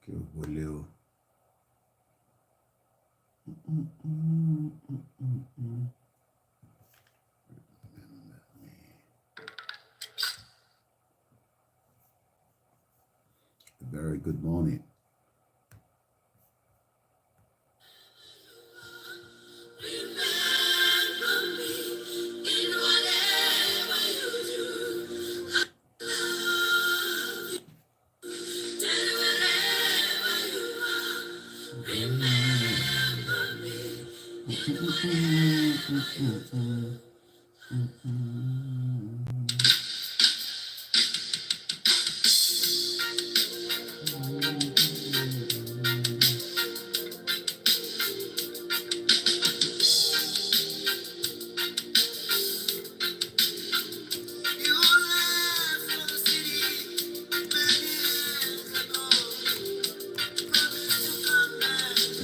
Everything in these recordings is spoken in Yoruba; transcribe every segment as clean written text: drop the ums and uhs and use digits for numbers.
kí o wọlé o. A very good morning.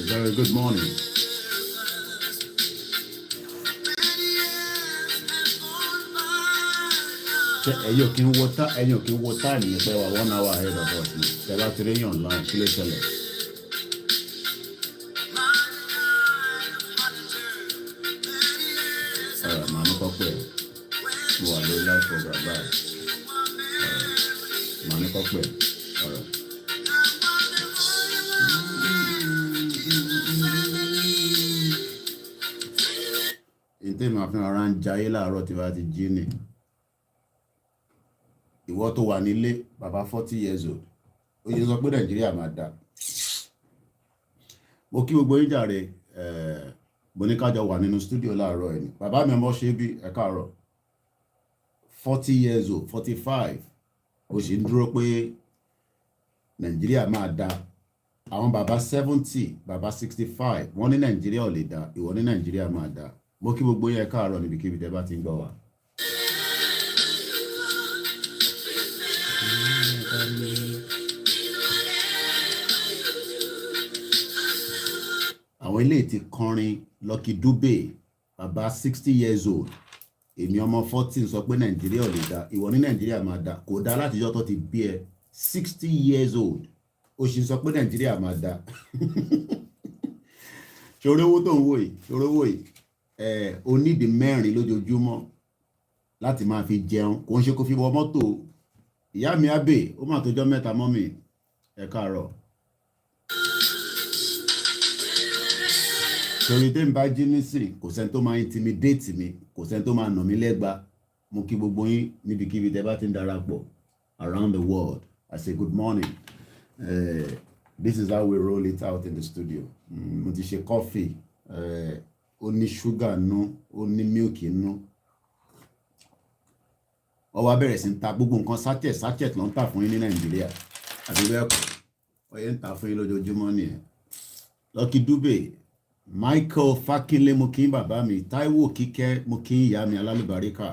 Very good morning. Ẹ̀yin ò kí ń wo time ní pé wà 1 hour ahead of us ni. Tẹ́lá ti rí yàn online kí ló ṣẹlẹ̀? Màá ní kọ́pẹ́ mo wà lórí live program báyìí. Màá ní kọ́pẹ́ ọ̀rọ̀. Ìdí màá fi ara ń jayé láàárọ̀ tí wàá ti jí ni. Ìwọ tó wà nílé bàbá 40 years old ó yẹ sọ pé Nàìjíríà máa dá. Mo kí gbogbo yín jàre mo ní kájọ wà nínú studio láàárọ̀ ẹ̀ ni bàbá mi ọmọ ṣe bí ẹ káàárọ̀ 40 years old 45 ó sì ń dúró pé Nàìjíríà máa dá. Àwọn bàbá 70 bàbá 65 wọ́n ní Nàìjíríà ò lè dá ìwọ ní Nàìjíríà máa dá. Mo kí gbogbo yín ẹ káàárọ̀ níbikíbi tẹ́ bá ti ń gbọ́ wa. Àwọn ilé ti kọrin Lucky Dube bàbá 60 years old èmi ọmọ 14 sọ pé Nàìjíríà ò lè dá ìwọ ní Nàìjíríà máa dá kò dá láti jọ́ tó ti bí ẹ 60 years old ó sì sọ pé Nàìjíríà máa dá. ṣòro owó tó ń wò yìí o nídìí 4 lójoojúmọ́ láti máa fi jẹun kò ń ṣe kó fi wọ mọ́tò. Ìyá mi Abe ó mà tó jọ́ mẹ́ta mọ́ mi ẹ káàárọ̀. Torí tẹ́ ń bá jí nísìn kò sẹ́ni tó máa intimidate mi kò sẹ́ni tó máa nà mí lẹ́gba. Mo kí gbogbo yín níbikíbi tẹ́ bá ti ń darapọ̀ around the world. I say good morning. This is how we roll it out in the studio. Mo ti ṣe coffee ó ní sugar nú ó ní milk nú. Ó wá bẹ̀rẹ̀ sí ń ta gbogbo nǹkan sachet ló ń tà fún yín ní Nàìjíríà àbí bẹ́ẹ̀ kọ́ ó yẹ ń tà fún yín lójoojúmọ́ nìyẹn. Lucky Dube Michael Fakile mo kí bàbá mi Taiwo Kíkẹ́ mo kí ìyá mi alálùbáríkà.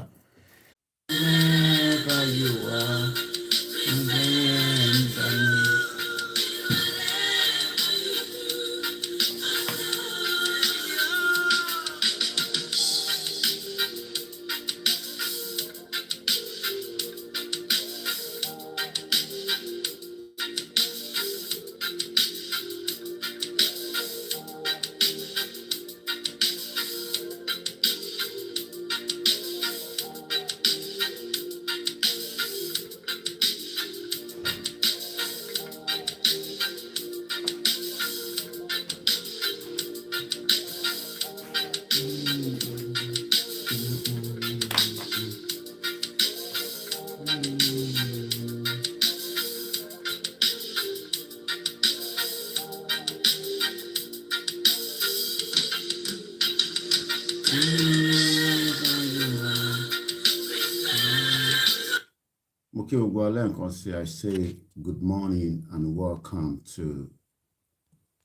I say good morning and welcome to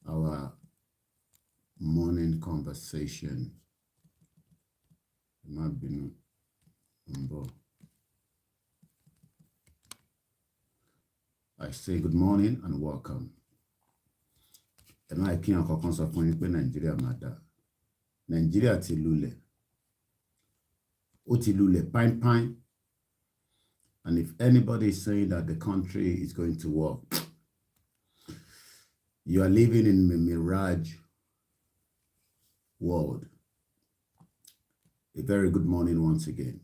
our morning conversation. I say good morning and welcome. I can't sọ fún yín pé Nàìjíríà máa dá. Nàìjíríà ti lulẹ̀. Ó ti lulẹ̀ pine. And if anybody is saying that the country is going to work, You are living in a mirage world. A very good morning once again,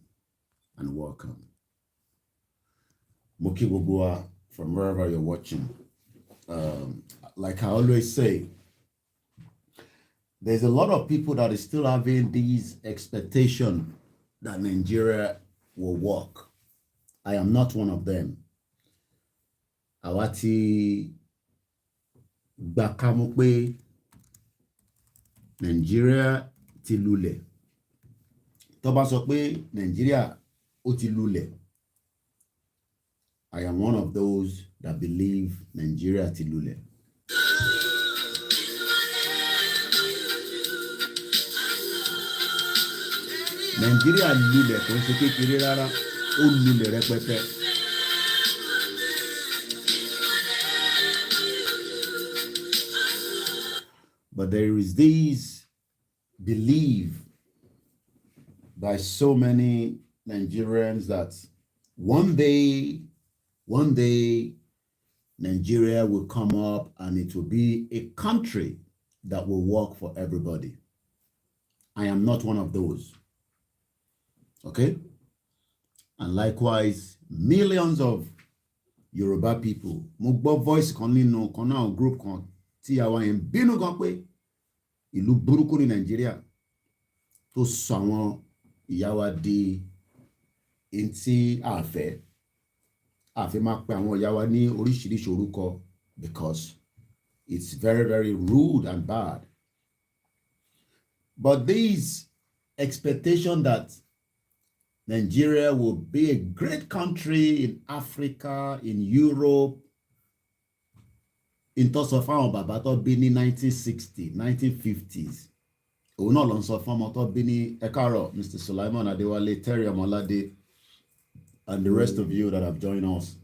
and welcome. Moki Bobua from wherever you're watching. Like I always say, there's a lot of people that is still having these expectations that Nigeria will work. I am not one of them. Awati gbàkámú pé Nigeria ti lulẹ̀. Tó bá sọ pé Nigeria ó ti lulẹ̀. I am one of those that believe Nigeria ti lulẹ̀. Nigeria lulẹ̀ kò ṣe kékeré rárá, ó lulẹ̀ rẹpẹtẹ. But there is this belief by so many Nigerians that one day, Nigeria will come up and it will be a country that will work for everybody. I am not one of those. Okay? And likewise, millions of Yoruba people, mo gbọ́ voice kan nínú kan náà group kan tí àwa yẹn bínú gan pé ìlú burúkú ní Nàìjíríà tó sọ àwọn ìyá wa di ntí àfẹ́ máa pe àwọn ìyá wa ní oríṣiríṣi orúkọ because it's very, very rude and bad. But this expectation that Nigeria will be a great country in Africa, in Europe, in terms of àwọn bàbá tó bí ní 1960, 1950s. Òun náà ló ń sọ fún ọmọ tó bí ní ẹ̀kárọ̀, Mr. Sulaiman Adewale, Terry Amolade, and the rest of you that have joined us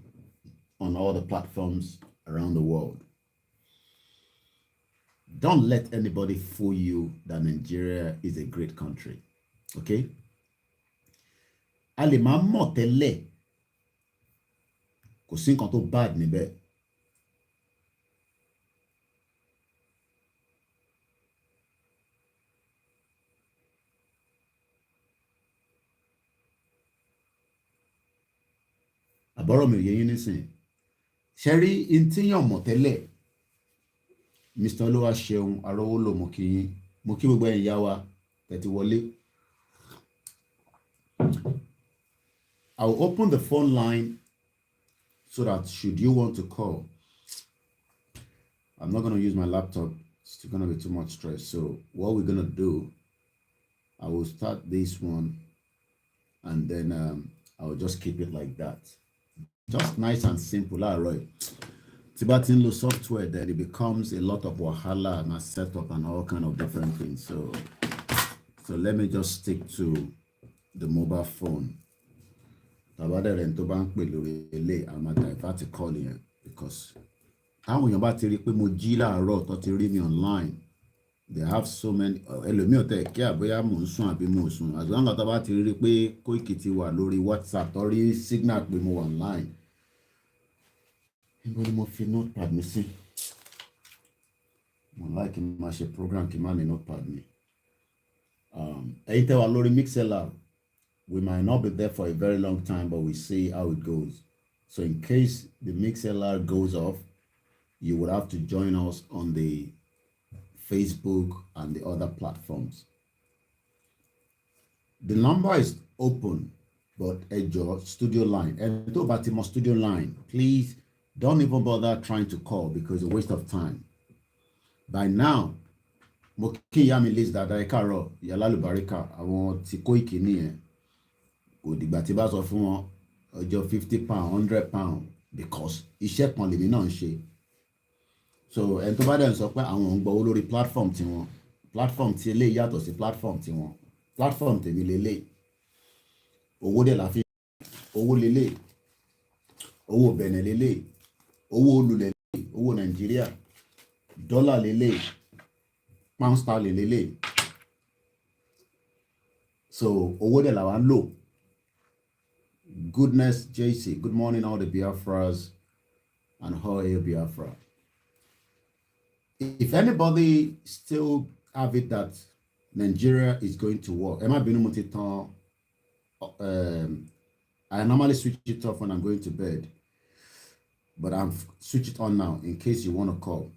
on all the platforms around the world. Don't let anybody fool you that Nigeria is a great country. Okay? A lè máa mọ̀ tẹ́lẹ̀, kò sí nǹkan tó bad níbẹ̀. Àbọ̀rọ̀ mi ò yé yín nísìn. Ṣé rí in tí yàn mọ̀ tẹ́lẹ̀? Mr. Olúwaṣeun Arówólò mo kí yín. Mo kí gbogbo ẹ̀yin ìyá wa tẹ́ ti wọlé. I'll open the phone line so that should you want to call. I'm not going to use my laptop. It's going to be too much stress. So what we're going to do, I will start this one and then I will just keep it like that. Just nice and simple. All right. Tibetan lo software, then it becomes a lot of wahala and a setup and all kind of different things. So let me just stick to the mobile phone. Tabade rẹ̀ tó bá ń pè lórí ilé, I'm a divert call yẹn because táwọn èèyàn bá ti rí pé mo jí láàárọ̀ tó ti rí mi online, they have so many ẹlòmíì ò tẹ̀ kí àbóyá mò ń sùn àbí mò ń sùn. As long as tó bá ti rí pé Koiki ti wà lórí WhatsApp tó rí signal pé mo wà online. Níbo ni mo fi notepad mi sí? Mo like kí n máa ṣe program kí n má ní notepad mi. Ẹ̀yin tẹ́ wà lórí Mixlr. We might not be there for a very long time, but we see how it goes. So in case the Mixlr goes off, you would have to join us on the Facebook and the other platforms. The number is open, but your studio line. And to Batimo studio line, please don't even bother trying to call because it's a waste of time. By now, mo kí ìyá mi list dáadáa ẹ̀kárọ̀ ìyá lálùbáríkà àwọn tí Koiki nìyẹn. Kò dìgbà tí bá sọ fún wọn ọjọ́ £50, £100 because iṣẹ́ kan lèmi náà ń ṣe. So ẹni tó bá dẹ̀ ń sọ pé àwọn ń gbowó lórí platform tiwọn, platform tí eléyìí yàtọ̀ sí platform tiwọn, platform tèmi lélẹ̀. Owó dẹ̀ la fi owó lélẹ̀, owó Benin lélẹ̀, owó olùlẹ̀ lélẹ̀, owó Nàìjíríà, dọ́là lélẹ̀, pound sterling lélẹ̀. So owó dẹ̀ la wá ń lò. Goodness JC, good morning all the Biafras and how are you Biafra? if anybody still have it that Nigeria is going to work, I normally switch it off when I'm going to bed, but I'm switch it on now in case you want to call.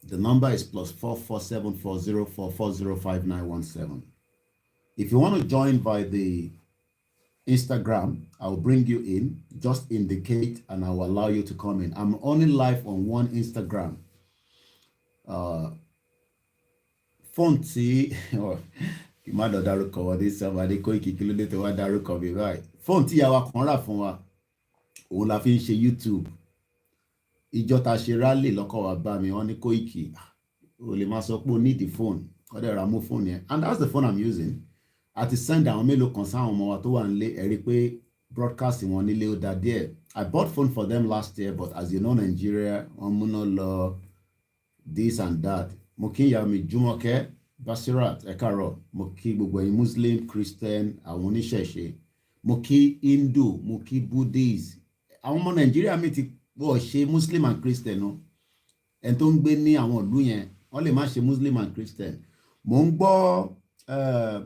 The number is +447404405917. If you want to join by the Instagram, I'll bring you in. Just indicate and I will allow you to come in. I'm only live on one Instagram. Phone tí kì má lọ dárúkọ wọn dé sábàdé Koiki kí ló dé tó wá dárúkọ mi báyìí. Phone tí àwa kan rà fún wa, òun la fi ń ṣe YouTube. Ìjọ ta ṣe rally lọ́kọ̀ wa bá mi, wọ́n ní Koiki, o lè máa sọ pé o need the phone. Wọ́n dẹ̀ ra mú phone yẹn. And that's the phone I'm using. Àti send àwọn mélòó kan sáwọn ọmọ wa tó wà nílé, ẹ rí pé broadcast wọn nílé ó dá díẹ̀. I bought phone for them last year, but as you know, Nigeria, wọ́n múná lọ this and that. Mo kí ìyá mi Jùmọ̀kẹ́ Basirat ẹ káàárọ̀, mo kí gbogbo ẹ̀yin Muslim, Christian, àwọn oníṣẹ̀ṣe, mo kí Hindu, mo kí Buddhist. Àwọn ọmọ Nàìjíríà mi ti wọ́n ṣe Muslim and Christian no. Ẹni tó ń gbé ní àwọn ìlú yẹn, wọ́n lè má ṣe Muslim and Christian. Mo ń gbọ́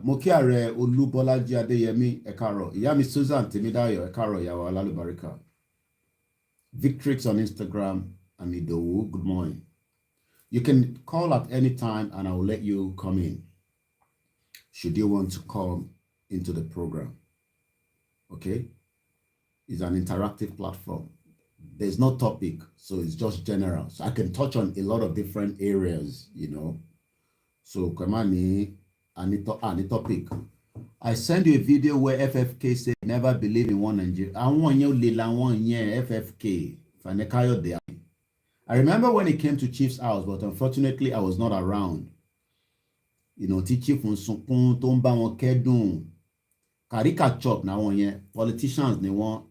mo kí ààrẹ Olúbọ́lájí Adéyẹmí ẹ káàárọ̀, ìyá mi Susan Tèmídáyọ̀ ẹ káàárọ̀, ìyàwó alálùbáríkà. Victrix on Instagram and Idowu, good morning. You can call at any time and I will let you come in should you want to come into the program. Okay? It's an interactive platform. There's no topic, so it's just general. So I can touch on a lot of different areas, you know. So come on, any topic. I send you a video where FFK said never believe in one Nigeria. I want you lila one year FFK. Fanekayo there. I remember when it came to Chief's house, but unfortunately I was not around. You know, Chief Sunkun tó ń bá wọn kẹ́dùn. Caricature na wọn yẹn, politicians ni wọn,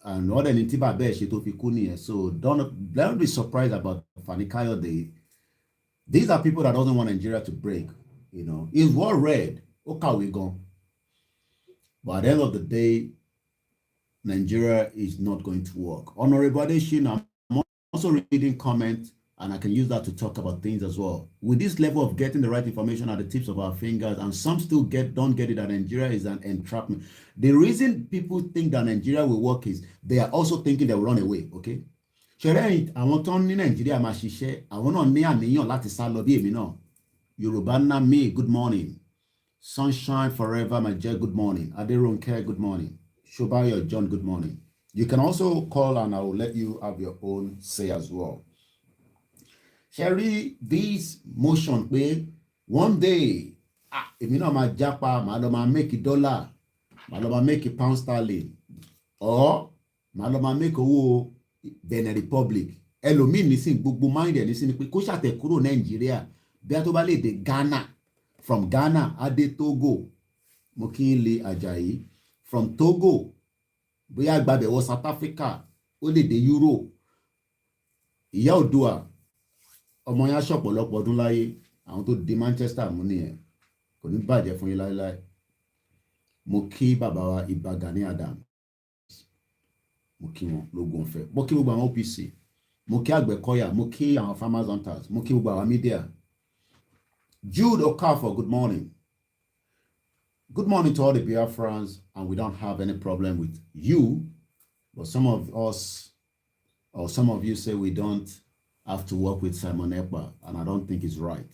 and other than tí bàbá ẹ̀ ṣe tó fi kú nìyẹn. So don't be surprised about Fanekayo Day. These are people that doesn't want Nigeria to break. You know, he's well read. Okay, we go. But at the end of the day, Nigeria is not going to work. Honorable Adesina, I'm also reading comments, and I can use that to talk about things as well. With this level of getting the right information at the tips of our fingers, and some still don't get it, that Nigeria is an entrapment. The reason people think that Nigeria will work is they are also thinking they will run away. Okay. Ṣẹ̀rẹ́ àwọn tó ń ní Nàìjíríà máa ṣiṣẹ́, àwọn náà ní àníyàn láti sá lọ bí èmi náà. Yoruba na me, good morning. Sunshine forever, my dear, good morning. Aderonke, good morning. Shobayo John, good morning. You can also call and I will let you have your own say as well. Sherry, this motion pé one day, èmi náà máa jápa, màá lọ máa make $1, màá lọ máa make pound sterling, or màá lọ máa make owó Benin Republic. Ẹlòmíì nísìn gbogbo mind ẹ̀ nísìn ni pé kó ṣàtẹ̀ kúrò Nàìjíríà bí a tó bá lè dé Ghana, from Ghana á dé Togo, mo kí n lè Àjàyí, from Togo bóyá gbàbẹ̀ wọ South Africa, ó lè dé Europe. Ìyá Oòduà ọmọ yẹn aṣọ̀pọ̀lọpọ̀ ọdún láyé, àwọn tó di Manchester mú nìyẹn, kò ní bàjẹ́ fún yín láéláé. Mo kí bàbá wa Ìbà Gani Adams, mo kí wọn lógún ọ̀fẹ́, mo kí gbogbo àwọn OPC, mo kí Àgbẹ̀kọ̀yà, mo kí àwọn farmers hunters, mo kí gbogbo àwọn media. Jude Okafor, good morning. Good morning to all the Biafrans, and we don't have any problem with you, but some of us, or some of you say we don't have to work with Simon Ekpa, and I don't think it's right.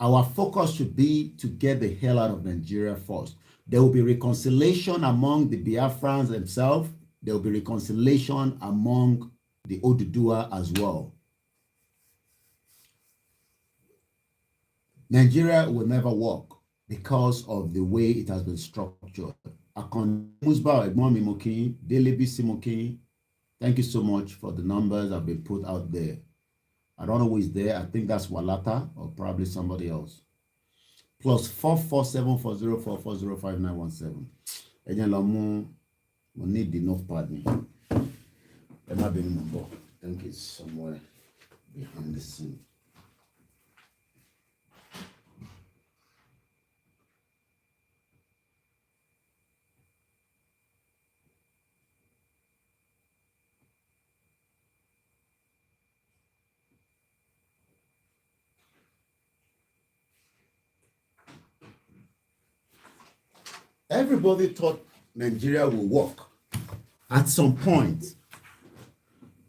Our focus should be to get the hell out of Nigeria first. There will be reconciliation among the Biafrans themselves. There will be reconciliation among the Odudua as well. Nigeria will never work because of the way it has been structured. Thank you so much for the numbers that have been put out there. I don't know who is there. I think that's Walata or probably somebody else. +4474044059117. We need the notepad. There might be a number. I think it's somewhere behind the scene. Everybody thought Nigeria will work. At some point,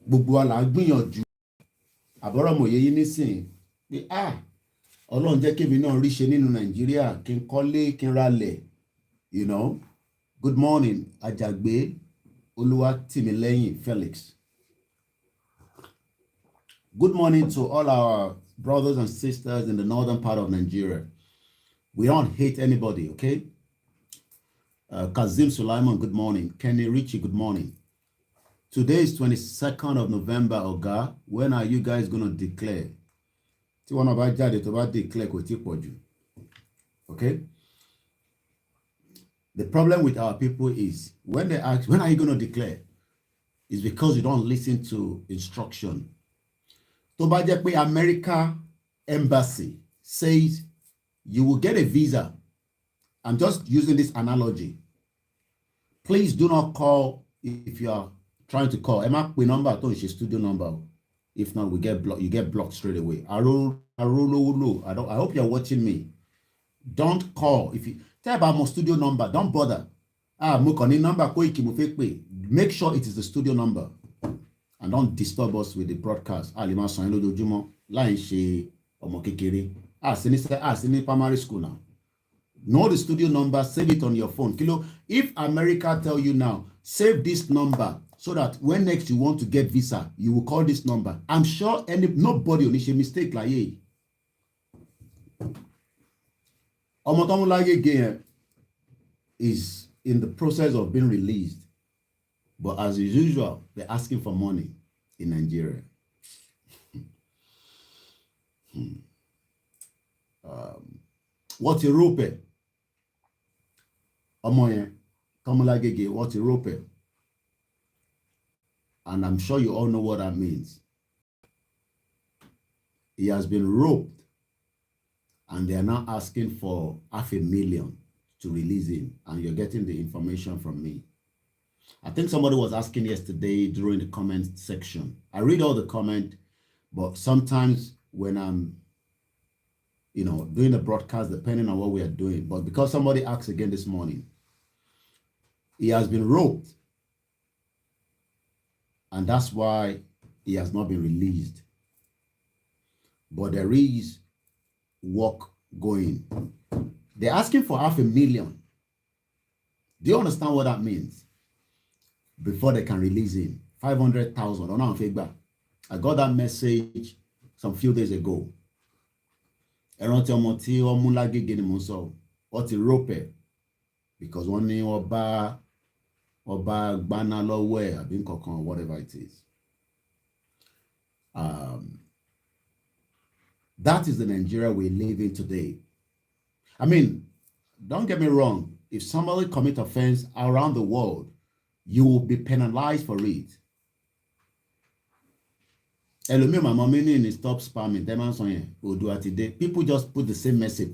gbogbo wa là ń gbìyànjú àbọ̀rọ̀mọ̀yé yín nísìnyí pé Ọlọ́run jẹ́ kémi náà ríṣe nínú Nàìjíríà kí n kọ́lé kí n ralẹ̀, you know. Good morning, Àjàgbé Olúwatìmílẹ́yìn Felix. Good morning to all our brothers and sisters in the northern part of Nigeria. We don't hate anybody, okay? Kazim Sulaiman, good morning. Kenny Ritchie, good morning. Today is 22nd of November, Oga. When are you guys going to declare? Tí wọ́n bá jáde tó bá declare kò tí pọ̀ jù. Okay? The problem with our people is when they ask, when are you going to declare? It's because you don't listen to instruction. Tó bá jẹ́ pé America embassy says you will get a visa. I'm just using this analogy. Please do not call if you are trying to call. Ẹ má pe number tó ń ṣe studio number. If not, we get blocked. You get blocked straight away. I hope you're watching me. Don't call if you tell about my studio number. Don't bother. Mo kàn ní number Koiki mo fẹ́ pè. Make sure it is the studio number, and don't disturb us with the broadcast. A lè máa sàn yín lójoojúmọ́ láì ṣe ọmọ kékeré. Sí ní primary school now. Know the studio number. Save it on your phone. Kilo. If America tell you now, save this number, so that when next you want to get visa, you will call this number. I'm sure nobody will make a mistake like ye. Omotomulage is in the process of being released. But as usual, they're asking for money in Nigeria. What's Europe? Omoye, Tomulagege, what's Europe? And I'm sure you all know what that means. He has been roped, and they are now asking for $500,000 to release him, and you're getting the information from me. I think somebody was asking yesterday during the comment section. I read all the comment, but sometimes when I'm, doing the broadcast, depending on what we are doing, but because somebody asked again this morning, he has been roped, and that's why he has not been released. But there is work going. They're asking for $500,000. Do you understand what that means? Before they can release him, 500,000 on our feedback. I got that message some few days ago. Because one name Oba Gbana Lowe, Abin Kokon, whatever it is. That is the Nigeria we live in today. I mean, don't get me wrong. If somebody commit offense around the world, you will be penalized for it. Stop spamming. People just put the same message.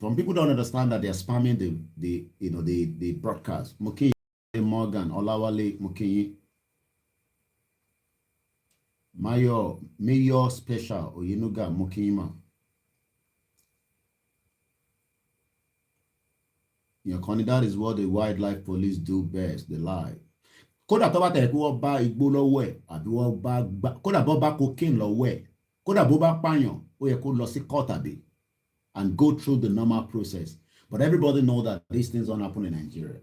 Some people don't understand that they are spamming the broadcast. Mukinyi Morgan, Olawale Mukinyi, Mayor Special Oyenuga Mukinyima. That is what the wildlife police do best. They lie. Kódà tó bá tẹ̀ kí wọ́n bá igbó lọ́wọ́ ẹ̀ àbí wọ́n bá kódà bó bá cocaine lọ́wọ́ ẹ̀ kódà bó bá pààyàn ó yẹ kó lọ sí court àbí and go through the normal process. But everybody know that these things don't happen in Nigeria.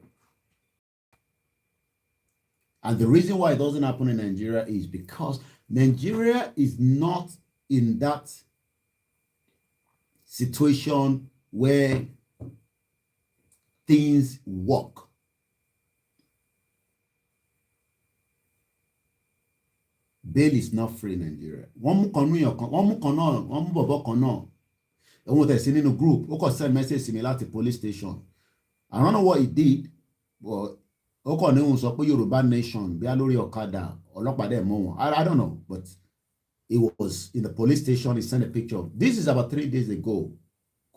And the reason why it doesn't happen in Nigeria is because Nigeria is not in that situation where things work. Bail is not free in Nigeria. One group who send message similar to police station. I don't know what he did, but Yoruba nation, I don't know, but it was in the police station. He sent a picture. This is about 3 days ago.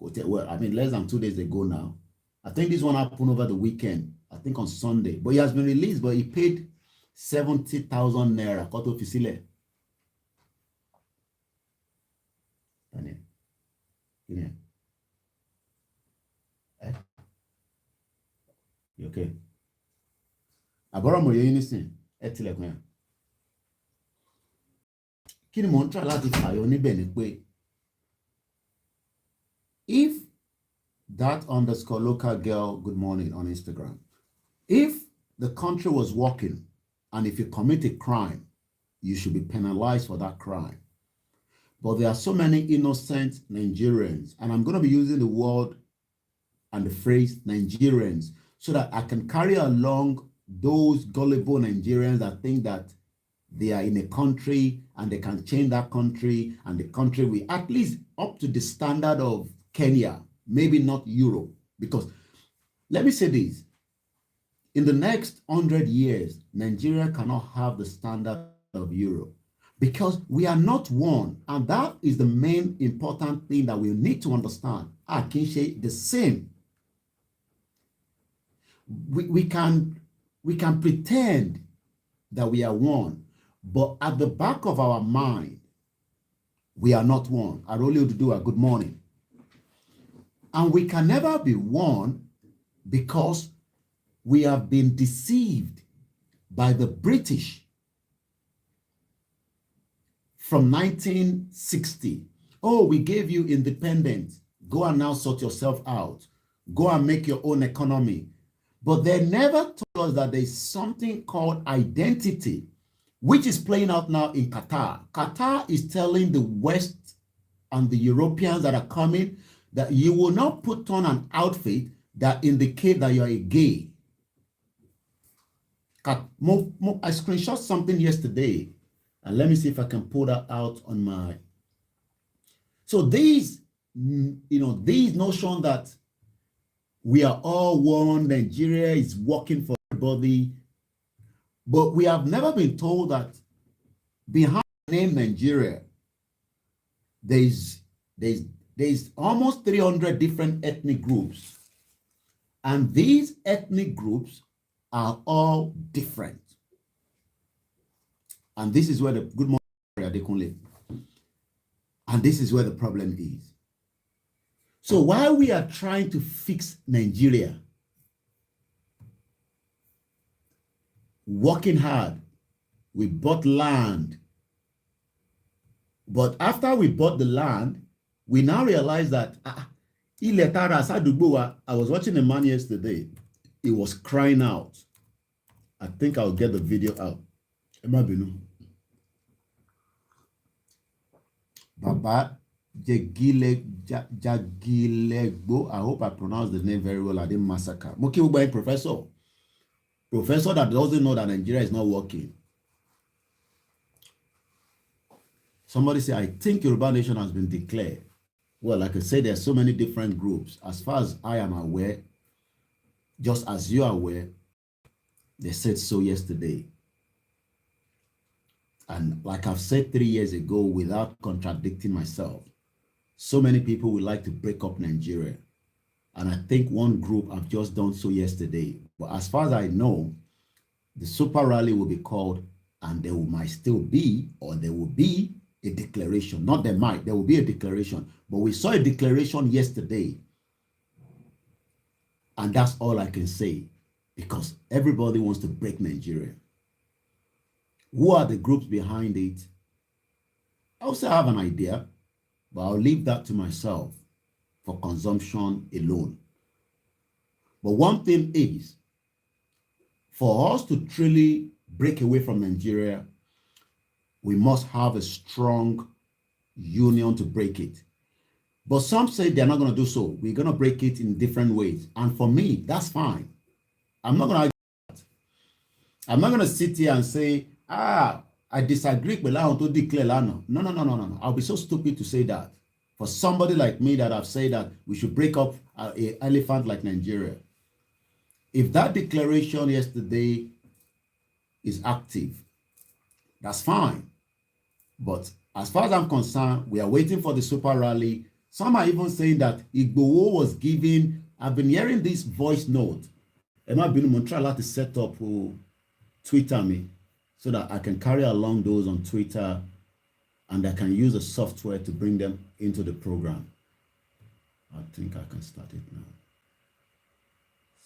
Well, I mean, less than 2 days ago now. I think this one happened over the weekend. I think on Sunday. But he has been released, but he paid 70,000 naira. Koto fisile. Okay. Àbọ̀rọ̀ mo yẹ yín nísìn ẹ tilẹ̀kùn yẹn. Kí ni mò ń try láti fàyọ níbẹ̀ ni pé if that underscore local girl good morning on Instagram, if the country was working and if you commit a crime, you should be penalized for that crime. But there are so many innocent Nigerians, and I'm going to be using the word and the phrase Nigerians so that I can carry along those gullible Nigerians that think that they are in a country and they can change that country and the country will at least up to the standard of Kenya, maybe not Europe. Because let me say this, in the next 100 years, Nigeria cannot have the standard of Europe because we are not one. And that is the main important thing that we need to understand. Akinshe, the same. We can pretend that we are one, but at the back of our mind, we are not one. I really do a good morning. And we can never be one because we have been deceived by the British from 1960. Oh, we gave you independence. Go and now sort yourself out. Go and make your own economy. But they never told us that there's something called identity, which is playing out now in Qatar. Qatar is telling the West and the Europeans that are coming that you will not put on an outfit that indicates that you're a gay. I screenshot something yesterday, and let me see if I can pull that out on my. So these notion that we are all one, Nigeria is working for everybody, but we have never been told that behind the name Nigeria, there's almost 300 different ethnic groups, and these ethnic groups are all different. And this is where the good morning, Adekunle. And this is where the problem is. So while we are trying to fix Nigeria, working hard, we bought land. But after we bought the land, we now realize that I was watching a man yesterday. He was crying out. I think I'll get the video out. Baba Jagilego. I hope I pronounced the name very well. I didn't massacre. Moki Ubai professor. Professor that doesn't know that Nigeria is not working. Somebody say, I think Yoruba nation has been declared. Well, like I said, there are so many different groups. As far as I am aware, just as you are aware, they said so yesterday. And like I've said 3 years ago, without contradicting myself, so many people would like to break up Nigeria. And I think one group have just done so yesterday. But as far as I know, the super rally will be called, and there might still be, or there will be a declaration. Not there might, there will be a declaration. But we saw a declaration yesterday. And that's all I can say, because everybody wants to break Nigeria. Who are the groups behind it? I also have an idea, but I'll leave that to myself for consumption alone. But one thing is, for us to truly break away from Nigeria, we must have a strong union to break it. But some say they're not going to do so. We're going to break it in different ways. And for me, that's fine. I'm not going to argue that. I'm not going to sit here and say, I disagree with Lao to declare Lano. No. I'll be so stupid to say that. For somebody like me that I've said that we should break up an elephant like Nigeria. If that declaration yesterday is active, that's fine. But as far as I'm concerned, we are waiting for the super rally. Some are even saying that Igboho was giving, I've been hearing this voice note. And I've been trying to set up Twitter me so that I can carry along those on Twitter and I can use the software to bring them into the program. I think I can start it now.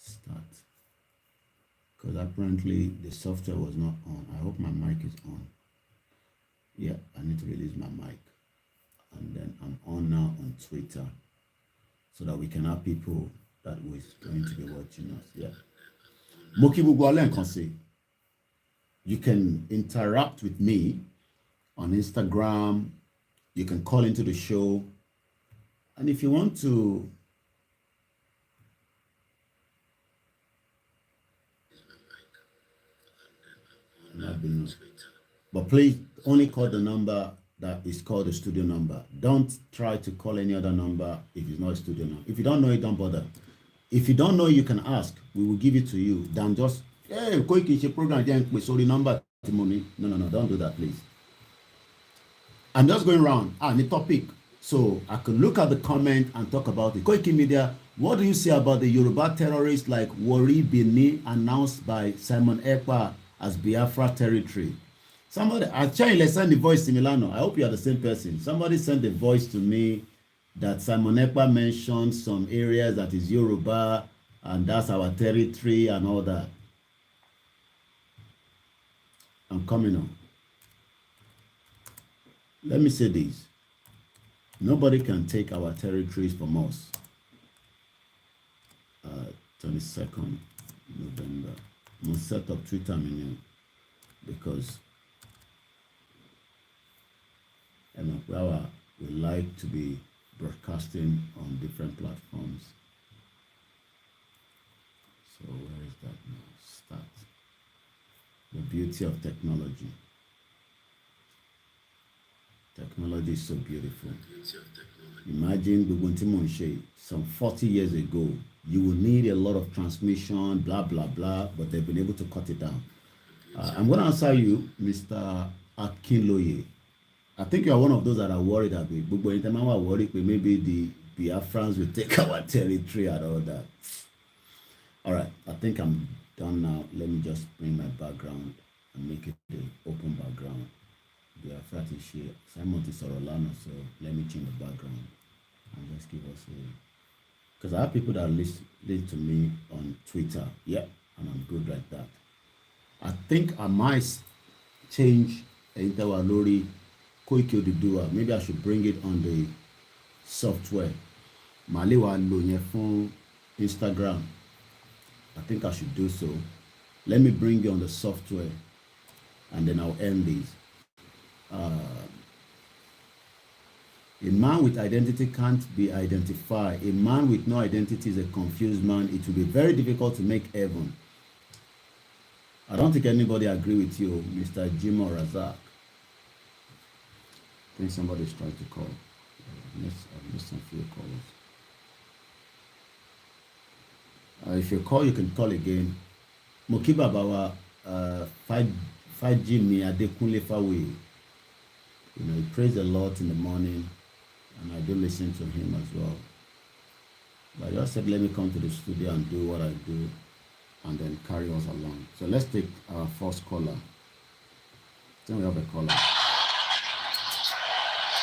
Start. because apparently the software was not on. I hope my mic is on. Yeah, I need to release my mic. And then I'm on now on Twitter so that we can have people that was going to be watching us. Yeah. You can interact with me on Instagram. You can call into the show. And if you want to but please only call the number that is called the studio number. Don't try to call any other number if it's not a studio number. If you don't know it, don't bother. If you don't know, you can ask. We will give it to you. Then just, hey, Koiki program, sorry, number. No, don't do that, please. I'm just going around the topic. So I can look at the comment and talk about it. KOIKIMEDIA, what do you say about the Yoruba terrorists like Warri Bini announced by Simon Ekpa as Biafra territory? Somebody, I sent the voice to Milano. I hope you are the same person. Somebody sent the voice to me that Simon Ekpa mentioned some areas that is Yoruba and that's our territory and all that. I'm coming on. Let me say this. Nobody can take our territories from us. 22nd November. I'm going to set up Twitter menu because we like to be broadcasting on different platforms. So where is that now? Start. The beauty of technology. Technology is so beautiful. Imagine the Guntimonche some 40 years ago. You will need a lot of transmission, blah, blah, blah, but they've been able to cut it down. I'm going to answer you, Mr. Akinloye. I think you are one of those that are worried a bit. But anytime I'm worried, maybe the Biafrans will take our territory and all that. All right, I think I'm done now. Let me just bring my background and make it the open background. Biafra is here. Simon is Sorolano, so let me change the background and just give us a. Because I have people that listen to me on Twitter. Yeah, and I'm good like that. I think I might change Interwalori Koiki Oduduwa. Maybe I should bring it on the software. Maliwa lo phone Instagram. I think I should do so. Let me bring you on the software and then I'll end this. A man with identity can't be identified. A man with no identity is a confused man. It will be very difficult to make heaven. I don't think anybody agree with you, Mr. Jim or Razak. I think somebody's trying to call. I've missed some few calls. If you call, you can call again. Mokiba Bawa 5G me Adekunle Fawe. You know, he prays a lot in the morning, and I do listen to him as well. But I just said, let me come to the studio and do what I do, and then carry us along. So let's take our first caller. Then we have a caller.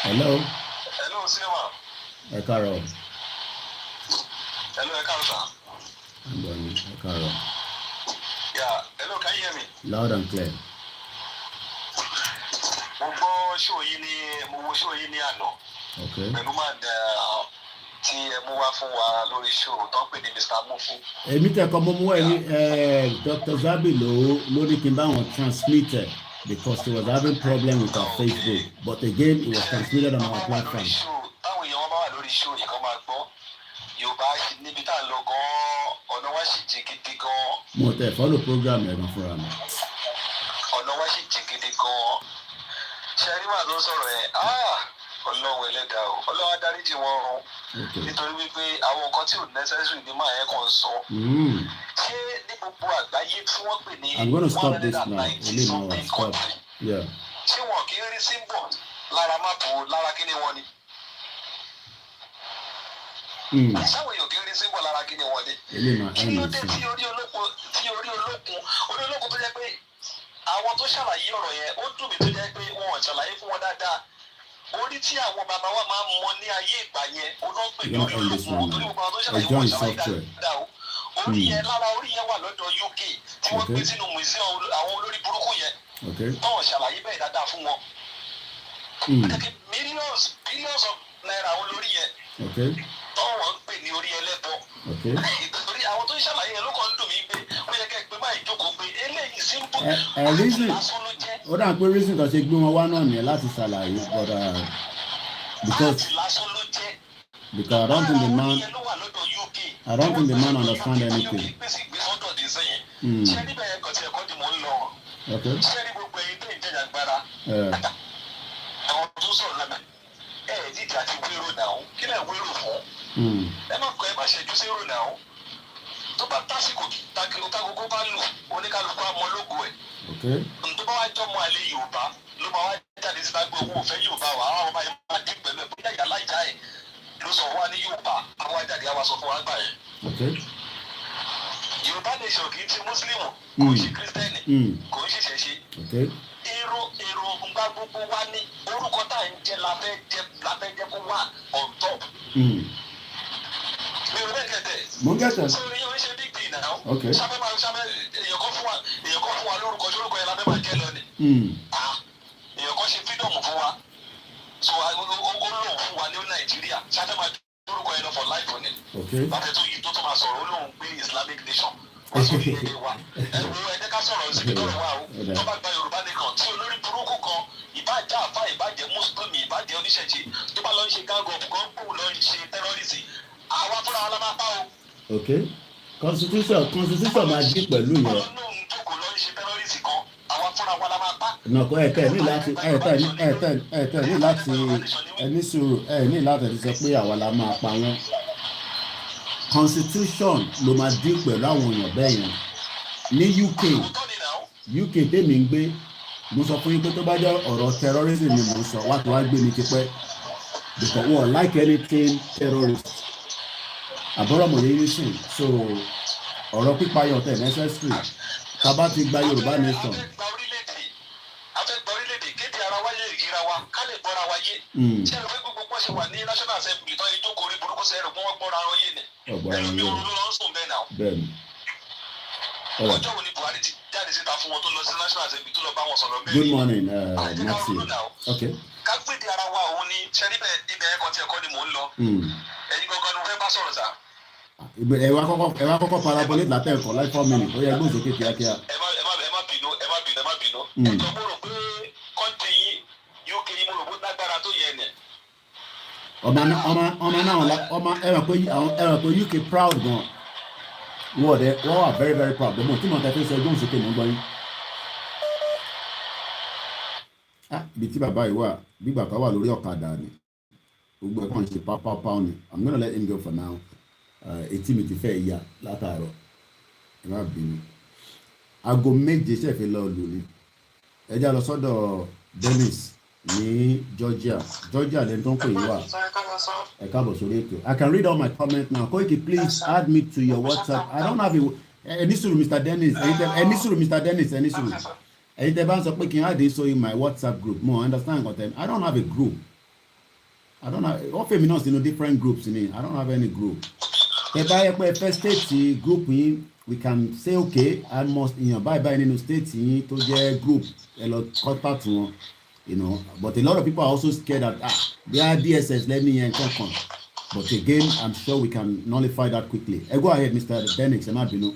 Hello. Hello, Cinema. Carol. Hello, Carol. I'm going. Carol. Yeah. Hello, can you hear me? Loud and clear. Okay. Èmi tẹ́ kọ́ mo mú Dr. Zabi lórí kí n bá wọn transmitted because he was having problem with our Facebook, but again it was transmitted on our platform. Mo tẹ follow program yẹn fúnra mi. Ọ̀nà wa sì jìn gidi gan-an. Ṣé rí màá tó sọ̀rọ̀ yẹn? Ọlọ́run ẹlẹ́dàá o. Ọlọ́run adáríjì wọn o. Nítorí wípé àwọn nǹkan tí ò necessary ni màá yẹn kàn sọ. Ṣé ní gbogbo àgbáyé tí wọ́n pè ní 190 something country? Ṣé wọn kì í rí symbol lára máàpù lára kíní wọn ni? Sáwọn èèyàn kì í rí symbol lára kíní wọn ni? Kí ló dé tí orí olókun tó jẹ́ pé àwọn tó ṣàlàyé ọ̀rọ̀ yẹn ó dùn mí tó jẹ́ pé wọn ò ṣàlàyé fún wọn dáadáa. Orí tí àwọn bàbá wa máa ń mọ ní ayé ìgbà yẹn olóńgbè lórí olókun torí gbogbo àwọn tó ṣàlàyé wọn ṣàlàyé dáadáa o. Orí yẹn lára orí yẹn wà lọ́dọ̀ UK tí wọ́n gbé sínú museum àwọn olórí burúkú yẹn tọ́wọ̀n ṣàlàyé bẹ́ẹ̀ dáadáa fún wọn. Millions of naira àwọn olórí yẹn tọ́wọ̀n ń pè ní orí ẹlẹ́bọ. Nítorí àwọn tó ń ṣàlàyé yẹn ló kàn ń dùn mí pé ó yẹ kẹ́ ẹ pé máa ìjókòó pé eléyìí simple àti lásán ló jẹ́. Ó dà pé reason tó ṣe gbé wọn wá náà nìyẹn láti ṣàlàyé because I don't think the man understand anything. Ṣé níbẹ̀ yẹn kàn tí ẹ̀kọ́ di mò ń lọ? Ṣé ní gbogbo ẹyin tó ń jẹ́ àgbára? Àwọn tó sọ̀rọ̀ lẹ́mẹ̀ dídì àti wérò náà kí lẹ̀ wérò fún? Ẹ má kọ́ ẹ má ṣẹ́jú sí èrò náà. Tó bá tásìkò tágogo bá lò oníkálukú àmọ́ lógo ẹ̀. Tó bá wá jọmọ àlè Yorùbá ló máa wá jáde síta gbé owó òfẹ́ Yorùbá wà á ọba yẹn máa dín pẹ̀lú ẹ̀ bóyá ìyá láìjà ẹ̀ ló sọ wá ní Yorùbá àwọn ajáde àwa sọ fún wa gbà yẹn. Yorùbá nation kì í ti Mùsùlùmù kò ń ṣe Kírísítẹ́nì kò ń ṣiṣẹ́ ṣe. Èrò ńgbà gbogbo wa ní orúkọ tá à ń jẹ la fẹ́ jẹ́ kó wà on top. Mi ò bẹ́ẹ̀ kẹ̀tẹ̀. Mo ń kẹ̀tẹ̀. Sori yóò ṣe big deal náà. Sábẹ́ èèyàn kan fún wa lórúkọ lórúkọ yẹn la fẹ́ máa jẹ́ lọ ni. Èèyàn kan ṣe freedom fún wa. So ó lóun fún wa ní Nàìjíríà sábẹ́ máa lórúkọ yẹn lọ for life ni. Láfẹ́ tó yí tó máa sọ̀rọ̀ ó lóun gbé Islamic nation. Wọ́n sọ fún ilé wa. Ẹ̀jẹ̀ ká sọ̀rọ̀ síbi tọ́rọ̀ wa o. Tó bá gba Yorùbá nìkan tí olórí burúkú kan ìbàjẹ́ àfà ìbàjẹ́ Mùsùlùmí ìbàjẹ́ oníṣẹ̀ṣe tó bá lọ ń ṣe gángọ̀ kan gbòò lọ ń ṣe tẹ́rọ́rìsì. Àwa fúnra wa la máa pa o. Constitution máa dín pẹ̀lú yẹn. Ọlọ́run jókòó lọ ń ṣe tẹ́rọ́rìsì kan àwa fúnra wa la máa pa. Nàkó ẹ̀tẹ̀ ní láti ẹni sùúrù ní láti sọ pé àwa la máa pa wọ́n. Constitution ló máa dín pẹ̀lú àwọn èèyàn bẹ́ẹ̀ yẹn. Ní UK tèmi ń gbé mo sọ fún yín pé tó bá jẹ́ ọ̀rọ̀ terrorism ni mo sọ wá tó wá gbé mi ti pẹ́ because wọ́n like anything terrorist. Àbọ̀rọ̀ mọ̀ yín nísìn so ọ̀rọ̀ pípayọ̀ tẹ̀ necessary tábà ti gba Yorùbá nation. Afẹ́gbà orílẹ̀-èdè kéde ara wáyé ìríra wa ká lè gbọ́ra wáyé. Ṣé ẹ̀rọ pé gbogbo ṣe wà ní National Assembly tó ìjókòó orí burúkú sẹ́rù pé wọ́n gbọ́ra wọn yé ni. Ẹlòmí òru ló lọ ń sùn bẹ́ẹ̀ náà. Bẹ́ẹ̀ni. Ọjọ́ wo ni Buhari ti jáde síta fún wọn tó lọ sí National Assembly tó lọ bá wọn sọ̀rọ̀ bẹ́ẹ̀. Good morning, Maxi. Okay. Ká gbèdé ara wa òun ni ṣẹ́rí bẹ́ẹ̀ ibẹ̀ ẹ̀kọ́ tí ẹ̀kọ́ ni mò ń lọ. Ẹ̀yin gangan ni mo fẹ́ bá sọ̀rọ̀ sá. Ẹ wá kọ́kọ́ parabolate látẹ̀ ẹ̀kọ́ like 4 minutes ó yẹ gbóòsè kíákíá. Ẹ má bínú. Ẹjọ́ mo rò pé kọ́ńtì yín UK yín mo rò pé lágbára tó yẹ ẹ̀. ọmọ náà ẹ̀rọ pé UK proud gan wọ́n wà very very proud gbọ́n tí mo tẹ́ fi sọ ẹjọ́ òsèké mọ́ gbọ́ yín. Ibi tí bàbá yìí wà bí bàbá wà lórí ọ̀kadà ni gbogbo ẹ̀kọ́ ń ṣe pápápá ni I'm gonna let him go for now. Etí mi ti fẹ́ ya látàárọ̀ ẹ má bínú aago méje ṣẹ̀fẹ̀ lọ lù ní ẹjá lọ sọ́dọ̀ Dennis ní Georgia lẹ́nu tó ń pè yín wá ẹ káàbọ̀ sórí ètò. I can read all my comments now. Koiki, please add me to your WhatsApp. I don't have ẹni sùúrù Mr. Dennis ẹni sùúrù ẹ̀yin tẹ́ bá ń sọ pé kí n add so in my WhatsApp group mo understand content. I don't have a group. Wọ́n fèmí náà sínú different groups ni I don't have any group. Tẹ́ bá yẹ pé first state group yín we can say okay I must èèyàn báyìí nínú state yín tó jẹ́ group ẹ lọ contact wọn but a lot of people are also scared that they are DSS lẹ́ni yẹn kankan but again I'm sure we can nullify that quickly. Go ahead Mr. Dennis ẹ má bínú.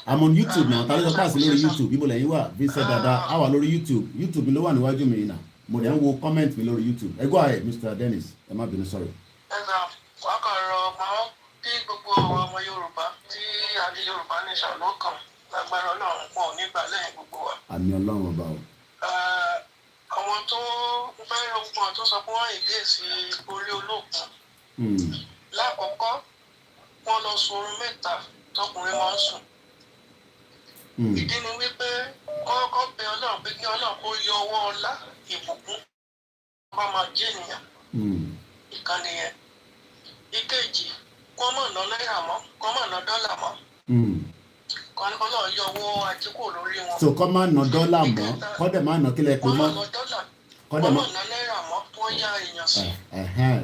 I'm on YouTube now tàbí sọ pàṣẹ lórí YouTube ibo lẹ́yìn wà Vincent Dada á wà lórí YouTube ló wà níwájú mi náà mo dẹ̀ ń wo comment mi lórí YouTube. Go ahead Mr. Dennis ẹ má bínú sorry. Wọ́n kàn rọ ọmọ bí gbogbo àwọn ọmọ Yorùbá tí adé Yorùbá nation ló kàn lágbára Ọlọ́run pọ̀ nígbà lẹ́yìn gbogbo wa. Àmì Ọlọ́run ọba o. Àwọn tó fẹ́ lókun tó sọ pé wọ́n ìdí èsì orí olóògùn. Lákọ̀ọ́kọ́ wọ́n lọ sun oorun mẹ́ta tọkùnrin máa ń sùn. Ìdí ni wípé kọ́kọ́ bẹ Ọlọ́run pé kí Ọlọ́run kó yọ ọwọ́ ọlá ìbùkún bá máa jẹ́ ènìyàn. Ìkànnì yẹn. Ìkejì kọ́ mọ̀ ná náírà mọ́ kọ́ mọ̀ ná dọ́là mọ́. Kọ́ náà yọ owó àtìkù lórí wọn. So kọ́ máa ná dọ́là mọ́ kọ́ dẹ̀ máa ná kílẹ̀ pé mọ́. Kọ́ mọ̀ ná náírà mọ́ wọ́n yá èèyàn sí.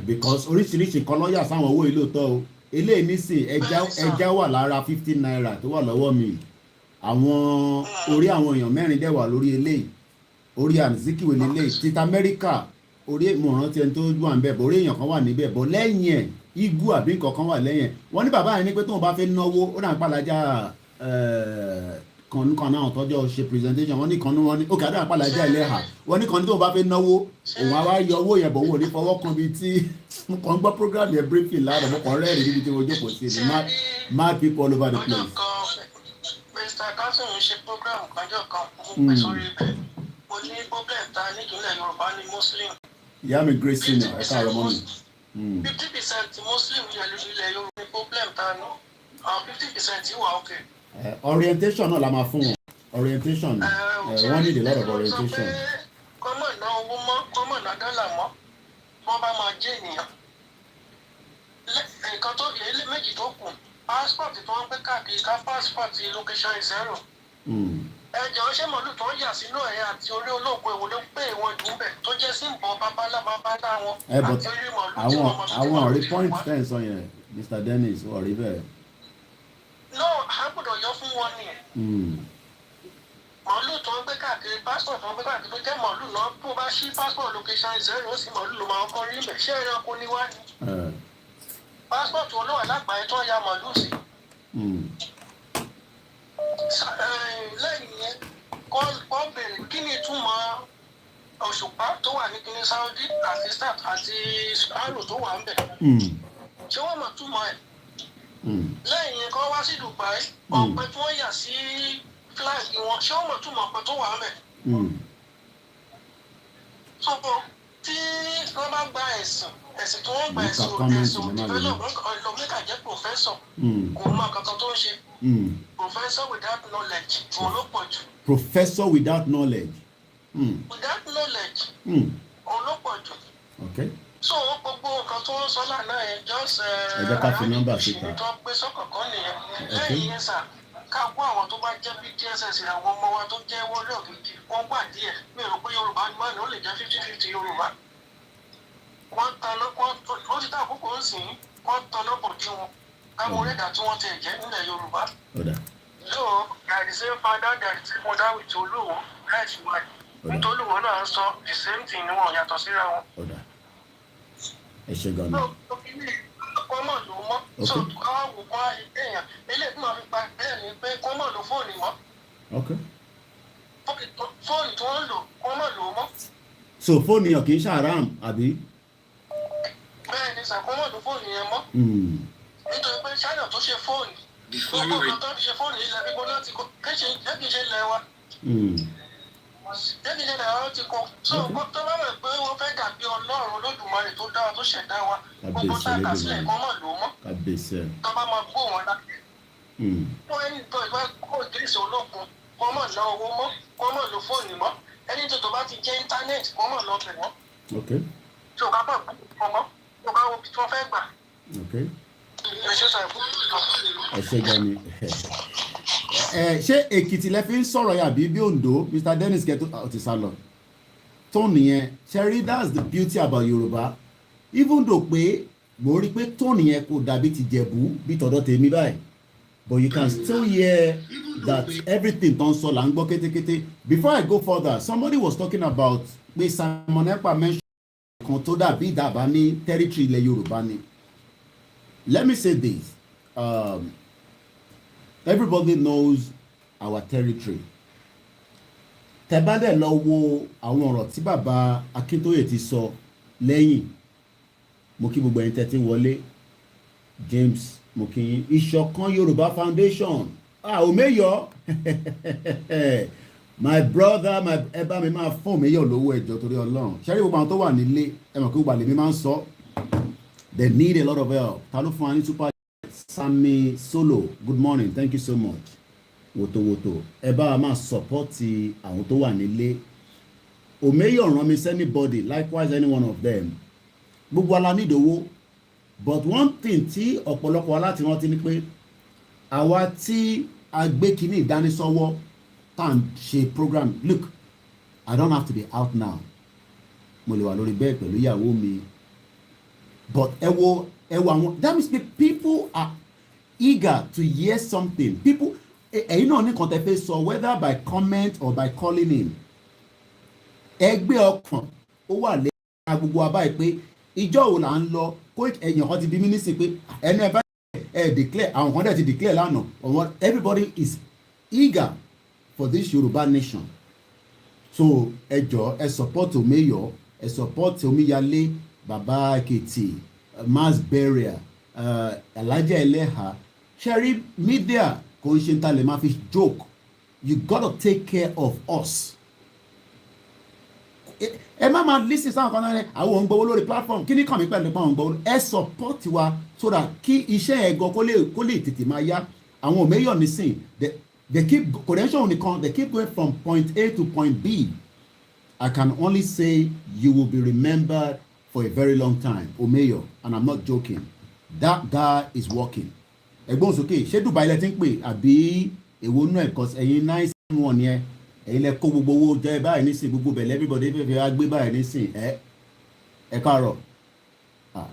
Because oríṣiríṣi kan lọ́yà sáwọn owó ìlú tọ́ o eléyìí nísìn ẹja wà lára 15 naira tó wà lọ́wọ́ mi àwọn orí àwọn èèyàn mẹ́rin dẹ̀ wà lórí eléyìí orí Azikiwe lélẹ̀ títa Amẹ́ríkà orí ìmọ̀ràn tí ẹni tó wà níbẹ̀ bọ̀ orí èèyàn kan wà níbẹ̀ bọ̀ lẹ́yìn ẹ̀ igu àbí nǹkan kan wà lẹ́yìn ẹ̀ wọ́n ní bàbá yẹn ní pé tóun bá fẹ́ náwó ó dà ń pàlájà kan náà tọ́jọ́ ṣe presentation wọ́n ní kan ní wọ́n ní òkè àdá pàlájà ẹlẹ́hà wọ́n ní kan ní tóun bá fẹ́ náwó òun á wá yọ owó yẹn bọ̀ wọ́n ní fọwọ́ kan bíi tí mo kàn ń gbọ́ program yẹn briefing láàrọ̀ mo kàn rẹ́ẹ̀rì níbi tí mo jókòó sí ni mad people all over the place. Mr. Council ń ṣe program kanjọ́ kan mo pè sórí ibẹ̀ mo ní problem ta nípínlẹ̀ Yorùbá ní Muslim. ìyá mi grace senior ẹ káàárọ̀ mọ́ mi. 50% Muslim ilẹ̀ Yorùbá ní problem ta ní àwọn 50% wà okay. Orientation náà la máa fún wọn orientation wọ́n need a lot of orientation. kọ́mọ̀ ná owó mọ́ kọ́mọ̀ ná dọ́là mọ́ wọ́n bá máa jẹ́ ènìyàn. nǹkan tó ilé méjì tó kù passport tó ń gbé káàkiri ká passport location is 0. ẹ jọ̀ọ́ ṣé mọ̀lú tó ń yà sínú ẹ̀yà àti orí olóògùn èwo ló pé ìwọ̀n dùn bẹ̀ tó jẹ́ símbọ̀ babalábábá wọn àti orí mọ̀lú tí wọ́n mọ̀ àwọn ọ̀rí point ten sọ yẹn Mr. Dennis ọ̀rí bẹ́ẹ̀. no a gbọ́dọ̀ yọ fún wọn ni. mọ̀lú tó ń gbé káàkiri passport tó ń gbé káàkiri tó jẹ́ mọ̀lú náà tó bá ṣí passport location is 0 ó sì mọ̀lú ló máa kọ́ rí bẹ̀ ṣé ẹranko ni wá ni. passport olówó alágbàáyé tó ń ya mọ̀lú sí. lẹ́yìn yẹn kọ́ bèrè kí ni ìtumọ̀ òṣùpá tó wà ní kíní Saudi àti start àti arrow tó wà ń bẹ̀. ṣé wọ́n mọ̀ túmọ̀ ẹ̀. lẹ́yìn yẹn kọ́ wá sí Dubai ọ̀pẹ tí wọ́n yà sí flag wọn ṣé wọ́n mọ̀ túmọ̀ ọ̀pẹ tó wà ń bẹ̀. sọ́kọ̀ tí wọ́n bá gba ẹ̀sìn tí wọ́n gba ẹ̀sìn development ọ̀lọ́mẹ́kà jẹ́ professor kò mọ kankan tó ń ṣe. Professor without knowledge òun ló pọ̀ jù. Professor without knowledge. Without knowledge òun ló pọ̀ jù. Okay. So gbogbo nǹkan tó ń sọ lánàá yẹn just síta. tó gbé sọ́kọ̀ọ̀kan nìyẹn. lẹ́yìn yẹn sà ká kó àwọn tó bá jẹ́ bí DSS àwọn ọmọ wa tó jẹ́ wọlé òkìkí wọ́n gbà díẹ̀ mi ò rò pé Yorùbá ni wọ́n ní ó lè jẹ́ 50-50 Yorùbá. wọ́n tanná ó ti dá àkókò ń sìn wọ́n tanná bò jí wọn káwọn orílẹ̀-èdè tí wọ́n ti jẹ́ nílẹ̀ Yorùbá. so there is a father there is a mother with olówó that's why nítorí olówó náà sọ the same thing ni wọn yàtọ̀ síra wọn. ẹ ṣe gan ni. kọ́mọ̀ ló mọ́ so káwọn wò kọ́ èèyàn eléyìí tí wọ́n fi pa bẹ́ẹ̀ ni pé kọ́mọ̀ ló fóònù mọ́. fóònù tí wọ́n lò kọ́mọ̀ ló mọ́. so fóònù yàn kì í ṣàràm àbí. bẹ́ẹ̀ ni sàkómọ̀ ló fóònù yẹn mọ́. nítorí pé China tó ṣe fóònù gbogbo kan tó fi ṣe fóònù ilẹ̀ gbígbó láti kó kéṣe ṣe lẹ̀ wa. jẹ́kì ṣe lẹ̀ wa ti kó so tó bá wẹ̀ pé wọ́n fẹ́ dàbí Ọlọ́run Olódùmarè tó dá wa tó ṣẹ̀dá wa gbogbo tá a kà sílẹ̀ kọ́ mọ̀ ló mọ́ tó bá máa gbó wọn láti. wọ́n ẹni tó ìgbà kó ìgbésí ológun kọ́ mọ̀ ná owó mọ́ kọ́ mọ̀ lo fóònù mọ́ ẹni tó bá ti jẹ́ íńtánẹ́ẹ̀tì kọ́ mọ̀ lọ bẹ̀ wọ́n. tí o bá bọ̀ ọmọ tó bá wo bí wọ́n fẹ́ gbà. ẹ ṣe gan ni. ṣé Èkìtì lẹ fi ń sọ̀rọ̀ yà bí Oǹdó Mr. Dennis kẹtù ti sá lọ tó nìyẹn ṣẹ́rí that's the beauty about Yorùbá even though pé mo rí pé tó nìyẹn kò dàbí ti Jẹ̀bú bí tọ̀dọ̀ tèmi báyìí but you can still hear that everything tó ń sọ là ń gbọ́ kétékété. Before I go further somebody was talking about pé Simon Ekpa mention kan tó dàbí ìdàbà ní territory ilẹ̀ Yorùbá ni. Let me say this. Everybody knows our territory. Tẹ́ bá dẹ̀ lọ wo àwọn ọ̀rọ̀ tí bàbá Akíntóyè ti sọ lẹ́yìn mo kí gbogbo ẹ̀yin tẹ́ ti wọlé James mo kí yín Ìṣọ̀kan Yorùbá Foundation Omeyo my brother ẹ bá mi máa fún Omeyo lówó ẹjọ́ torí Ọlọ́run ṣẹ́rí gbogbo àwọn tó wà nílé ẹ mọ̀ kí gbogbo àlè mi máa ń sọ they need a lot of help ta ló fún wa ní super Sami Solo good morning thank you so much wotowoto ẹ bá wa máa sọpọ́tì àwọn tó wà nílé Omeyo ràn mí sí anybody likewise any one of them gbogbo ala need owó but one thing tí ọ̀pọ̀lọpọ̀ aláti rántí ni pé àwa tí a gbé kíní ìdánisọ́wọ́ tá à ń ṣe program look I don't have to be out now mo lè wà lórí bẹ́ẹ̀ pẹ̀lú ìyàwó mi but ẹ wo àwọn that means the people are eager to hear something people ẹ̀yin náà ní kan tẹ́ fẹ́ sọ whether by comment or by calling in. Ẹgbẹ́ ọkàn ó wà lẹ́yìn gbogbo abáyé pé ìjọ wo là ń lọ kó ẹ̀yìn kan ti bí mínísì pé ẹni ẹ bá declare àwọn kan dẹ̀ ti declare lánàá or everybody is eager for this Yoruba nation. So ẹ jọ̀ọ́ ẹ support Omeyo, ẹ support Omiyale, Baba Ekiti, mass burial, Alhaja Eleha. Sherry media kò ń ṣe ń ta lè máa fi joke. You gotta take care of us. Ẹ má máa lísì sáwọn kan náà àwọn òun gbowó lórí platform kí ní kàn mí pẹ̀lú pé àwọn gbowó ẹ support wa so that kí iṣẹ́ ẹ̀gọ́ kó lè tètè máa yá. Àwọn Omeyo nísìn they keep credential nìkan they keep going from point A to point B. I can only say you will be remembered for a very long time, Omeyo, and I'm not joking. That guy is working. Ẹ̀gbọ́n sókè ṣé Dubai lẹ ti ń pè àbí èwo nú ẹ̀ cause ẹ̀yin 971 yẹn ẹ̀yin lẹ kó gbogbo owó jẹ́ báyìí nísìn gbogbo bẹ̀lẹ́ everybody fẹ́ wá gbé báyìí nísìn ẹ káàárọ̀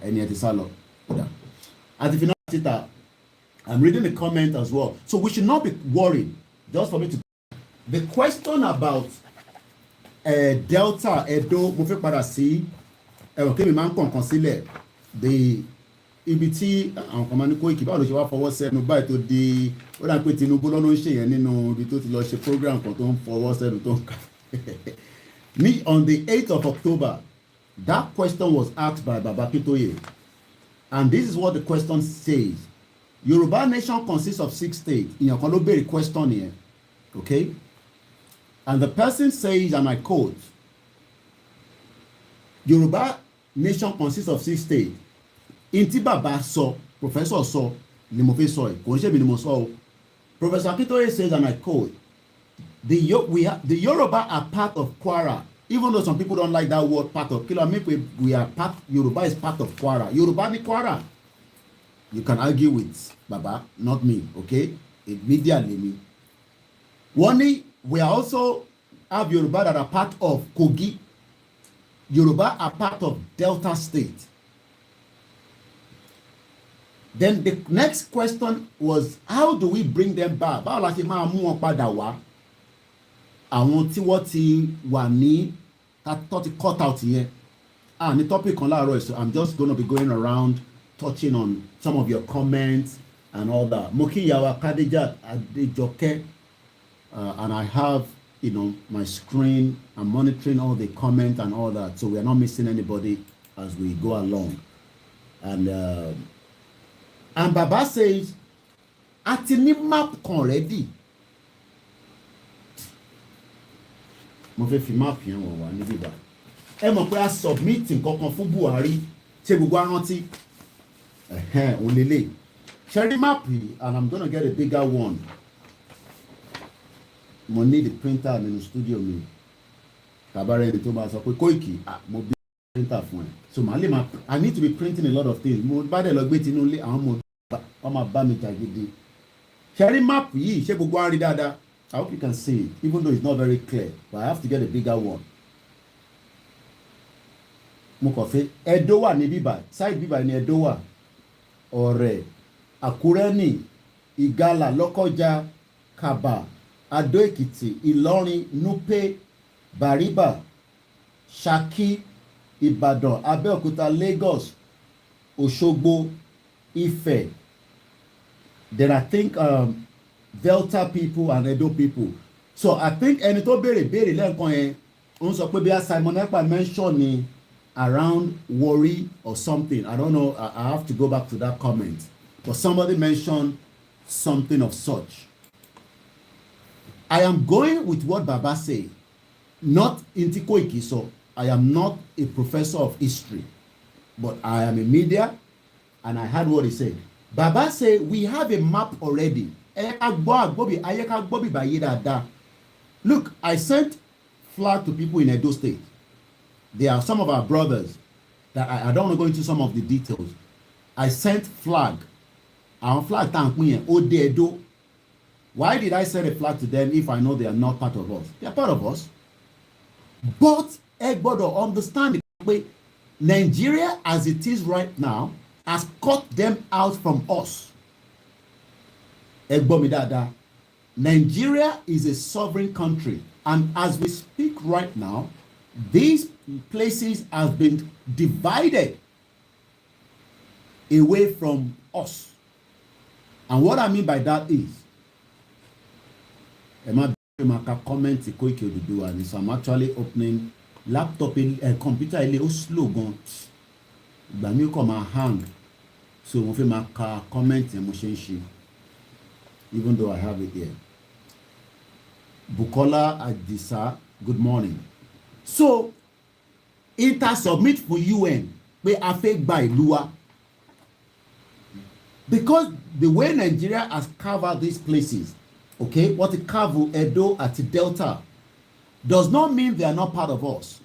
ẹni ẹ ti sá lọ. Àti fi náà síta I'm reading the comment as well. So we should not be worried. Just for me to the question about Delta Edo mo fẹ́ padà sí ẹ̀rọ kí mi máa ń kọ̀ọ̀kan sílẹ̀ ibi tí àwọn kan máa ní Koiki báwo ló ṣe wá fọwọ́ sẹ́nu báyìí tó di ó dà pé Tinubu lọ́nà ń ṣe yẹn nínú ibi tó ti lọ ṣe program kan tó ń fọwọ́ sẹ́nu tó ń kà me on the 8th of October that question was asked by Baba Akintoye and this is what the question says. Yoruba nation consists of 6 states. Ìyẹn kan ló béèrè question yẹn, okay? And the person says, and I quote, Yoruba nation consists of 6 states. Inti Baba sọ, Professor sọ, ni mo fi sọ ẹ̀, kò ń ṣe mi ni mo sọ o. Professor Akintoye says, and I quote, the Yoruba are part of Kwara. Even though some people don't like that word part of, we are part, Yoruba is part of Kwara. Yoruba ni Kwara. You can argue with Baba, not me, okay? Immediately me. One, we also have Yoruba that are part of Kogi. Yoruba are part of Delta State. Then the next question was, how do we bring them back? Báwo la ṣe máa mú wọn padà wá? Àwọn tí wọ́n ti wà ní tó ti cut out yẹn. Ní topic kan láàárọ̀ so I'm just going to be going around touching on some of your comments and all that. Mo kí ìyàwó Khadijat Adejoke, and I have, my screen. I'm monitoring all the comments and all that, so we are not missing anybody as we go along. And Baba says, àti ní map kan ready. Mo fẹ́ fi map yẹn wọ̀n wá níbí bá. Ẹ mọ̀ pé a submit nǹkan kan fún Buhari ṣé gbogbo arántí. Òun lélẹ̀. Ṣẹ́rí map yìí, and I'm gonna get a bigger one. Mo ní the printer nínú studio mi. Tàbárẹ̀ ẹni tó máa sọ pé Koiki, mo bí printer fún ẹ. So I need to be printing a lot of things. Mo bá dẹ̀ lọ gbé tinú ilé àwọn ọmọ bá mi jà gidi. Ṣẹ́rí map yìí ṣé gbogbo á rí dáadáa. I hope you can see it, even though it's not very clear, but I have to get a bigger one. Mo kàn fẹ́ Edo wà ní bíbà, side bíbà ní Edo wà. Ọ̀rẹ́, Àkúrẹ́ ní, Ìgalà, Lọ́kọ́jà, Kàbà, Adó Èkìtì, Ìlọrin, Núpé, Bàríbà, Ṣakí, Ìbàdàn, Abẹ́òkúta, Lagos, Òṣogbo, Ifẹ̀. Then I think Delta people and Edo people. So I think ẹni tó béèrè lẹ́ẹ̀kan yẹn ó ń sọ pé bí a Simon Ekpa mention ni around Warri or something. I don't know. I have to go back to that comment. But somebody mentioned something of such. I am going with what Baba said, not Inti Koiki. So I am not a professor of history, but I am a media, and I heard what he said. Baba said we have a map already. Look, I sent flag to people in Edo State. There are some of our brothers that I don't want to go into some of the details. I sent flag. Our flag tank me Ode Edo. Why did I send a flag to them if I know they are not part of us? They are part of us. But everybody understand the way Nigeria as it is right now has cut them out from us. Ẹgbọ́n mi dáadáa. Nigeria is a sovereign country, and as we speak right now, these places have been divided away from us. And what I mean by that is, Emma comment KOIKIMEDIA, and so I'm actually opening laptop, computer, ó slow gan. Ìgbà mi kò máa hang, so mo fẹ́ máa ka comment yẹn mo ṣe ń ṣe, even though I have it here. Bukola Adisa, good morning. So, inter-submit for UN pé a fẹ́ gba ìlú wa. Because the way Nigeria has covered these places, okay, what the Kavu, Edo, àti Delta, does not mean they are not part of us.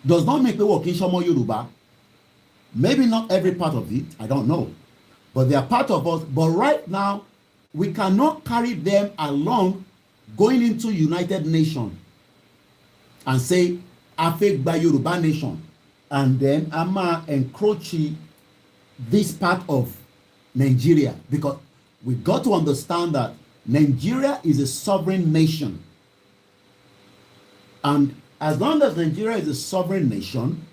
Does not make the work in Shomo Yoruba. Maybe not every part of it, I don't know. But they are part of us. But right now, we cannot carry them along going into United Nations and say, affect by Yoruba nation. And then Ama encroach this part of Nigeria. Because we got to understand that Nigeria is a sovereign nation. And as long as Nigeria is a sovereign nation,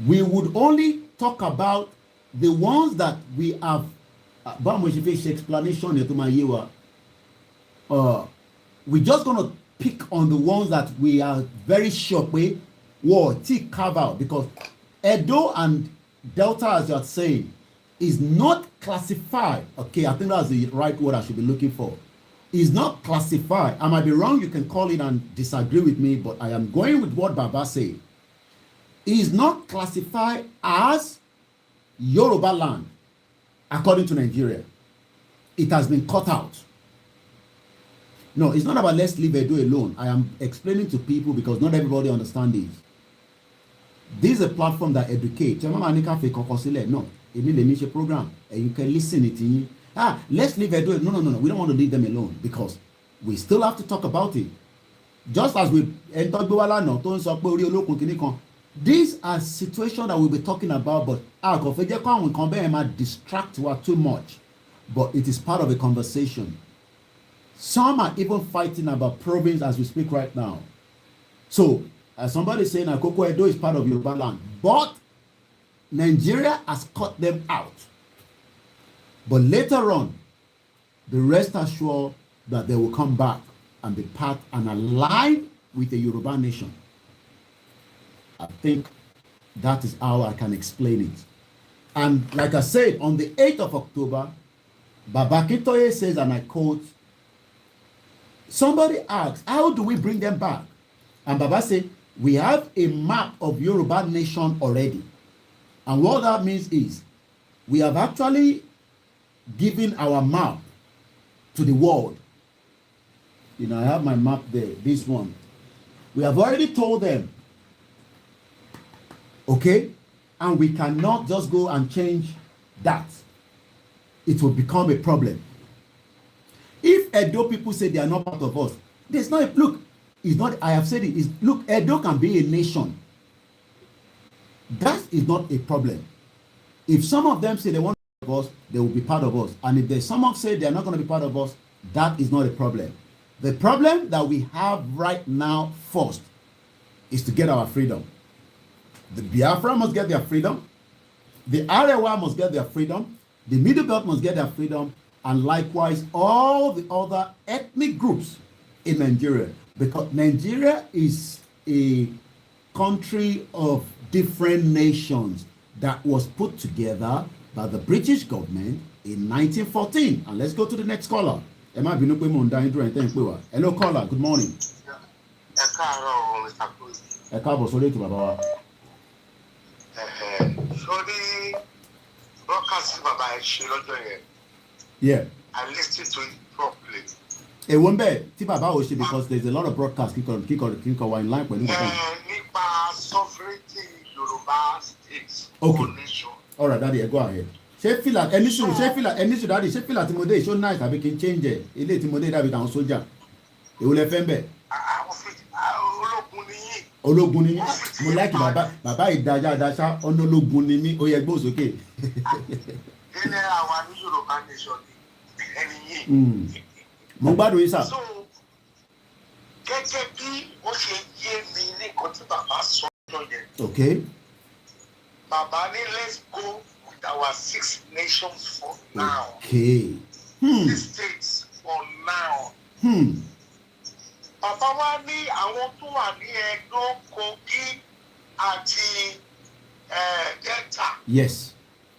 we would only talk about the ones that we have. Explanation. We're just going to pick on the ones that we are very sure we carve out, because Edo and Delta, as you're saying, is not classified. Okay, I think that's the right word I should be looking for. Is not classified. I might be wrong, you can call it and disagree with me, but I am going with what Baba said. Is not classified as Yoruba land according to Nigeria. It has been cut out. No, it's not about let's leave Edo alone. I am explaining to people because not everybody understands this. This is a platform that educates. No, a program and you can listen it in. Let's leave Edo. No. We don't want to leave them alone because we still have to talk about it. Just as we these are situations that we'll be talking about, but distract too much. But it is part of a conversation. Some are even fighting about province as we speak right now. So, as somebody saying Akoko Edo is part of Yoruba land, but Nigeria has cut them out. But later on, the rest assured that they will come back and be part and align with the Yoruba nation. I think that is how I can explain it. And like I said, on the 8th of October, Baba Akintoye says, and I quote, somebody asked, how do we bring them back? And Baba said, we have a map of Yoruba nation already. And what that means is, we have actually given our map to the world. You know, I have my map there, this one. We have already told them, okay? And we cannot just go and change that. It will become a problem. If Edo people say they are not part of us, there's not a look. It's not. I have said it. Is look. Edo can be a nation. That is not a problem. If some of them say they want to be part of us, they will be part of us. And if there's some of say they are not going to be part of us, that is not a problem. The problem that we have right now first is to get our freedom. The Biafra must get their freedom. The Arewa must get their freedom. The Middle Belt must get their freedom. And likewise, all the other ethnic groups in Nigeria. Because Nigeria is a country of different nations that was put together by the British government in 1914. And let's go to the next caller. Hello, caller. Good morning. Yeah. I listened to it properly. It won't be because there's a lot of broadcasts. Kick on in line. Nípa sovereignty Yoruba states. Okay. All right, Daddy, go ahead. Ṣé fìlà ẹni sùn Daddy ṣé fìlà tí mo dé ṣó nice àbí kí n change ẹ̀ ilé tí mo dé dàbí àwọn sójà èwo lẹ fẹ́ ń bẹ̀. Ológun ni yín mo like bàbá ìdájà àdáṣá ọ̀nà ológun ni mí ó yẹ gbó sókè. Ilé àwa ní Yorùbá nation ni ẹni yìí. Mo gbádùn yín sà. So gẹ́gẹ́ bí ó ṣe yé mi ní nǹkan tí bàbá sọ ọjọ́ yẹn. Okay. Bàbá ní let's go with our 6 nations for now. Okay. 6 states for now. Bàbá wa ní àwọn tó wà ní Ẹdó, Kogi àti Delta. Yes.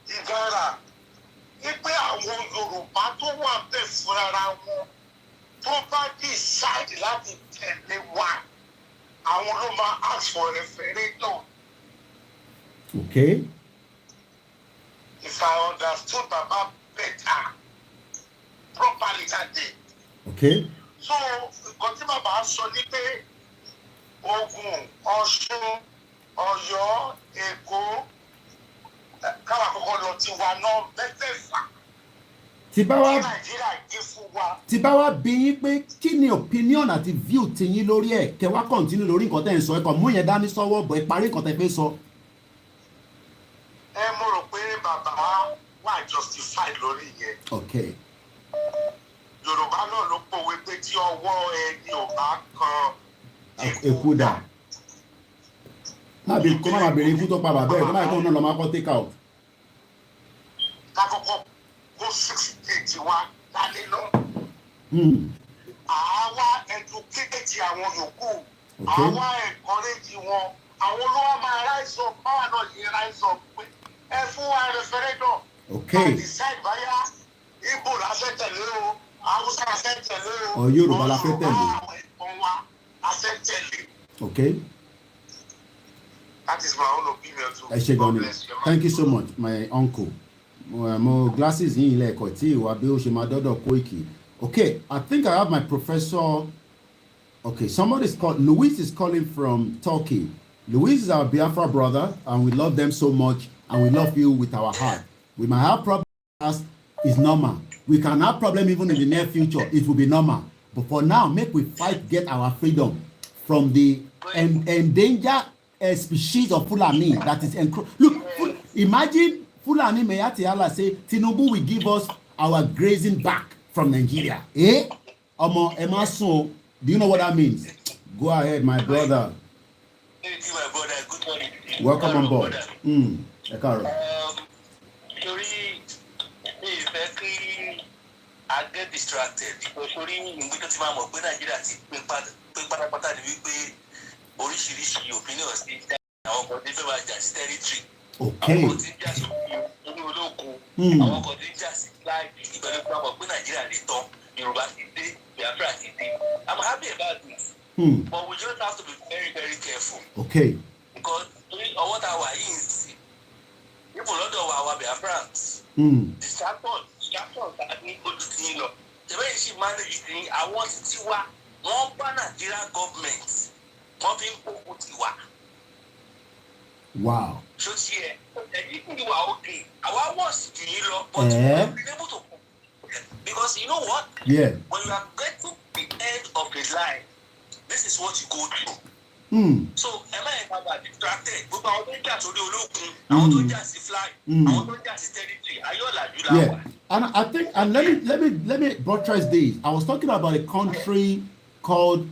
Ìgbára wípé àwọn Yorùbá tó wà bẹ́ẹ̀ fúnra wọn tó bá decide láti tẹ̀lé wa àwọn ló máa ask for referendum. Okay. If I understood Baba better properly that day. Okay. So nǹkan tí bàbá sọ ní pé Ògùn, Ọ̀ṣun, Ọ̀yọ́, Èkó káwa kọ́kọ́ lọ ti wa náà mẹ́fẹ̀ẹ̀fà. Tí Nàìjíríà gbé fún wa. Tí bá wá bí yín pé kí ni opinion àti view ti yín lórí ẹ̀ kẹ́ wá continue lórí nǹkan tẹ́ ń sọ ẹ kàn mú yẹn dání sọ́wọ́ bọ̀ ẹ parí nǹkan tẹ́ fẹ́ sọ. Mo rò pé bàbá wà justified lórí yẹn. Okay. Yorùbá náà ló pòwe pé tí ọwọ́ ẹni ò bá kan ikú dà. Lábì kó má bèrè ikú tó pa bàbá ẹ̀ kó má kó náà lọ máa kọ́ take out. Ká kọ́kọ́ kó 6 states wa dálé náà. Àwa educate àwọn yòókù. Àwa encourage wọn. Àwọn olówó máa rise up báwa náà yìí rise up pé ẹ fún wa referendum. Okay. Decide báyà Igbo la fẹ́ tẹ̀lé o, Hausa la fẹ́ tẹ̀lé o. Yorùbá la fẹ́ tẹ̀lé. Àwọn ẹ̀gbọ́n wa la fẹ́ tẹ̀lé. Okay. That is my own opinion too. Ẹ ṣé gan ni. Thank you so much, my uncle. Mo glasses yín ilé ẹ̀kọ́ tí ìwà bí ó ṣe máa dọ́dọ̀ Koiki. Okay, I think I have my professor. Okay, somebody is called Luis is calling from Turkey. Luis is our Biafra brother, and we love them so much, and we love you with our heart. We might have problems, it's normal. We can have problems even in the near future, it will be normal. But for now, make we fight, get our freedom from the endangered species of Fulani that is look, imagine Fulani Meyati Allah say, Tinubu will give us our grazing back from Nigeria. Omo, Emaso, do you know what that means? Go ahead, my brother. Thank you, my brother. Good morning. Welcome on board. I get distracted because ìgbé tó ti máa mọ̀ pé Nàìjíríà ti pín pátápátá ni wípé oríṣiríṣi opinion sí àwọn kan tí fẹ́ máa jà sí territory. Okay. Àwọn kan tí ń jà sí orí ológun. Àwọn kan tí ń jà sí flag. Ìgbàlódé tó máa mọ̀ pé Nàìjíríà lè tán. Yorùbá ti dé, Biafra ti dé. I'm happy about this. But we just have to be very, very careful. Okay. Because what our is people lọ́dọ̀ wa Biafrans. Distraction ní ojú tí ń lọ. Ṣèbẹ́ yìí ṣì manage ní àwọn títí wa wọ́n bá Nigerian government wọ́n fi ń kókó ti wa. Wow. So ti ẹ ẹ̀yìn ní wa òkè àwa wọ̀ sí jù yín lọ but we will be able to because you know what? Yeah. When you are getting to the end of the line, this is what you go through. So ẹ má yẹn ká bá distracted gbogbo àwọn tó ń jà sórí olókun àwọn tó ń jà sí flag àwọn tó ń jà sí territory ayọ̀làjú làwà. And I think, and let me buttress this. I was talking about a country called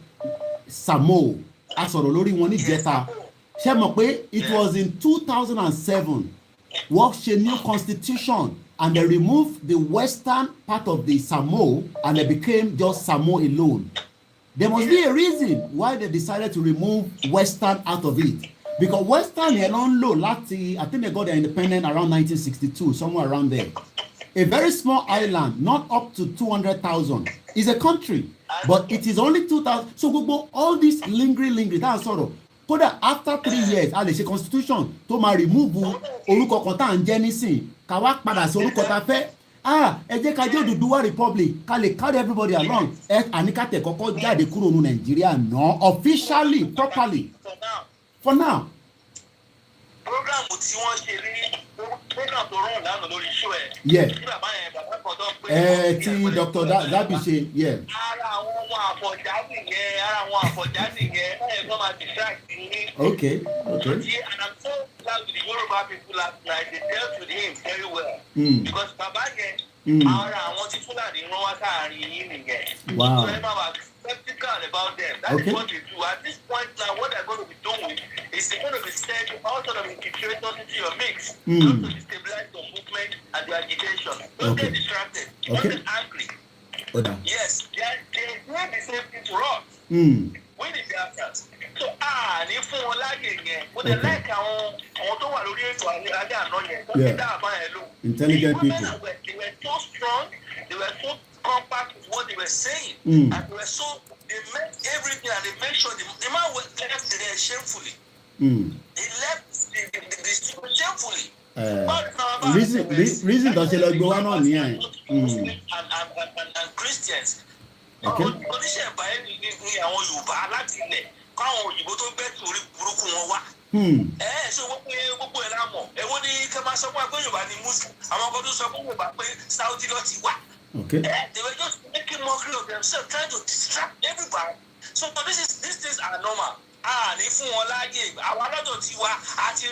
Samoa. Asọ̀rọ̀ lórí wọn ní Jẹta. Ṣé mọ̀ pé it was in 2007 wọ́n ṣe new constitution and they removed the western part of the Samoa and they became just Samoa alone. There must be a reason why they decided to remove western out of it. Because western yẹn ló ń lò láti, I think they got their independence around 1962, somewhere around there. A very small island, not up to 200,000, is a country, but it is only 2,000. So gbogbo all this lingering, that's sort of. Kódà after 3 years, a lè ṣe constitution tó máa remove orúkọ kan tá à ń jẹ́ nísìn, ká wá padà sí orúkọ tá a fẹ́. Ẹ jẹ́ ká jẹ́ Odùduwà republic, ká lè carry everybody along. Àníkàtẹ̀ kọ́kọ́ jáde kúrò ní Nàìjíríà náà officially, properly. For now. Program tí wọ́n ṣe rí program tó rán lánàá lórí show ẹ̀. Yeah. Tí bàbá yẹn bàbá kan tó pé. Tí Dr. Dabi ṣe, yeah. Ara àwọn ọmọ àfọ̀já nìyẹn, ẹ̀ kọ́ máa distract ní. Okay. And I'm so glad with the Yoruba people last night, they dealt with him very well. Because bàbá yẹn Ara àwọn tí Fúlàní rán wá káàrin yín nìyẹn. Wow. So ẹ máa wà skeptical about them. That is what they do. At this point now, what they're going to be doing is they're going to be sending all sort of infiltrators into your mix just to destabilize your movement and your agitation. Don't get distracted. Don't get angry. Yes, they're doing the same thing to us. We the Biafrans. So ní fún wọn láàyè yẹn. Mo dẹ̀ like àwọn tó wà lórí ètò alẹ́ àná yẹn. Wọ́n ti dá àbá yẹn lò. Intelligent people. They were so strong. They were so compact with what they were saying. And they meant everything and they made sure the man left there shamefully. He left the street shamefully. Reason tó ṣe lọ gbé wá náà nìyẹn. And Christians. Oníṣẹ́ ìbáyé ni àwọn Yorùbá láti ilẹ̀ káwọn òyìnbó tó bẹ́ẹ̀ tí orí burúkú wọn wá. Ṣé gbogbo ẹ̀ lámọ̀? Èwo ni kẹ́ máa sọ fún wa pé Yorùbá ni Muslim? Àwọn kan tó sọ fún Yorùbá pé Saudi ló ti wá. They were just making mockery of themselves, trying to distract everybody. So these things are normal. Ní fún wọn láàyè, àwọn alọ́dọ̀ ti wá àti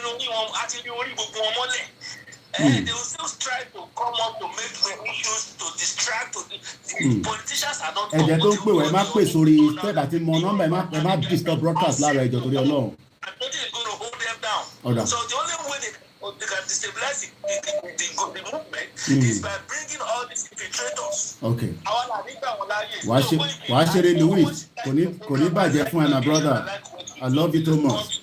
rí orí gbogbo wọn mọ́lẹ̀. They will still try to come up to make issues to distract. The politicians are not. Ẹ̀jẹ̀ tó ń pè wá ẹ má pè sórí step àti mọ nọ́mbà ẹ má disturb broadcast lára ẹjọ́ torí Ọlọ́run. Nothing is going to hold them down. So the only way they can destabilize the movement is by bringing all these infiltrators. Okay. Wàá ṣeré Louis kò ní bàjẹ́ fún ẹ na brother. I love you so much.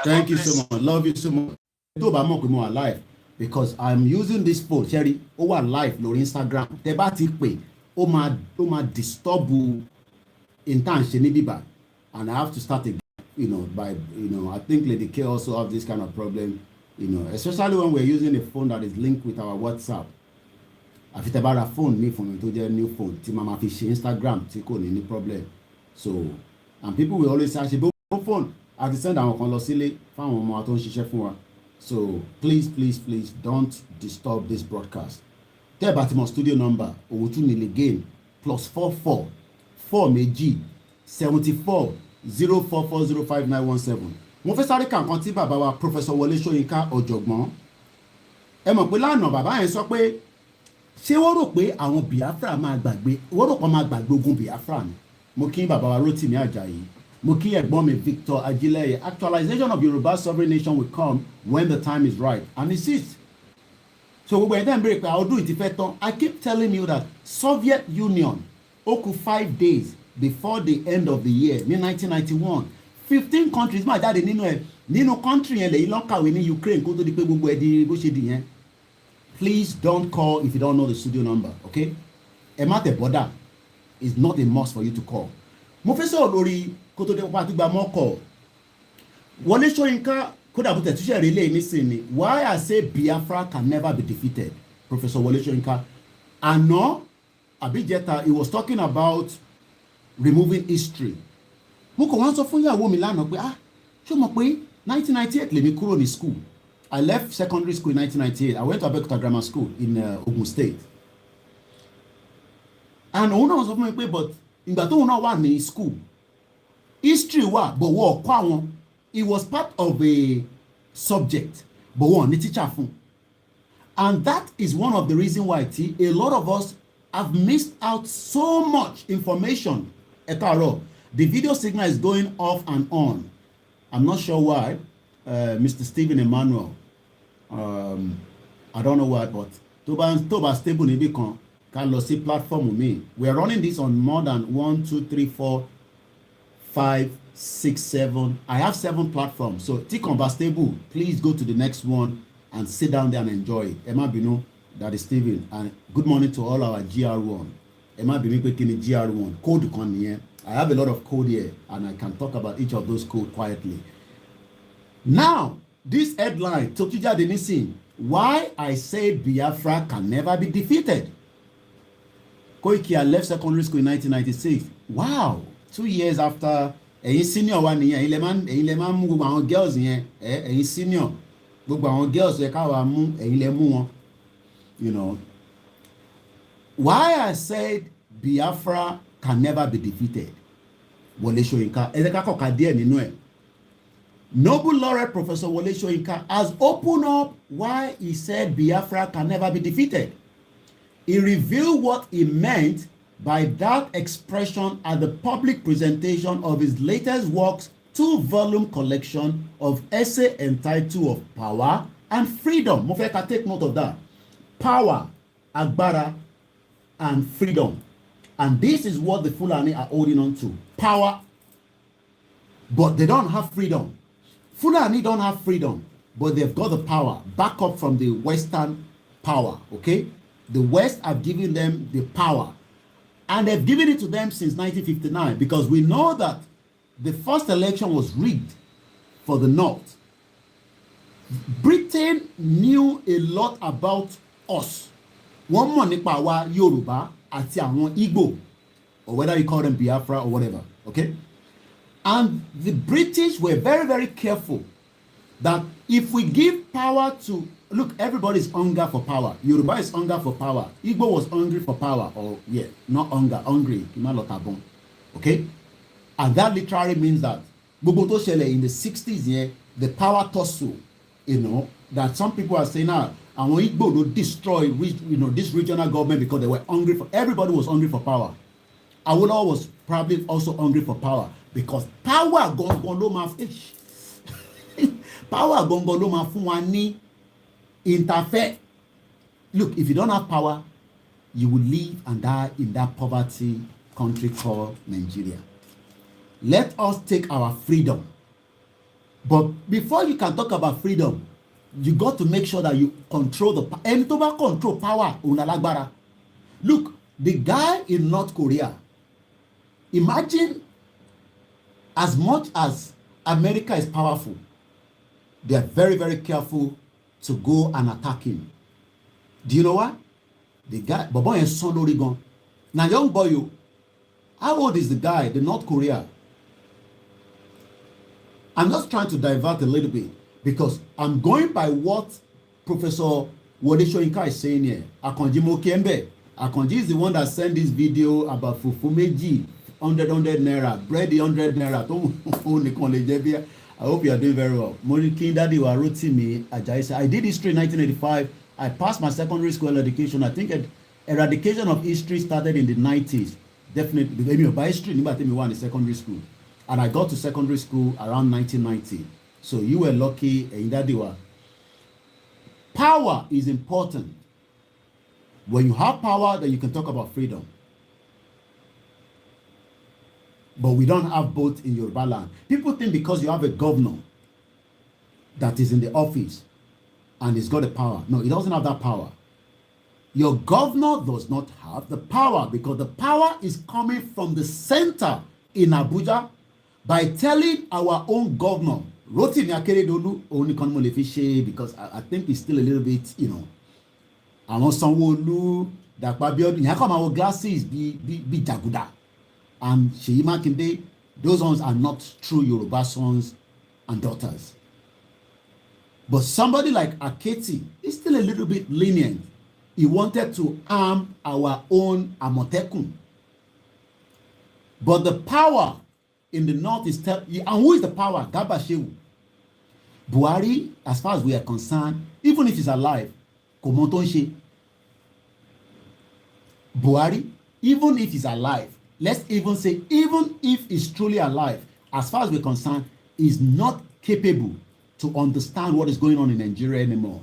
Thank you so much. Love you so much. Tó bá mọ̀ pé mo wà live because I'm using this phone ṣẹ́rí ó wà live lórí Instagram tẹ bá ti pè ó máa disturb intan ṣe ní bíbá and I have to start again I think Lady K also have this kind of problem especially when we're using a phone that is linked with our WhatsApp àfi tẹ bá ra phone ní fún mi tó jẹ́ new phone tí màá fi ṣe Instagram tí kò ní problem so and people will always say ṣe bó phone àti send àwọn kan lọ sílé fáwọn ọmọ tó ń ṣiṣẹ́ fún wa. So please don't disturb this broadcast. Tẹ́ bá ti mọ studio number òun tún nílé again +44 4 méjì 74 044 05917. Mo fẹ́ sáré kà nǹkan tí bàbá wa Professor Wọlé Ṣóyínká ọ̀jọ̀gbọ́n. Ẹ mọ̀ pé lánàá bàbá yẹn sọ pé ṣé wọ́n rò pé àwọn Biafra máa gbàgbé ogun Biafra ni. Mo kí bàbá wa Rótìmí Àjàyí. Mo kí ẹ̀gbọ́n mi Victor Ajílẹ̀yẹ. Actualization of Yoruba sovereign nation will come when the time is right and it is. So gbogbo ẹ̀dá ń bèrè pé ọdún ìtì fẹ́ tán. I keep telling you that Soviet Union ó kù 5 days before the end of the year ní 1991 15 countries máa jáde nínú country yẹn lèyí lọ́kàwé ní Ukraine kó tó di pé gbogbo ẹ̀ di bó ṣe di yẹn. Please don't call if you don't know the studio number, okay? Ẹ má tẹ̀ bọ́dà. It's not a must for you to call. Mo fẹ́ sọ̀rọ̀ lórí kó tó dé pápá tó gba mọ́kọ̀ Wọlé Ṣóyínká kódà bó tẹ̀túṣẹ̀ rí lẹ́yìn nísìnyí why I say Biafra can never be defeated Professor Wọlé Ṣóyínká àná àbíjẹta he was talking about removing history mo kàn wá sọ fún ìyàwó mi lánàá pé ṣé o mọ̀ pé 1998 lèmi kúrò ní school I left secondary school in 1998 I went to Abeokuta Grammar School in Ogun State and òun náà sọ fún mi pé but ìgbà tóun náà wà ní school history wà but wọ́n kọ́ àwọn it was part of a subject but wọ́n ní teacher fún and that is one of the reasons why a lot of us have missed out so much information. Ekaro, the video signal is going off and on. I'm not sure why. Mr. Stephen Emmanuel, I don't know why, but tó bá stable níbí kan ká lọ sí platform mi. We are running this on more than 1 2 3 4 5 6 7. I have 7 platforms. So tí kan bá stable, please go to the next one and sit down there and enjoy it. Ẹ má bínú, that is Stephen, and good morning to all our GR1. Ẹ má bínú pé kí ni GR1 code kan nìyẹn. I have a lot of code here and I can talk about each of those code quietly. Now, this headline tó tún jáde nísìn, why I say Biafra can never be defeated. Koiki left secondary school in 1996. Wow, 2 years after. Ẹ̀yin senior wa nìyẹn, ẹ̀yin lẹ máa mú gbogbo àwọn girls yẹn, ẹ̀yin senior, gbogbo àwọn girls yẹn káwa mú, ẹ̀yin lẹ mú wọn. You know, why I said Biafra can never be defeated. Wọlé Ṣóyínká, ẹ jẹ́ ká kọ́ka díẹ̀ nínú ẹ̀. Nobel laureate Professor Wole Soyinka has opened up why he said Biafra can never be defeated. He revealed what he meant by that expression at the public presentation of his latest works, 2-volume collection of essay entitled of Power and Freedom. Mo fẹ́ ká take note of that. Power, agbára, and freedom. And this is what the Fulani are holding on to. Power, but they don't have freedom. Fulani don't have freedom, but they've got the power, back up from the Western power, okay? The West have given them the power. And they've given it to them since 1959, because we know that the first election was rigged for the North. Britain knew a lot about us. Wọ́n mọ̀ nípa àwa Yoruba àti àwọn Igbo, or whether you call them Biafra or whatever, okay? And the British were very, very careful that if we give power to, look, everybody's hunger for power. Yoruba is hunger for power. Igbo was hungry for power, or yeah, not hunger, hungry. Okay? And that literally means that gbogbo tó ṣẹlẹ̀ in the 60s, yeah, the power tussle, you know, that some people are saying, àwọn Igbo will destroy, this regional government because they were hungry for, everybody was hungry for power. Awolowo was probably also hungry for power, because power gangan ló máa power gangan ló máa fún wa ní interfere. Look, if you don't have power, you will live and die in that poverty country called Nigeria. Let us take our freedom. But before you can talk about freedom, you got to make sure that you control the power. And to control power, unalagbara. Look, the guy in North Korea, imagine, as much as America is powerful, they are very, very careful to go and attack him. Do you know what? The guy, Bobo and Son Oregon. Now, young boy, how old is the guy, the North Korea? I'm just trying to divert a little bit, because I'm going by what Professor Wole Soyinka is saying here. Akonji Mokembe. Akonji is the one that sent this video about fufu meji, 100 naira, bread 100 naira. I hope you are doing very well. Morikin Daddy Warotimi Ajayi. I did history in 1985. I passed my secondary school education. I think eradication of history started in the 90s. Definitely. By history, in the secondary school. And I got to secondary school around 1990. So you were lucky in that way. Power is important. When you have power, then you can talk about freedom. But we don't have both in Yoruba land. People think because you have a governor that is in the office and he's got the power. No, he doesn't have that power. Your governor does not have the power, because the power is coming from the center in Abuja by telling our own governor, Rotimi Akeredolu, only Konmolefiche, because I think he's still a little bit, àwọn Sanwo-Olu, Dapo Abiodun, you come our glasses be Jaguda. And Seyi Makinde, those ones are not true Yoruba sons and daughters. But somebody like Aketi is still a little bit lenient. He wanted to arm our own Amotekun. But the power in the north is and who is the power? Garba Shehu. Buhari, as far as we are concerned, even if he's alive, Komontonse. Buhari, even if he's alive, let's even say, even if he's truly alive, as far as we're concerned, is not capable to understand what is going on in Nigeria anymore.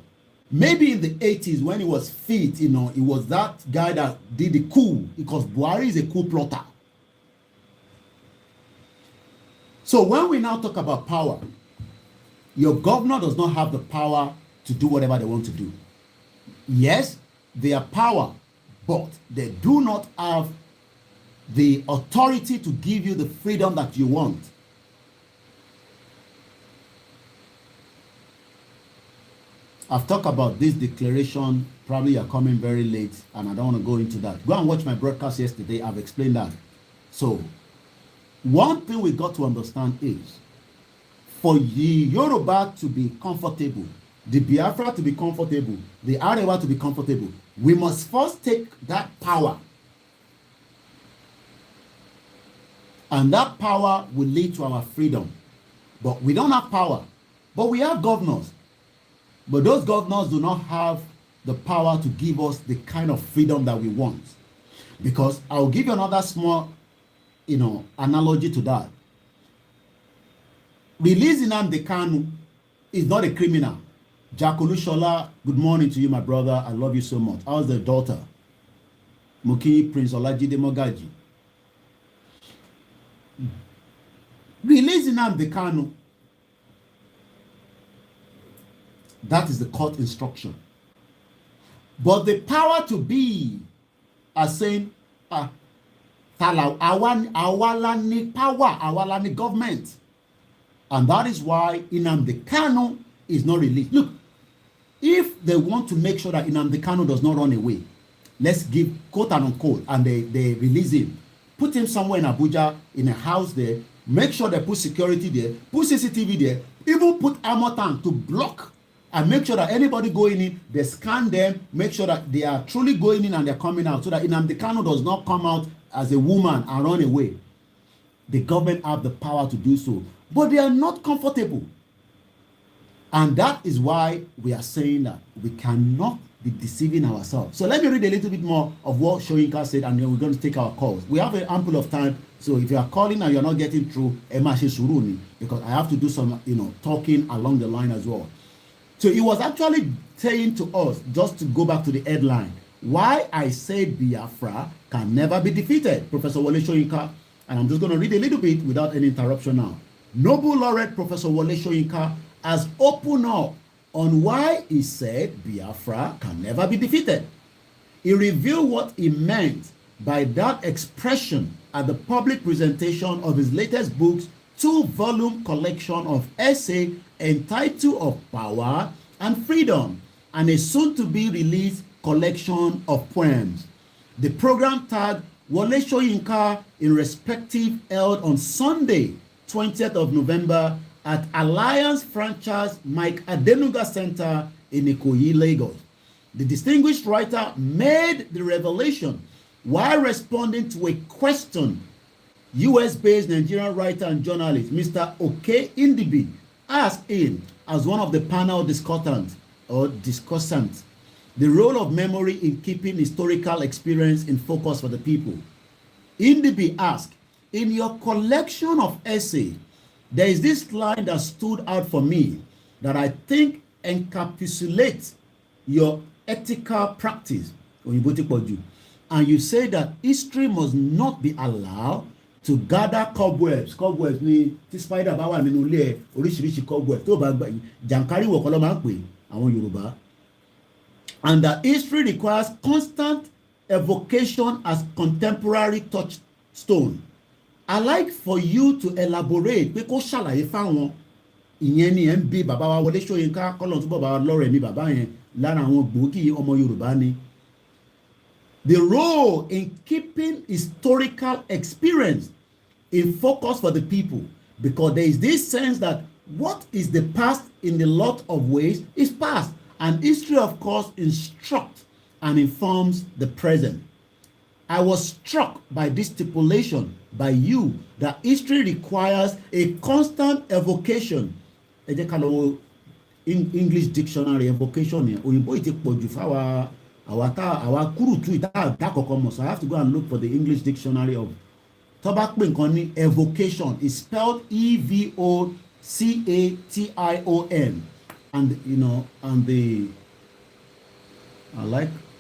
Maybe in the 80s when he was fit, he was that guy that did the coup, because Buhari is a coup plotter. So when we now talk about power, your governor does not have the power to do whatever they want to do. Yes, they are power, but they do not have the authority to give you the freedom that you want. I've talked about this declaration. Probably you're coming very late and I don't want to go into that. Go and watch my broadcast yesterday. I've explained that. So one thing we got to understand is, for the Yoruba to be comfortable, the Biafra to be comfortable, the Arewa to be comfortable, we must first take that power. And that power will lead to our freedom. But we don't have power. But we have governors. But those governors do not have the power to give us the kind of freedom that we want. Because I'll give you another small, analogy to that. Releasing Nnamdi Kanu is not a criminal. Jack Olushola, good morning to you, my brother. I love you so much. How's the daughter? Muki Prince Olajide Mogaji. Releasing Nnamdi Kanu, that is the court instruction. But the power to be as saying, awalani power, awalani government. And that is why Nnamdi Kanu is not released. Look, if they want to make sure that Nnamdi Kanu does not run away, let's give quote and unquote, and they release him. Put him somewhere in Abuja, in a house there, make sure they put security there, put CCTV there, even put armor tank to block and make sure that anybody going in, they scan them, make sure that they are truly going in and they're coming out so that Nnamdi Kanu does not come out as a woman and run away. The government have the power to do so, but they are not comfortable. And that is why we are saying that we cannot be deceiving ourselves. So let me read a little bit more of what Soyinka said, and then we're going to take our calls. We have an ample of time, so if you are calling and you're not getting through, because I have to do some, talking along the line as well. So he was actually saying to us, just to go back to the headline, why I said Biafra can never be defeated. Professor Wole Soyinka, and I'm just going to read a little bit without any interruption now. Nobel laureate Professor Wole Soyinka has opened up on why he said Biafra can never be defeated. He revealed what he meant by that expression at the public presentation of his latest book's 2-volume collection of essays entitled Of Power and Freedom, and a soon-to-be released collection of poems. The program tagged Wole Soyinka in respective held on Sunday, 20th of November at Alliance Franchise Mike Adenuga Center in Ikoyi, Lagos. The distinguished writer made the revelation while responding to a question US-based Nigerian writer and journalist Mr. Oke Indibi asked him as one of the panel discussants, the role of memory in keeping historical experience in focus for the people. Indibi asked, in your collection of essays, there is this line that stood out for me that I think encapsulates your ethical practice. And you say that history must not be allowed to gather cobwebs. Cobwebs ni tí spider bá wà nínú ilé oríṣiríṣi cobwebs tó bá gbà jàǹkárí wọ̀ kọ́ ló máa ń pè àwọn Yorùbá. And that history requires constant evocation as contemporary touchstone. I like for you to elaborate pé kó ṣàlàyé fáwọn ìyẹn ni ẹ̀ ń bí bàbá wa Wọlé Ṣóyínká kọ́lọ̀ tó bàbá lọ́rẹ̀ mi bàbá yẹn lára àwọn gbòógì ọmọ Yorùbá ni. The role in keeping historical experience in focus for the people, because there is this sense that what is the past in a lot of ways is past, and history of course instructs and informs the present. I was struck by this stipulation by you that history requires a constant evocation. English dictionary evocation yẹn òyìnbó ti pọ̀jù fáwa àwa kúrùtù ìta àkọ́kọ́ mọ̀, so I have to go and look for the English dictionary of tó bá pè nǹkan ní evocation is spelled E-V-O-C-A-T-I-O-N, and and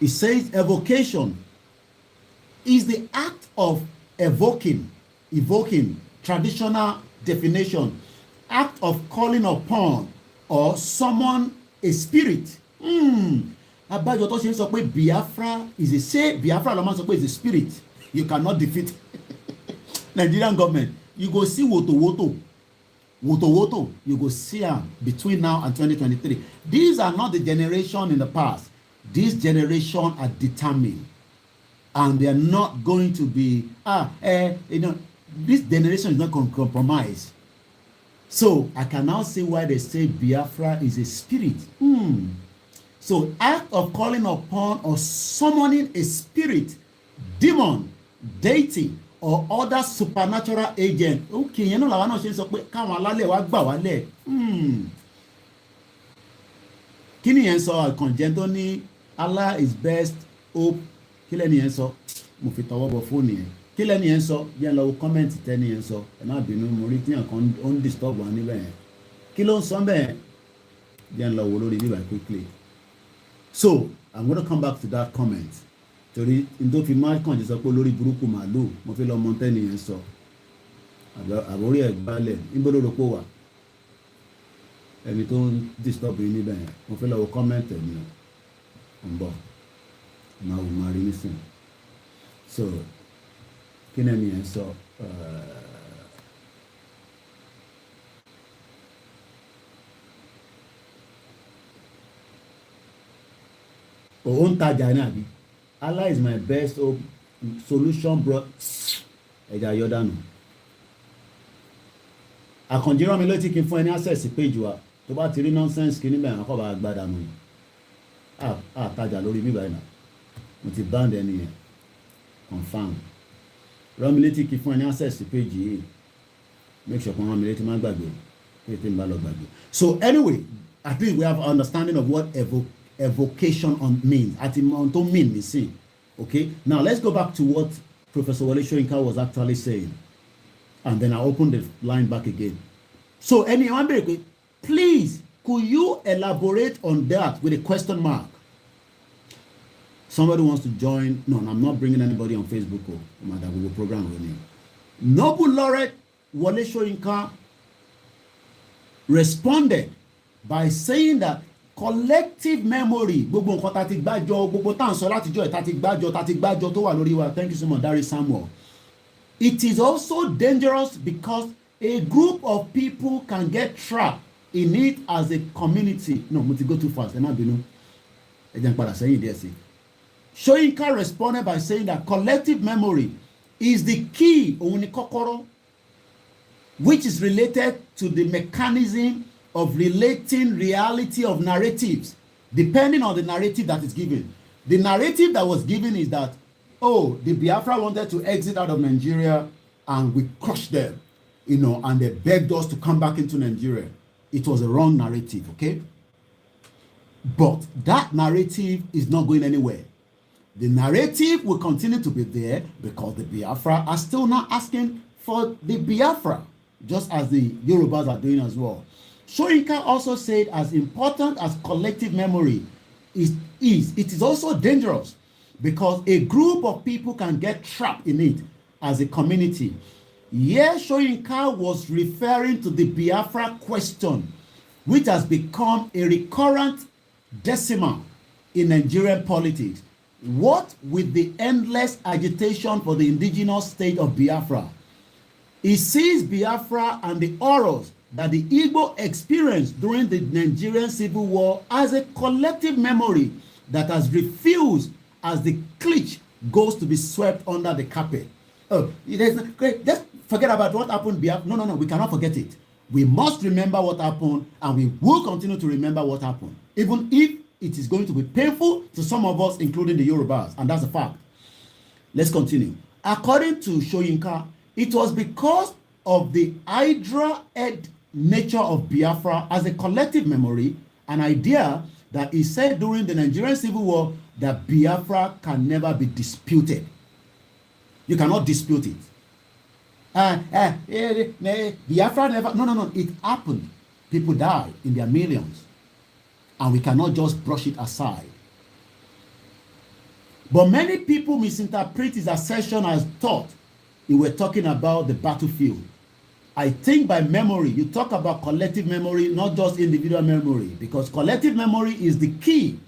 it says evocation is the act of evoking, traditional definition, act of calling upon or summon a spirit. Abájọ tó ṣe ń sọ pé Biafra is Biafra ló máa ń sọ pé is a spirit you cannot defeat. Nigerian government, you go see woto you go see am between now and 2023. These are not the generation in the past. This generation are determined, and they are not going to be this generation is not going to compromise. So I can now see why they say Biafra is a spirit. So act of calling upon or summoning a spirit, demon, deity, or other supernatural agent. Okay, yẹn náà làwọn náà ṣe ń sọ pé káwọn alálẹ̀ wá gbà wálẹ̀. Kí ni yẹn sọ àkànjẹ́ tó ní Allah is best hope? Kí lẹ́ni yẹn sọ? Mo fi tọwọ́ bọ fóònù yẹn. Kí lẹ́ni yẹn sọ? Yẹn lọ wo kọ́mẹ́ǹtì tẹ́ni yẹn sọ. Ẹ má bínú, mo rí tíyàn kan ó ń disturb wa níbẹ̀ yẹn. Kí ló ń sọ bẹ́ẹ̀? Yẹn lọ wo lórí bíbá quickly. So I'm gonna come back to that comment. Torí n tó fi máa kàn jẹ́ sọ pé lórí burúkú màálù mo fi lọ mọ tẹ́ni yẹn sọ. Àbórí ẹ̀ gbálẹ̀ níbo ló rò pé wà? Ẹni tó ń disturb yín níbẹ̀ yẹn mo fi lọ wo comment ẹ̀ ní ń bọ̀. Máa rí nísìnyí. So kí ni ẹni yẹn sọ? Òun tajà ní àbí? Allah is my best hope solution bro. Ẹja yọ dànù. Àkànjí rán mi létí kí n fún ẹ ní access page wa tó bá ti rí nonsense kí níbẹ̀ àwọn kọ́ bá gbá dànù. Tajà lórí bíbá ẹ̀ náà. Mo ti band ẹni yẹn. Confirm. Rán mi létí kí n fún ẹ ní access page yìí. Make sure kí rán mi létí má gbàgbé. Pé tí n bá lọ gbàgbé. So anyway, I think we have an understanding of what evocation on means. At the don't mean see. Okay. Now let's go back to what Professor Wole Soyinka was actually saying, and then I open the line back again. So anyone, please, could you elaborate on that with a question mark? Somebody wants to join. No, I'm not bringing anybody on Facebook or that we will program with me. Noble laureate Wole Soyinka responded by saying that collective memory, gbogbo nǹkan tá ti gbàjọ, gbogbo tá ń sọ látijọ́ ẹ̀ tá ti gbàjọ tó wà lórí wa. Thank you so much, Dari Samuel. It is also dangerous because a group of people can get trapped in it as a community. No, mo ti go too fast. Ẹ má bínú. Ẹ jẹ́ n padà sẹ́yìn díẹ̀ sí. Soyinka responded by saying that collective memory is the key, òun ni kọ́kọ́rọ́, which is related to the mechanism of relating reality of narratives, depending on the narrative that is given. The narrative that was given is that, oh, the Biafra wanted to exit out of Nigeria and we crushed them, and they begged us to come back into Nigeria. It was a wrong narrative, okay? But that narrative is not going anywhere. The narrative will continue to be there because the Biafra are still not asking for the Biafra, just as the Yorubas are doing as well. Soyinka also said as important as collective memory it is also dangerous because a group of people can get trapped in it as a community. Here Soyinka was referring to the Biafra question, which has become a recurrent decimal in Nigerian politics. What with the endless agitation for the indigenous state of Biafra? He sees Biafra and the horrors that the Igbo experienced during the Nigerian Civil War as a collective memory that has refused as the klitsch goes to be swept under the carpet. Oh, just forget about what happened. No, we cannot forget it. We must remember what happened, and we will continue to remember what happened, even if it is going to be painful to some of us, including the Yorubas, and that's a fact. Let's continue. According to Soyinka, it was because of the Hydra-head nature of Biafra as a collective memory, an idea that he said during the Nigerian Civil War that Biafra can never be disputed. You cannot dispute it. Biafra never, no, it happened. People died in their millions, and we cannot just brush it aside. But many people misinterpret his assertion as thought he were talking about the battlefield. I think by memory, you talk about collective memory, not just individual memory, because collective memory is the key,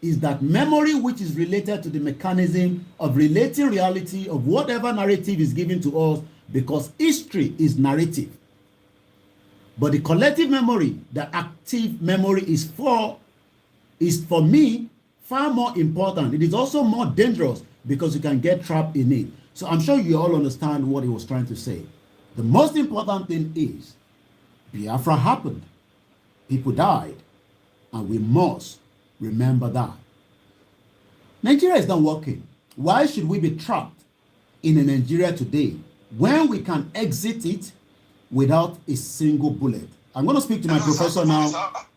is that memory which is related to the mechanism of relating reality of whatever narrative is given to us, because history is narrative. But the collective memory, the active memory is for me far more important. It is also more dangerous because you can get trapped in it. So I'm sure you all understand what he was trying to say. The most important thing is Biafra happened. People died. And we must remember that. Nigeria is not working. Why should we be trapped in Nigeria today when we can exit it without a single bullet? I'm going to speak to my professor now.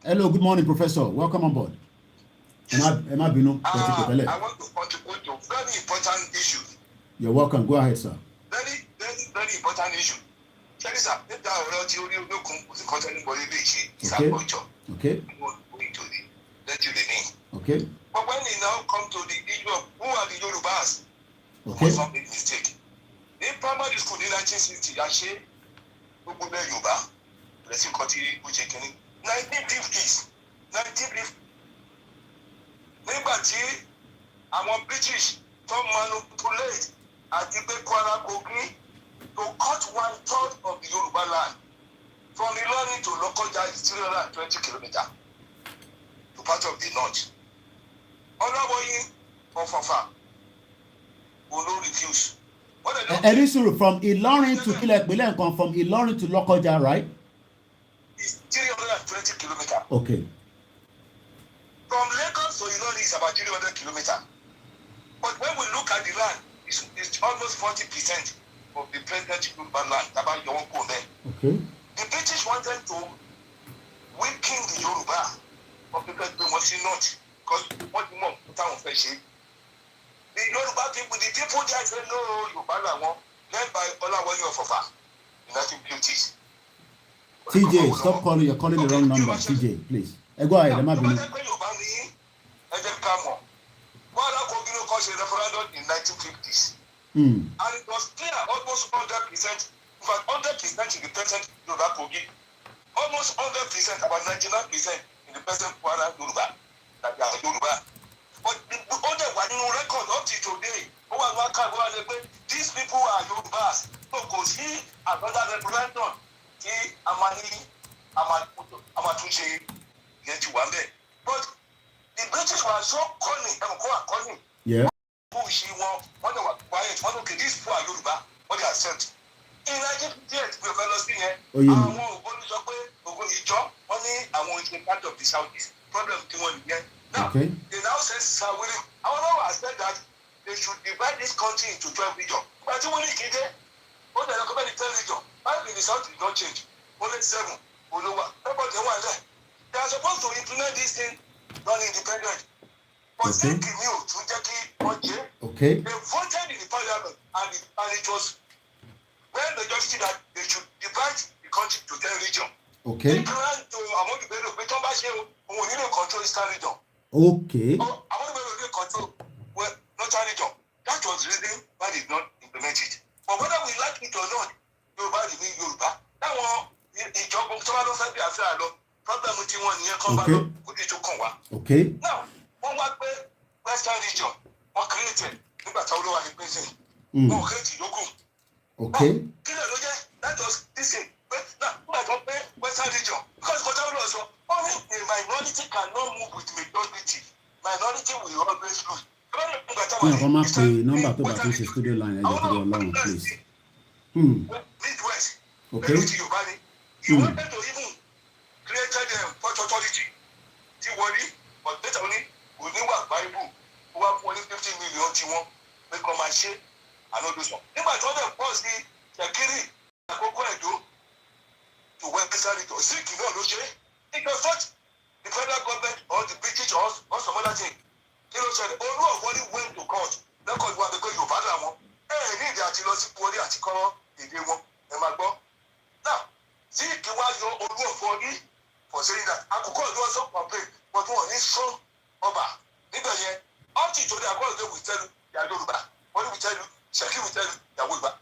Hello, good morning, Professor. Welcome on board. I want to contribute to very important issue. You're welcome. Go ahead, sir. Very, very, very important issue. Okay. Okay. Okay. But when we now come to the issue of who are the Yorubas, okay, must not make mistake. In primary school in 1960, I say, Yoruba, let's see, 1950s, 1950s. Nígbà tí àwọn British tó manipulate àti gbé Kwara Kogi to cut 1/3 of the Yoruba land from Ilorin to Lokoja is 320 kilometers to part of the north. Olawoyin of Ofa will not refuse. From Ilorin to Kilekbile, from Ilorin to Lokoja, right? It's 320 kilometers. Okay. From Lagos to Ilorin is about 300 kilometers. But when we look at the land, it's almost 40% of the present Yoruba land. Okay. The British wanted to weaken the Yoruba, but because they must not, because what more town fashion. The Yoruba people, the people there said no, Yoruba led by Olawoyin of Ofa in 1950s. TJ, stop calling. You're calling the wrong number. TJ, please. Go ahead. And it was clear almost 100%, in fact 100% in the present Yoruba Kogi, almost 100%, about 99% in the present Kwara Yoruba, that they are Yoruba. But the other one in record up to today, these people are Yorubas. Because he, another representative, he, Amatunche, but the British were so cunning, yeah. She won, when they were quiet, when okay, these people are Yoruba, what they accept. In 1958, we were lost in here. I want to part of the Southeast. Problem to one again. Now, okay. They now say, Sir William, I said that they should divide this country into 12 regions. But you want to get there? What they recommend the 10 regions? 5 in the South did not change. Only 7. They are supposed to implement this thing non-independent. But okay. Okay. They voted in the parliament and it was when they just said that they should divide the country to 10 regions. Okay. They plan to control Eastern region. Okay. I want to control Northern region. That was the reason why they did not implement it. But whether we like it or not, Yoruba remain Yoruba. That one, problem with okay. Now, one Western region, one created, okay. That was this thing. Western region. Because only a minority cannot move with majority. Minority will always lose. Studio line, please. Midwest. Okay. You wanted to even create port authority. But later only we knew what Bible who have only 15 million make come and share and all those one. If I told them was the Kiri to Western region, sick you know, it was not the federal government or the British or some other thing. You know, said, only went to court. That court was because you father one. Need that you lost body at color, they won't. Now, see, you was your own for saying that. I could call you also complain, but one is strong over. Nigga, up to today, I will tell you, they are Yoruba. What will tell you? Shaki will tell you, they are Yoruba.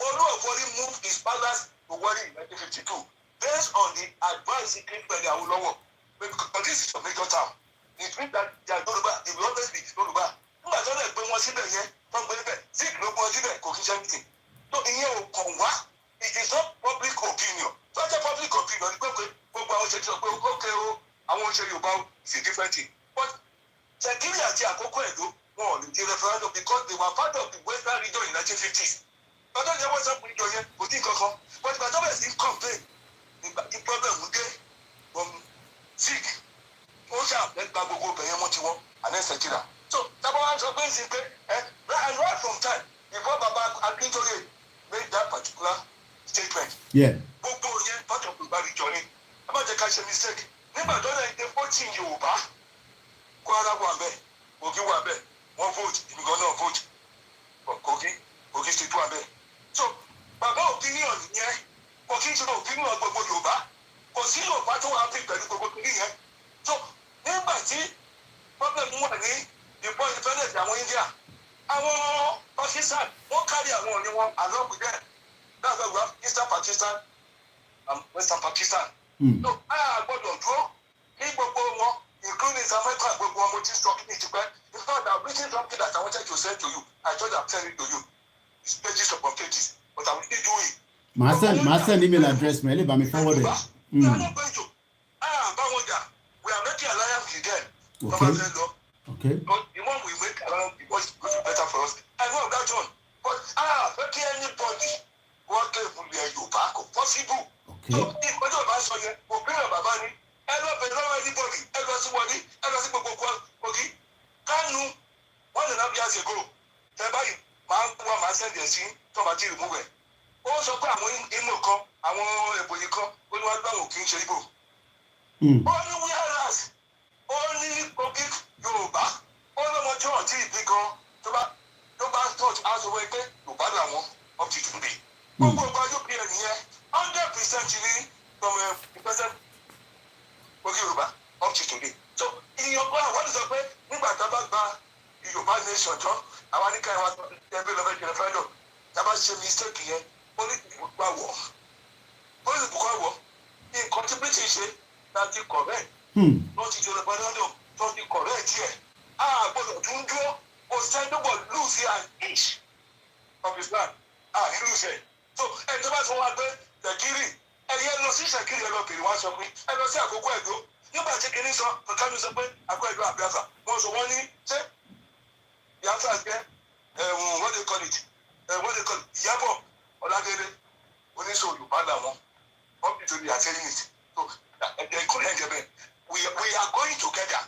Oluwafori moved his palace to Wari in 1952 based on the advice he gave by the Awolowo. Because this is a major town. It means that they are Yoruba. They will always be Yoruba. Nígbà tó lè gbé wọn síbẹ̀ yẹn, tó ń gbé níbẹ̀, sí ìlú wọn síbẹ̀ kò kí ṣe anything. So ìyẹn ò kàn wá. It is not public opinion. Such a public opinion ni pé gbogbo àwọn òṣèlú sọ pé ókè o, àwọn òṣèlú Yorùbá is a different thing. But Ṣẹ̀kírì àti Àkókò Ẹ̀dó wọn ò lè di referendum because they were part of the Western region in 1950s. Bàtà ìjọba Western region yẹn kò dín kankan. But bàtà bẹ̀rẹ̀ sí complain nígbà tí problem dé from sick. Ó ṣàbẹ̀gbà gbogbo obìnrin mú tiwọn and then Ṣẹ̀kírà. So tábà wá sọ pé ṣe pé and right from time before Baba Akintoye made that particular statement. Yeah. Gbogbo yẹn part of Yorùbá region ni. Ẹ má jẹ́ ká ṣe mistake. Nígbà tó lẹ́yìn tẹ voting Yorùbá, Kwara wà bẹ́ẹ̀, Kogi wà bẹ́ẹ̀, wọ́n vote, ìgbìngàn náà vote, Kogi state wà bẹ́ẹ̀. So, bàbá opinion yẹn, kò kí n ṣe opinion gbogbo Yorùbá, kò sí Yorùbá tó wà pín pẹ̀lú gbogbo kìíní yẹn. So, nígbà tí problem wà ní ìbọn independence àwọn India, àwọn Pakistan, wọ́n kárí àwọn òní wọn along with them. That's why we have Eastern Pakistan and Western Pakistan. So, a gbọ́dọ̀ dúró ní gbogbo wọn, including South Africa, gbogbo wọn mo ti sọ kí ni ti pẹ́. In fact, I've written something that I wanted to send to you. I told I'm sending to you. It's pages upon pages, but I will still do it. My send email address, me let me forward it. We are not going to. We are making alliance with them. Okay. But the one we make alliance because it's going to be better for us. I know that one. But making anybody work with you back possible. Okay. So if what you are saying, we bring a babani. Anybody. Everybody. Okay. Can you 1.5 years ago? Everybody, man send their sin. Somebody remove it. Ó sọ pé àwọn ìmọ̀ kan àwọn èbòyí kan ó ní wọ́n gbà wọ́n kì í ṣe Ìgbò. Ó ní wíhálàs ó ní Kogi Yorùbá ó lọ́mọ tí wọ́n ti ìbí gan tó bá touch aṣọ wẹ́ pé Yorùbá làwọn up to today. Gbogbo ọgbà UPN yẹn 100% ní from the present Kogi Yorùbá up to today. So ìyọ̀gbọ́n àwọn sọ pé nígbà tá a bá gba Yorùbá nation tán àwọn àníkà ìwà ẹgbẹ́ lọ́fẹ̀ẹ́ jẹ́ fẹ́lọ̀ tá a bá ṣe mistake yẹn. Political power. Nǹkan tí British ṣe láti correct. Wọ́n ti jọ̀rọ̀ Bernardo tó ti correct yẹ. A gbọ́dọ̀ tún dúró kò sẹ́ńdọ̀bọ̀ lose an inch of his land. Ní lose ẹ̀. So ẹni tó bá sọ wá pé Ṣèkírì ẹ̀yẹ lọ sí Ṣèkírì ẹ lọ bèrè wá sọ pé ẹ lọ sí Àkókò Ẹ̀dó. Nígbà tí kìíní sọ Kàkàmí sọ pé Àkókò Ẹ̀dó àbíàfà. Wọ́n sọ wọ́n ní ṣé Biafra jẹ́ what they call it Ìyábọ̀ Ọládélé oníṣòwò Yorùbá làwọn up to the saying it so they correct them we are going together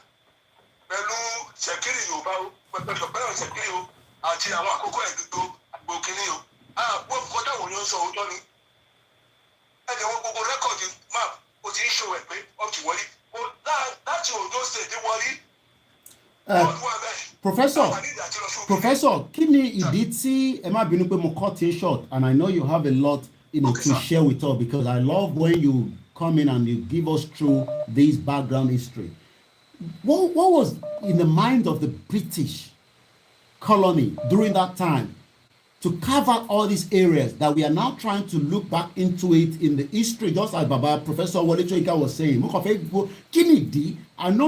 pẹ̀lú Ṣèkírì Yorùbá o pẹ̀lú Ṣèkírì o àti àwọn Àkókò Ẹ̀dó àgbòkìní o àgbò kọjá wo ni ó sọ òótọ́ ni ẹni wọn gbogbo rẹ́kọ̀dì map o ti ń ṣòwò ẹ̀ pé up to wọlé láti Ondo state dé wọlé. Professor, kí ni ìdí tí ẹ má bínú pé mo cut it short and I know you have a lot to share with us because I love when you come in and you give us through this background history. What was in the mind of the British colony during that time to carve out all these areas that we are now trying to look back into it in the history, just as Professor Wole Soyinka was saying. I know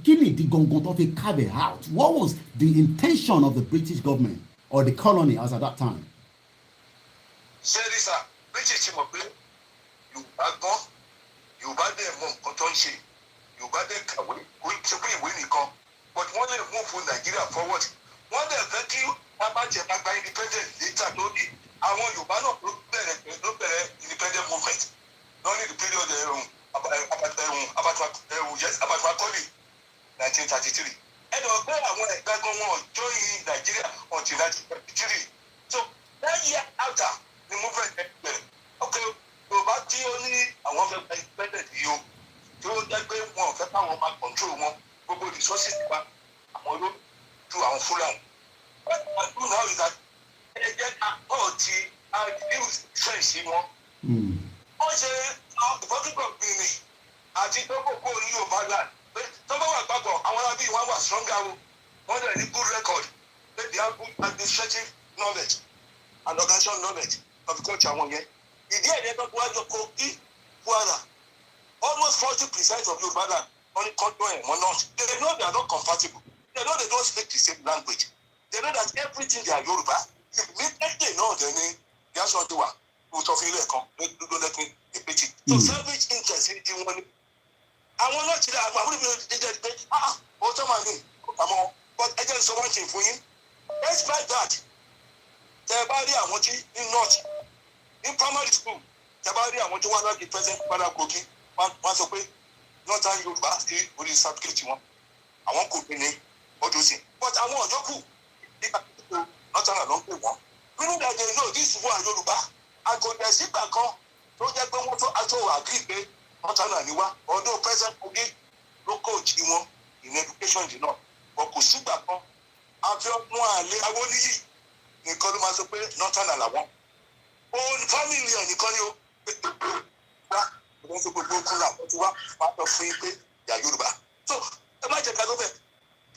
Kínìdí gangan tó fi carve it out. What was the intention of the British government or the colony as at that time? Sir, British ti mọ̀ pé Yorùbá gbọ́n, Yorùbá dẹ̀ mọ̀ nǹkan tó ń ṣe, Yorùbá dẹ̀ kàwé, kò ṣe pé ìwé nìkan, but wọ́n lè move Nigeria forward. Wọ́n dẹ̀ fẹ́ kí wọ́n bá jẹ gbagba independent later lónìí. Àwọn Yorùbá náà ló bẹ̀rẹ̀ independent movement lónìí the period Abattoir 1933. Ẹni ọgbẹ́ àwọn ẹ̀gbẹ́ gan wọn join Nigeria until 1933. So 9 years after the movement bẹ̀rẹ̀. Okay, Yorùbá tí ó ní àwọn fẹ́ gba independent yìí o tí ó jẹ́ pé wọn ò fẹ́ káwọn máa control wọn gbogbo resources nípa àwọn ló ju àwọn Fúlàní. What I do now is that ẹ jẹ́ ká pọ̀ ti reduce stress wọn. Wọ́n ṣe Republic of Benin àti Togo ní Yorùbá land pé tó bá wà gbàgbọ́ àwọn arábí wọn wà stronger o wọ́n dẹ̀ ní good record pé they have good administrative knowledge and organizational knowledge of the culture wọn yẹn. Ìdí ẹ̀dẹ́ tó wájú Kogi Kwara almost 40% of Yorùbá land wọ́n ní kọ́ńtò ẹ̀ wọ́n náà they know they are not compatible they know they don't speak the same language they know that everything they are Yorùbá immediately náà dẹ̀ ní yasọ̀ ti wà mo sọ fún ilé ẹ̀kan ló lẹ́kìn ìpèjì so selfish interest ti wọn ni àwọn náà ti dá àwọn àbúrò mi ò jẹ́ pé ó tọ́ máa ní àmọ́ but ẹ jẹ́ sọ one thing fún yín despite that tẹ ẹ bá rí àwọn tí ní north ní primary school tẹ ẹ bá rí àwọn tí wọ́n láti present padà Kogi wọ́n sọ pé northern Yorùbá sí orí certificate wọn àwọn kò ní ọdún sí but àwọn ọ̀dọ́ kù nígbà tó northern ló ń pè wọ́n wà Yorùbá àgọ̀dẹ̀ sígbà kan tó jẹ́ pé wọ́n tó aṣọ àgírí pé wọ́n tánà ní wá ọdún president Kogi ló coach wọn in education dì náà wọn kò sígbà kan Abíọ́dún àlè Awólíyì nìkan ló máa sọ pé nọ́tánà làwọn òun family ẹ̀ nìkan ni ó wá wọ́n tó gbogbo okun làwọn tó wá máa lọ fún yín pé ìyá Yorùbá so ẹ má jẹ́ ká ló bẹ̀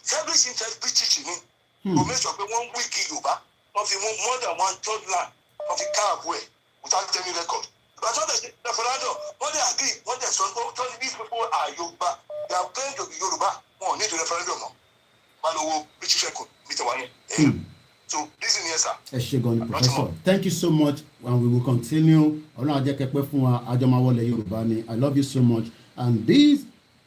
service interest British ni kò mẹ́sọ̀ pé wọ́n ń wíìkì Yorùbá wọ́n fi mú more than 1/3 land wọ́n fi káàbù ẹ̀ without any record. But what the referendum, what they agree, what they say, these people are Yoruba. They are going to be Yoruba. Oh, need the referendum. Malowo, British record, Mr. Wani. So, listen here, sir. Eshegoni, Professor. Thank you so much, and we will continue. I love you so much. And this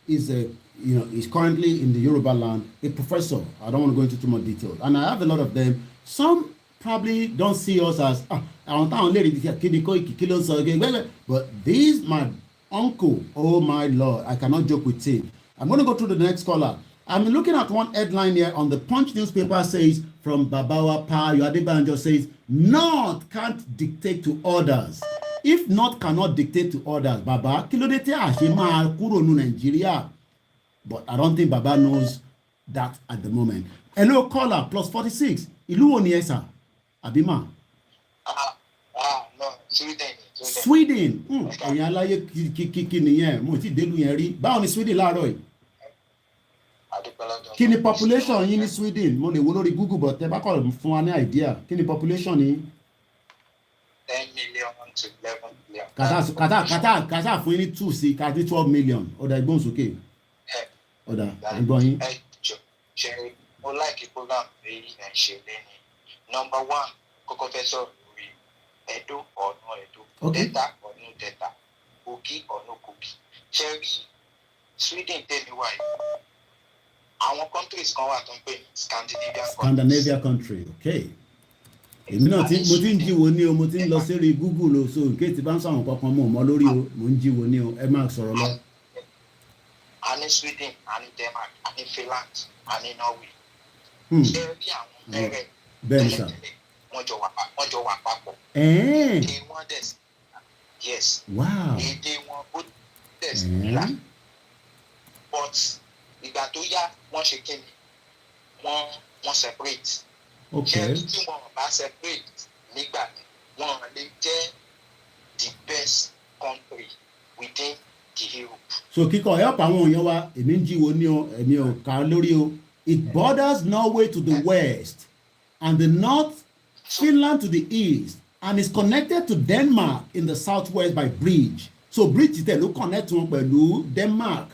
is is currently in the Yoruba land, a professor. I don't want to go into too much detail. And I have a lot of them. Some probably don't see us as but this my uncle, oh my Lord, I cannot joke with him. I'm going to go through the next caller. I'm looking at one headline here on the Punch newspaper says from Babawa Pa Adebanjo says North can't dictate to others. If North cannot dictate to others, Baba kilodete ashema kuro nu Nigeria. But I don't think Baba knows that at the moment. Hello caller +46. Ìlú wo ni ẹ sà? Abima. No, Sweden. Ẹ̀yin aláyé kìkì nìyẹn. Mo ti délùú yẹn rí. Báwo ni Sweden láàárọ̀ yìí? Kí ni population yín ní Sweden? Mo lè wo lórí Google but ẹ bá kọ̀ fún wa ní idea. Kí ni population yín? 10 million to 11 million. Kàtà fún yín ní 2 sí ká ní 12 million. Ọ̀dà ìgbóhùn sókè. Ọ̀dà ìgbọ́n yín. Ṣé mo like program èyí ẹ̀ ṣe lẹ́ni? Number 1, kọ́kọ́ fẹ́ sọ̀rọ̀ lórí Edo or no Edo, Delta or no Delta, Kogi or no Kogi. Ṣé rí Sweden tẹ̀lé wa yìí? Àwọn countries kan wà tó ń pè ní Scandinavia country, okay. Èmi náà mo ti ń jíwo ní o, mo ti ń lọ sórí Google o, so nké tí bá ń sọ̀rọ̀ kankan mọ̀ lórí o, mo ń jíwo ní o, ẹ máa sọ̀rọ̀ lọ. A ní Sweden, a ní Denmark, a ní Finland, a ní Norway. Ṣé rí àwọn mẹ́rẹ̀ bẹ́ẹ̀ wọ́n jọ wà papọ̀. Èdè wọn dẹ̀ sí. Yes. Wow. Èdè wọn ó dẹ̀ sí nílà. But ìgbà tó yá wọ́n ṣe kí ni? Wọ́n separate. Okay. Ṣé tí wọ́n bá separate nígbà wọ́n lè jẹ́ the best country within the Europe. So kíkọ help àwọn èèyàn wa, èmi ń jíwo ní o, èmi ò kà lórí o. It borders Norway to the west and the north, Finland to the east, and is connected to Denmark in the southwest by bridge. So bridge tẹ̀ ló connect wọn pẹ̀lú Denmark.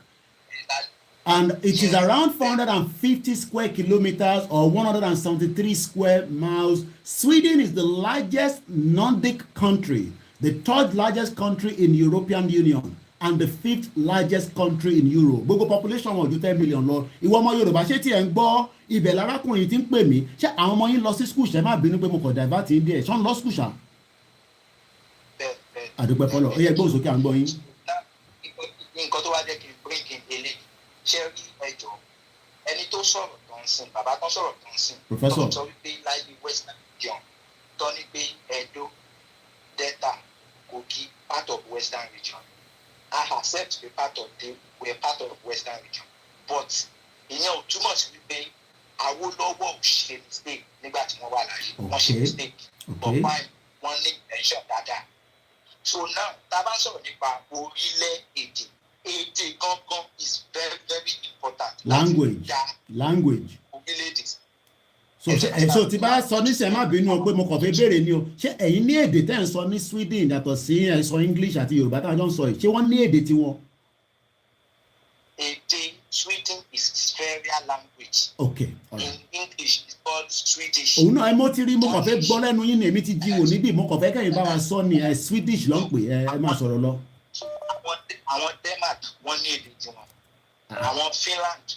And it is around 450 square kilometers or 173 square miles. Sweden is the largest Nordic country, the third largest country in European Union, and the 5th largest country in Europe. Gbogbo population wọn ju 10 million lọ. Ìwọ ọmọ Yorùbá ṣé tí ẹ ń gbọ́ ibẹ̀ lárákùnrin tí ń pè mí? Ṣé àwọn ọmọ yín lọ sí school? Ṣé má bínú pé mo kàn divert yín díẹ̀? Ṣé wọ́n lọ school ṣá? Àdúpẹ́ fọlọ́. Ó yẹ gbóhùn sókè à ń gbọ́ yín. Nǹkan tó wá jẹ́ kí n break in eléyìí. Ṣé rí ẹjọ́ ẹni tó sọ̀rọ̀ tó ń sìn, bàbá tó sọ̀rọ̀ tó ń sìn. Professor. Tó sọ wípé láyé Western region tó ní pé Edo, Delta, Kogi part of Western region. I accept to be we're part of Western region. But ìyẹn ò túmọ̀ sí wípé Awólọ́wọ̀ ò ṣe mistake nígbà tí wọ́n wà láyé. Wọ́n ṣe mistake. But why wọ́n ní intention dáadáa. So now tá a bá sọ̀rọ̀ nípa orílẹ̀-èdè, èdè gangan is very very important. Language. Orílẹ̀-èdè. So tí bá sọ níṣẹ́ má bínú o pé mo kàn fẹ́ béèrè ni o, ṣé ẹ̀yin ní èdè tẹ́ ń sọ ní Sweden yàtọ̀ sí ẹ̀ sọ English àti Yorùbá táwọn jọ ń sọ yìí, ṣé wọ́n ní èdè tiwọn? Èdè Sweden is Spherian language. Okay. In English it's called Swedish. Òun náà ẹ mọ́ ti rí mo kàn fẹ́ gbọ́ lẹ́nu yín ni èmi ti jíwò níbí mo kàn fẹ́ kẹ́yìn bá wa sọ ni Swedish ló ń pè ẹ máa sọ̀rọ̀ lọ. Àwọn Denmark wọ́n ní èdè tiwọn. Àwọn Finland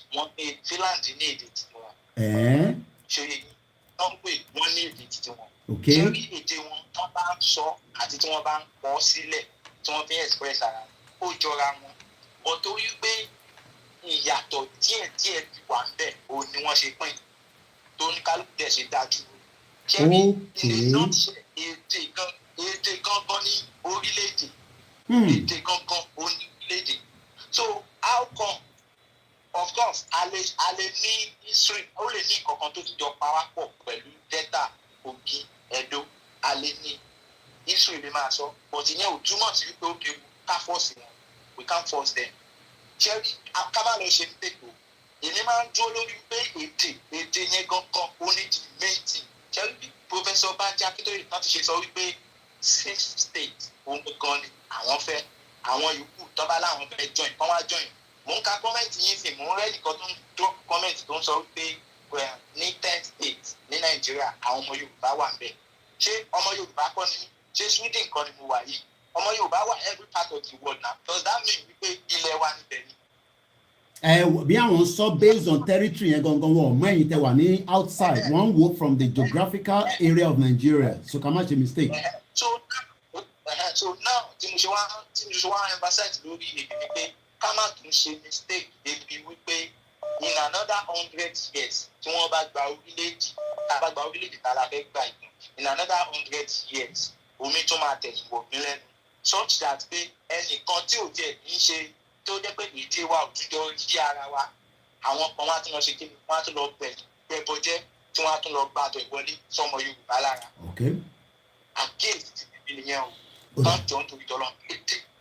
ní èdè tiwọn. Ṣé Norway wọ́n ní èdè tiwọn. Ṣé èdè wọn tó bá ń sọ àti tí wọ́n bá ń kọ sílẹ̀ tí wọ́n fi ń express ara ó jọra wọn. Wọ́n tó rí pé ìyàtọ̀ díẹ̀díẹ̀ ti wà ńbẹ̀ òun ni wọ́n ṣe pín tó ní kálukú dẹ̀ ṣe dájú. Ṣé ilé náà ṣe èdè gangan ní orílẹ̀-èdè. Èdè gangan orílẹ̀-èdè. So how come? Of course, a lè ní history, ó lè ní nǹkan tó ti jọ pawápọ̀ pẹ̀lú Delta, Kogi, Edo, a lè ní history lè máa sọ, but ìyẹn ò túmọ̀ sí wípé ó kéwu ká force wọn, we can't force them. Ṣé ká má lọ ṣe ní tèkó? Èmi máa ń dúró lórí pé èdè yẹn gangan ó ní the main thing. Ṣé bí Professor Banji Akintoye láti ṣe sọ wípé 6 states òun gan ni àwọn fẹ́, àwọn yòókù tọ́ba láwọn fẹ́ join, kán wá join. Mo ń ka kọ́mẹ́ǹtì yín sí, mo ń rẹ́ nìkan tó ń drop kọ́mẹ́ǹtì tó ń sọ wípé ní 10 states ní Nàìjíríà àwọn ọmọ Yorùbá wà ń bẹ̀. Ṣé ọmọ Yorùbá kọ́ ni? Ṣé Sweden kọ́ ni mo wà yìí? Ọmọ Yorùbá wà every part of the world now. Does that mean wípé ilẹ̀ wa níbẹ̀ ni? Bí àwọn sọ based on territory yẹn gangan wọn ọmọ ẹ̀yin tẹ́ wà ní outside wọ́n ń wo from the geographical area of Nigeria, so ká má ṣe mistake. So now tí mo ṣe wá emphasize lórí èdè ni pé ká má tún ṣe mistake débi wípé in another 100 years tí wọ́n bá gba orílẹ̀-èdè tá a la fẹ́ gbà yìí, in another 100 years omi tún máa tẹ̀yìn wọ̀ mí lẹ́nu such that pé ẹnìkan tí ò tiẹ̀ kì í ṣe tó jẹ́ pé èdè wa ò tún jọ yí ara wa, àwọn kan wá tún lọ ṣe kí ni wọ́n á tún lọ bẹ̀bọ jẹ́ tí wọ́n á tún lọ gbàdọ̀ ìwọlé sọmọ Yorùbá lára. Àkíyèsí ti bíbí nìyẹn o tán jọ ń torí jọlọ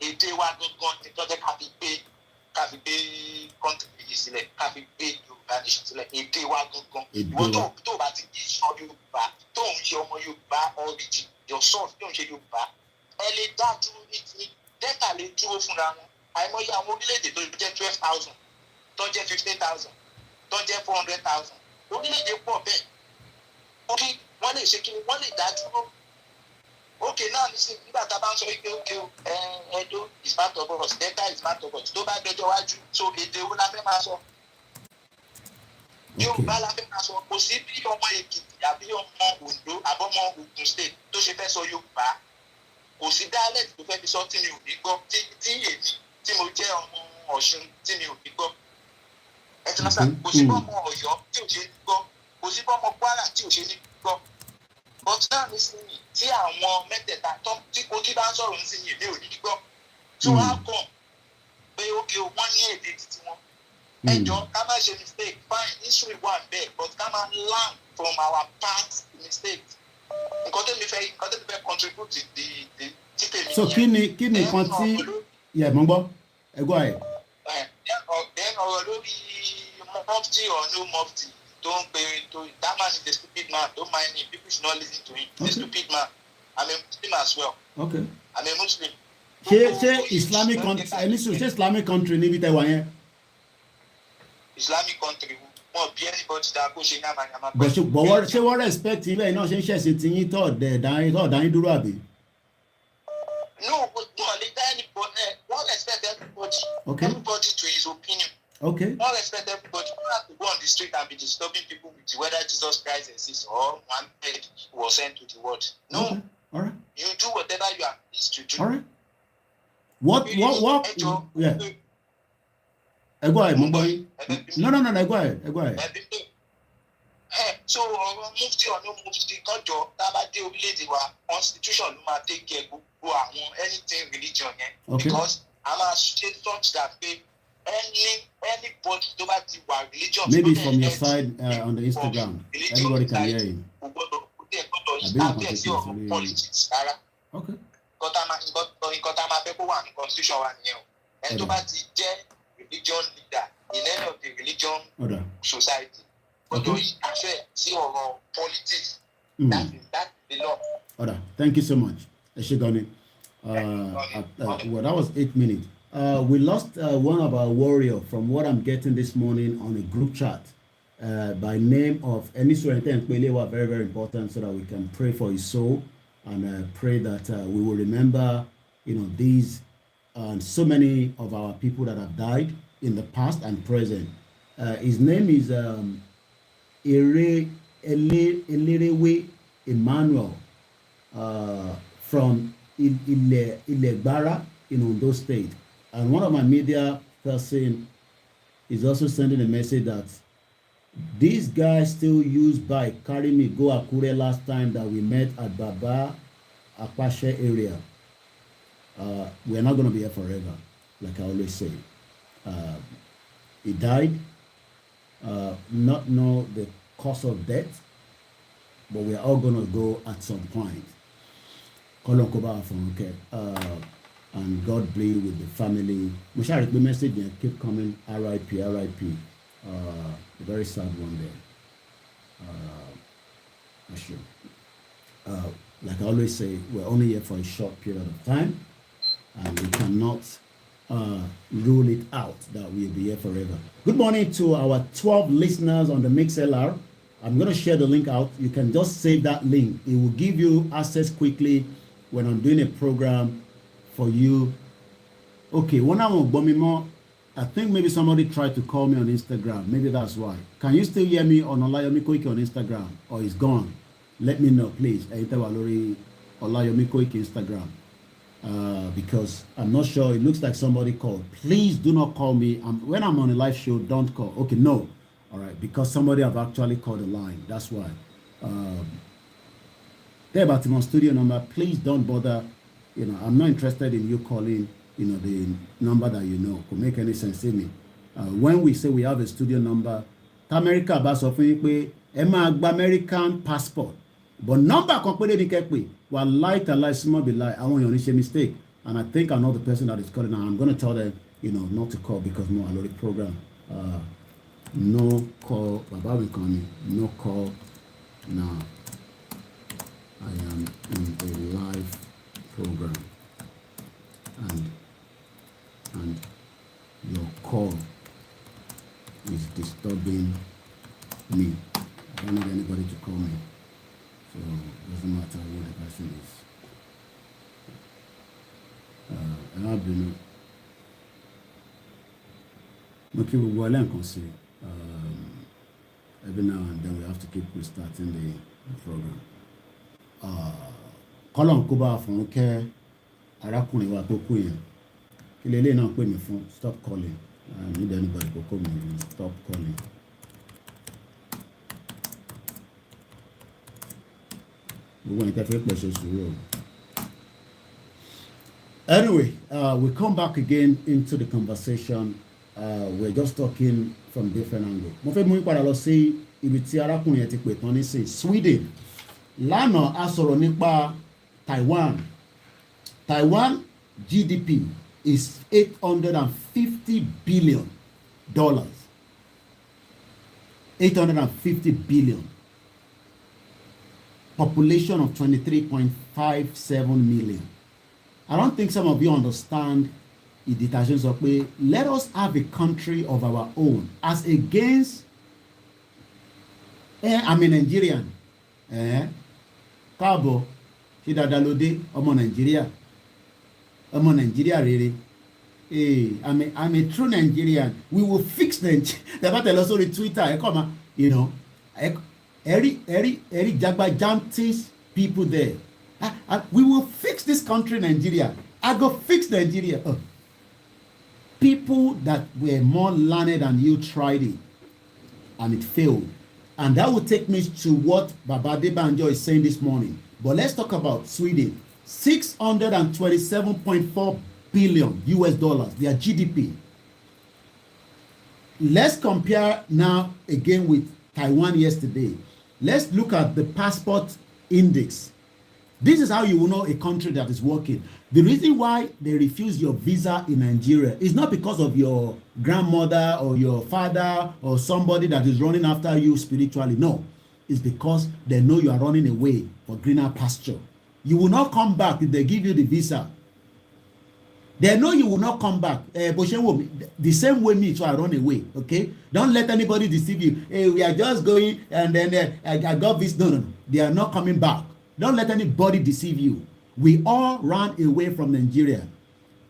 èdè wa gangan ti tọ́jẹ́ ká fi gbé kọ́ńtì yìí sílẹ̀, ká fi gbé Yorùbá nation sílẹ̀, èdè wa gangan. Ìwọ́n tó bá ti di sọ Yorùbá tó ń ṣe ọmọ Yorùbá origin your source tó ń ṣe Yorùbá ẹ lè dá dúró ní Delta lè dúró fúnra wọn. Àìmọye àwọn orílẹ̀-èdè tó jẹ́ 12,000 tó jẹ́ 15,000 tó jẹ́ 400,000 orílẹ̀-èdè pọ̀ bẹ́ẹ̀ orí wọ́n lè ṣe kí ni wọ́n lè dá dúró. Okay náà nísìnyí nígbà tá a bá ń sọ wípé Edo is part of us, Delta is part of us, tó bá dọjọ́ wájú so èdè wo la fẹ́ máa sọ? Yorùbá la fẹ́ máa sọ. Kò sí bí ọmọ Èkìtì àbí ọmọ Oǹdó àbọ̀mọ Ògùn state tó ṣe fẹ́ sọ Yorùbá, kò sí dialect tó fẹ́ fi sọ tí mi ò ní gbọ́, tí èmi tí mo jẹ́ ọmọ Ọ̀ṣun tí mi ò ní gbọ́. Ẹ ti lọ́sà kò sí bọ́ ọmọ Ọ̀yọ́ tí ò ṣe ní gbọ́, kò sí bọ́ ọmọ Kwara tí ò ṣe ní gbọ́. But náà nísìnyí tí àwọn mẹ́tẹ̀ẹ̀ta tí Kogi bá ń sọ̀rọ̀ nísìnyí èmi ò ní gbọ́. So how come pé ókè wọ́n ní èdè títí wọn? Ẹ jọ̀ọ́ ká má ṣe mistake, fine history wà bẹ́ẹ̀ but ká má learn from our past mistakes. Nǹkan tó mi fẹ́ contribute di títẹ̀ mi. So kí ni nǹkan tí yẹ mọ́ gbọ́ ẹ gbọ́ ẹ̀. Then ọ̀rọ̀ lórí mufti or no mufti tó ń pe that man is a stupid man, don't mind him, people should not listen to him. He's a stupid man. I'm a Muslim as well. Okay. I'm a Muslim. Ṣé Islamic country ẹni sùn ṣé Islamic country níbi tẹ́ wà yẹn? Islamic country wọn bí anybody dáa kó ṣe yàmàyàmà. Bọ̀wọ́ ṣé wọ́n respect ilé iná ṣe ń ṣẹ̀sìn tí yín tọ̀ dáyín dúró àbí? No, wọ́n lè dá anybody, wọ́n respect everybody. Okay. Everybody to his opinion. Okay. Wọ́n respect everybody. You don't have to go on the street and be disturbing people with whether Jesus Christ exists or Muhammad was sent to the world. No. Okay. All right. You do whatever you are pleased to do. All right. What? Yeah. Ẹ gbọ́ ẹ̀ mọ́ gbọ́ yín. No, ẹ gbọ́ ẹ̀. So ọ̀rọ̀ mufti or no mufti kọjọ tá a bá dé orílẹ̀-èdè wa constitution ló máa take care gbogbo àwọn anything religion yẹn. Okay. Because a máa ṣe such that pé anybody tó bá ti wà religious. Maybe from your side on the Instagram everybody can hear you. Àbí sí ọ̀rọ̀ politics rárá. Okay. Nǹkan tá a máa fẹ́ kó wà ní constitution wa nìyẹn o. Ẹni tó bá ti jẹ́ religion leader in any of the religion society. Okay. Politics. That's the law. Thank you so much. Eshigoni. Well, that was 8 minutes. We lost one of our warrior from what I'm getting this morning on a group chat by name of Enisu Pelewa. Very, very important so that we can pray for his soul and pray that we will remember, these and so many of our people that have died in the past and present. His name is Elerewe Emmanuel from Ilegbara in Ondo State. And one of my media person is also sending a message that this guy still used bike carry me go Akure last time that we met at Baba Apache area, we're not going to be here forever, like I always say. He died, not know the cause of death, but we are all going to go at some point. And God be with the family. The message keep coming, RIP, RIP. A very sad one there. Like I always say, we're only here for a short period of time, and we cannot rule it out that we'll be here forever. Good morning to our 12 listeners on the MixLR. I'm going to share the link out. You can just save that link. It will give you access quickly when I'm doing a program for you. Okay, when I'm on Bomimo, I think maybe somebody tried to call me on Instagram. Maybe that's why. Can you still hear me on Olayomi Koiki on Instagram, or it's gone? Let me know, please. Olayomi Koiki Instagram. Because I'm not sure. It looks like somebody called. Please do not call me. When I'm on a live show, don't call. Okay, no. All right, because somebody have actually called the line. That's why. There about my studio number. Please don't bother. I'm not interested in you calling. The number that you know could make any sense to me. When we say we have a studio number, America bá sọ fún yín pé ẹ máa gba American passport. But number kan péré ní kẹ́ pè. Wà láì tàláì small be lie. Àwọn èèyàn ní ṣe mistake. And I think I know the person that is calling now. I'm going to tell them, not to call because no already program. No call. Baba will call me. No call now. I am in a live program. And your call is disturbing me. I don't need anybody to call me. So it doesn't matter who the person is. And I've been looking for every now and then we have to keep restarting the program. Colin Kuba from Care, Arakuni Wapokuya. Kilele now put me phone. Stop calling. I need anybody to call me. Stop calling. Anyway, we come back again into the conversation. We're just talking from different angles. Mo fẹ́ mú ìpadà lọ sí ibi tí arákùnrin yẹn ti pè tán nísìn Sweden. Lánàá a sọ̀rọ̀ nípa Taiwan. Taiwan GDP is $850 billion. $850 billion. Population of 23.57 million. I don't think some of you understand the detergents of way. Let us have a country of our own as against I'm a Nigerian. Kabo, Hidadalode, I'm a Nigeria. I'm a Nigeria really. I'm a true Nigerian. We will fix the battle also the Twitter. Come on, Eri Jagba Jantis people there. We will fix this country, Nigeria. I go fix Nigeria. People that were more learned than you tried it, and it failed. And that will take me to what Baba Debanjo is saying this morning. But let's talk about Sweden. $627.4 billion US dollars, their GDP. Let's compare now again with Taiwan yesterday. Let's look at the passport index. This is how you will know a country that is working. The reason why they refuse your visa in Nigeria is not because of your grandmother or your father or somebody that is running after you spiritually. No, it's because they know you are running away for greener pasture. You will not come back if they give you the visa. They know you will not come back. The same way me, so I run away. Okay, don't let anybody deceive you. Hey, we are just going and then I got this. No. They are not coming back. Don't let anybody deceive you. We all ran away from Nigeria.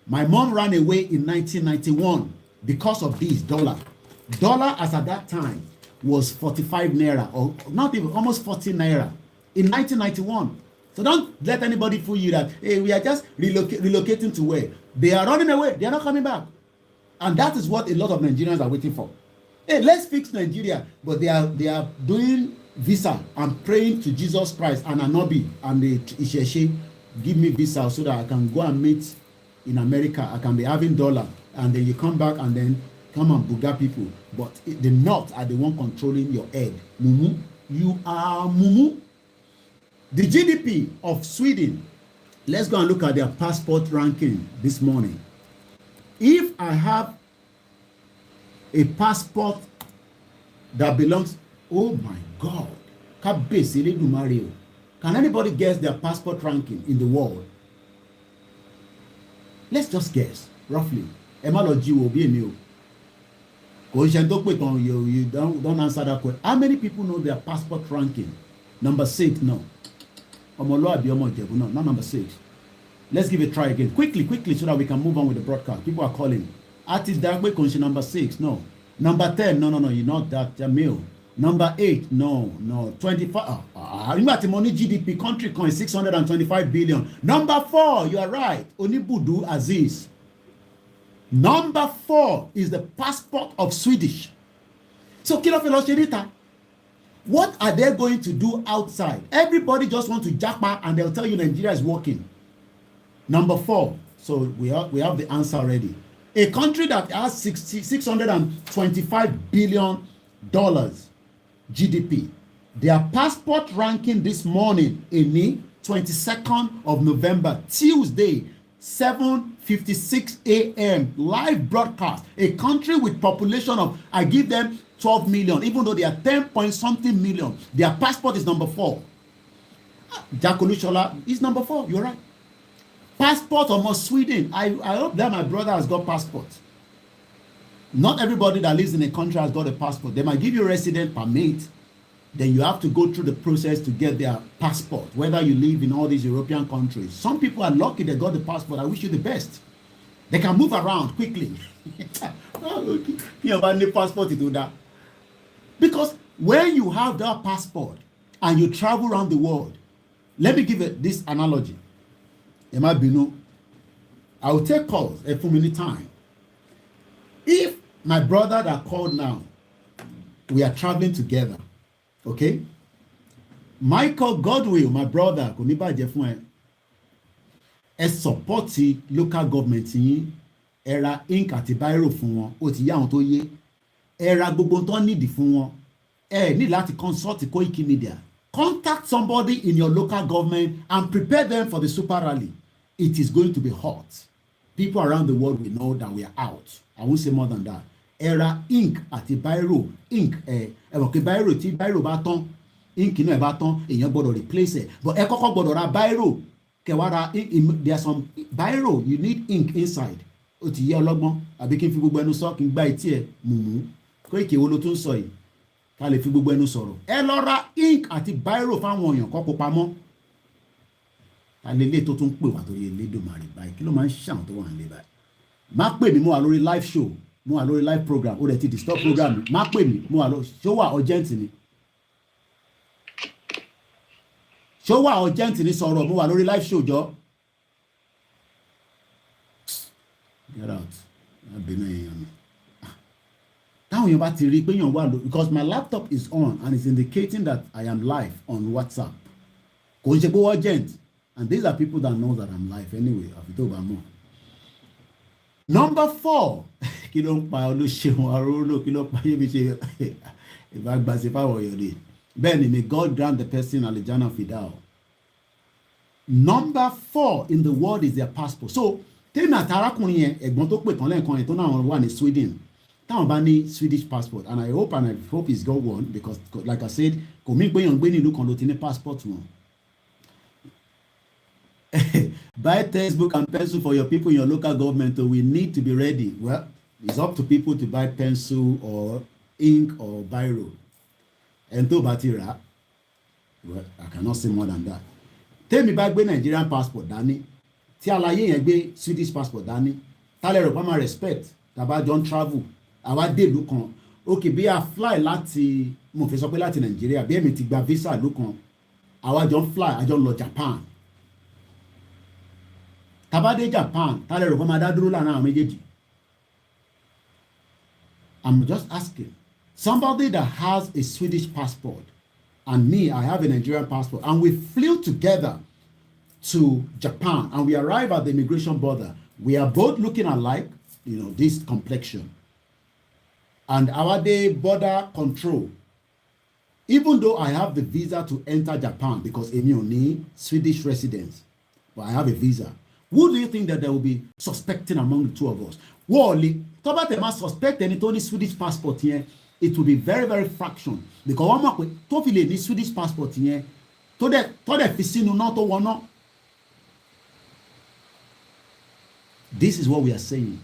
My mom ran away in 1991 because of this dollar. Dollar as at that time was 45 naira, or not even, almost 40 naira in 1991. So don't let anybody fool you that, hey, we are just relocating to where? They are running away. They are not coming back. And that is what a lot of Nigerians are waiting for. Hey, let's fix Nigeria. But they are doing visa and praying to Jesus Christ and Anobi and the Isheshe. give me visa so that I can go and meet in America. I can be having dollar, and then you come back and then come and booga people. But the North are the one controlling your head. Mumu, you are mumu. The GDP of Sweden, let's go and look at their passport ranking this morning. If I have a passport that belongs, oh my God, can anybody guess their passport ranking in the world? Let's just guess, roughly. You don't answer that question. How many people know their passport ranking? Number 6, no. No, not number 6. Let's give it a try again. Quickly, so that we can move on with the broadcast. People are calling. Artist Dagbe Konshi, number 6, no. Number 10, no, you're not that, Jamil. Number 8, no. 25, money GDP, country coin, 625 billion. Number 4, you are right, Onibudu Aziz. Number 4 is the passport of Swedish. So, Kilo Fellowship, what are they going to do outside? Everybody just want to japa and they'll tell you Nigeria is working. Number 4, so we have the answer already. A country that has $625 billion GDP. Their passport ranking this morning, in the 22nd of November, Tuesday, 7:56 a.m. live broadcast. A country with population of, I give them 12 million, even though they are 10 point something million. Their passport is number 4. Jakolushola is number 4. You're right. Passport of Sweden. I hope that my brother has got passport. Not everybody that lives in a country has got a passport. They might give you a resident permit. Then you have to go through the process to get their passport, whether you live in all these European countries. Some people are lucky they got the passport. I wish you the best. They can move around quickly. You have any passport to do that. Because when you have that passport and you travel around the world, let me give this analogy. I will take calls a few minutes time. If my brother that called now, we are traveling together, okay? Michael Godwill, my brother, kò ní bàjẹ́ fún ẹ support local government yín, ẹ ra ink àti bírò fún wọn, ó ti yá àwọn tó yé, ẹ ra gbogbo tó nídìí fún wọn, ẹ ní láti consult KOIKIMEDIA. Contact somebody in your local government and prepare them for the super rally. It is going to be hot. People around the world will know that we are out. I won't say more than that. Era ink àti bírò, ink ẹ̀wọ̀n kí bírò tí bírò bá tán, ink náà bá tán, èèyàn gbọ́dọ̀ replace ẹ̀. But ẹ kọ́kọ́ gbọ́dọ̀ ra bírò, kẹwàá ra there are some bírò you need ink inside. Ó ti yẹ ọlọ́gbọ́n, àbí kí n fi gbogbo ẹnu sọ kí n gbá etí ẹ̀ mùmú. Kóìkì wo ló tún sọ yìí? Ká lè fi gbogbo ẹnu sọ̀rọ̀. Ẹ lọ ra ink àti bírò fáwọn èèyàn kọ́kọ́ pamọ́. Alele tó tún pè wá torí Elédùmarè báyìí kí ló máa ń ṣàwọn tó wà nílé báyìí. Má pè mí mo wà lórí live show, mo wà lórí live program, ó dẹ̀ ti disturb program mi. Má pè mí mo wà lórí show wà urgent ni. Show wà urgent ni sọ̀rọ̀ mo wà lórí live show jọ. Get out. Táwọn èèyàn bá ti rí pé èèyàn wà lórí because my laptop is on and it's indicating that I am live on WhatsApp. Kò ń ṣe pé urgent. And these are people that know that I'm live anyway. Number 4. Kí ló ń pa olóṣèlú arúgbó kí ló pa yébi ṣe ìbágbàsí fáwọn òyìnbó. Bẹ́ẹ̀ni, may God grant the person Alijana Fidao. Number 4 in the world is their passport. So, tèmi àti arákùnrin yẹn ẹ̀gbọ́n tó pè tán lẹ́ẹ̀kan yẹn tó náà wà ní Sweden. Táwọn bá ní Swedish passport and I hope he's got one because like I said, kò mí pé yàn gbé ní ìlú kan ló ti ní passport wọn. Buy textbook and pencil for your people in your local government. So we need to be ready. Well, it's up to people to buy pencil or ink or biro. And to batira, well, I cannot say more than that. Tell me back when Nigerian passport, Danny. Tí àlàyé yẹn gbé Swedish passport, Danny. Tálẹ̀ rẹ̀ pàmò respect. Tàbá don't travel. Àwa dé ìlú kan. Okay, bí a fly láti, mo fẹ́ sọ pé láti Nigeria. Bí èmi ti gba visa ìlú kan. Àwa jọ fly, àjọ lọ Japan. Tabade Japan, tálẹ̀ rò fún máa dá dúró láàrin àwọn méjèèjì. I'm just asking. Somebody that has a Swedish passport and me, I have a Nigerian passport, and we flew together to Japan and we arrive at the immigration border, we are both looking alike, you know, this complexion. And our day border control, even though I have the visa to enter Japan because I need Swedish residence, but I have a visa, who do you think that there will be suspecting among the two of us? Wally, talk about the man suspect any Tony Swedish passport here, it will be very, very fraction. Because one more to feel any Swedish passport here, to the fisino not to one. This is what we are saying.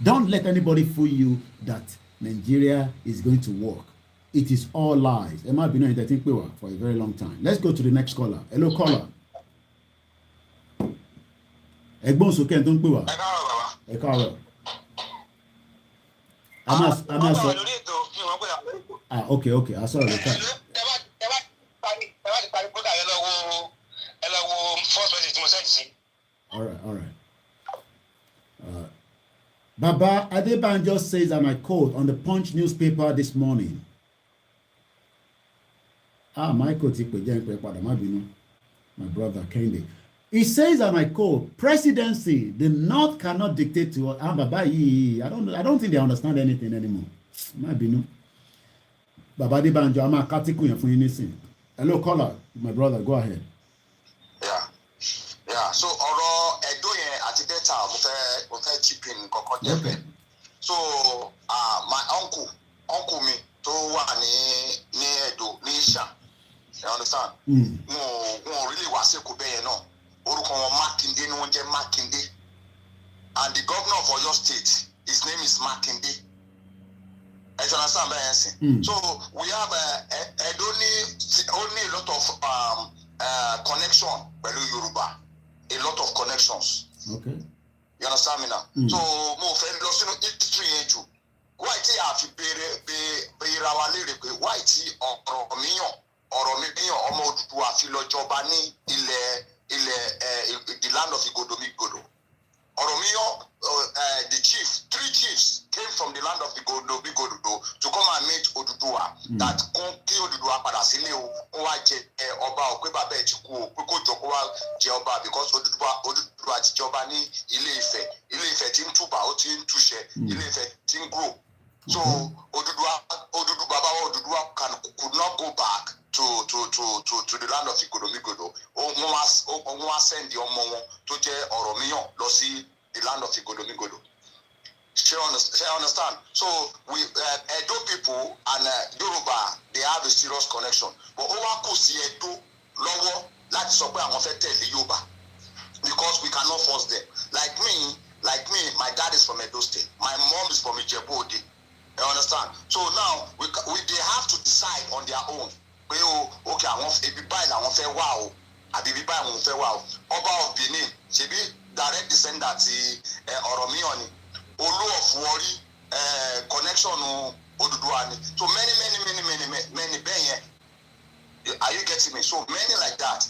Don't let anybody fool you that Nigeria is going to work. It is all lies. Emma been on entertaining for a very long time. Let's go to the next caller. Hello, caller. Ẹ̀gbọ́n sókè tó ń pè wá. Ẹ káàárọ̀. Okay. I saw it. All right. Baba Adebanjo says, and I quote, on the Punch newspaper this morning. Michael my brother Kendi. He says, and I quote, presidency, the North cannot dictate to us. Baba, I don't think they understand anything anymore. Baba Adebanjo, I'm a katiku for anything. Hello, caller, my brother, go ahead. Yeah. So ọ̀rọ̀ Edo yẹn àti Delta mo fẹ́ chip in kọ́kọ́ jẹ́bẹ̀. So my uncle mi tó wà ní Edo ní Isha, you understand? Wọ́n really wá sẹ́kù bẹ́ẹ̀ yẹn náà. Orúkọ wọn Makinde ni wọ́n jẹ́ Makinde. And the governor of Oyo State, his name is Makinde. You understand bẹ́ẹ̀ yẹn sìn? So we have Edo ní a lot of connection pẹ̀lú Yoruba. A lot of connections. Okay. You understand me now? So mo fẹ́ lọ sínú history yẹn jù. Why tí a fi béèrè wa léèrè pé why tí ọ̀rọ̀ míyàn ọmọ Odùduwà fi lọ jọba ní the land of Igodo. Ọ̀rọ̀ míyàn three chiefs came from the land of Igodo to come and meet Odùduwà that kí Odùduwà padà sílé o kó wá jẹ ọba o pé bàbá ẹ̀ ti kú o pé kó jọ kó wá jẹ ọba because Odùduwà ti jọba ní Ilé-Ifẹ̀ tí ń túbà ó ti ń túṣẹ Ilé-Ifẹ̀ tí ń grow. So Baba Odùduwà could not go back to the land of Igodo. Wọ́n wá send ọmọ wọn tó jẹ́ Ọ̀rọ̀míyàn lọ sí the land of Igodo. She understand? So we Edo people and Yoruba, they have a serious connection. But over kò sí Edo lọ́wọ́ láti sọ pé àwọn fẹ́ tẹ̀lé Yoruba because we cannot force them. Like me, my dad is from Edo State. My mom is from Ijebu-Ode. You understand? So now they have to decide on their own. Okay, àwọn ebi báyìí làwọn fẹ́ wá o àbí ebi báyìí àwọn fẹ́ wá o. Ọba of Benin ṣebí direct descendant ti Ọ̀rọ̀míyàn ni. Olu of Warri connection Odùduwà ni. So many bẹ́ẹ̀ yẹn. Are you getting me? So many like that.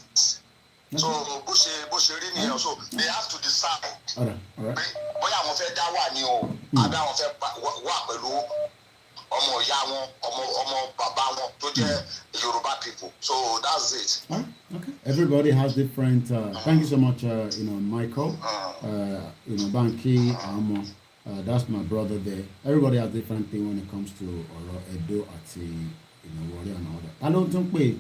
So bó ṣe rí nìyẹn. So they have to decide. Bóyá àwọn fẹ́ dá wà ní o àbí àwọn fẹ́ wà pẹ̀lú ọmọ ìyá wọn ọmọ bàbá wọn tó jẹ́ Yoruba people. So that's it. Okay. Everybody has different. Thank you so much, Michael. Banki, that's my brother there. Everybody has different thing when it comes to Edo àti Warri and all that. I don't pay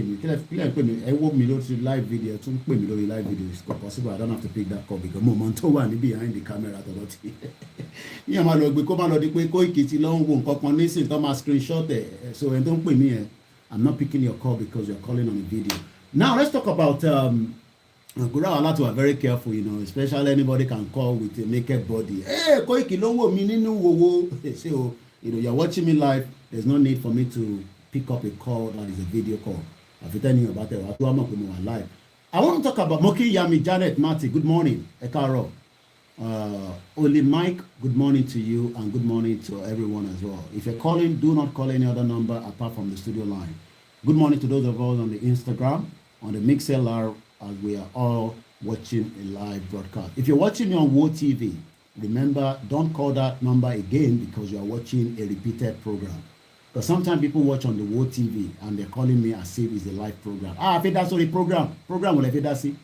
me. Pay me. I walk me to live video. Don't pay me to live video. It's possible. I don't have to pick that call because moment one behind the camera. Yeah, my lord, because my lord, Koiki long won't come on this. Thomas screenshot there. So don't pay me. I'm not picking your call because you're calling on a video. Now let's talk about Gura are very careful, especially anybody can call with a naked body. Hey, Koiki long wo mi nínú wo. So you're watching me live. There's no need for me to pick up a call that is a video call. I've been telling you about it. I'm live. I want to talk about Moki Yami Janet Marty. Good morning, Ekaro. Oli Mike, good morning to you and good morning to everyone as well. If you're calling, do not call any other number apart from the studio line. Good morning to those of us on the Instagram, on the MixLR, as we are all watching a live broadcast. If you're watching me on WO TV, remember, don't call that number again because you are watching a repeated program. Because sometimes people watch on the World TV and they're calling me as if it's a live program. I think that's only program will I that's it.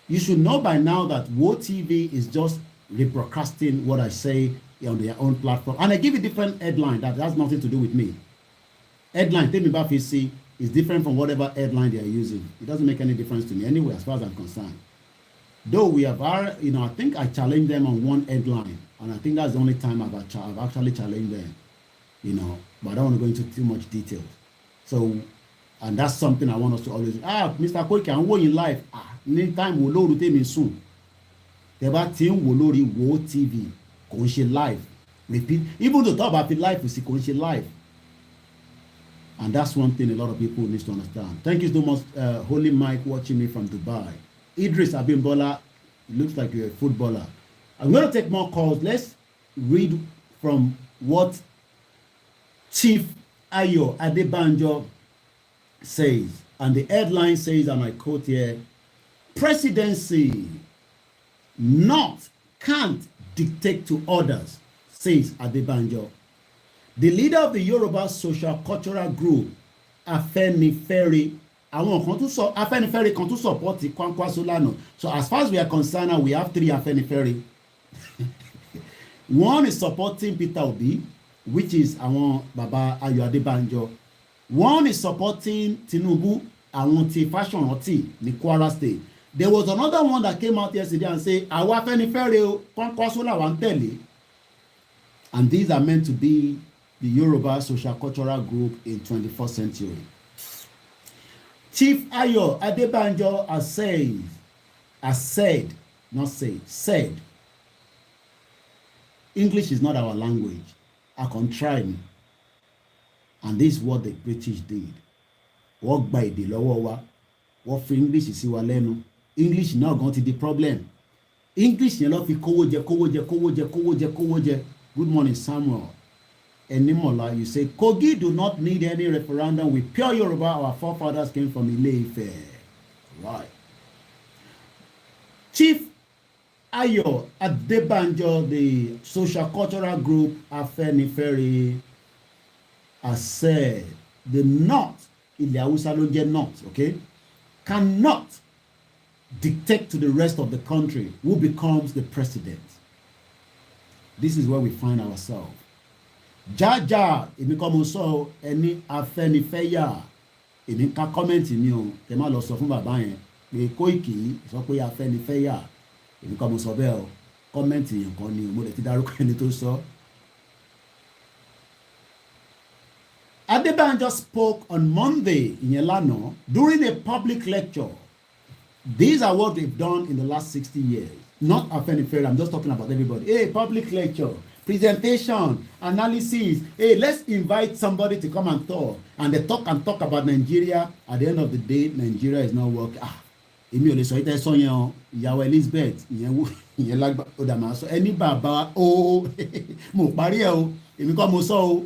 You should know by now that World TV is just rebroadcasting what I say on their own platform, and I give a different headline that has nothing to do with me. Headline Temi Bafisi is different from whatever headline they are using. It doesn't make any difference to me anyway, as far as I'm concerned. Though we have, I think I challenged them on one headline, and I think that's the only time I've actually challenged them, but I don't want to go into too much detail. So, and that's something I want us to always, Mr. Koiki, I'm going live. Anytime we load me soon. The bad thing we load World TV, Konshi live. Repeat, even to talk about the live, we see Konshi live. And that's one thing a lot of people need to understand. Thank you so much, Holy Mike, watching me from Dubai. Idris Abimbola, it looks like you're a footballer. I'm going to take more calls. Let's read from what Chief Ayo Adebanjo says. And the headline says, and I quote here, presidency can't dictate to others, says Adebanjo. The leader of the Yoruba Socio-cultural group, Afenifere, Afenifere kan tún support Kwankwaso lánàá. So as far as we are concerned, we have 3 Afenifere. One is supporting Peter Obi, which is àwọn Baba Ayo Adebanjo. One is supporting Tinubu, àwọn ti Fashoranti ní Kwara State. There was another one that came out yesterday and say, àwa Afenifere o, Kwankwaso làwa ń tẹ̀lé. And these are meant to be the Yoruba Socio-cultural group in 21st century. Chief Ayo Adebanjo said, English is not our language. I can try me. And this is what the British did. Wọ́n gba èdè lọ́wọ́ wa. Wọ́n fi English sí wa lẹ́nu. English now going to the problem. English yẹn lọ fi kówó jẹ. Good morning, Samuel. Enimola, you say, Kogi do not need any referendum. With pure Yoruba, our forefathers came from Ile-Ife. Right. Chief Ayo Adebanjo, the Socio-cultural group Afenifere, has said the North, Ilẹ̀ Hausa ló jẹ́ North, okay, cannot dictate to the rest of the country who becomes the president. This is where we find ourselves. Jaja, èmi kọ́ mo sọ ẹni Afẹ́nifẹ́yà, èmi ká kọ́mẹ́ǹtì mi o, tẹ má lọ sọ fún bàbá yẹn pé Kóìkì sọ pé Afẹ́nifẹ́yà, èmi kọ́ mo sọ bẹ́ẹ̀ o, kọ́mẹ́ǹtì yẹn kan ni mo lè ti dárúkọ ẹni tó sọ. Adebanjo spoke on Monday in Yelano during a public lecture. These are what they've done in the last 60 years. Not Afenifere, I'm just talking about everybody. Hey, public lecture, presentation, analysis. Hey, let's invite somebody to come and talk. And they talk and talk about Nigeria. At the end of the day, Nigeria is not working. Èmi ò lè sọ ìtẹ́ sọ yẹn o, ìyàwó Elizabeth, ìyẹn lágbà ọ̀dà máa sọ ẹni bàbá o, mo parí ẹ o, èmi kọ́ mo sọ o.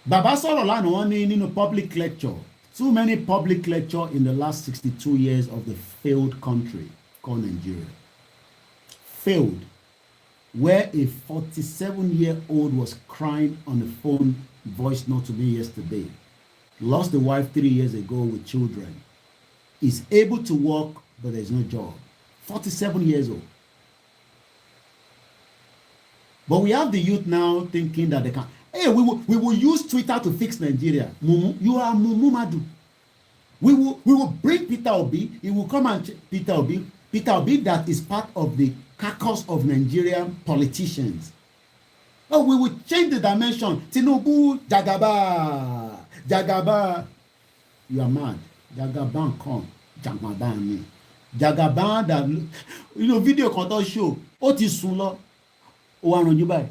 Bàbá sọ̀rọ̀ lánàá wọ́n ní nínú public lecture. Too many public lecture in the last 62 years of the failed country called Nigeria. Failed. Where a 47-year-old was crying on the phone voice note to me yesterday. Lost the wife 3 years ago with children. Is able to work, but there's no job. 47 years old. But we have the youth now thinking that they can. Hey, we will use Twitter to fix Nigeria. Mumu, you are Mumu Madu. We will bring Peter Obi. He will come and Peter Obi that is part of the caucus of Nigerian politicians. Oh, we will change the dimension. Tinubu, Jagaba. You are mad. Jagaban come. Jagaban me. Jagaban that, video kan show. Ó ti sùn lọ. Ó wá ranjú báyìí.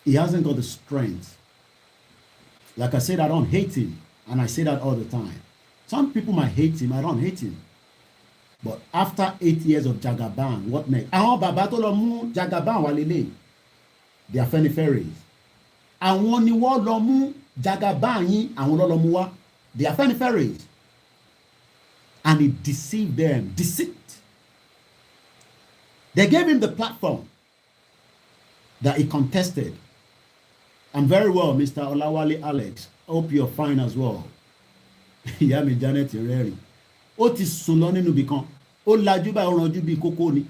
He hasn't got the strength. Like I said, I don't hate him. And I say that all the time. Some people might hate him. I don't hate him. But after 8 years of Jagaban, what next? Àwọn bàbá tó lọ mú Jagaban wá lélẹ̀. They are Afẹ́nifẹ́res. Àwọn ni wọ́n lọ mú Jagaban yín, àwọn lọ mú wá. They are Afẹ́nifẹ́res. And he deceived them. Deceit. They gave him the platform that he contested. I'm very well, Mr. Olawale Alex. Hope you're fine as well. Ìyá mi Janet rẹ́rìn. Ó ti sùn lọ nínú ibì kan. Ó lajú báyìí, ó ranjú bí kókó ni.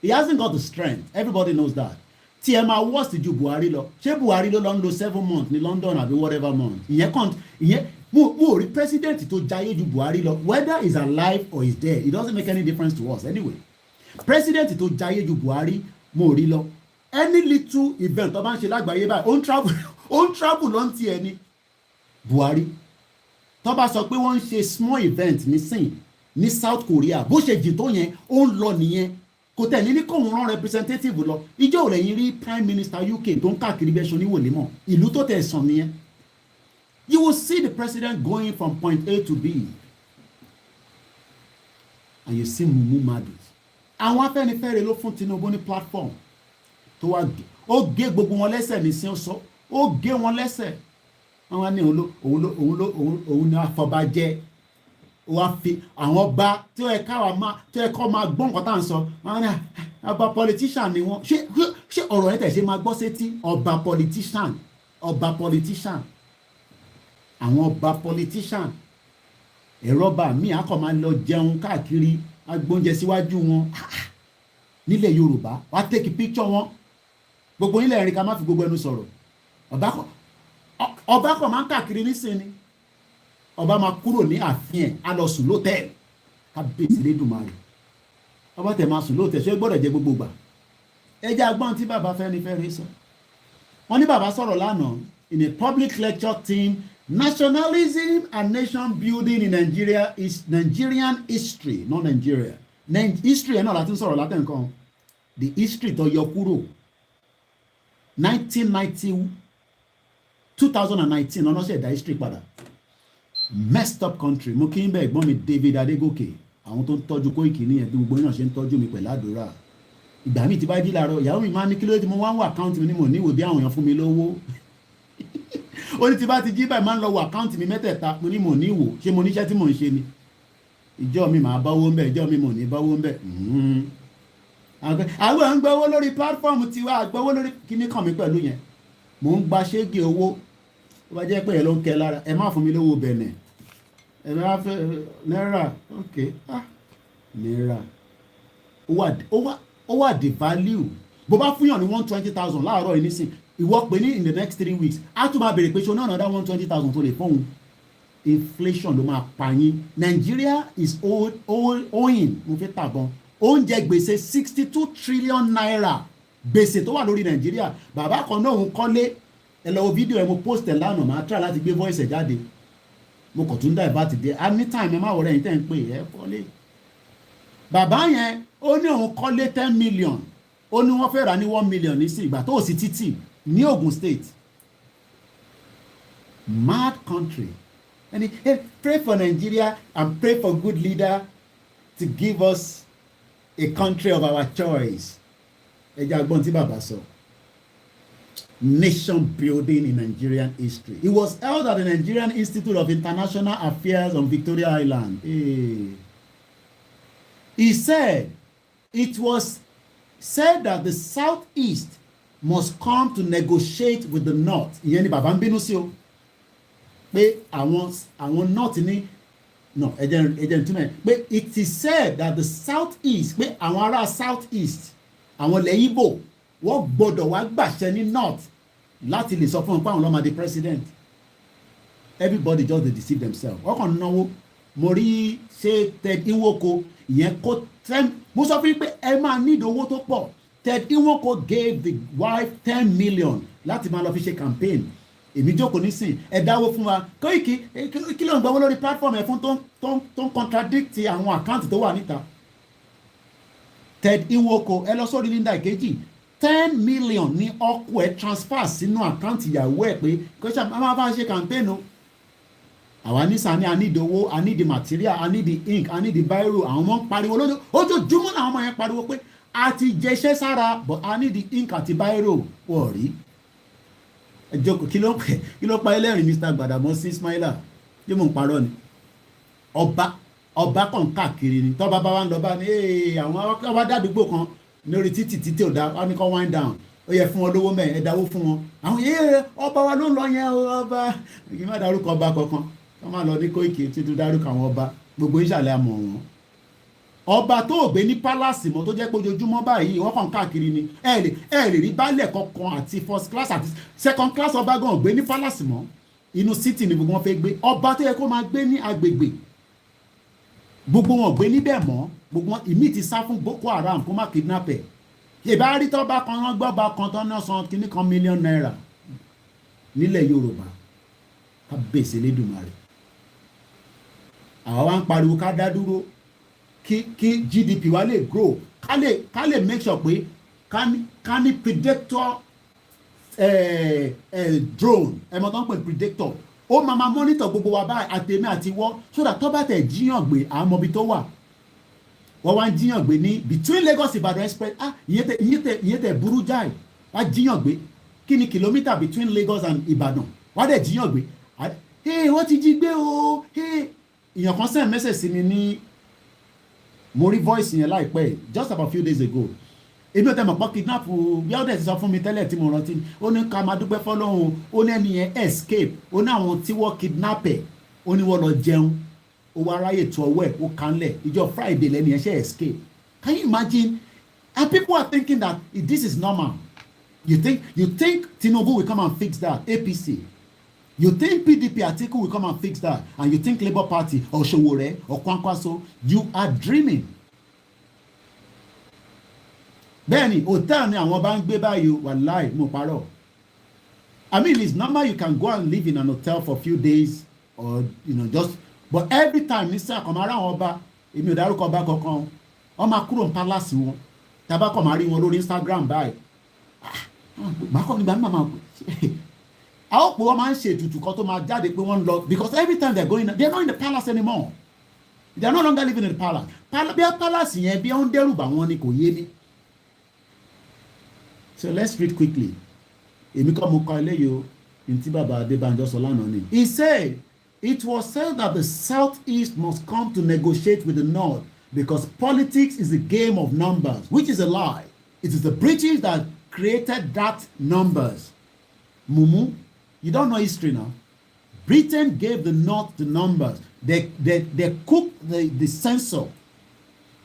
He hasn't got the strength. Everybody knows that. Tí ẹ máa worst ju Buhari lọ. Ṣé Buhari ló lọ ń lo 7 months ní London àbí whatever month? Ìyẹn mo rí president tó jayé ju Buhari lọ. Whether he's alive or he's dead, it doesn't make any difference to us anyway. President tó jayé ju Buhari mo rí lọ. Any little event tó bá ń ṣe lágbàáyé báyìí, ó ń travel lọ ń tiẹ̀ ní Buhari. Tó bá sọ pé wọ́n ń ṣe small event nísìn ní South Korea, bó ṣe jì tó yẹn ó ń lọ nìyẹn. Kò tẹ̀lé ní kóun rán representative lọ. Ìjọ́ ò lẹ́yìn rí Prime Minister UK tó ń káàkiri bẹ́ẹ̀ ṣo níwò lémọ̀. Ìlú tó tẹ̀ sàn nìyẹn. You will see the president going from point A to B. And you see Mumu Madus. Àwọn Afẹ́nifẹ́re ló fún Tinubu ní platform. Tó wá ó gé gbogbo wọn lẹ́sẹ̀ ní sí ọ̀sọ́. Ó gé wọn lẹ́sẹ̀. Wọ́n ní òun ní afọbajẹ́. Ó wá fi àwọn ọba tí ó yẹ kọ́ máa gbọ́ nǹkan tá à ń sọ. Wọ́n ní ọba politician ni wọ́n. Ṣé ọ̀rọ̀ yẹn tẹ̀ ṣe máa gbọ́ sétí? Ọba politician. Àwọn ọba politician. Ẹ̀rọba mi akọ̀ máa lọ jẹun káàkiri agbóúnjẹ síwájú wọn. Nílẹ̀ Yorùbá wá take picture wọn. Gbogbo ilẹ̀ ẹ̀rín ká má fi gbogbo ẹnu sọ̀rọ̀. Ọba kọ̀ máa ń káàkiri nísìnyí. Ọba máa kúrò ní ààfin ẹ̀ á lọ sùn lótẹ́ẹ̀lì. Kábíyèsí Elédùmarè. Ọba tẹ̀ máa sùn lótẹ́ẹ̀lì ṣé gbọ́dọ̀ jẹ gbogbo gbà. Ẹ jẹ́ agbọ́n tí bàbá Afẹ́nifẹ́re sọ. Wọ́n ní bàbá sọ̀rọ̀ lánàá in a public lecture theme, nationalism and nation building in Nigeria is Nigerian history, not Nigeria. History ẹ̀ náà láti ń sọ̀rọ̀ látẹ̀ǹkan. The history tó yọ kúrò 2019 ọ̀nà ṣẹ̀dá history padà. Messed up country. Mo kí n bẹ̀ ẹ̀gbọ́n mi David Adégòkè, àwọn tó ń tọ́jú Kóìkì nìyẹn bí gbogbo náà ṣe ń tọ́jú mi pẹ̀lú àdúrà. Ìgbà mi ti bá jí láàárọ̀ ìyàwó mi máa ní kí ló dé mo wá ń wo àkáǹtì mi ní mo níwò bí àwọn èèyàn fún mi lówó. Ó ní ti bá ti jí báyìí máa ń lọ wo àkáǹtì mi mẹ́tẹ̀ẹ̀ta mo ní mo níwò ṣé mo níṣẹ́ tí mò ń ṣe ni. Ìjọ́ mi máa báwó ń bẹ̀, ìjọ́ mi mò ní báwó ń bẹ̀. Àwọn ń gbowó lórí platform tiwa, àgbowó lórí kíní kàn mí pẹ̀lú yẹn. Mò ń gba ṣégi owó. Ó bá jẹ́ pé ẹ ló ń kẹ lára, ẹ má fún mi lówó bẹ̀nẹ̀. Ẹ bá fẹ́ náírà, ok, náírà. Ó wà the value. Bó bá fún yàn ní 120,000 láàárọ̀ yìí nísìn, ìwọ pè ní in the next 3 weeks, á tún máa bèrè pé ṣo náà another 120,000 tó lè fóun. Inflation ló máa pa yín. Nigeria is owing, mo fi tàbọn. Oúnjẹ gbèsè 62 trillion naira. Gbèsè tó wà lórí Nigeria. Bàbá kan náà ń kọ́lé. Ẹ lọ wo fídíò ẹ mo post ẹ lánàá, máa try láti gbé voice ẹ jáde. Mo kàn tún dá ẹ bá ti dé. Anytime ẹ má wọlé ẹ̀yin tẹ́ ń pè ẹ kọ́lé. Bàbá yẹn ó ní òun kọ́lé 10 million. Ó ní wọ́n fẹ́ rà ní 1 million ní sí ìgbà tó sì títì ní Ogun State. Mad country. And he pray for Nigeria and pray for good leader to give us a country of our choice. Ẹ jẹ́ agbọ́n tí bàbá sọ. Nation building in Nigerian history. It was held at the Nigerian Institute of International Affairs on Victoria Island. He said it was said that the Southeast must come to negotiate with the North. Ìyẹn ni bàbá ń bínú sí o. Pé àwọn North ní no ẹjẹ túmẹ̀ pé it is said that the Southeast pé àwọn ará Southeast àwọn ilẹ̀ Igbo wọ́n gbọ́dọ̀ wá gbàṣẹ ní North láti lè sọ fún wọn pé àwọn ló máa di president. Everybody just dey deceive themselves. Wọ́n kàn náwó. Mo rí ṣe Ted Nwoko ìyẹn kó mo sọ fún yín pé ẹ máa need owó tó pọ̀. Ted Nwoko gave the wife 10 million láti máa lọ fi ṣe campaign. Èmi jókòó nísìn ẹ dáwó fún wa Kóìkì kí ló ń gbowó lórí platform ẹ fún tó ń contradict àwọn àkáǹtì tó wà níta. Ted Nwoko ẹ lọ sórí Linda Ìkejì 10 million ní ọkọ ẹ transfer sínú àkáǹtì ìyàwó ẹ pé kò ṣe máa bá ṣe campaign o. Àwa nísàn ní I need owó, I need the material, I need the ink, I need the biro. Àwọn ọmọ ń pariwo ojoojúmọ́ làwọn ọmọ yẹn pariwo pé a ti jẹṣẹ́ sára but I need the ink àti biro wọ̀ rí. Ẹ jókòó kí ló pa ẹlẹ́rìn Mr. Gbàdàmọ́sí Ismaila yóò mọ̀ ń parọ́ ni. Ọba kan káàkiri ni tọ́ba bá wà ń lọ bá ní àwọn ọba dádúgbò kan lórí títì ò dá wọn ní kọ́ wind down ó yẹ fún wọn lówó mẹ́ ẹ dáwó fún wọn àwọn yẹ́ẹ́ ọba wa ló ń lọ yẹn ọba kì í má dárúkọ ọba kankan kọ́ má lọ ní Kóìkì títí dárúkọ àwọn ọba gbogbo ìṣàlẹ̀ àmọ̀ wọn ọba tó gbé ní palace mọ́ tó jẹ́ pé ojoojúmọ́ báyìí wọ́n kàn káàkiri ni ẹ lè rí baálẹ̀ kankan àti first class àti second class ọba gan gbé ní palace mọ́ inú city ni gbogbo wọn fẹ́ gbé ọba tó yẹ kó máa gbé ní agbègbè gbogbo wọn gbé níbẹ̀ mọ́ gbogbo wọn ìmí ti sá fún Boko Haram kó má kidnap ẹ̀ ìbá rí tọ́ba kan wọ́n gbọ́ ọba kan tó náà san kíní kan mílíọ̀nù náírà nílẹ̀ Yorùbá kábíyèsí Elédùmarè àwa wá ń pariwo ká dá dúró kí GDP wa lè grow ká lè make sure pé ká ní predictor drone ẹ̀mọ́ tó ń pè predictor ó máa monitor gbogbo wa báyìí àtẹ̀mí àti wọ́ so that tó bá tẹ̀ jíyàn gbé àmọ́ ibi tó wà wọ́n wá ń jíyàn gbé ní between Lagos Ìbàdàn express ìyẹn tẹ̀ burú jáì wá jíyàn gbé kí ni kìlómítà between Lagos and Ìbàdàn wá dẹ̀ jíyàn gbé wọ́n ti jí gbé o ìyàn kan send message sí mi ní mo rí voice yẹn láìpẹ́ just about few days ago èmi ò tẹ́ mọ̀ pọ́ kidnap bí ọ́dẹ̀ ti sọ fún mi tẹ́lẹ̀ tí mo rántí ó ní ká máa dúpẹ́ fọ́lọ́run ó ní ẹni yẹn escape ó ní àwọn tí wọ́n kidnap ẹ̀ ó ní wọ́n lọ jẹun ó wá ráyè tó ọwọ́ ẹ̀ ó kanlẹ̀ ìjọ Friday lẹ́ni ẹ̀ ṣe escape can you imagine and people are thinking that this is normal you think Tinubu will come and fix that APC you think PDP Atiku will come and fix that and you think Labour Party or Sowore or Kwankwaso you are dreaming. Bẹ́ẹ̀ni hotel ni àwọn bá ń gbé báyìí wàláì mo parọ́ I mean it's normal you can go and live in an hotel for a few days or just but every time ní sáà kọ̀mọ́ ara àwọn ọba èmi ò dárúkọ ọba kankan wọ́n máa kúrò ní palace wọn tábà kọ̀ máa rí wọn lórí Instagram báyìí bákọ́ nígbà mímọ́ máa a ó pè wọ́n máa ń ṣe ètùtù kan tó máa jáde pé wọ́n ń lọ because every time they're not in the palace anymore they're no longer living in the palace bí a palace yẹn bí wọ́n ń dẹ́rù bà wọ́n ni kò yé mi. So let's read quickly. Èmi kọ́ mo kọ eléyìí o ní tí bàbá Adébánjọ sọ lánàá ni. He said it was said that the southeast must come to negotiate with the north because politics is a game of numbers, which is a lie. It is the British that created that numbers. Mumu, you don't know history now. Britain gave the north the numbers. They cooked the censor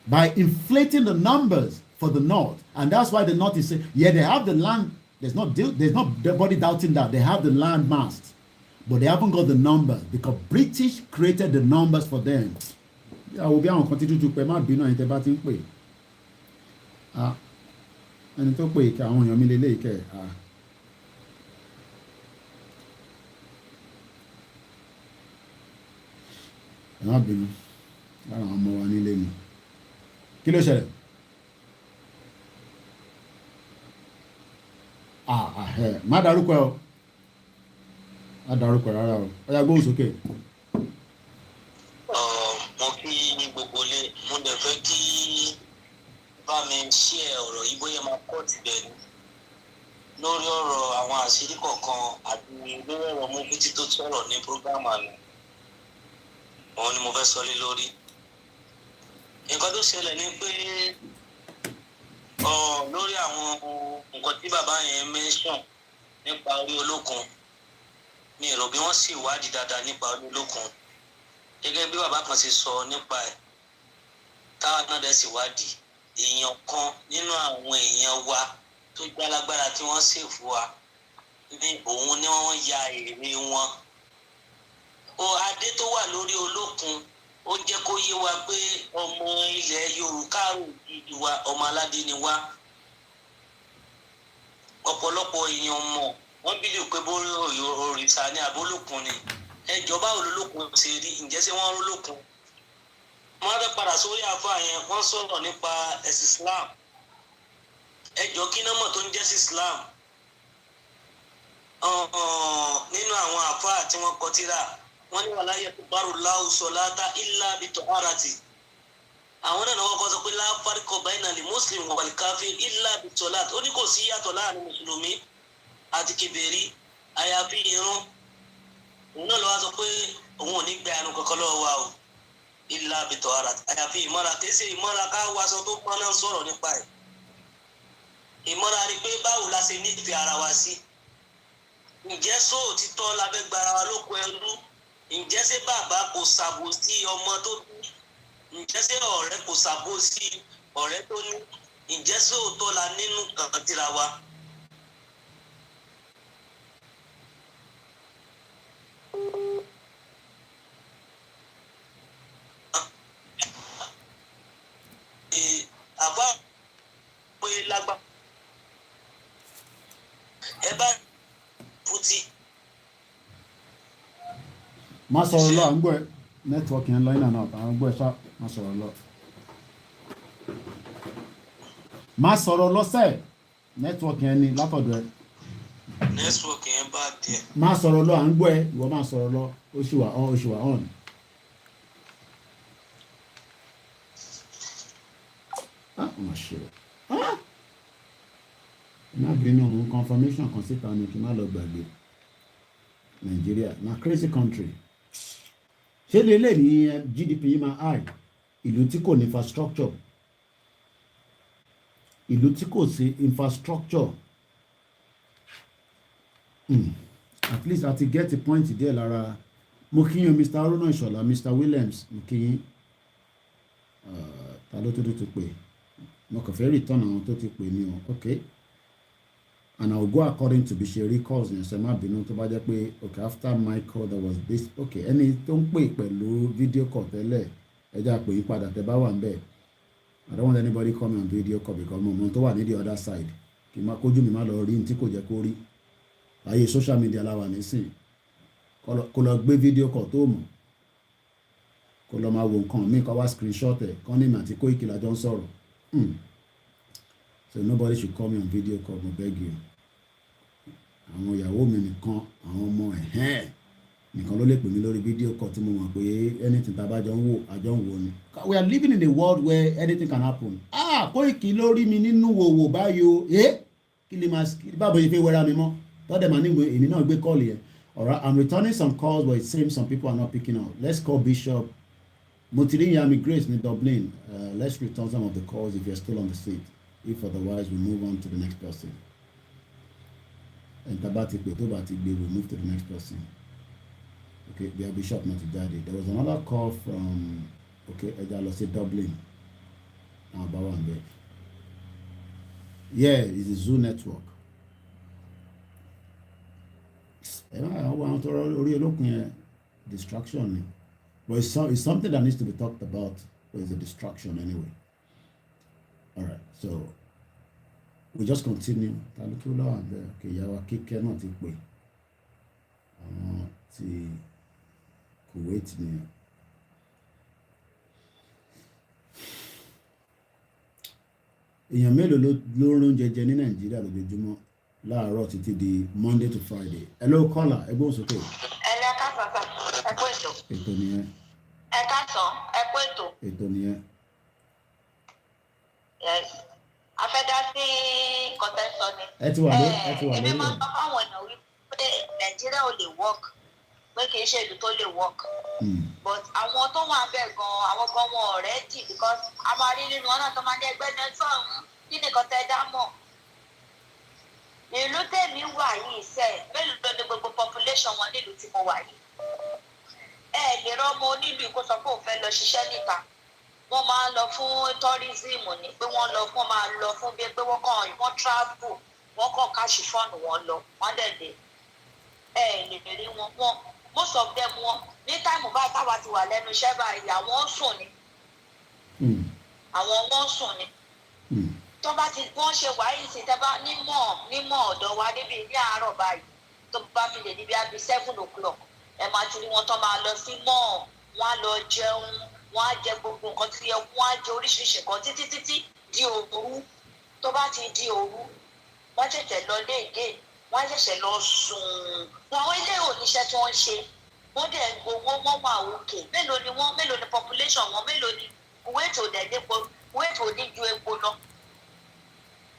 by inflating the numbers for the north, and that's why the north is saying, yeah, they have the land. There's not nobody doubting that they have the land mass, but they haven't got the numbers because British created the numbers for them. I will be on continue to pay my bill and bá ti ń pè ẹni tó pè ká àwọn èèyàn mi lélẹ́yìí kẹ́ ẹ má bínú lára àwọn ọmọ wa nílé mi kí ló ṣẹlẹ̀. Má dárúkọ ẹ o má dárúkọ ẹ rárá o ó yá gbóhùn sókè. Mo kí gbogbo lé mo dẹ̀ fẹ́ kí bá mi ṣí ẹ ọ̀rọ̀ yìí bóyá máa kọ́ tibẹ̀ ni lórí ọ̀rọ̀ àwọn àṣírí kọ̀ọ̀kan àti lórí ọ̀rọ̀ Mobiti tó sọ̀rọ̀ ní prógámù àná òun ni mo fẹ́ sọ lé lórí. Nǹkan tó ṣẹlẹ̀ ni pé lórí àwọn nǹkan tí bàbá yẹn mention nípa orí olókun mi ò rò bí wọ́n sì wádìí dáadáa nípa orí olókun gẹ́gẹ́ bí bàbá kan ṣe sọ nípa ẹ̀ táwọn náà dẹ̀ sì wádìí èèyàn kan nínú àwọn èèyàn wa tó gbálágbára tí wọ́n ṣèfù wa ní òun ni wọ́n ya èrè wọn. Adé tó wà lórí olókun ó jẹ́ kó yé wa pé ọmọ ilẹ̀ Yorùbá òjijì wa ọmọ aládé ni wá. Ọ̀pọ̀lọpọ̀ èèyàn mọ̀ wọ́n bí lè pé bórí òrìṣà ní abólókun ni ẹjọ́ báwo lolókun ṣe rí ǹjẹ́ ṣé wọ́n rólókun. Wọ́n fẹ́ padà sórí àfáà yẹn wọ́n sọ̀rọ̀ nípa ẹ̀sìn Islam ẹjọ́ kí náà mọ̀ tó ń jẹ́ sí Islam nínú àwọn àfáà tí wọ́n kọ tírà wọ́n ní wala yaqbalu Allahu salata illa bi taharati. Àwọn náà wọ́n kọ́ sọ pé la farqa bayna al-muslim wal kafir illa bi salat. Ó ní kò sí yàtọ̀ láàrin mùsùlùmí àti kèfèrí àyàfi irun. Òun náà ló wá sọ pé òun ò ní gba ẹnu kankan lọ́wọ́ wa o illa bi taharati àyàfi ìmọ́ra kése ìmọ́ra ká wàṣọ tó pọ́n náà sọ̀rọ̀ nípa ẹ̀. ìmọ̀ra rí pé báwo la ṣe nífẹ̀ẹ́ ara wa sí. Ǹjẹ́ sóòtítọ́ la fẹ́ gbara wa lóko ẹrú? Ǹjẹ́ ṣé bàbá kò ṣàbò sí ọmọ tó bí? Ǹjẹ́ ṣé ọ̀rẹ́ kò ṣàbò sí ọ̀rẹ́ tó ní? Ǹjẹ́ sóòtọ́ la nínú kankan tira wa? Àbá pé lágbá ẹ bá fúti. má sọ̀rọ̀ lọ à ń gbọ́ ẹ nẹ́tíwọ́ọ̀kì yẹn lọ́yìn náà à ń gbọ́ ẹ ṣá má sọ̀rọ̀ lọ. má sọ̀rọ̀ lọ́sẹ̀ nẹ́tíwọ́ọ̀kì yẹn ni látọ̀dọ̀ ẹ. Nẹ́tíwọ́ọ̀kì yẹn bá díẹ̀. má sọ̀rọ̀ lọ à ń gbọ́ ẹ ìwọ má sọ̀rọ̀ lọ oṣù wà on. má ṣe o má bínú òun confirmation kan síta ni kí n má lọ gbàgbé Nàìjíríà na crazy country ṣé lélẹ̀ ní GDP yìí máa high ìlú tí kò ní infrastructure ìlú tí kò sí infrastructure at least àti get the point díẹ̀ lára mo kí yín Mr. Aruna Ìṣọ̀lá Mr. Williams mo kí yín ta ló tó tó pè mo kàn fẹ́ return àwọn tó ti pè ní o okay and I will go according to Bisheri calls ní ẹsẹ̀ má bínú tó bá jẹ́ pé okay after my call there was this okay ẹni tó ń pè pẹ̀lú video call tẹ́lẹ̀ ẹjẹ́ àpè yí padà tẹ́ bá wà ń bẹ̀ I don't want anybody coming on video call because mo mọ tó wà ní the other side kì í má kójú mi má lọ rí ní tí kò jẹ́ kó rí ayé social media la wà nísìn kó lọ gbé video call tó mọ̀ kó lọ máa wo nǹkan míì kó wá screenshot ẹ̀ kán ní ìmọ̀ àti Koiki la jọ ń sọ̀rọ̀ so nobody should call me on video call mo beg you àwọn ìyàwó mi nìkan àwọn ọmọ nìkan ló lè pè mí lórí video call tí mo mọ̀ pé anything tá a bá jọ ń wò àjọ ń wò ni we are living in a world where anything can happen Koiki lórí mi nínú wòwò báyìí o kí lè máa báwo ṣe fẹ́ wẹ́ra mi mọ́ tọ́dẹ̀ máa ní èmi náà gbé call yẹn alright I'm returning some calls but it seems some people are not picking up let's call Bishop Motiri Yami Grace ní Dublin let's return some of the calls if you're still on the seat if otherwise we move on to the next person and tabati pé tó bá ti gbé we move to the next person okay bí a Bishop náà ti jáde there was another call from okay ẹja lọ sí Dublin àwọn bá wà ń bẹ yeah it's a Zoo network àwọn tó orí olókun yẹn distraction ni but it's something that needs to be talked about but it's a distraction anyway alright so we just continue tàbí kí ó lọ́wọ́ àbẹ̀ kí ìyàwó kíkẹ́ náà ti pè àwọn ti Kuwait nìyẹn èèyàn mélòó ló ń oúnjẹ jẹ ní Nàìjíríà lójoojúmọ́ láàárọ̀ títí di Monday to Friday hello caller ẹgbẹ́ òsókè. ẹ̀lẹ́ ẹ̀ka sọ̀tọ̀ ẹ̀kú ètò. ètò nìyẹn. ẹ̀ka sàn ẹ̀kú ètò. ètò nìyẹn. yes a fẹ́ dá sí kọ́tẹ́sọ ni. ẹ ti wà lórí ẹ̀. èmi máa ń bá fáwọn èèyàn wípé Nàìjíríà ò lè work pé kì í ṣe ìlú tó lè work. but àwọn tó wà bẹ́ẹ̀ gan-an àwọn gan wọn ọ̀rẹ́ dì because a máa rí nínú ọ̀nà tó máa ní ẹgbẹ́ nẹ́tíwọ̀n kí nìkan tẹ́ dá mọ̀. ìlú tèmi wà yìí sẹ́ mélòó ló ní gbogbo population wọn nílùú tí mo wà yìí. ẹ lè rọ́mọ onílù kó sọ pé òun fẹ́ lọ ṣiṣẹ́ níta wọ́n máa ń lọ fún tourism ni pé wọ́n máa lọ fún bí pé wọ́n travel wọ́n kàn káṣí fọ́ọ̀nù wọn lọ wọ́n dẹ̀dẹ̀ ẹ lè rí wọn most of them wọn ní táìmù bá táwa ti wà lẹ́nu iṣẹ́ báyìí àwọn ń sùn ni àwọn wọn ń sùn ni tó bá ti wọ́n ṣe wáyé sí tẹ́ bá nímọ̀ ọ̀dọ̀ wa níbi ní àárọ̀ báyìí tó bá fi lè níbi àbí 7:00 ẹ máa ti rí wọn tó máa lọ sí mọ́ wọn á lọ jẹun wọn á jẹ gbogbo nǹkan tí yẹ wọn á jẹ oríṣiríṣi nǹkan títí di òru tó bá ti di òru wọ́n ṣẹ̀ṣẹ̀ lọ léègé wọ́n ṣẹ̀ṣẹ̀ lọ sùn àwọn ilé oníṣẹ́ tí wọ́n ṣe wọ́n dẹ̀ ń gbowó wọ́n wà òkè mélòó ni population wọn mélòó ni Kuwait ò dẹ̀ lépo Kuwait ò ní ju epo lọ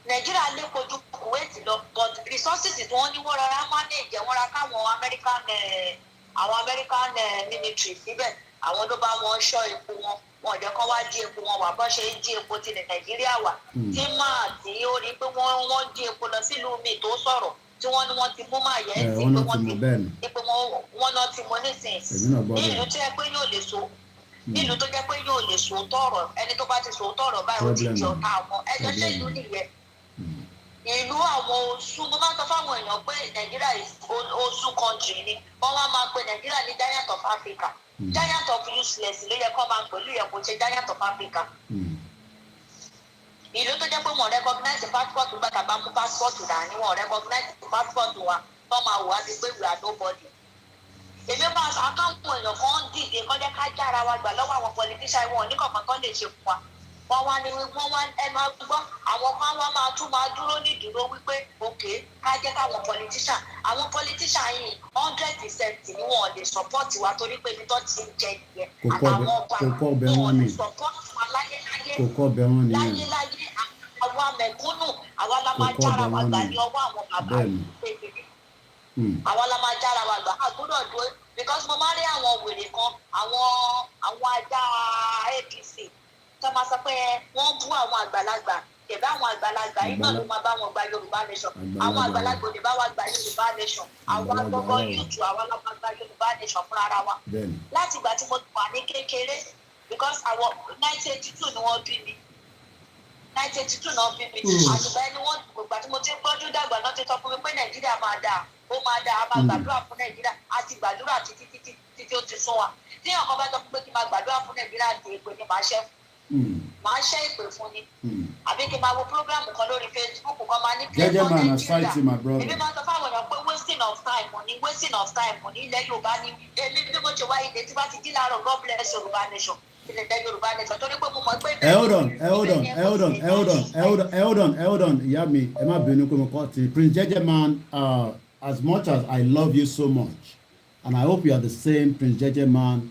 Nàìjíríà lépo ju Kuwait lọ but resources tí wọ́n ní wọ́n rárá manage wọ́n ra káwọn American military síbẹ̀ àwọn ló bá wọn ṣọ́ epo wọn wọn jẹ́ kán wá jí epo wọn wà bọ́n ṣe ń jí epo ti Nàìjíríà wà tí máa tí ó rí pé wọ́n jí epo lọ sílùú mi tó sọ̀rọ̀ tí wọ́n ní wọ́n ti mú máa yẹ ẹ́ sí pé wọ́n náà ti mú nísinsìnyí nílùú tó yẹ pé yóò lè so nílùú tó jẹ́ pé yóò lè so tọ̀rọ̀ ẹni tó bá ti so tọ̀rọ̀ báyìí ó ti jẹ ọ̀tá àwọn ẹjọ́ ṣe ìlú nìyẹn ìlú àwọn oṣù mo máa ń sọ fáwọn èèyàn pé Nàìjíríà oṣù country ni wọ́n wá máa pe Nàìjíríà ní giant of Africa giant of useless ló yẹ kó máa ń pẹ̀lú yẹ kó ṣe giant of Africa ìlú tó jẹ́ pé wọ́n recognize passport gbàgbà bá mú passport dání wọ́n recognize passport wa wọ́n máa wò á ti pé we are nobody èmi máa sọ akáwọn èèyàn kan dìde kọjá ká jára wa gbà lọ́wọ́ àwọn politician wọn ní kọ̀ọ̀kan kan lè ṣe fún wa wọ́n wá ní wọ́n wá ẹ máa gbọ́ àwọn kan wá máa tún máa dúró nídúró wípé òkè ká jẹ́ káwọn politician yìí 100% ni wọ́n lè support wa torí pé ibi tó ti ń jẹ nìyẹn àtàwọn ọba wọn lè support wa láyé àwa mẹ̀kúnnù àwa la máa jára wa gbà ní ọwọ́ àwọn bàbá yìí àwọn la máa jára wa gbà á gbọ́dọ̀ dúró because mo máa rí àwọn wèrè kan àwọn ajá APC tó máa sọ pé wọ́n bú àwọn àgbàlagbà kẹ̀bẹ́ àwọn àgbàlagbà yìí náà ló máa bá wọn gba Yorùbá nation àwọn àgbàlagbà ò lè bá wa gba Yorùbá nation àwọn agbọ́gbọ́ yìí àwọn la máa gba Yorùbá nation fúnra ara wa láti ìgbà tí mo wà ní kékeré because àwọn 1982 ni wọ́n bí mi 1982 náà bí mi àtìgbà ẹni wọ́n gbogbo àti mo ti gbọ́dún dàgbà náà ti sọ fún mi pé Nàìjíríà máa dáa ó máa dáa a máa gbàdúrà fún Nàìjíríà àti gbàdúrà títí ó ti sún wa tí ọkọ bá sọ pé kí n máa gbàdúrà fún Nàìjíríà àti èpè ni màá ṣe ìpè fún ni àbí kí n máa wo program kan lórí Facebook kan máa ní play for Nigeria èmi máa sọ fáwọn èèyàn pé wasting of time ní ilẹ̀ Yorùbá ni èmi bí mo ṣe wáyé dé tí bá ti dín láàárọ̀ God bless Yorùbá nation hold on ìyá mi ẹ má bínú pé mo kọ́ ti Prince Jejeman as much as I love you so much and I hope you are the same Prince Jejeman,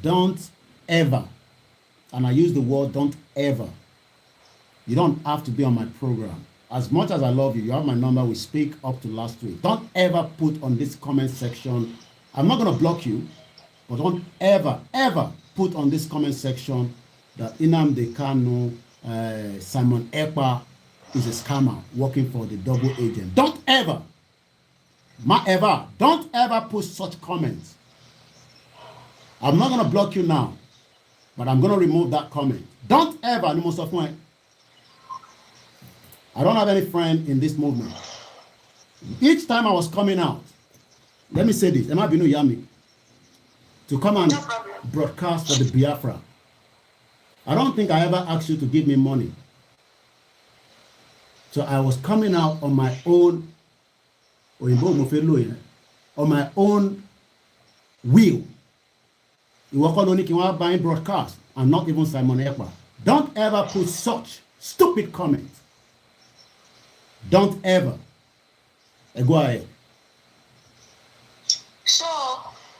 don't ever, and I use the word don't ever, you don't have to be on my program. As much as I love you, you have my number, we speak up to last week. Don't ever put on this comment section, I'm not going to block you, but don't ever put on this comment section that Nnamdi Kanu, Simon Ekpa is a scammer working for the double agent. Don't ever put such comments. I'm not going to block you now, but I'm going to remove that comment. Don't ever, I don't have any friend in this movement. Each time I was coming out, let me say this, Emma Binu Yami, to come and broadcast for the Biafra. I don't think I ever asked you to give me money. So I was coming out on my own, on my own will. You were calling it buying broadcast and not even Simon Ekpa. Don't ever put such stupid comments. Don't ever. Go ahead. So,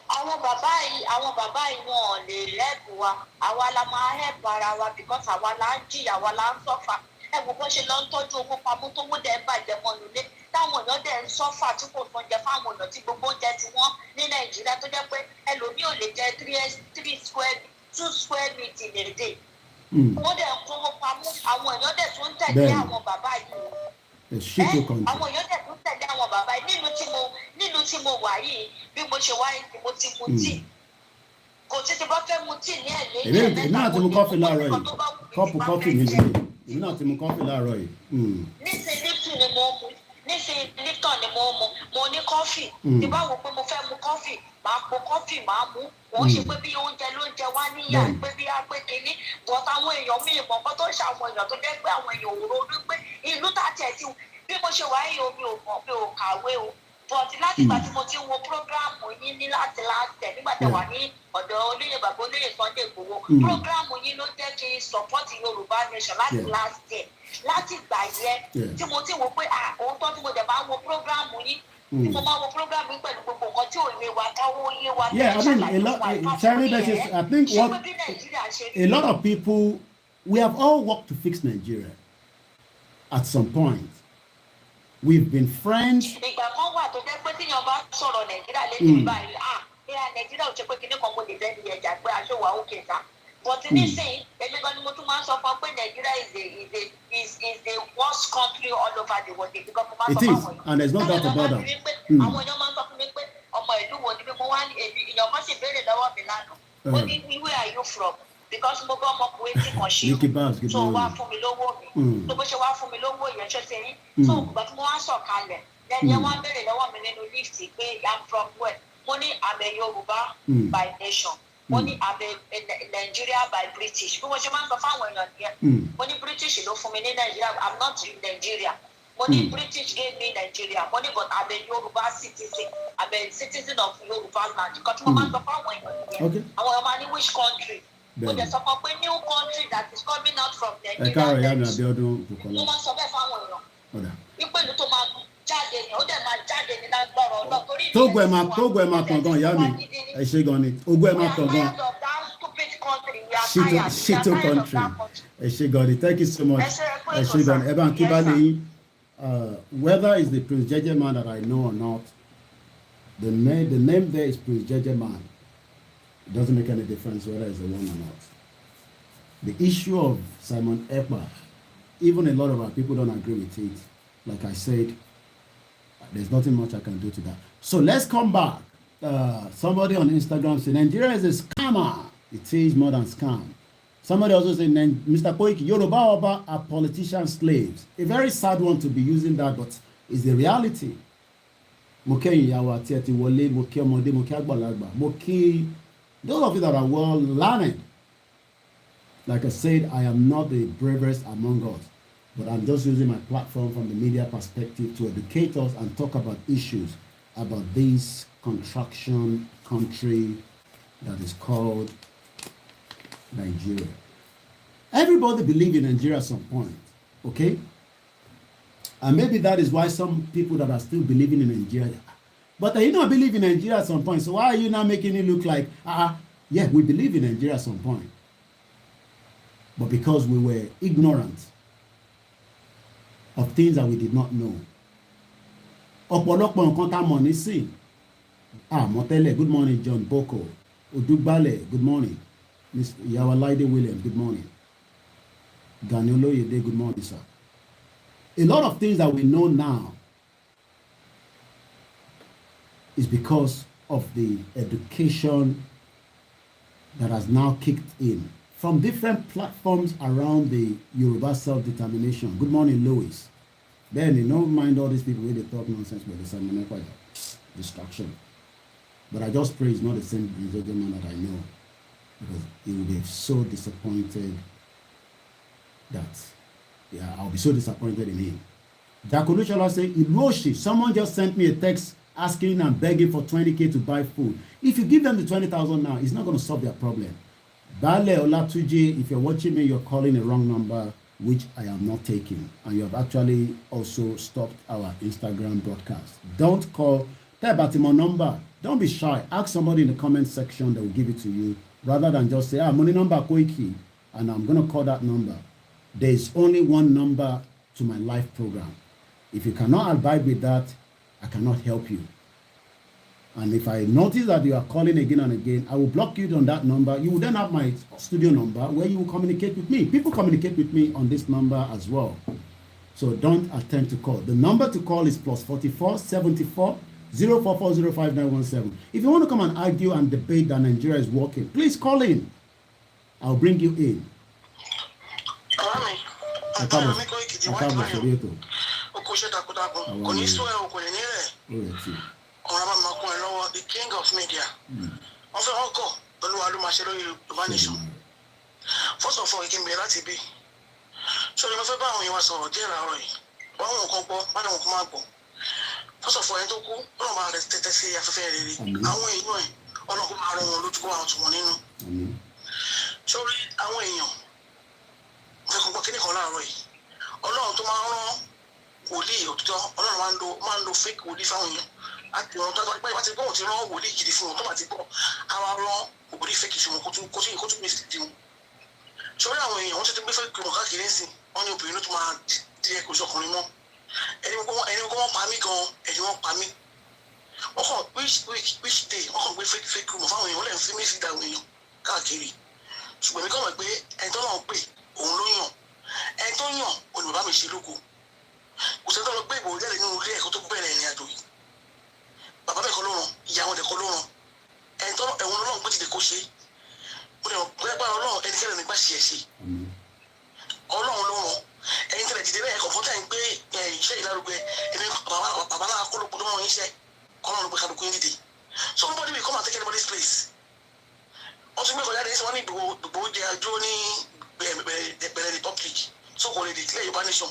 àwọn bàbá yìí wọn lè lẹ́bù wa àwa la máa help ara wa because àwa la ń jìyà àwa la ń sọ́fà ẹ̀wọ̀n bó ṣe lọ ń tọ́jú owó pamọ́ tó wó dẹ̀ ń bàjẹ́ mọ́ nílé táwọn èèyàn dẹ̀ ń sọ́fà tí kò tó ń jẹ fáwọn èèyàn tí gbogbo oúnjẹ tí wọ́n ní Nàìjíríà tó jẹ́ pé ẹlòmíì ò lè jẹ 2 square meter in a day. Wọ́n dẹ̀ ń kówó pamọ́ àwọn èèyàn dẹ̀ tún tẹ̀lé àwọn bàbá yìí. Àwọn èèyàn dẹ̀ tún tẹ̀lé àwọn bàbá yìí nínú tí mo wà yìí bí mo ṣe wáyé tí mo ti mu tíì kò tí ti bá fẹ́ mu tíì ní ẹ̀lẹ́ èmi náà ti mu kọ́fì láàárọ̀ yìí kọ́pù kọ́fì mi lè èmi náà ti mu kọ́fì láàárọ̀ yìí. nísìnyí Lipton ni mo mu mo ní kọ́fì tí bá wò pé mo fẹ́ mu kọ́fì máa po kọ́fì máa mú wọ́n ṣe pé bí oúnjẹ ló ń jẹ wá níyà pé bí á pé kínní but àwọn èèyàn mi ìmọ̀ nǹkan tó ń ṣe àwọn èèyàn tó jẹ́ pé àwọn èèyàn ò ronú pé ìlú tá a tiẹ̀ ti bí mo ṣe wáyé omi ò mọ̀ pé ò kàwé o but láti ìgbà tí mo ti ń wo prógráàmù yín ní láti láti nígbà tẹ́ wà ní ọ̀dọ̀ olóyè bàbá olóyè Sunday Igboho prógráàmù yín ló jẹ́ kí n support Yorùbá nation láti last year láti ìgbà yẹn tí mo ti wò pé òótọ́ tí mo dẹ̀ máa ń wo prógráàmù yín tí mo máa ń wo prógráàmù yín pẹ̀lú gbogbo nǹkan tí ò yé wa káwọ́ yé wa I think what a lot of people, we have all worked to fix Nigeria at some point. We've been friends. Ìgbà kan wà tó jẹ́ pé tíyan bá sọ̀rọ̀ Nàìjíríà lẹ́yìn báyìí Nàìjíríà ò ṣe pé kíní kan mo lè bẹ́ẹ̀ ní ẹja pé aṣọ́wà òkè ta but nísìnyí èmi gan ni mo tún máa ń sọ fún ọ pé Nigeria is the worst country all over the world because mo máa ń sọ fún àwọn èèyàn. And there's no doubt about that. àwọn èèyàn máa ń sọ fún mi pé ọmọ ìlú wo ni bí mo wá ní èèyàn kan sì béèrè lọ́wọ́ mi lánàá ó ní where are you from because mo bá ọmọkùnrin tí kan ṣe so wá fún mi lówó mi tó bó ṣe wá fún mi lówó yẹn ṣe ṣe yín so ìgbà tí mo wá sọ̀kalẹ̀ lẹ́yìn ẹ̀ wọ́n béèrè lọ́wọ́ mi nínú lift pé I'm from where mo ní I'm a Yoruba by nation mo ní I'm a Nigeria by British bí mo ṣe máa ń sọ fáwọn èèyàn yẹn mo ní British ló fún mi ní Nigeria I'm not in Nigeria mo ní British gave me Nigeria mo ní but I'm a Yoruba citizen I'm a citizen of Yoruba land because mo máa ń sọ fáwọn èèyàn yẹn àwọn èèyàn máa ní which country mo dẹ̀ sọ fún pé new country that is coming out from Nigeria mo máa sọ bẹ́ẹ̀ fáwọn èèyàn ìpinnu tó máa jáde ni ó dẹ̀ máa jáde ní lágbára ọ̀dọ́ torí tógo ẹ̀ máa kàn gan ìyá mi ẹ ṣe gan ni ogo ẹ̀ máa kàn gan shito country ẹ ṣe gan ni thank you so much ẹ ṣe gan ni ẹ bá ń kí bá lè yín whether it's the Prince Jeje man that I know or not the name there is Prince Jeje man. It doesn't make any difference whether it's a one or not. The issue of Simon Ekpa, even a lot of our people don't agree with it. Like I said, there's nothing much I can do to that. So let's come back. Somebody on Instagram said, Nigeria is a scammer. It is more than scam. Somebody also said, Mr. Koiki, Yoruba Oba are politician slaves. A very sad one to be using that, but it's the reality. Moke ìyàwó àti ẹ̀tì wọlé, moke ọmọdé, moke àgbàlagbà, moke those of you that are well learned. Like I said, I am not the bravest among us, but I'm just using my platform from the media perspective to educate us and talk about issues about this contraction country that is called Nigeria. Everybody believes in Nigeria at some point, okay? And maybe that is why some people that are still believing in Nigeria, but you don't believe in Nigeria at some point, so why are you now making it look like, yeah, we believe in Nigeria at some point. But because we were ignorant of things that we did not know. Ọ̀pọ̀lọpọ̀ nǹkan tá mọ̀ nísìn. Mọ̀tẹ́lẹ̀, good morning, John Boko. Odugbale, good morning. Miss Yawalaide Williams, good morning. Gani Oloyede, good morning, sir. A lot of things that we know now is because of the education that has now kicked in from different platforms around the Yoruba self-determination. Good morning, Louis. Benny, don't mind all these people where they talk nonsense about the Simon distraction. But I just pray it's not the same gentleman that I know, because he will be so disappointed that, I'll be so disappointed in him. Dakolushala say, Iloshi, someone just sent me a text asking and begging for 20K to buy food. If you give them the 20,000 now, it's not going to solve their problem. Bale Olatuji, if you're watching me, you're calling a wrong number, which I am not taking. And you have actually also stopped our Instagram broadcast. Don't call. Type Batimo number. Don't be shy. Ask somebody in the comment section that will give it to you, rather than just say, money number Koiki, and I'm going to call that number. There's only one number to my live program. If you cannot abide with that, I cannot help you. And if I notice that you are calling again and again, I will block you on that number. You will then have my studio number where you will communicate with me. People communicate with me on this number as well. So don't attempt to call. The number to call is +44 74 044 05917. If you want to come and argue and debate that Nigeria is working, please call in. I'll bring you in. The king of media. First of all, it can be that be. So you must buy you so generally. First of all, I don't go. No matter the say affair. I want you. I don't go out to one. Sorry, I want you. The company Holland. Ọlọ́run tó máa ń rán wòlíì òtítọ́ Ọlọ́run máa ń lo fake wòlíì fáwọn èèyàn àti ọ̀run tó bá ti gbọ́ òtí rán wòlíì gidi fún wọn tó bá ti gbọ́ àwọn rán wòlíì fake sí wọn kó tún gbé sí wọn. Sọ́rí àwọn èèyàn wọ́n ti gbé fake wọn káàkiri ń sìn wọ́n ní obìnrin ló tún máa di ẹ̀kọ́ sọkùnrin mọ́ ẹni kó wọ́n pa mí gan ẹni wọ́n pa mí. Wọ́n kàn which day wọ́n kàn gbé fake wọn fáwọn èèyàn wọ́n lè fi mí sí ìdáhùn èèyàn káàkiri. ṣùgbọ́n mi kọ́ mọ̀ pé ẹni tó náà pè òun ló yàn ẹni tó yàn òun bàbá mi ṣe lóko kò sẹ́ni tó lọ gbé ìbò jáde nínú ilé ẹ̀kọ́ tó bẹ̀rẹ̀ ìrìn àjò yìí bàbá bẹ́ẹ̀ kọ́ ló ràn ìyá wọn dẹ̀ kọ́ ló ràn ẹni tó ẹ̀wọ̀n ọlọ́run gbé dìde kó ṣe mo dẹ̀ pé bá ọlọ́run ẹnikẹ́ni nígbà ṣe ẹ̀ ṣe ọlọ́run ló ràn ẹni tẹ̀lé dìde bẹ́ẹ̀ kọ̀ọ̀kan tẹ̀ ń gbé iṣẹ́ ìlárugẹ ẹni bàbá náà kó ló gbọdọ̀ wọn iṣẹ́ ọlọ́run ló gbé kálukú yín dìde so nobody will come and take anybody's place wọ́n tún gbé kọjá ní sọ́wọ́n ní Ìgbòho jẹ́ àjò ní bẹ̀rẹ̀ republic so kò lè declare Yorùbá nation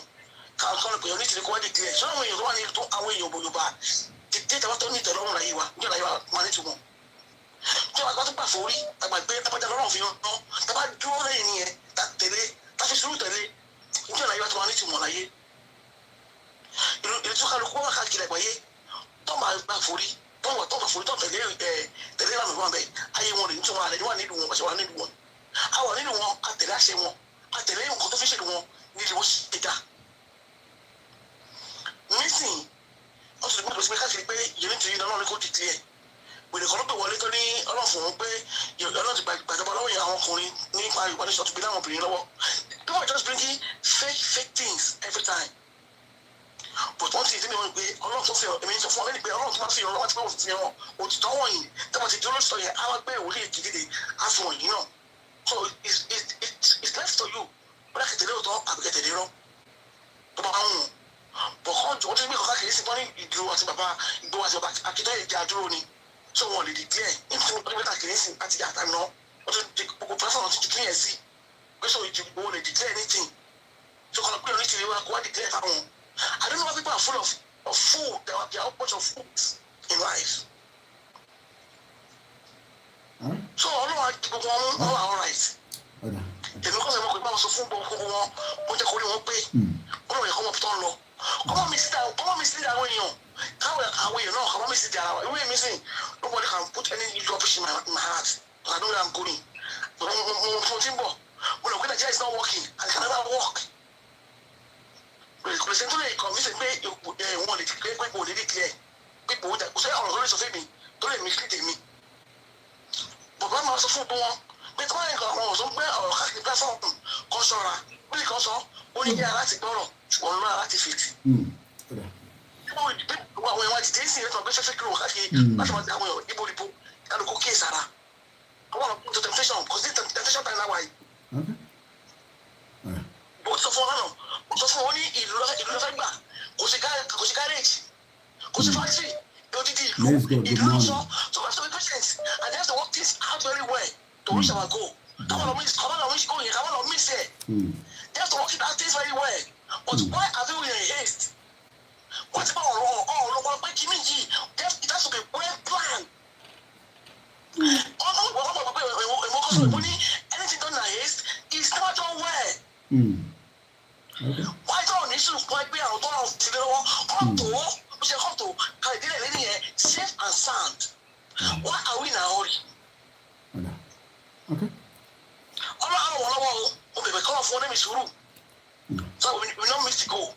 káwọn lè pè é ní tìlẹ̀ kó wá declare ṣé àwọn èèyàn tó wà ní àwọn èèyàn Yorùbá tètè tàbá tó ní ìtẹ̀lọ́rùn láyé wa ní ọ̀la yìí wa máa ní tiwọn tí wọ́n bá tó gbà fórí àgbàgbé tábàjá lọ́rùn fi hàn tábà dúró lẹ́yìn nìyẹn tẹ̀lé táfi sùúrù tẹ̀lé ní ọ̀la yìí wa tó máa ní tiwọn láyé ìlú tó kálukú wà káàkiri àgbáyé tó máa gbà fórí tó bá fórí tó tẹ̀lé ìlànà ìwọ̀n bẹ́ẹ̀ ayé wọn rè ní tiwọn àlẹ́ níwọ̀n nílùú wọn bá ṣe wà nílùú wọn àwọn nínú wọn àtẹ̀lé àṣẹ wọn àtẹ̀lé nǹkan tó fi ṣèlú wọn nílùú wọn ṣe dá nísìnyí wọ́n ti gbọ́dọ̀ sí pé káàkiri pé yẹn ní tìrí náà ní kó dìtì ẹ̀ gbèdè kan ló pè wọlé tó ní ọlọ́fun wọn pé ọlọ́run ti gbàjọba lọ́wọ́ yẹn àwọn ọkùnrin nípa Yorùbá nation tó gbé láwọn obìnrin lọ́wọ́ people are just bringing fake things every time but wọ́n ti dín ní wọn pé ọlọ́run tó fi èmi sọ fún ọ lẹ́nu pé ọlọ́run tó máa fi ọ̀rọ̀ wá ti pé wọ́n fi hàn òtítọ́ wọ̀nyí tí wọ́n ti dúró sọ yẹn á wá gbé ìwòlé ìdílé àfihàn yìí náà so it's left to you bóyá kẹtẹ̀lé òótọ́ àbí kẹtẹ̀lé rọ́ tó bá ń wọ̀n bọ̀kọ́ jọ wọ́n ti gbé kọ́kọ́ kìí sí wọ́n ní ìdúró àti bàbá ìgbó àti bàbá akitọ́ yìí di àdúró ni so wọn lè declare nítorí wọ́n gbé kìí sí àti àtà náà wọ́n ti gbogbo platform ti declare sí pé so ìdìbò lè declare anything so kọ́nà pé orí ti rí wa kó wá declare fáwọn I don't know why people are full of food there are a bunch of foods in life so ọlọ́wà gbogbo wọn all are alright èmi kọ́ sẹ́wọ́n pé báwọn sọ fún gbogbo wọn wọ́n jẹ́ kó rí wọn pé ọlọ́wà yẹ kọ́ wọn tó ń lọ kọ́mọ́ mi sí àwọn èèyàn káwọn àwọn èèyàn náà kọ́mọ́ mi sí ara wa ìwé mi sìn nobody can put any rubbish in my heart I know where I'm going mo ti ń bọ̀ mo lọ pé Nigeria is not working and can never work kò sẹ́ni tó lè kọ́ mi sẹ́ pé wọ́n lè pé kò lè declare pé kò sẹ́ ọ̀rọ̀ tó lè sọ fún mi tó lè mislead mi bàbá máa sọ fún wọn pé tí wọ́n yẹ kọ́ àwọn ọ̀sán pé ọ̀rọ̀ káàkiri platform kan ṣọ́ra ó lè kọ́ sọ ó ní yára láti gbọ́rọ̀ ṣùgbọ́n lọ́la láti fètì. àwọn èèyàn ti tẹ́sí ẹ̀tọ́ gbé fẹ́fẹ́ kúrò káàkiri láti máa àwọn èèyàn níbo níbo kálukú kí èsàrà àwọn ọ̀nà tó temptation kò sí temptation time náà wáyé. mo sọ fún ọ lánàá mo sọ fún ọ ní ìlú lọ́fẹ́ gbà kò sí garage kò sí factory odidi ìlú ló sọ so we have to be patient and they have to work this out very well to reach our goal. Come on, miss go here. Come on, miss it. They have to work it out this very well. But why are they in haste? What about wrong? Oh, look what making me. It has to be well planned. Anything done in haste is never done well. Why don't you should quite be out of the come to safe and sound? Why are we in a hurry? Okay. So we don't miss the goal.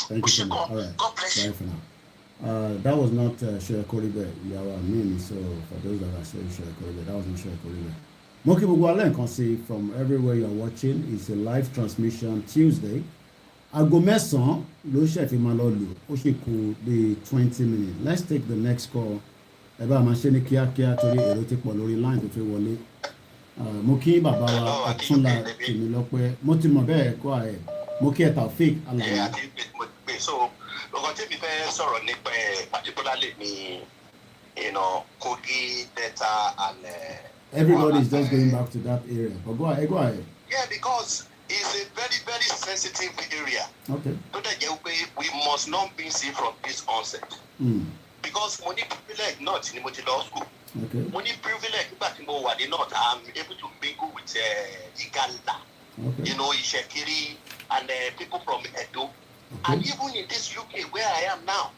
Thank you so All right. God bless you. Bye for now. That was not Socio-cultural. Yawa mean, so for those that are saying Socio-cultural, that was not Socio-cultural. Moki Bugwale can see from everywhere you are watching. It's a live transmission Tuesday. Aago mẹ́sàn-án ló ṣe fi máa lọ lò ó ṣe kù bí 20 minutes. Let's take the next call. Ẹ bá máa ṣe ní kíákíá torí èrò ti pọ̀ lórí line tó fi wọlé. Mo kí bàbá wa Àtúnlá Tèmilọ́pẹ́. Mo ti mọ̀ bẹ́ẹ̀ kó ààyè. Mo kí ẹ Taofeek Alani. So ọkàn tí mi fẹ́ sọ̀rọ̀ nípa ẹ̀ particularly ní Kogi Delta and. Everybody is just going back to that area. But go ahead. Yeah, because it's a very, very sensitive area. Okay. So we must not be seen from this onset. Because money privilege not in the law school. Okay. Money privilege, but not I'm able to mingle with Igala. Okay. Ishekiri and people from Edo. And even in this UK where I am now,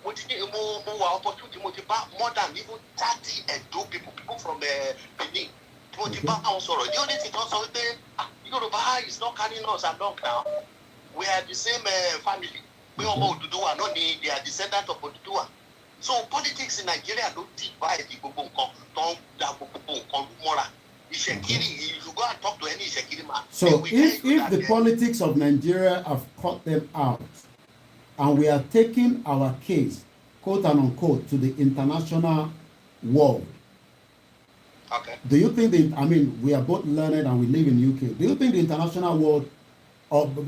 more opportunity, more than even 30 Edo people from Benin. The only thing also Yoruba is not carrying us along now. We are the same family. We are they are descendants of Oduduwa. So politics in Nigeria don't divide the if you go and talk to any Ishekiri man. So if the politics of Nigeria have cut them out, and we are taking our case, quote and unquote, to the international world. Okay. Do you think we are both learned and we live in UK. Do you think the international world, how do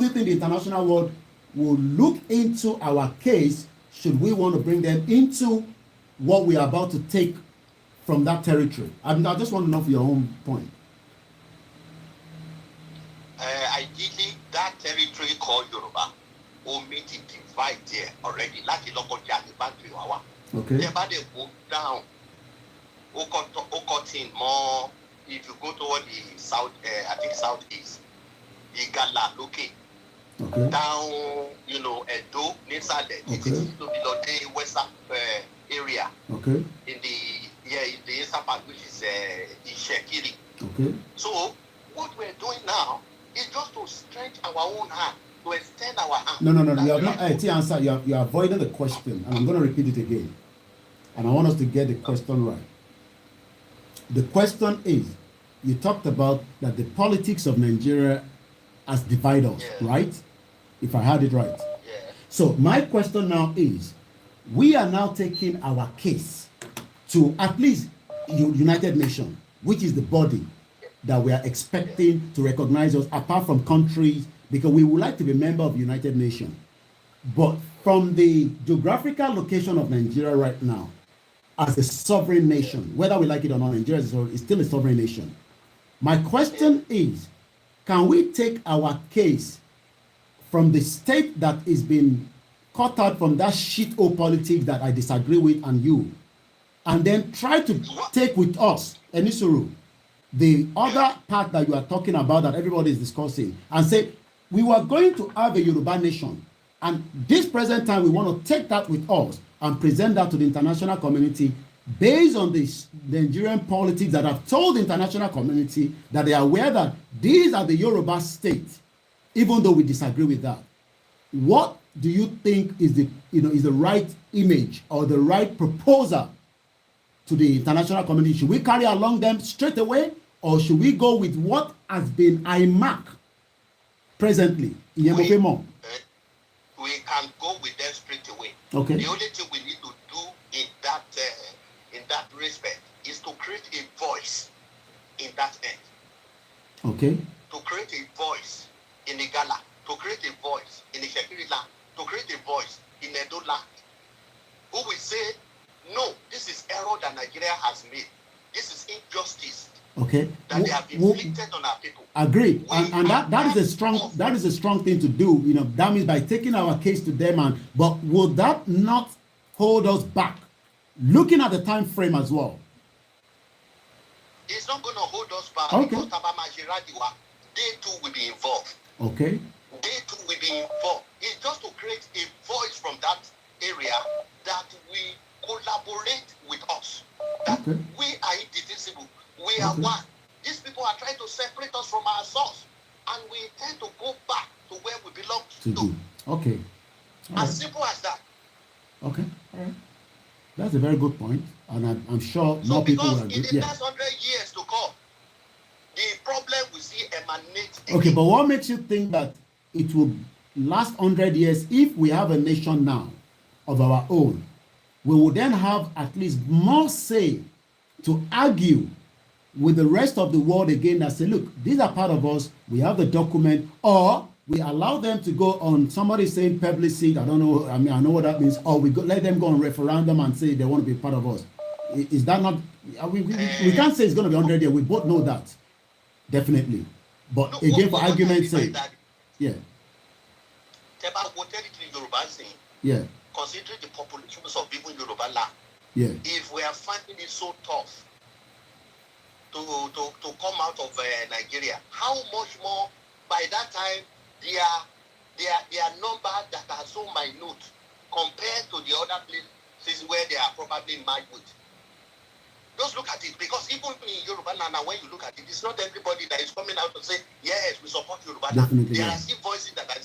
you think the international world will look into our case should we want to bring them into what we are about to take from that territory? I just want to know for your own point. Ideally, that territory called Yoruba will meet it divide there already. Like the local Jali, okay. They go down. More. If you go toward the south, I think southeast, the Gala, okay. Down, Edo, Nisade, the western area. Okay. In the eastern part, which is the Shekiri. Okay. So what we're doing now is just to stretch our own hand, to extend our hand. No. You have not answer. You are avoiding the question, and I'm going to repeat it again. And I want us to get the question right. The question is, you talked about that the politics of Nigeria has divided us, right? If I had it right. Yeah. So my question now is, we are now taking our case to at least United Nations, which is the body that we are expecting to recognize us apart from countries, because we would like to be a member of the United Nations. But from the geographical location of Nigeria right now, as a sovereign nation, whether we like it or not, Nigeria is still a sovereign nation. My question is, can we take our case from the state that is being cut out from that shit-hole politics that I disagree with and you, and then try to take with us, Enisuru, the other part that you are talking about that everybody is discussing, and say, we were going to have a Yoruba nation, and this present time we want to take that with us and present that to the international community based on the Nigerian politics that have told the international community that they are aware that these are the Yoruba states, even though we disagree with that. What do you think is the right image or the right proposal to the international community? Should we carry along them straight away, or should we go with what has been IMAC presently? We can go with them straight away. Okay. The only thing we need to do in that respect is to create a voice in that end. Okay. To create a voice in the Gala, to create a voice in the Shekiri land, to create a voice in Edo land, who will say, no, this is error that Nigeria has made. This is injustice. Okay. That they have inflicted on our people. Agree. And that is a strong thing to do. That means by taking our case to them, but would that not hold us back? Looking at the time frame as well. It's not going to hold us back, okay. Because they too will be involved. Okay. They too will be involved. It's just to create a voice from that area that we collaborate with us. That okay. We are indivisible. We are one. These people are trying to separate us from our source, and we intend to go back to where we belong to. Okay. As simple as that. Okay. All right. That's a very good point, and I'm sure more people will agree. In the next 100 years to come, the problem we see emanate. Okay, but what makes you think that it will last 100 years if we have a nation now of our own? We will then have at least more say to argue with the rest of the world again that say, look, these are part of us, we have the document, or we allow them to go on, somebody saying publicity, I don't know, I know what that means, or let them go on referendum and say they want to be part of us. Is that not, we can't say it's going to be 100 years, we both know that, definitely. But no, again, for argument's sake, yeah. Yeah. Considering the populations of even Yoruba land, yeah. If we are finding it so tough to come out of Nigeria, how much more by that time their their number that are so minute compared to the other places where they are probably married with. Just look at it, because even in Yoruba land, when you look at it, it's not everybody that is coming out to say, yes, we support Yoruba land. Definitely, there yeah. are still voices that are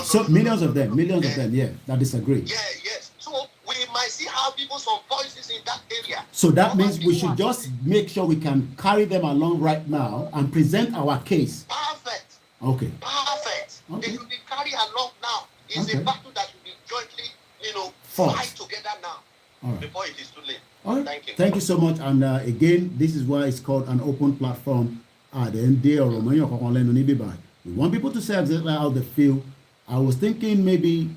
still... Millions of them, yeah, that disagree. Yeah, yes. So we might still have people, some voices in that area. So that means we should just make sure we can carry them along right now and present our case. Perfect. Okay. Perfect. Okay. They should be carried along now. It's a battle that will be jointly, fought. fight together now. All right. Before it is too late. All right. Thank you. Thank you so much. And again, this is why it's called an open platform. We want people to say exactly how they feel. I was thinking maybe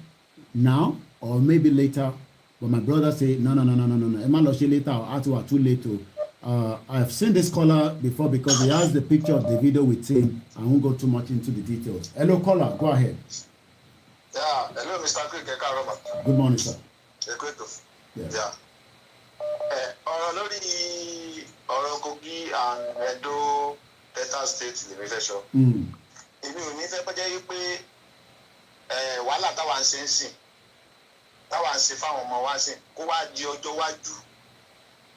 now or maybe later, but my brother said, no. Later or too late. I've seen this caller before because he has the picture of the video with him. I won't go too much into the details. Hello, caller. Go ahead. Yeah, hello, Mr. Quick. Good morning, sir. Yeah. Ọ̀rọ̀ lórí ọ̀rọ̀ Kogi and Edo Delta State limitation. Èmi ò ní fẹ́ kọjá yí pé wàhálà táwa ń ṣe ń sìn táwa ń ṣe fáwọn ọmọ wa sìn kó wá di ọjọ́ wájú.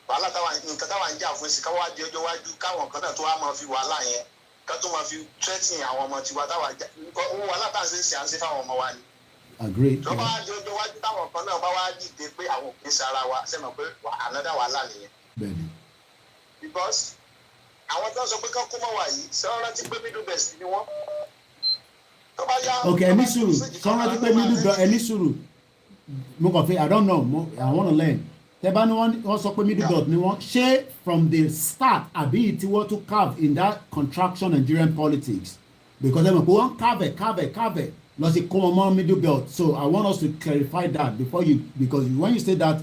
Wàhálà nǹkan táwa ń jà fún sí ká wá di ọjọ́ wájú káwọn kan náà tó wá máa fi wàhálà yẹn ká tó máa fi threatening àwọn ọmọ tiwa táwa jà. Wàhálà táwa ń ṣe ń sìn à ń ṣe fáwọn ọmọ wa ni. Agree. Tó bá di ọjọ́ wájú táwọn kan náà bá wá dìde pé àwọn òkè sára wa sẹ́mọ̀ pé another wàhálà nìyẹn. Bẹ́ẹ̀ni. Because àwọn tó ń sọ pé kán kó mọ́ wà yìí sọ́rọ́ rántí pé middle best ni wọ́n. Tó bá yá. Okay, ẹni sùúrù sọ́rọ́ rántí pé middle best ẹni sùúrù mo kàn fi I don't know I wanna learn. Tẹ́ bá ní wọ́n sọ pé middle belt ni wọ́n ṣé from the start àbí tí wọ́n tún carve in that contraction Nigerian politics because ẹ mọ̀ pé wọ́n carve lọ sí kó wọn middle belt. So I want us to clarify that before you, because when you say that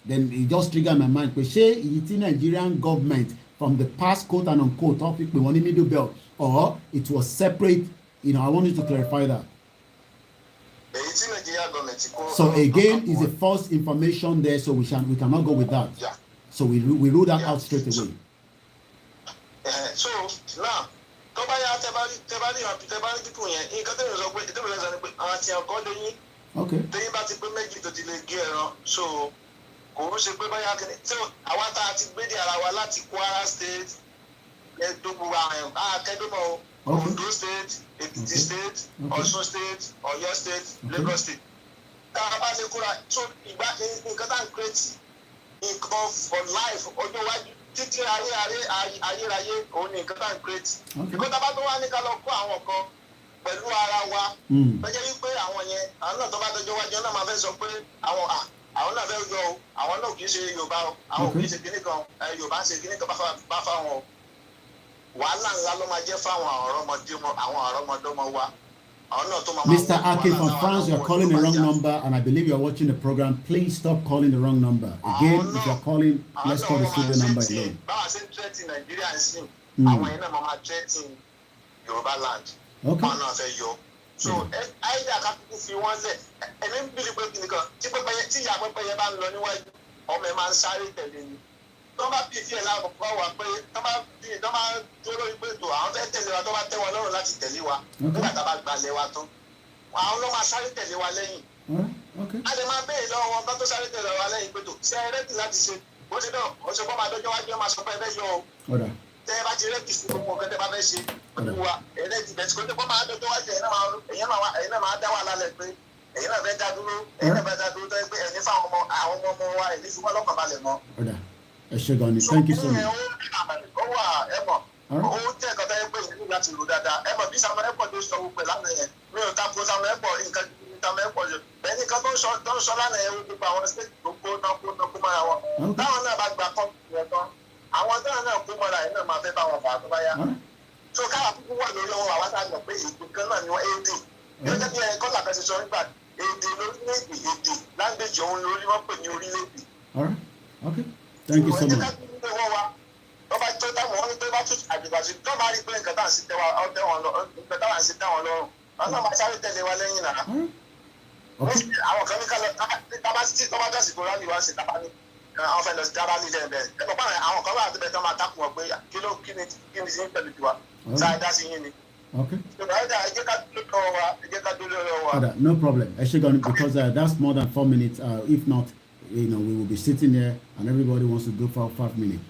then it just trigger my mind pé ṣé èyí tí Nigerian government from the past quote and unquote tó fi pè wọ́n ní middle belt or it was separate, I want you to clarify that. Èyí tí Nigerian government kó. So again is a false information there, so we cannot go with that. Yeah. So we rule that out straight away. So now tó bá yá tẹ́ bá rí dípò yẹn nǹkan tẹ́lẹ̀ sọ pé tẹ́lẹ̀ sọ pé àwọn àti ọkọ lẹ́yìn. Okay. Tẹ́yìn bá ti pé méjì tó ti lè gé ẹran so kò ń ṣe pé báyà kìíní tí àwa tá a ti gbédè ara wa láti Kwara State ẹ̀ẹ́dógún akẹ́dọ́mọ̀ Ondo State Ekiti State Ọ̀ṣun State Ọ̀yọ́ State Lagos State tá a bá lè kóra so ìgbà nǹkan tá à ń kírètì nǹkan for life ọjọ́ iwájú títí ayérayé òun ni nǹkan tá à ń kírètì. Ìkọ́ta bá tó wá ní ká lọ kó àwọn kan pẹ̀lú ara wa lọ́jọ́ wípé àwọn yẹn àwọn náà tó bá dọjọ́ wájú náà máa fẹ́ sọ pé àwọn náà fẹ́ yọ o àwọn náà kì í ṣe Yorùbá o àwọn kì í ṣe kíní kan Yorùbá ń ṣe kíní kan bá fáwọn o wàhálà ńlá ló máa jẹ́ fáwọn àrọ́mọdọ́mọ wa àwọn náà tó máa. Mr. Akin from France, you are calling the wrong number and I believe you are watching the program. Please stop calling the wrong number. Again, if you are calling, let's call the studio number alone. Báwa ṣe ń tẹ́tì Nàìjíríà sí àwọn yẹn náà máa tẹ́tì Yorùbá land. Okay. Àwọn náà fẹ́ yọ. So ayédè àkàkùkù fi wọ́n lẹ̀ ẹ̀mí ń bìrì pé kìnìkan tí ìyá pẹ́pẹ́yẹ bá ń lọ níwájú ọmọ ẹ̀ máa ń sáré tẹ̀lé ni. Tó bá bí ìdí ẹ̀ láàbùkù wà pé tó bá dúró lórí pé tó àwọn fẹ́ tẹ̀lé wa tó bá tẹ́ wọn lọ́rùn láti tẹ̀lé wa nígbà tá a bá gbalẹ̀ wa tán. Àwọn ló máa sáré tẹ̀lé wa lẹ́yìn. A lè máa béèrè lọ́wọ́ wọn kán tó sáré tẹ̀lé wa lẹ́yìn pé tó ṣe é rẹ́dì láti ṣe bó ṣe náà ó ṣe kó máa dọ́jọ́ wájú máa sọ pé ẹ fẹ́ yọ o. Tẹ́ ẹ bá ti rẹ́dì sí gbogbo nǹkan tẹ́ bá fẹ́ ṣe pẹ̀lú wa ẹ̀rẹ́dì bẹ̀tì kó tẹ́ kó máa dọ́jọ́ wájú ẹ̀yìn náà máa dá wà lálẹ́ pé ẹ̀yìn náà fẹ́ dá dúró tó yẹ pé ẹ̀ní fáwọn ọmọ wa ẹ̀ní fún wọn lọ́kàn balẹ̀ mọ́. Ẹ ṣé gan ni, thank you so much. Ó wà ẹ̀mọ̀ ó jẹ́ ẹ̀kọ́ tó yẹ pé ìlú láti lò dáadáa ẹ̀mọ̀ bí Samuel Ekpo tó sọ gbogbo lánàá yẹn mi ò tako Samuel Ekpo nǹkan Samuel Ekpo yẹn bẹ́ẹ̀ ni kan tó ń sọ lánàá yẹn gbogbo àwọn state tó kó mọ́ra wọn táwọn náà bá gba kọ́ọ̀tù yẹn tán àwọn táwọn náà kó mọ́ra yẹn náà máa fẹ́ bá wọn fà á tó bá yá so káwá kúkú wà lórí ọwọ́ àwọn tá a gbọ́ pé èdè kan náà ni wọ́n èdè gẹ́gẹ́ bí ẹ̀kọ́ làkàṣe sọ nígbà èdè lórílẹ̀-èdè èdè láńgbèjì òun lórí wọ́n pè ní orílẹ̀-èdè. Okay, thank you so much. Tọ́ba tó táwọn wọn tó bá tún àjùbàṣe tó bá rí pé nǹkan táwọn sì tẹ́ wọn lọ nǹkan táwọn sì tẹ́ wọn lọ́rùn wọn náà máa sáré tẹ̀lé wa lẹ́yìn náà. Àwọn kan ní ká lọ tábà sí tọ́ba dásì kó rálì wá sí tábà ní àwọn fẹ́ lọ sí tábà nílẹ̀ bẹ́ẹ̀ ẹ̀kọ́ bá àwọn kan wà tó bẹ́ẹ̀ tó máa takùn wọn pé kí ni sí ń pẹ̀lú tiwa sáà dá sí yín ni Okay. So, no problem. Because that's more than 4 minutes. If not, we will be sitting there and everybody wants to do for 5 minutes.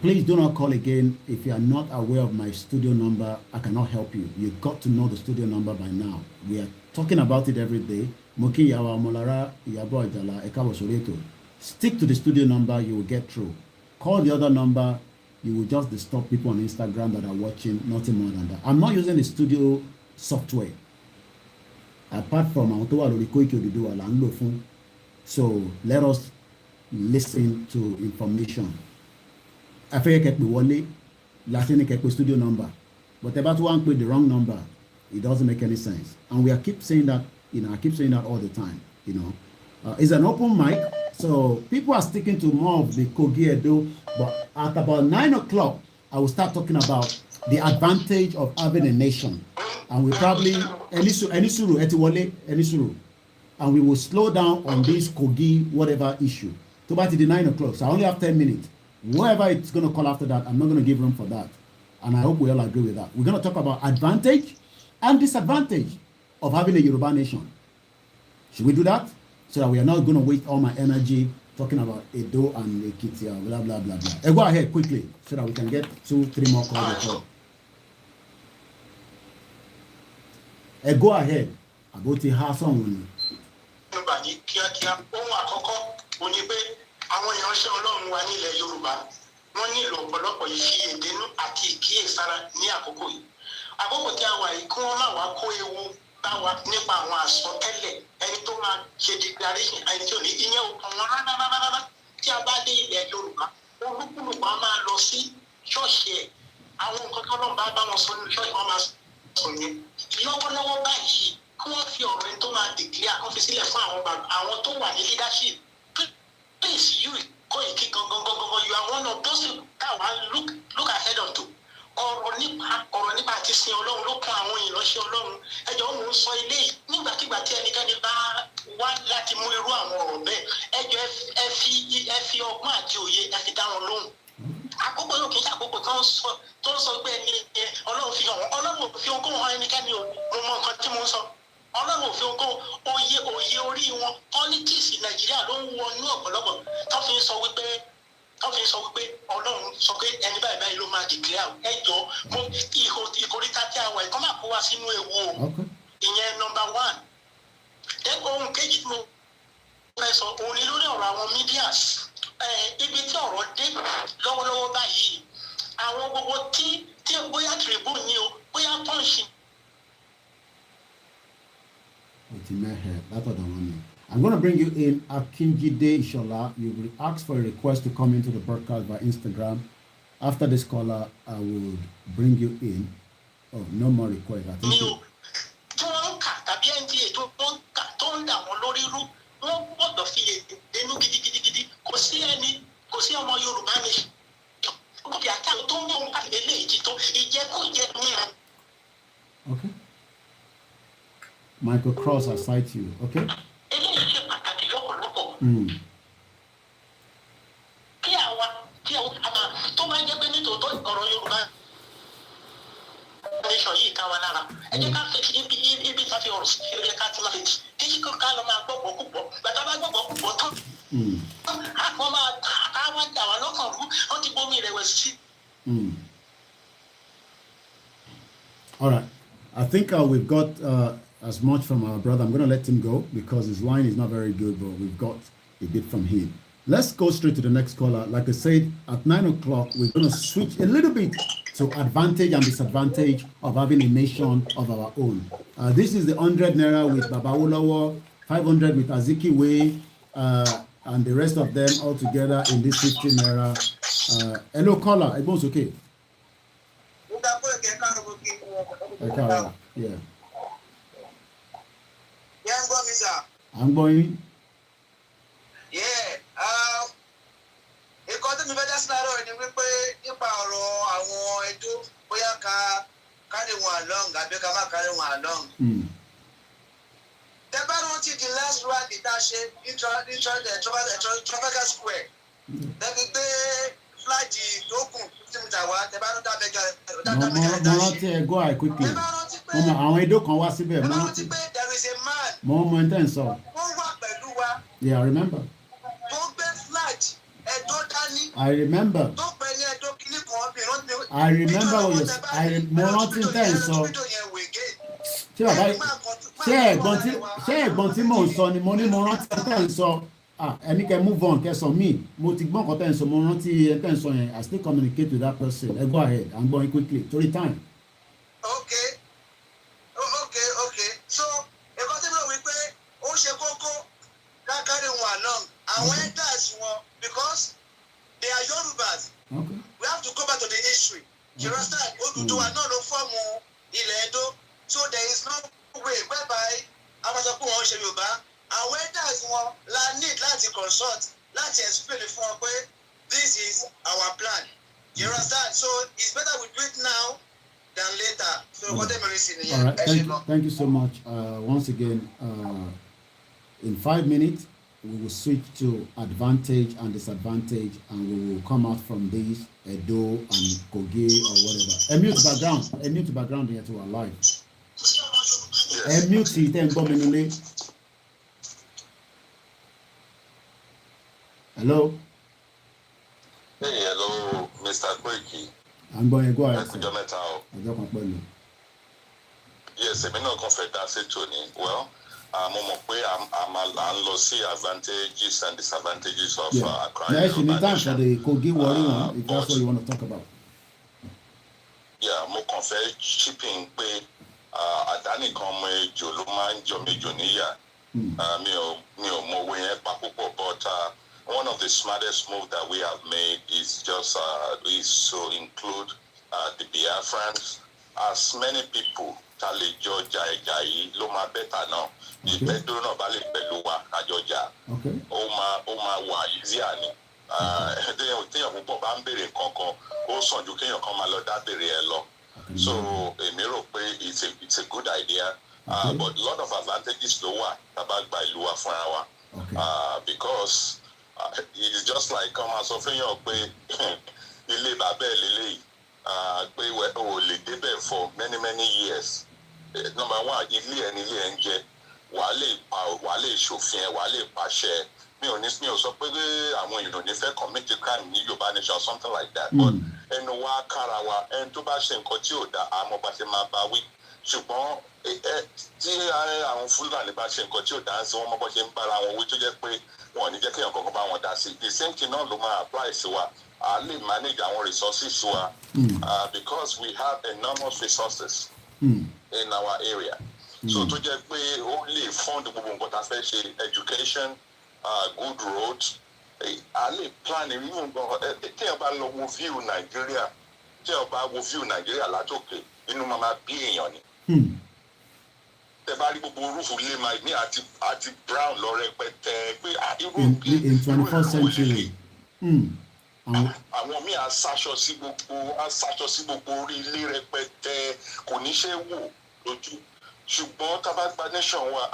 Please do not call again. If you are not aware of my studio number, I cannot help you. You've got to know the studio number by now. We are talking about it every day. Moki Yawa Molara Yabo Ajala Ekawo Soreto. Stick to the studio number, you will get through. Call the other number, you will just disturb people on Instagram that are watching, nothing more than that. I'm not using the studio software. Apart from KOIKIMEDIA, so let us listen to information. I feel like studio number, but about one with the wrong number, it doesn't make any sense. And I keep saying that, I keep saying that all the time, It's an open mic, so people are sticking to more of the Kogi Edo, but at about 9 o'clock, I will start talking about the advantage of having a nation. And we probably, and we will slow down on this Kogi whatever issue. To about the 9 o'clock, so I only have 10 minutes. Whoever it's going to call after that, I'm not going to give room for that. And I hope we all agree with that. We're going to talk about advantage and disadvantage of having a Yoruba nation. Should we do that? So that we are not going to waste all my energy talking about Edo and Ekiti, blah, blah, blah, blah. Go ahead quickly so that we can get 2-3 more calls. Go ahead. About the house on. Àwọn ìránṣẹ́ Ọlọ́run wa nílẹ̀ Yorùbá wọ́n nílò ọ̀pọ̀lọpọ̀ ìfiyèdénú àti ìkíyèsára ní àkókò yìí. Àkókò tí a wà yìí kí wọ́n má wá kó ewu bá wa nípa àwọn àsọtẹ́lẹ̀ ẹni tó máa ṣe declaration ẹni tí ò ní ìyẹn òkun wọn rárá tí a bá dé ilẹ̀ Yorùbá olúkúlùkù á máa lọ sí ṣọ́ọ̀ṣì ẹ̀ àwọn nǹkan tó lọ́n bá wọn sọ nínú ṣọ́ọ̀ṣì wọn máa sọ yẹn. Lọ́wọ́lọ́wọ́ báyìí kí wọ́n fi ọ̀rọ̀ ẹni tó máa declare kan fi sílẹ̀ fún àwọn tó wà ní leadership. Please, you Koiki, you are one of those that will look ahead onto. Ọ̀rọ̀ nípa àti sin Ọlọ́run ló kan àwọn ìránṣẹ́ Ọlọ́run. Ẹjọ́ mò ń sọ ilé yìí nígbàkigbà tí ẹnikẹ́ni bá wá láti mú irú àwọn ọ̀rọ̀ bẹ́ẹ̀. Ẹjọ́ ẹ fi ọgbọ́n àti òye ẹ fi dá wọn lóhùn. Àkókò yóò kì í ṣe àkókò tó ń sọ pé ẹni Ọlọ́run fi hàn wọ́n. Ọlọ́run ò fi ohunkóhun hàn ẹnikẹ́ni o. Mo mọ nǹkan tí mo ń sọ. Ọlọ́run òfin oko òye orí wọn politics Nàìjíríà ló ń wọnú ọ̀pọ̀lọpọ̀ tó fi ń sọ wípé Ọlọ́run sọ pé ẹni báyìí ló máa declare ẹjọ́ mo ìkórìtà tí a wà ẹ̀kọ́ máa kó wa sínú ewu o ìyẹn number one. Then ohun kejì tí mo fẹ́ sọ òun ni lórí ọ̀rọ̀ àwọn medias ibi tí ọ̀rọ̀ dé lọ́wọ́lọ́wọ́ báyìí àwọn gbogbo tí bóyá Tribune ni o bóyá Punch. I'm going to bring you in Akinjide Ishola. You will ask for a request to come into the broadcast by Instagram. After this caller, I will bring you in. Oh, no more requests. I think so. Okay. Michael Cross, I cite you. Okay. All right. I think we've got as much from our brother. I'm going to let him go because his line is not very good, but we've got a bit from him. Let's go straight to the next caller. Like I said, at 9 o'clock, we're going to switch a little bit to advantage and disadvantage of having a nation of our own. This is the 100 Naira with Baba Ulawo, 500 with Azikiwe, and the rest of them all together in this 50 Naira. Hello, caller. Everyone's okay? Yeah. I'm going. Yeah. Nǹkan tí mi fẹ́ dá sí láàárọ̀ ni wípé nípa ọ̀rọ̀ àwọn Ẹdó bóyá ká carry wọn along àbí ká má carry wọn along. Tẹ́ bá rántí the last rally tá a ṣe ní Trafalgar Square. Tẹ́bi gbé fúláàjì tó kù tí mo tà wá tẹ́ bá rántí abẹ́gà mo rántí ẹ go ahead quickly. Tẹ́ bá rántí àwọn Edo kan wá síbẹ̀ ẹ mọ́. bá rántí pé there is a man. Mo mọ ẹni tẹ́ ń sọ. wọ́n wà pẹ̀lú wa. Yeah, I remember. tó gbé flag Edo dání. I remember. tó pẹ́ ní Edo kìíní kan bí rántí. I remember what you said. Mo rántí tẹ́ ń sọ. Ṣé bàbá ṣé ẹ̀gbọ́n tí mò ń sọ ni mo ní mo rántí tẹ́ ń sọ. Ẹni kẹ́ move on kẹsàn mí mo ti gbọ́n kan tẹ́ ń sọ mo rántí ẹ tẹ́ ń sọ yẹn I still communicate with that person. Ẹ go ahead I'm going quickly torí time. Okay. So ẹ̀kọ́ tí mo wí pé ó ṣe kókó kákárí wọn along àwọn elders wọn because they are Yorubas. Okay. We have to go back to the history. You understand? Odùduwà náà ló fọ́ọ̀mù ilẹ̀ Edo so there is no way whereby àwọn sọ pé wọ́n ṣe Yorùbá àwọn elders wọn la need láti consult láti explain fún wọn pé this is our plan. You understand? So it's better we do it now than later. So what they may see all right. Thank you so much. Once again, in 5 minutes, we will switch to advantage and disadvantage, and we will come out from this Edo and Kogi or whatever. A mute background here to our live. A mute it and go minule. Hello. Hey, hello, Mr. Koiki. I'm going to go ahead. Yes, èmi náà kàn fẹ́ dá sétò ni. Well, mo mọ̀ pé à ń lọ sí advantages and disadvantages of acquiring Yes, you need time for the Kogi Warri one, if that's what you want to talk about. Yeah, mo kàn fẹ́ chipping pé àdánìkan ọmọ ejò ló máa ń jọ méjò níyà. Mi ò mọ owó yẹn pa púpọ̀, but one of the smartest moves that we have made is just is to include the Biafrans. As many people tale jọjà ẹja yìí ló máa bẹ́tà náà. Ìgbẹ́dúró náà bá lè pẹ̀lú wa kájọjà. Ó máa wà easier ni. Téèyàn púpọ̀ bá ń béèrè kankan, ó sàn ju kéèyàn kan máa lọ dá béèrè ẹ lọ. So èmi rò pé it's a good idea. But a lot of advantages ló wà tá a bá gba ìlú wa fúnra wa. Because it's just like ọmọ sọ fún yàn pé ilé bàbá ẹ̀ lélẹ́yìí pé o lè débẹ̀ for many years. Number one, ilé ẹ̀ ń jẹ wàá lè ṣòfin ẹ̀ wàá lè pàṣẹ. Mi ò sọ pé àwọn èèyàn ní fẹ́ commit a crime ní Yorùbá nation something like that. But ẹnu wa kára wa ẹni tó bá ṣe nǹkan tí ò dá àmọ́ bá ṣe máa bá wí. Ṣùgbọ́n tí àwọn Fúlàní bá ṣe nǹkan tí ò dá sí wọn mọ́ bọ́ ṣe ń bára wọn wí tó jẹ́ pé wọn ò ní jẹ́ kéèyàn kankan bá wọn dá sí. The same thing náà ló máa apply sí wa. A lè manage our resources wa because we have enormous resources in our area. So tó jẹ́ pé ó lè fund gbogbo nǹkan tá a fẹ́ ṣe education, good roads. A lè plan irú nǹkan téèyàn bá lọ wo view Nàìjíríà téèyàn bá wo view Nàìjíríà látòkè inú máa bí èèyàn ni. Tẹ bá rí gbogbo rúfù lé máa ní àti brown lọ rẹpẹtẹ pé irú in 21st century. Àwọn míì aṣaṣọ sí gbogbo orí ilé rẹpẹtẹ kò ní ṣe wò lójú. Ṣùgbọ́n tá a bá gba nation wa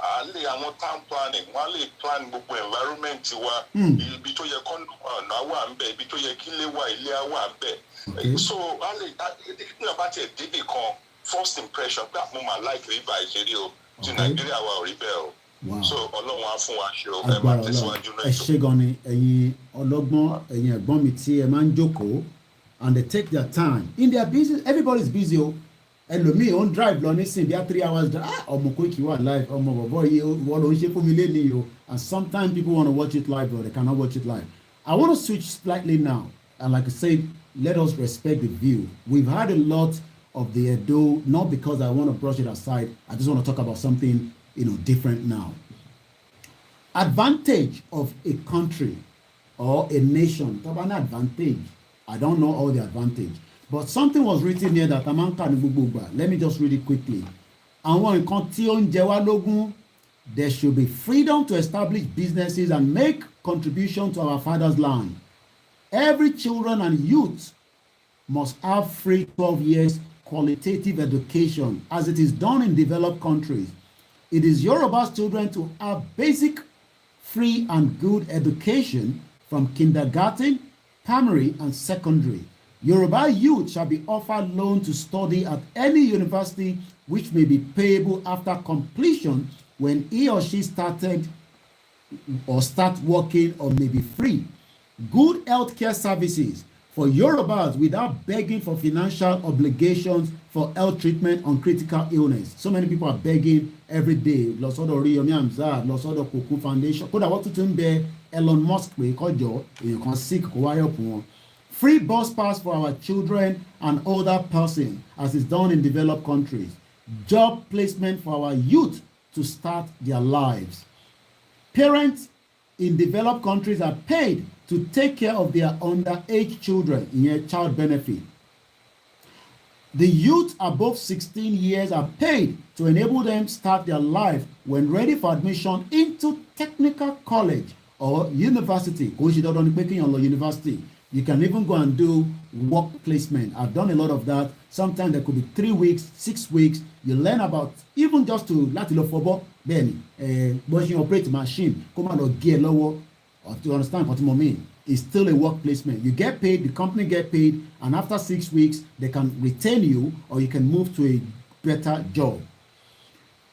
àwọn town planning wọ́n á lè plan gbogbo environment wa ibi tó yẹ ọ̀nà wà ń bẹ̀ ibi tó yẹ kí ilé á wà ń bẹ̀. So a lè ní ọba tiẹ̀ débì kan first impression pé mo máa like rí bá ìṣeré o ti Nàìjíríà wa ò rí bẹ́ẹ̀ o. So Ọlọ́run á fún wa ṣe o ẹ máa tẹ̀síwájú náà. Ẹ ṣé gan ni ẹ̀yin ọlọ́gbọ́n ẹ̀yin ẹ̀gbọ́n mi tí ẹ máa ń jókòó and they take their time in their business. Everybody is busy o. Ẹlòmíì ó ń drive lọ nísìnyí bí i 3 hours drive. Ọmọ Koiki wà live ọmọ bọ̀bọ̀ yìí wọ́n ló ń ṣe fún mi lélẹ́yìí o. And sometimes people want to watch it live but they cannot watch it live. I want to switch slightly now and like I said, let us respect the view. We've had a lot of the Edo, not because I want to brush it aside. I just want to talk about something different now. Advantage of a country or a nation. Talk about advantage. I don't know all the advantage. But something was written here that let me just read it quickly. Àwọn nǹkan tí ó ń jẹ wá lógún, there should be freedom to establish businesses and make contribution to our father's land. Every children and youth must have free 12 years qualitative education as it is done in developed countries. It is Yoruba's children to have basic, free and good education from kindergarten, primary and secondary. Yoruba youth shall be offered loan to study at any university which may be payable after completion when he or she started or start working or may be free. Good healthcare services for Yorubas without begging for financial obligations for health treatment on critical illness. So many people are begging every day. Lọ sọ́dọ̀ Oríyọmí Hamzat, lọ sọ́dọ̀ Cocoa Foundation. Kódà wọ́n tún ń bẹ Elon Musk pé kọjọ èèyàn kan sick kó wá help wọn. Free bus pass for our children and older persons as is done in developed countries. Job placement for our youth to start their lives. Parents in developed countries are paid to take care of their underage children in a child benefit. The youth above 16 years are paid to enable them start their life when ready for admission into technical college or university. University. You can even go and do work placement. I've done a lot of that. Sometimes there could be 3 weeks, 6 weeks. You learn about even just to láti lọ fọbọ́ bẹ́ẹ̀ni bó ṣe operate machine kó má lọ gé ẹ lọ́wọ́ or to understand what I mean. It's still a work placement. You get paid, the company get paid, and after 6 weeks they can retain you or you can move to a better job.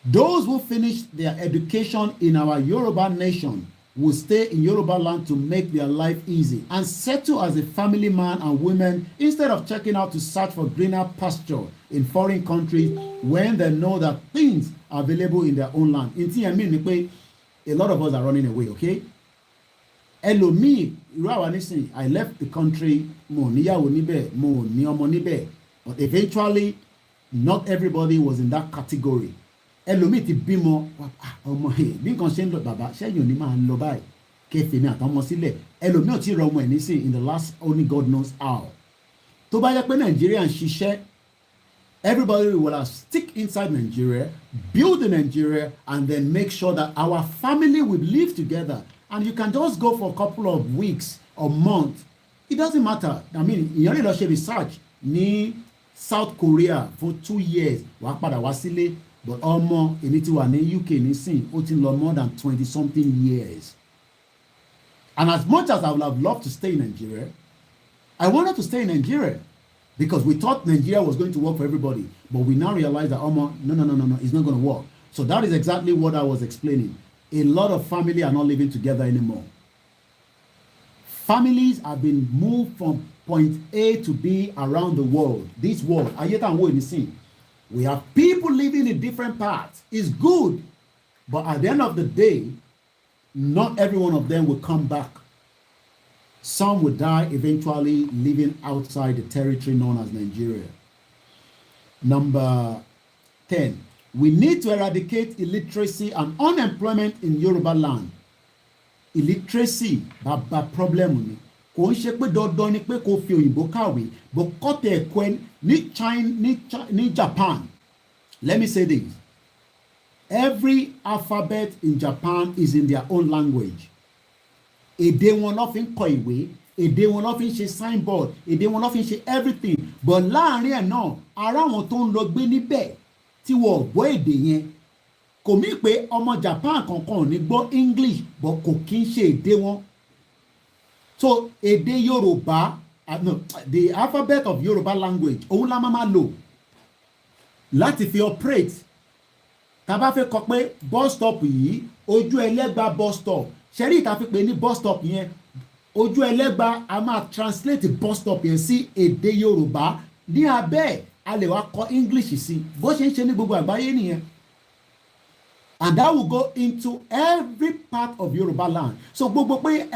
Those who finish their education in our Yoruba nation will stay in Yoruba land to make their life easy and settle as a family man and women instead of checking out to search for greener pasture in foreign countries when they know that things are available in their own land. In tí I mean ni pé a lot of us are running away, okay? Ẹlòmíì irú àwa nísìn, I left the country, mo níyàwó níbẹ̀, mo ní ọmọ níbẹ̀, but eventually not everybody was in that category. Ẹlòmíì ti bímọ ọmọ bí nǹkan ṣe ń lọ bàbá ṣẹ́yìn òní máa ń lọ báyìí kẹfìmí àtọmọ sílẹ̀. Ẹlòmíì ò tí ì rọ ọmọ ẹ̀ nísìn in the last only God knows how. Tó bá yẹ pé Nàìjíríà ń ṣiṣẹ́, everybody will have stick inside Nigeria, build in Nigeria, and then make sure that our family will live together. And you can just go for a couple of weeks or months. It doesn't matter. I mean, ìyẹn lè lọ ṣe research ní South Korea for 2 years. Wàá padà wá sílé. But ọmọ èmi ti wà ní UK nísìn, ó ti lọ more than 20 something years. And as much as I would have loved to stay in Nigeria, I wanted to stay in Nigeria because we thought Nigeria was going to work for everybody. But we now realize that no, it's not going to work. So that is exactly what I was explaining. A lot of family are not living together anymore. Families have been moved from point A to B around the world. This world, we have people living in different parts. It's good. But at the end of the day, not every one of them will come back. Some will die eventually living outside the territory known as Nigeria. Number 10. We need to eradicate illiteracy and unemployment in Yoruba land. Illiteracy, bàbá problem ni. Kò ń ṣe pé dandan ni pé kò fi òyìnbó kàwé, but kọ́tẹ̀ ẹ̀kọ́ ní Japan. Let me say this. Every alphabet in Japan is in their own language. Èdè wọn ló fi ń kọ ìwé, èdè wọn ló fi ń ṣe signboard, èdè wọn ló fi ń ṣe everything. But láàrin ẹ̀ náà, ara wọn tó ń lọ gbé níbẹ̀ tí wọ́n gbọ́ èdè yẹn. Kò mí pé ọmọ Japan kankan ò ní gbọ́ English, but kò kí ń ṣe èdè wọn. So èdè Yorùbá, the alphabet of Yoruba language, òun la máa lò láti fi operate. Tá bá fẹ́ kọ pé bus stop yìí, ojú ẹlẹ́gba bus stop. Ṣẹ́rí ìta fi pè ní bus stop yẹn, ojú ẹlẹ́gba a máa translate bus stop yẹn sí èdè Yorùbá. Ní abẹ́ a lè wá kọ English sí. Bó ṣe ń ṣe ní gbogbo àgbáyé nìyẹn. And that will go into every part of Yoruba land. So gbogbo pé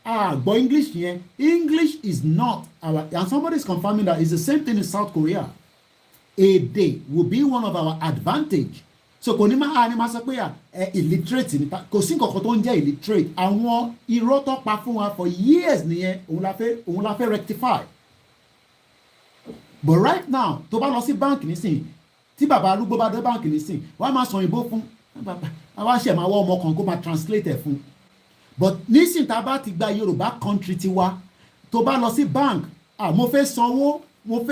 gbọ́ English yẹn, English is not our, and somebody is confirming that it's the same thing in South Korea. Èdè will be one of our advantage. So kò ní máa sọ pé illiterate ni, kò sí nǹkan kan tó ń jẹ́ illiterate. Àwọn irọ́ tó pa fún wa for years nìyẹn, òun la fẹ́ rectify. But right now, tó bá lọ sí báǹkì nísìn, tí bàbá arúgbó bá dé báǹkì nísìn, wọ́n á máa sọ òyìnbó fún, àwọn àṣẹ máa wọ́ ọmọ kan kó máa translate ẹ̀ fún. But nísìn tá a bá ti gba Yorùbá country tiwa, tó bá lọ sí bank, mo fẹ́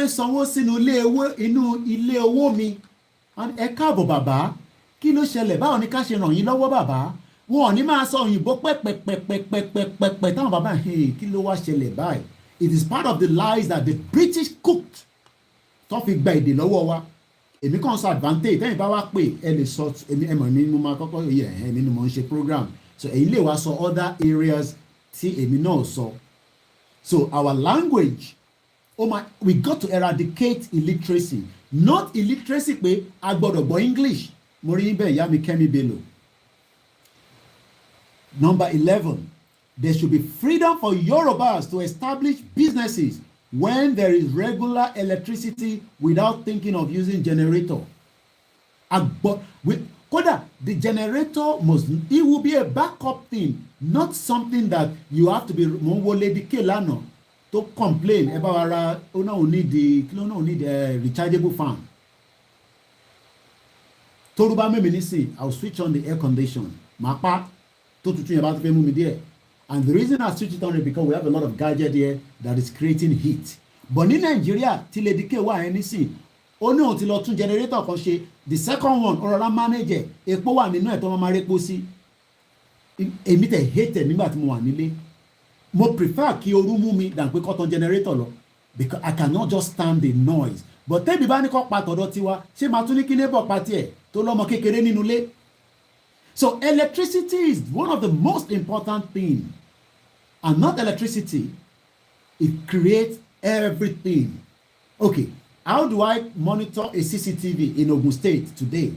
sanwó sínú ilé owó mi. Ẹ káàbọ̀ bàbá, kí ló ṣẹlẹ̀? Báwo ni ká ṣe ràn yín lọ́wọ́ bàbá? Wọn ò ní máa sọ òyìnbó pẹ́pẹ́pẹ́pẹ́pẹ́pẹ́ táwọn bàbá kí ló wá ṣẹlẹ̀ báyìí? It is part of the lies that the British cooked. Tó fi gba èdè lọ́wọ́ wa. Èmi kàn sọ advantage tẹ́yìn bá wá pé ẹ lè sọ ẹmọ̀ ní mo máa kọ́kọ́ yẹ èmi ni mo ń ṣe program. So èyí lè wá sọ other areas tí èmi náà sọ. So our language, we got to eradicate illiteracy. Not illiteracy pé a gbọ́dọ̀ gbọ́ English. Mo rí bẹ́ẹ̀ ìyá mi Kẹ́mi Bello. Number 11, there should be freedom for Yorubas to establish businesses when there is regular electricity without thinking of using generator. Kódà, the generator it will be a backup thing, not something that you have to be mo wo Lady K lánàá to complain about ara need the rechargeable fan. Toruba mẹ́mi nísìn, I will switch on the air condition. Màá tó tutù yẹn bá tó fẹ́ mú mi díẹ̀. And the reason I switch it on is because we have a lot of gadget here that is creating heat. But ní Nàìjíríà tí Lady K wà yẹn nísìn, ó ní òun ti lọ tún generator kan ṣe. The second one, ọ̀rọ̀lá manager, epo wà nínú ẹ̀ tó máa repo sí. Èmi tẹ̀ hate nígbà tí mo wà nílé. Mo prefer kí ooru mú mi than pé kó tan generator lọ. Because I cannot just stand the noise. But tẹ́bi bá ní kó pa tọ̀dọ̀ tiwa, ṣé máa tún ní kí neighbor pa tiẹ̀ tó lọ́mọ kékeré nínú ilé? So electricity is one of the most important things. And not electricity, it creates everything. Okay, how do I monitor a CCTV in Ogun State today?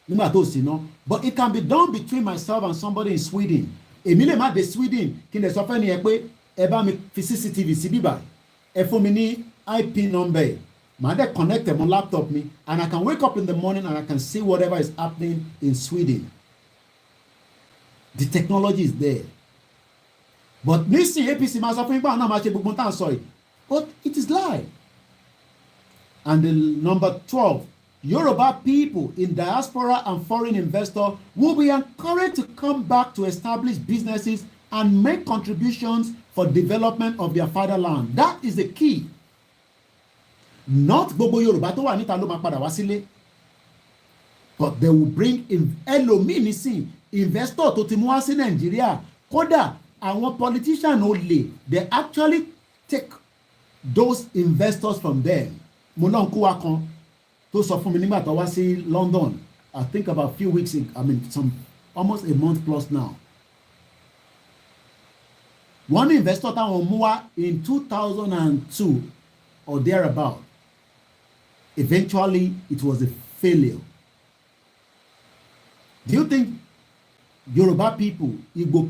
But it can be done between myself and somebody in Sweden. Èmi lè má dé Sweden kí n lè sọ fẹ́ ni ẹ pé ẹ bá mi fi CCTV sí bíbá ẹ fún mi ní IP number màá dẹ̀ connect ẹ̀ mọ́ laptop mi and I can wake up in the morning and I can see whatever is happening in Sweden. The technology is there. But nísìnyí APC máa sọ fún ipá náà máa ṣe gbogbo tá à ń sọ yìí but it is lie. And the number 12, Yoruba people in diaspora and foreign investors will be encouraged to come back to establish businesses and make contributions for development of their fatherland. That is the key. Not gbogbo Yoruba tó wà níta ló máa padà wá sílé. But they will bring in ẹlòmíì nísìn investor tó ti mú wá sí Nàìjíríà kódà àwọn politician ò lè they actually take those investors from them. Mo lọ ń kó wa kan tó sọ fún mi nígbà tó wá sí London I think about a few weeks ago, almost a month plus now. One investor táwọn mú wá in 2002 or thereabout. Eventually it was a failure. Do you think Yoruba people, Igbo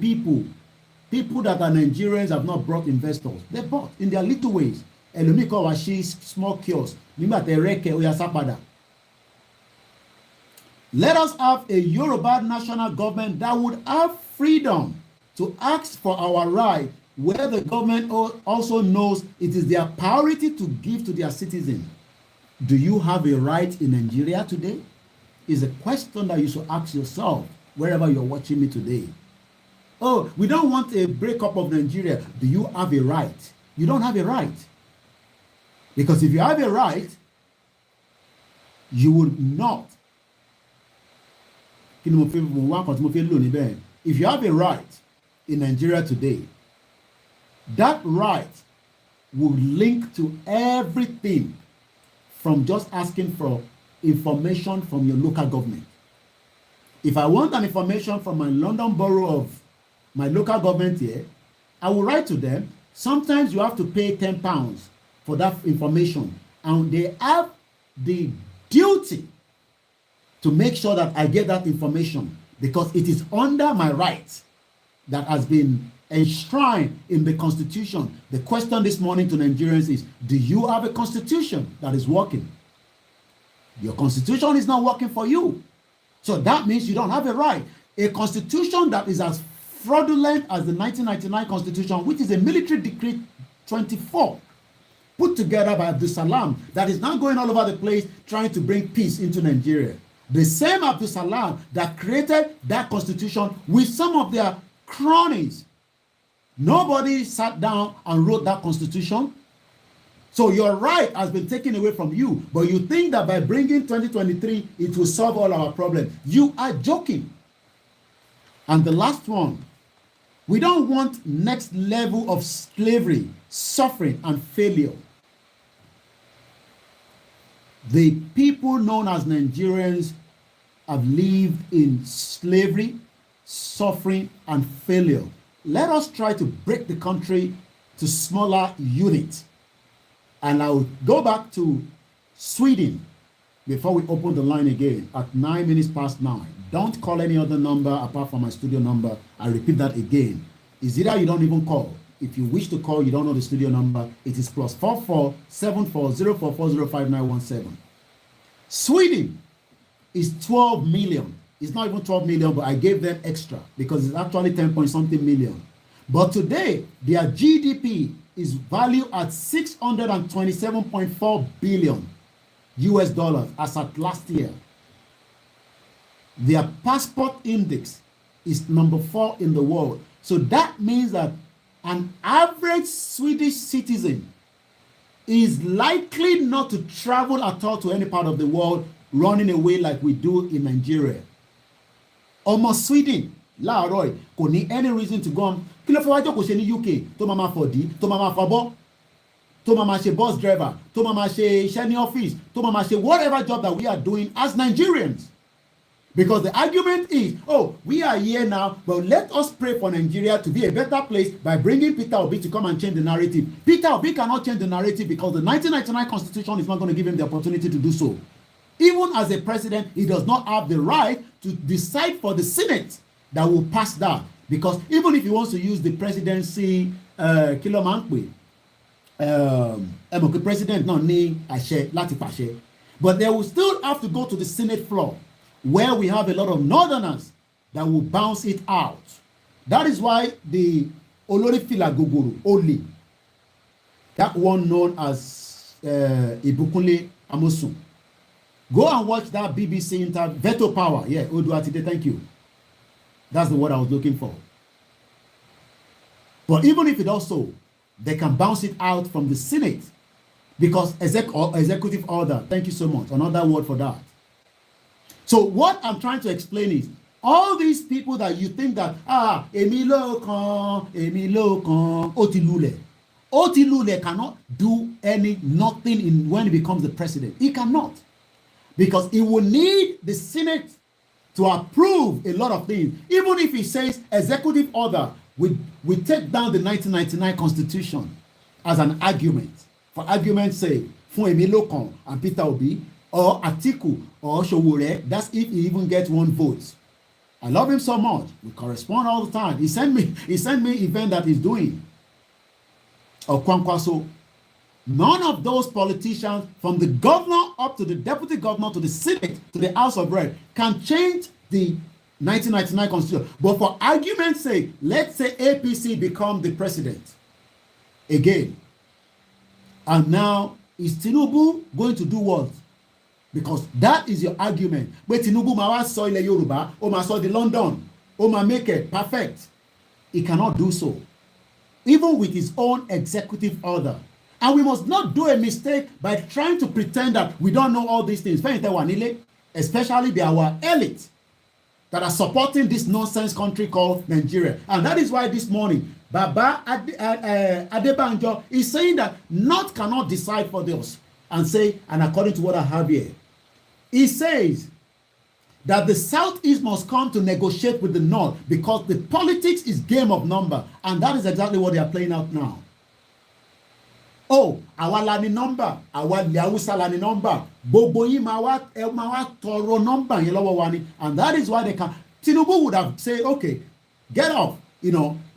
people that are Nigerians have not brought investors? They bought in their little ways. Ẹlòmíì kọ́ wá ṣí small kiosk nígbà tẹ rẹ́kẹ̀ ó yá sápadà. Let us have a Yoruba national government that would have freedom to ask for our right, where the government also knows it is their priority to give to their citizens. Do you have a right in Nigeria today? Is a question that you should ask yourself wherever you're watching me today. Oh, we don't want a breakup of Nigeria. Do you have a right? You don't have a right. Because if you have a right, you would not. If you have a right in Nigeria today, that right will link to everything from just asking for information from your local government. If I want an information from my London borough of my local government here, I will write to them. Sometimes you have to pay £10 for that information, and they have the duty to make sure that I get that information because it is under my right that has been enshrined in the Constitution. The question this morning to Nigerians is, do you have a constitution that is working? Your constitution is not working for you. So that means you don't have a right. A constitution that is as fraudulent as the 1999 constitution, which is a military decree 24, put together by Abdul Salam, that is now going all over the place trying to bring peace into Nigeria. The same Abdul Salam that created that constitution with some of their cronies. Nobody sat down and wrote that constitution. So your right has been taken away from you, but you think that by bringing 2023, it will solve all our problems. You are joking. And the last one, We don't want next level of slavery, suffering, and failure. The people known as Nigerians have lived in slavery, suffering, and failure. Let us try to break the country to smaller units. And I'll go back to Sweden before we open the line again at 9:09. Don't call any other number apart from my studio number. I repeat that again. It's either you don't even call. If you wish to call, you don't know the studio number. It is +44 7404405917. Sweden is 12 million. It's not even 12 million, but I gave them extra because it's actually 10 point something million. But today, their GDP is valued at $627.4 billion US dollars as at last year. Their passport index is number 4 in the world. So that means that an average Swedish citizen is likely not to travel at all to any part of the world running away like we do in Nigeria. Almost Sweden, láàárọ̀ kò ní any reason to go on. Kí ló fẹ́ wá jókòó ṣe ní UK tó máa fọ̀dí, tó máa fọbọ́, tó máa ṣe bus driver, tó máa ṣe iṣẹ́ ní office, tó máa ṣe whatever job that we are doing as Nigerians. Because the argument is, oh, we are here now, but let us pray for Nigeria to be a better place by bringing Peter Obi to come and change the narrative. Peter Obi cannot change the narrative because the 1999 Constitution is not going to give him the opportunity to do so. Even as a president, he does not have the right to decide for the Senate that will pass that. Because even if he wants to use the presidency, president náà ní àṣẹ láti pàṣẹ, but they will still have to go to the Senate floor, where we have a lot of northerners that will bounce it out. That is why the Olorifila Gogoro only, that one known as Ibukunle Amosun. Go and watch that BBC interview, Veto Power. Yeah, Oduatide, thank you. That's the word I was looking for. But even if it also, they can bounce it out from the Senate because executive order. Thank you so much. Another word for that. So what I'm trying to explain is all these people that you think that Emilo kan, Otilule cannot do nothing when he becomes the president. He cannot, because he will need the Senate to approve a lot of things. Even if he says executive order, we take down the 1999 Constitution as an argument. For argument's sake, fún Emilo kan and Peter Obi, or Atiku or Showore, that's if he even gets one vote. I love him so much. We correspond all the time. He sent me event that he's doing. Or Kwankwaso. None of those politicians, from the governor up to the deputy governor to the Senate to the House of Rep, can change the 1999 Constitution. But for argument's sake, let's say APC become the president again. And now, is Tinubu going to do what? Because that is your argument. But Tinubu ma wá sọ ilẹ̀ Yorùbá, ó ma sọ di London, ó ma make it perfect. He cannot do so, even with his own executive order. And we must not do a mistake by trying to pretend that we don't know all these things. Especially by our elite that are supporting this nonsense country called Nigeria. And that is why this morning, Baba Adebanjo is saying that North cannot decide for us. And say, and according to what I have here, he says that the Southeast must come to negotiate with the North because the politics is game of number. And that is exactly what they are playing out now. Oh, àwa la ni number, àwa ilẹ̀ Hausa la ni number. Gbogbo yín máa wá tọrọ number yẹn lọ́wọ́ wa ni. And that is why they can. Tinubu would have said, okay, get off.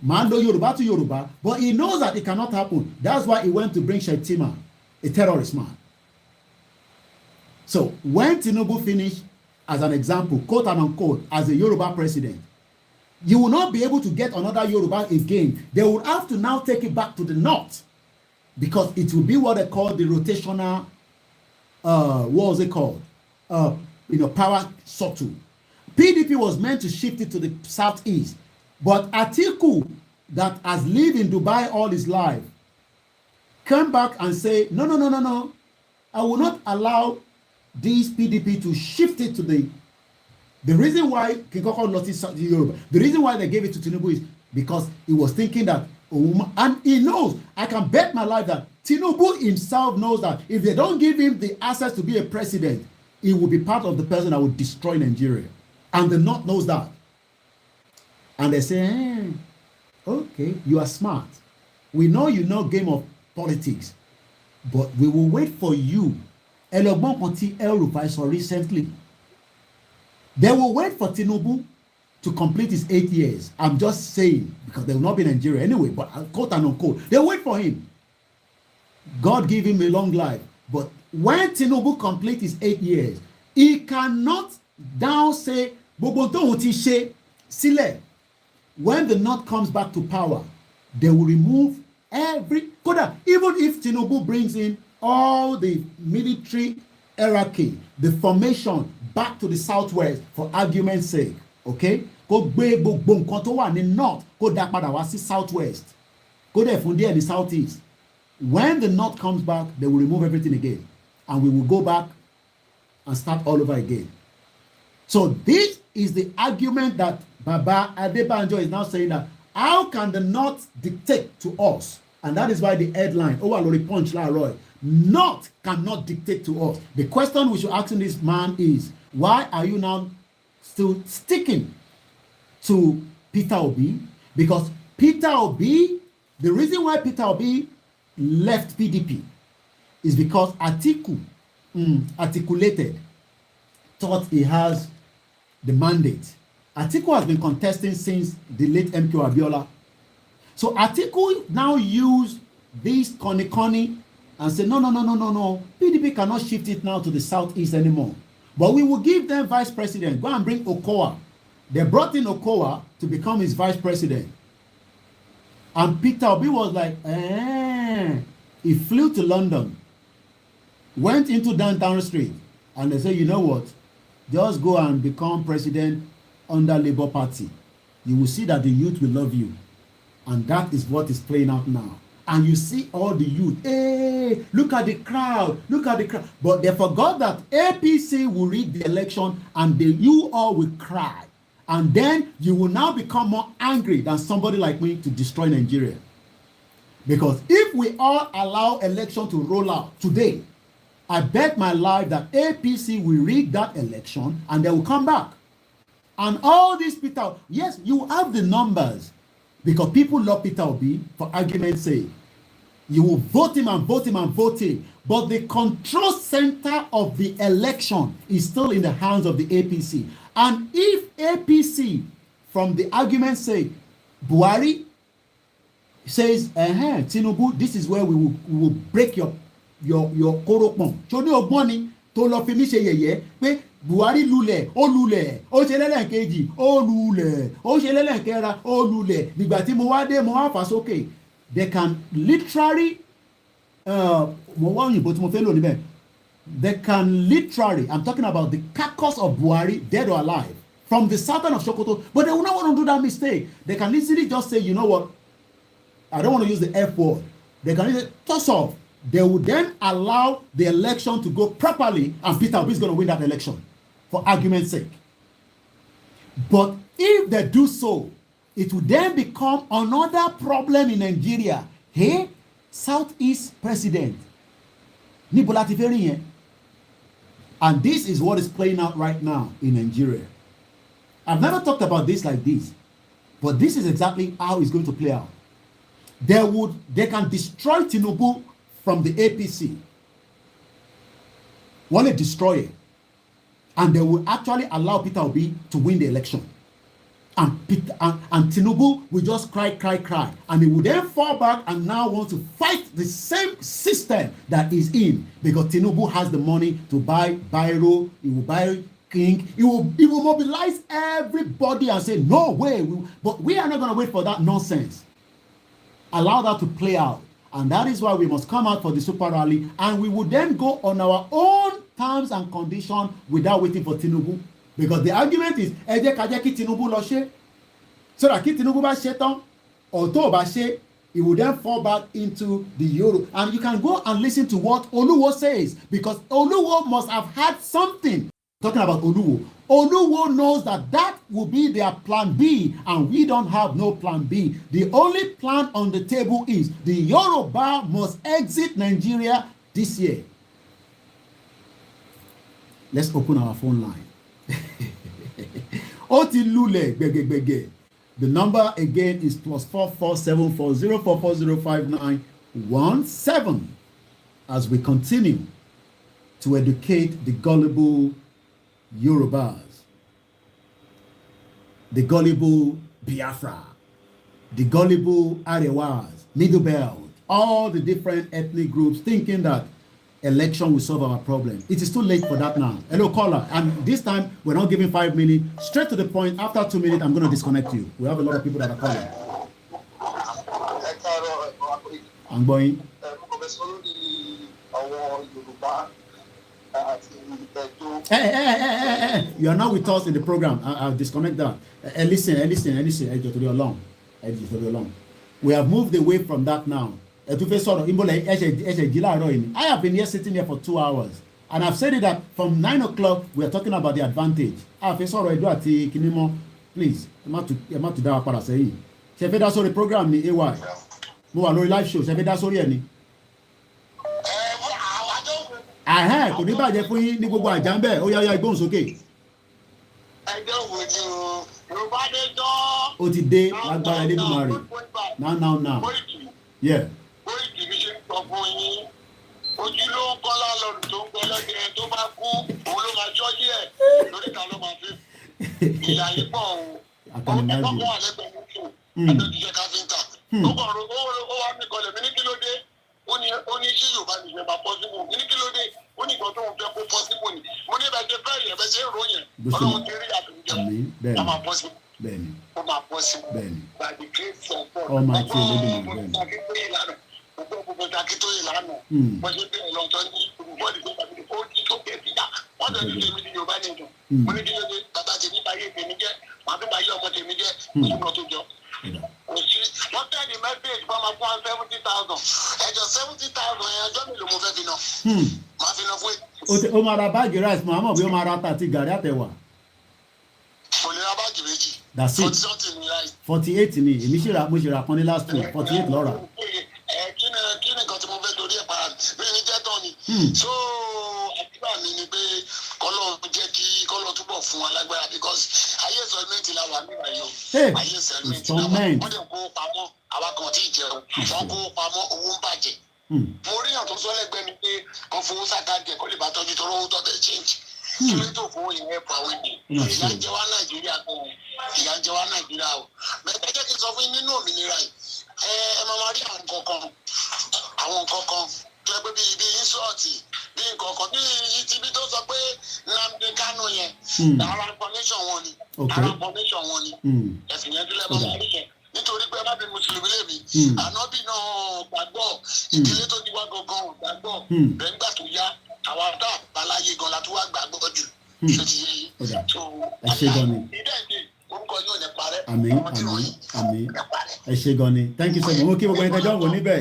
Man lo Yoruba to Yoruba. But he knows that it cannot happen. That's why he went to bring Shettima, a terrorist man. So when Tinubu finished, as an example, quote and unquote, as a Yoruba president, you will not be able to get another Yoruba again. They will have to now take it back to the North, because it will be what they call the rotational, what was it called? Power shuttle. PDP was meant to shift it to the Southeast. But Atiku, that has lived in Dubai all his life, came back and say, no. I will not allow this PDP to shift it to the reason why Kikoko noticed Yoruba. The reason why they gave it to Tinubu is because he was thinking that, and he knows, I can bet my life that Tinubu himself knows that if they don't give him the access to be a president, he will be part of the person that will destroy Nigeria. And the North knows that. And they say, okay, you are smart. We know you know game of politics, but we will wait for you. Elogbon Konti El Rufai saw recently. They will wait for Tinubu to complete his 8 years. I'm just saying, because they will not be in Nigeria anyway, but quote and unquote, they'll wait for him. God give him a long life. But when Tinubu complete his 8 years, he cannot now say, when the North comes back to power, they will remove every, even if Tinubu brings in all the military hierarchy, the formation back to the southwest for argument's sake, okay? Kó gbé gbogbo nǹkan tó wà ní north, kó dá padà wá sí southwest, kó dẹ̀ fún díẹ̀ ní southeast. When the North comes back, they will remove everything again, and we will go back and start all over again. So this is the argument that Baba Adebanjo is now saying, that how can the North dictate to us? And that is why the headline, Lori Punch La Roy, North cannot dictate to us. The question we should ask this man is, why are you now still sticking to Peter Obi? Because Peter Obi, the reason why Peter Obi left PDP is because Atiku articulated, thought he has the mandate. Atiku has been contesting since the late MK Abiola. So Atiku now used this Koni and said, no, PDP cannot shift it now to the southeast anymore. But we will give them vice president. Go and bring Okowa. They brought in Okowa to become his vice president. And Peter Obi was like, He flew to London, went into Downtown Street, and they said, you know what? Just go and become president under Labour Party. You will see that the youth will love you. And that is what is playing out now. And you see all the youth, hey, look at the crowd, look at the crowd. But they forgot that APC will rig the election and you all will cry. And then you will now become more angry than somebody like me to destroy Nigeria. Because if we all allow election to roll out today, I bet my life that APC will rig that election and they will come back. And all these Peter, yes, you have the numbers because people love Peter Obi, for argument's sake. You will vote him and vote him and vote him. But the control center of the election is still in the hands of the APC. And if APC, from the argument's sake, Buhari says, Tinubu, this is where we will break your koropon. Choni ogboni to lọ fi mí ṣe yẹ̀yẹ́ pé Buhari lulẹ̀, ó ṣe lẹ́lẹ́kejì, ó lulẹ̀, ó ṣe lẹ́lẹ́kẹra, ó lulẹ̀. Nígbà tí mo wá dé, mo wá fà sókè. They can literally, they can literally, I'm talking about the carcass of Buhari, dead or alive, from the southern of Sokoto, but they will not want to do that mistake. They can easily just say, you know what, I don't want to use the F word. They can easily toss off. They will then allow the election to go properly, and Peter Obi is going to win that election, for argument's sake. But if they do so, it will then become another problem in Nigeria. Hey, Southeast president. And this is what is playing out right now in Nigeria. I've never talked about this like this, but this is exactly how it's going to play out. They can destroy Tinubu from the APC. Want to destroy it. And they will actually allow Peter Obi to win the election. And Tinubu will just cry. And he will then fall back and now want to fight the same system that is in. Because Tinubu has the money to buy Biro, he will buy King, he will mobilize everybody and say, no way, but we are not going to wait for that nonsense. Allow that to play out. And that is why we must come out for the super rally, and we will then go on our own terms and conditions without waiting for Tinubu. Because the argument is, Tinubu lo ṣe, so that Tinubu ba ṣe tán, or tó bá ṣe, he will then fall back into the Yoruba. And you can go and listen to what Oluwo says, because Oluwo must have had something Talking about Oluwo. Oluwo knows that will be their plan B, and we don't have no plan B. The only plan on the table is the Yoruba must exit Nigeria this year. Let's open our phone line. Oti Lule Gbege. The number again is +447404405917 as we continue to educate the gullible Yorubas, the gullible Biafra, the gullible Arewas, Middle Belt, all the different ethnic groups thinking that election will solve our problem. It is too late for that now. Hello, caller. And this time, we're not giving 5 minutes. Straight to the point. After 2 minutes, I'm going to disconnect you. We have a lot of people that are calling. I'm going. Hey. You are now with us in the program. I'll disconnect that. Listen. We have moved away from that now. I have been here sitting here for 2 hours, and I've said it that from 9 o'clock we are talking about the advantage. Please, the program ni AY. Live show. Kò ní bàjẹ́ fún yín ní gbogbo àjà ń bẹ̀, ó yá ìgbóhùn sókè. Ẹjọ́ wo ni Yorùbá dé jọ́? Ó ti dé lágbára Elédùmarè. Now. Yeah. Kóìkì mi ṣe ń sọ fún yín. Ojú ló ń kọ́ lálọ́run tó ń gbọ́ lọ́gẹ̀ẹ́ tó bá kú, òun ló máa jọ́jú ẹ̀ lórí ta ló máa fi. Ìyá yìí pọ̀ o. Ẹ̀kọ́ kan wà lẹ́gbẹ̀ẹ́ mú fún Adójúṣe káfíńtà. Ó kàn ro ó wá mí kọlẹ̀ mi ní kí ló dé? Ó ní ṣí Yorùbá nìyẹn máa pọ́sibú. Ní kí ló dé? Ó ní ìgbọ́n tó ń fẹ́ kó pọ́sibú ni. Mo ní bẹ́ẹ̀ ṣe fẹ́ yẹn bẹ́ẹ̀ ṣe ń ro yẹn. Ọlọ́run ti rí àtúnjẹ. Ó máa pọ́sibú. Bẹ́ẹ̀ni. Ó máa pọ́sibú. Bẹ́ẹ̀ni. Gbàdí kí ọmọ àti Elédùmarè bẹ́ẹ̀ni. Gbogbo takito ìlànà. Mo ṣe bí ọlọ́tọ́ ní olùbọ́ọ̀lì tó tàbí ó ti tó kẹ́ ti dá. Wọ́n tọ́jú tèmi ní Yorùbá ní ìjọ. Mo ní kí ló dé bàbá tèmi báyé tèmi jẹ́, màá tún báyé ọmọ tèmi jẹ́, ìṣúná tó jọ. Wọ́n tẹ̀lé mẹ́sẹ̀jì bá máa fún 70,000. Ẹjọ́ 70,000 yẹn ọjọ́ mélòó mo fẹ́ fi ná? Màá fi ná fún èyí. Ó máa ra báàgì rice mọ́ àmọ́ bí ó máa ra ata àti gàrí àtẹ̀wà. Kò lè ra báàgì méjì. That's it. 48 ni èmi mo ṣe ra kan ní last week 48 lọ́ra. Kí ni nǹkan tí mo fẹ́ torí ẹ̀ para mi ní jẹ́ tán ni. So àdúrà mi ni pé kọ́lọ́ jẹ́ kí kọ́lọ́ túbọ̀ fún wa lágbára because ayé ìsọ̀lmẹ́ntì la wà nígbà yìí o. Ayé ìsọ̀lmẹ́ntì la wà. Wọ́n dẹ̀ kó pamọ́ àwa kan tí ì jẹun. Wọ́n kó pamọ́ owó ń bàjẹ́. Mo rí yàn tó sọ lẹ́gbẹ̀ẹ́ mi pé kan fowó sákàdì ẹ̀ kó lè bá tọ́jú tó lówó tọ́tẹ̀ change. Kí ló tó fowó yẹn ẹ̀pọ̀ àwọn ènìyàn? Ìyà ń jẹ wá Nàìjíríà o. Ìyà ń jẹ wá Nàìjíríà o. Bẹ́ẹ̀ jẹ́ kí n sọ fún yín nínú òmìnira yìí. Ẹ máa rí àwọn nǹkan kan tó ẹgbẹ́ bíi ínsọ́ọ̀tì bíi nǹkan kan bíi tíbi tó sọ pé Nnamdi Kanu yẹn ara information wọn ni ẹ̀sìn yẹn dúró máa rí yẹn nítorí pé má bí mùsùlùmí lèmi ànábì náà gbàgbọ́ ìdílé tó ti wá gangan gbàgbọ́ bẹ́ẹ̀ nígbà tó yá àwọn àdá àbáláyé gan la tó wá gbàgbọ́ jù ṣé ti yé yìí tó ìdẹ́ẹ̀dẹ́ orúkọ yóò ní parẹ́ ọmọ tí wọ́n yìí ẹ ṣé gan ni thank you so much mo kí gbogbo ẹni tẹjọ́ wò níbẹ̀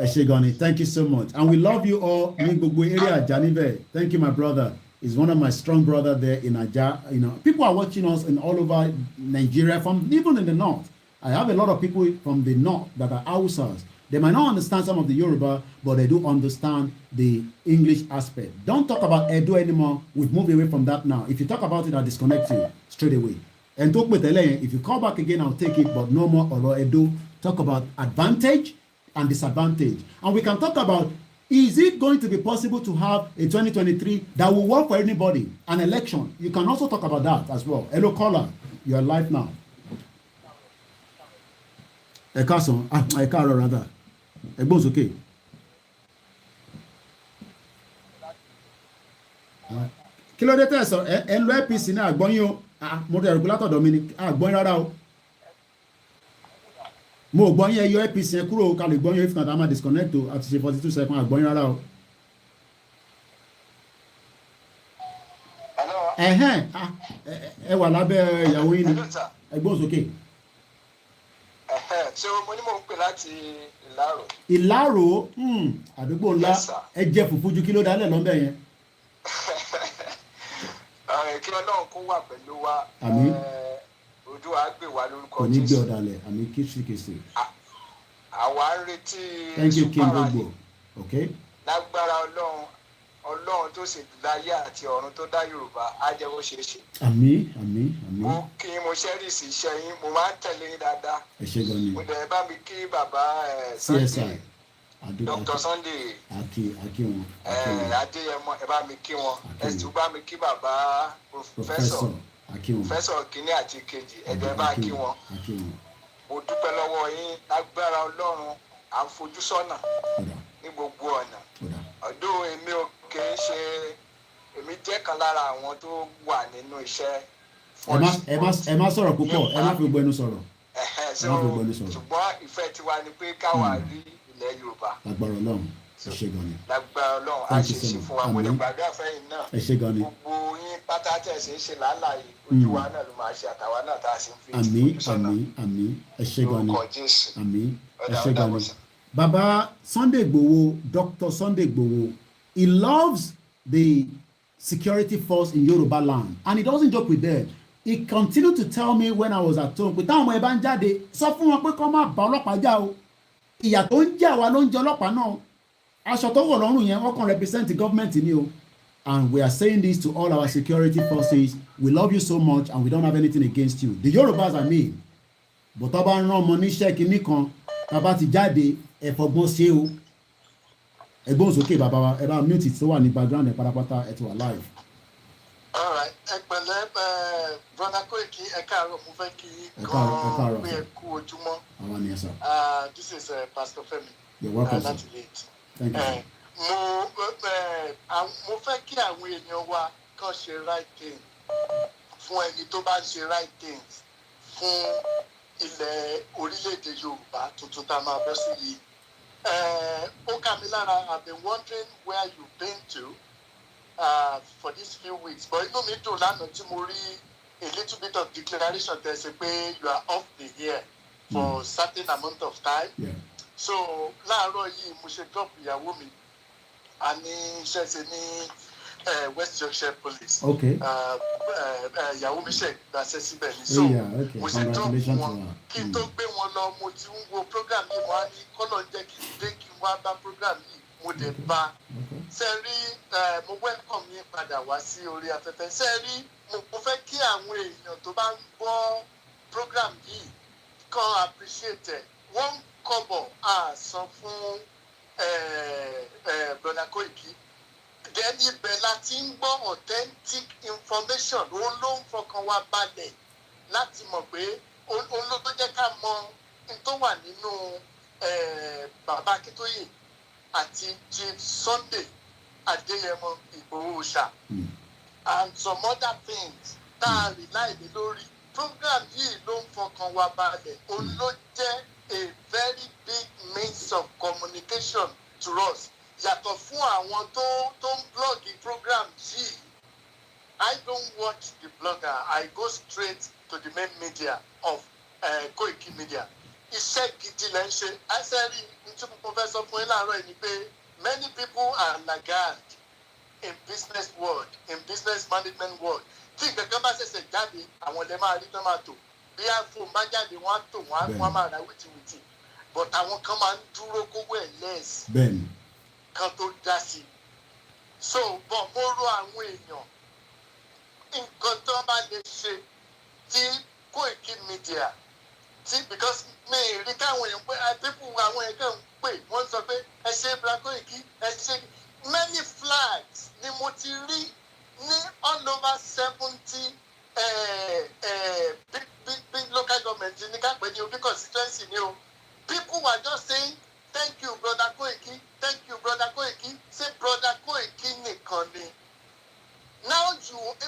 ẹ ṣé gan ni thank you so much and we love you all ní gbogbo area Ajah níbẹ̀ thank you my brother he's one of my strong brother there in Ajah people are watching us in all over Nigeria from even in the north I have a lot of people from the north that are Hausas. They might not understand some of the Yoruba, but they do understand the English aspect. Don't talk about Edo anymore. We've moved away from that now. If you talk about it, I'll disconnect you straight away. And talk with Elaine. If you call back again, I'll take it, but no more Oro Edo. Talk about advantage and disadvantage. And we can talk about, is it going to be possible to have a 2023 that will work for anybody? An election. You can also talk about that as well. Hello, caller. You are live now. Ẹ káàárọ̀ rather. Ẹgbọ́n sókè. Kí ló dé tẹ́ sọ ẹ ń lo APC ní àgbọ́yìn o mo rẹ̀ rògbò látọ̀dọ̀ mi ní àgbọ́yìn rárá o mo gbọ́yìn ẹ yọ APC yẹn kúrò ká lè gbọ́yìn if not I'm disconnect o àti ṣe 42 seconds àgbọ́yìn rárá o. Ẹ wà lábẹ́ ìyàwó yín ni ẹgbọ́n sókè. Ṣé mo ní mò ń pè láti Ìlárò? Ìlárò àdúgbò ńlá ẹ jẹ fùfú ju kí ló dálẹ̀ lọ́nbẹ̀ yẹn. kí Ọlọ́run kó wà pẹ̀lú wa. Àmín. Ojú wa gbé wa lórúkọ Kò ní gbé ọ̀dàlẹ̀, àmín kìsìkìsì. Àwa ń retí Thank you, King Super Gbogbo. Okay. Lágbára Ọlọ́run tó ṣe láyé àti ọ̀run tó dá Yorùbá á jẹ́ bó ṣe ṣe. Àmín, àmín, àmín. Mo kí mo ṣẹ́rìsì iṣẹ́ yín, mo máa ń tẹ̀lé yín dáadáa. Ẹ ṣé gan ni. Mo dẹ̀ bá mi kí bàbá CSI. Dr. Sunday Aki wọn. Adéyẹmọ, ẹ bá mi kí wọn. Ẹ sì bá mi kí bàbá Professor kínní àti kejì, ẹ jẹ́ bá kí wọn. Mo dúpẹ́ lọ́wọ́ yín, lágbára Ọlọ́run à ń fojú sọ́nà ní gbogbo ọ̀nà. Ọ̀dọ̀ èmi ò kì í ṣe, èmi jẹ́ kan lára àwọn tó wà nínú iṣẹ́. Ẹ má sọ̀rọ̀ púpọ̀, ẹ má fi gbogbo ẹnu sọ̀rọ̀. Ṣùgbọ́n ìfẹ́ tiwa ni pé káwa rí ilẹ̀ Yorùbá. Lágbára Ọlọ́run, ẹ ṣé gan ni. Lágbára Ọlọ́run á ṣe ṣe fún wa, mo lè gbàdúrà fẹ́yìn náà. Ẹ ṣé gan ni. Gbogbo yín pátá tẹ̀ ṣe é ṣe làálàá yìí, ojú wa náà ló máa ṣe àtàwa náà tá a ṣe ń fi Àmín, àmín, àmín. Ẹ ṣé gan ni. Lórúkọ Jésù. Àmín. Ẹ ṣé gan ni. Baba Sunday Igboho, Dr. Sunday Igboho, he loves the security force in Yoruba land and he doesn't joke with them. He continued to tell me when I was at home, pé táwọn ọmọ ẹ bá ń jáde, sọ fún wọn pé kó má bá ọlọ́pàá jà o. Ìyà tó ń jà wá ló ń jẹ ọlọ́pàá náà. Aṣọ tó wọ̀ lọ́rùn yẹn, wọ́n kàn represent the government ni o. And we are saying this to all our security forces. We love you so much and we don't have anything against you. The Yorubas I mean. But tó bá ń rán ọmọ níṣẹ́ kinní kan, tá bá ti jáde, ẹ fọgbọ́n ṣe o. Ẹgbọ́n sókè bàbá wa, ẹ bá mute tó wà ní background ẹ pátápátá, ẹ ti wà live. All right, ẹ pẹ̀lẹ́ brother Koiki, ẹ káàárọ̀, mo fẹ́ kí gan pé ẹ kú ojúmọ́. Àwọn ni ẹ sọ. This is Pastor Femi. You're welcome, sir. Láti late. Thank you. Mo fẹ́ kí àwọn èèyàn wa kàn ṣe right thing fún ẹni tó bá ń ṣe right things fún ilẹ̀ orílẹ̀-èdè Yorùbá tuntun tá a máa bọ́ sí yìí. Ó kà mí lára, I've been wondering where you've been to for these few weeks. But inú mi dùn lánàá tí mo rí a little bit of declaration tẹ́ ṣe pé you are off the air for a certain amount of time. Yeah. So láàárọ̀ yìí mo ṣe drop ìyàwó mi. A ní iṣẹ́ ṣe ní West Yorkshire Police. Okay. Ìyàwó mi ṣe gbàṣẹ síbẹ̀ ni. So mo ṣe drop wọn kí n tó gbé wọn lọ, mo ti ń wo program yìí, mo á ní kọ́lọ̀ ń jẹ́ kí n dé kí n wá bá program yìí, mo dẹ̀ bá. Ṣé rí mo welcome yín padà wá sí orí afẹ́fẹ́. Ṣé rí mo fẹ́ kí àwọn èèyàn tó bá ń gbọ́ program yìí kan appreciate ẹ̀. Wọ́n kọ́bọ̀ àsan fún brother Koiki. Then ibẹ̀ la ti ń gbọ́ authentic information, òun ló ń fọkàn wa balẹ̀ láti mọ̀ pé òun ló jẹ́ ká mọ n tó wà nínú bàbá Akíntóyè àti Chief Sunday Adéyẹmọ Ìgbòho Òòṣà and some other things tá a rely lé lórí. Program yìí ló ń fọkàn wa balẹ̀, òun ló jẹ́ a very big means of communication to us. Yàtọ̀ fún àwọn tó ń blog program yìí, I don't watch the blogger, I go straight to the main media of KOIKIMEDIA. Iṣẹ́ gidi lẹ́ ń ṣe. Àṣẹ́rí ní tí mo fẹ́ sọ fún yín láàárọ̀ yìí ni pé many people are laggard in business world, in business management world. Tí ìgbẹ́kẹ̀ bá ṣẹ̀ṣẹ̀ jáde, àwọn ilẹ̀ máa rí tán máa tò. Bí iPhone bá jáde, wọ́n á tò, wọ́n á máa ra wìtìwìtì. But àwọn kan máa ń dúró kówó ẹ̀ lẹ́ẹ̀sì. Bẹ́ẹ̀ni. Kan tó dá sí i. So mo rọ àwọn èèyàn nǹkan tó bá lè ṣe tí KOIKIMEDIA because mi rí káwọn èèyàn pé people àwọn èèyàn kan ń pè wọ́n sọ pé ẹ ṣe bra Koiki, ẹ ṣe many flags ni mo ti rí ní all over 70 big local government ní kápẹ́ ní obi constituency ni o. People were just saying thank you brother Koiki, thank you brother Koiki, say brother Koiki nìkan ni. Now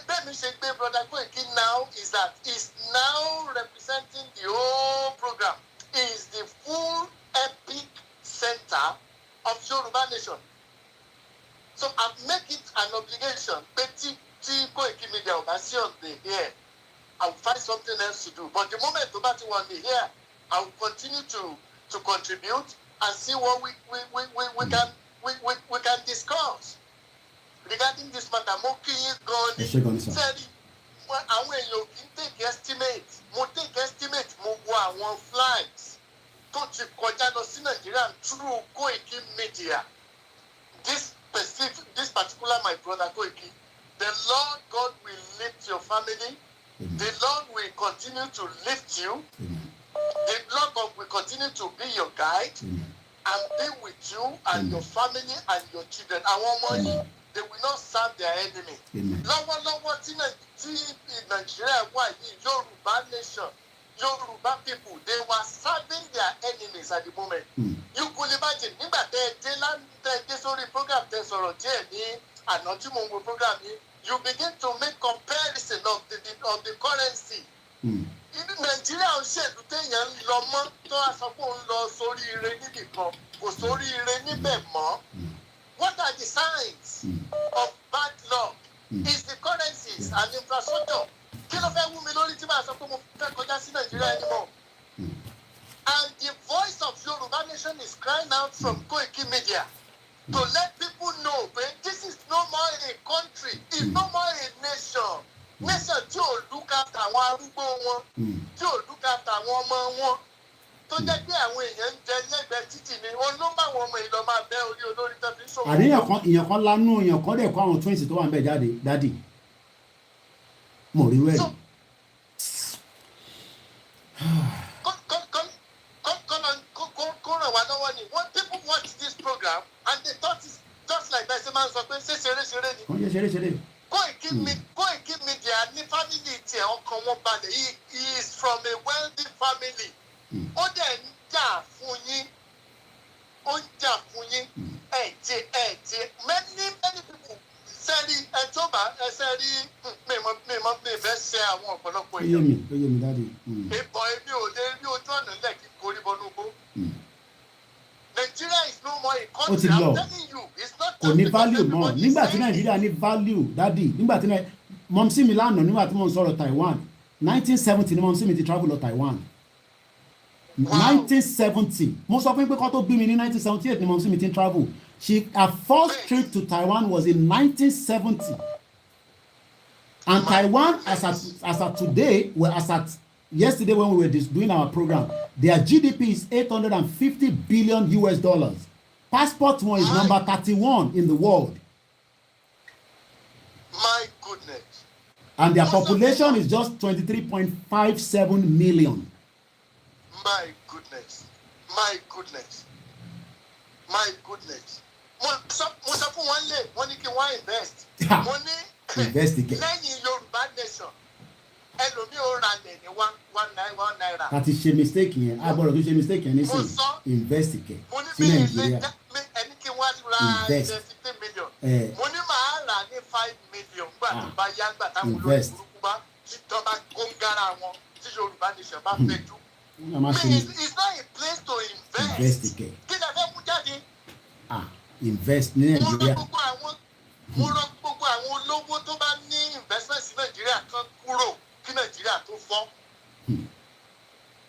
bẹ́ẹ̀ni ṣe gbé brother Koiki now is that he's now representing the whole program. He is the full epic center of Yoruba nation. So I make it an obligation pé tí KOIKIMEDIA ò bá sí on the air, I will find something else to do. But the moment tó bá ti wà on the air, I will continue to contribute and see what we can discuss. regarding this matter mo kí yín gan ni sẹ́ẹ̀rì àwọn èèyàn kì í take estimate mo take estimate mo wo àwọn flags tó ti kọjá lọ sí Nàìjíríà through KOIKIMEDIA this particular my brother Koiki, the Lord God will lift your family. Amen. The Lord will continue to lift you. Amen. The Lord God will continue to be your guide. Amen. And be with you and Amen. Your family and your children. Àwọn ọmọ yìí, they will not serve their enemy. Lọ́wọ́lọ́wọ́ tí Nàìjíríà wà yìí, Yoruba nation, Yoruba people, they were serving their enemies at the moment. You could imagine, nígbà tẹ́ sórí program tẹ́ sọ̀rọ̀ díẹ̀ ní àná tí mo ń wo program yìí, you begin to make comparison of the currency. Nàìjíríà ń ṣèlú téèyàn ń lọ mọ́ tó a sọ pé òun lọ sórí ire níbì kan kò sórí ire níbẹ̀ mọ́. What are the signs of bad luck? Is the currencies and infrastructure. Kí ló fẹ́ wú mi lórí tí màá sọ pé mo fẹ́ kọjá sí Nàìjíríà anymore? And the voice of Yoruba nation is crying out from KOIKIMEDIA to let people know that this is no more a country, it's no more a nation. Nation tí ò look after àwọn arúgbó wọn, tí ò look after àwọn ọmọ wọn, tó jẹ́ pé àwọn èèyàn ń jẹ lẹ́gbẹ̀ẹ́ títì ni wọ́n ló bá àwọn ọmọ ìlọ máa bẹ́ orí olórí tó fi ń ṣòwò. Èèyàn kan lánú èèyàn kan dẹ̀ kó àwọn twins tó wà ń bẹ̀ jáde dádì. Mo rí wẹ́ẹ̀. When people watch this program and they thought it's just like that, man sọ pé ṣé ṣeré ni. Wọ́n jẹ́ ṣeré. KOIKIMEDIA ní family tiẹ̀ ọkàn wọn balẹ̀. He is from a wealthy family. Ó dẹ̀ ń jà fún yín. Ó ń jà fún yín. Ẹ̀jẹ̀ many people sẹ́rí ẹ̀jọba ẹ̀sẹ̀rí mi fẹ́ ṣe àwọn ọ̀pọ̀lọpọ̀ èèyàn. Ó yé mi dáadé. Ìbọn èmi ò lè rí ojú ọ̀nà lẹ́ẹ̀kí korí bọ́nú gbó. Nigeria is no more a country. I'm telling you, it's not kò ní value mọ́ nígbà tí Nàìjíríà ní value dádì nígbà tí mọ̀mísí mi lánàá nígbà tí mo ń sọ̀rọ̀ Taiwan 1970 ni mọ̀mísí mi ti travel lọ Taiwan. 1970 mo sọ fún pé kó tó bí mi ní 1978 ni mọ̀mísí mi ti travel. Her first trip to Taiwan was in 1970. And Taiwan as at today, well, as at yesterday when we were doing our program, their GDP is $850 billion. Passport one is number 31 in the world. My goodness. And their population is just 23.57 million. My goodness. My goodness. My goodness. Mo sọ fún wọn lè wọ́n ní kí wọ́n invest. Mo ní investigate. Lẹ́yìn Yorùbá nation ẹlòmíì ó ra lẹ̀ ní one naira. Àti ṣe mistake yẹn agbọ́dọ̀ tó ṣe mistake yẹn nísìnyí investigate sí Nàìjíríà. Ẹni kí wọ́n ra 50 million. Mo ní màá rà ní 5 million gbà tó bá yá gbà táwọn olórí burúkú bá tí tọ́ bá góńgára wọn tí Yorùbá nation bá fẹ́ jù. It's not a place to invest. Investigate. Kí lè fẹ́ mú jáde? Invest ní Nàìjíríà. Mo rọ gbogbo àwọn olówó tó bá ní investment sí Nàìjíríà kan kúrò kí Nàìjíríà tó fọ́.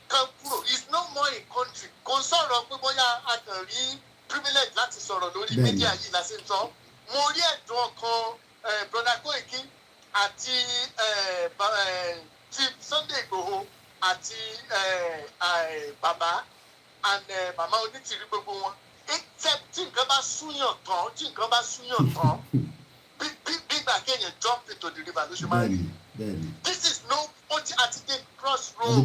Kan kúrò. It's no more a country. Kò sọ̀rọ̀ pé bóyá a kàn rí privilege láti sọ̀rọ̀ lórí media yìí la ṣe ń sọ. Mo rí ẹ̀dùn ọkàn brother Koiki àti Chief Sunday Igboho àti bàbá and màmá Onítìrí gbogbo wọn. Except tí nǹkan bá súyàn tán bígbà kéèyàn jump into the river ló ṣe máa rí. This is no àti dé crossroad.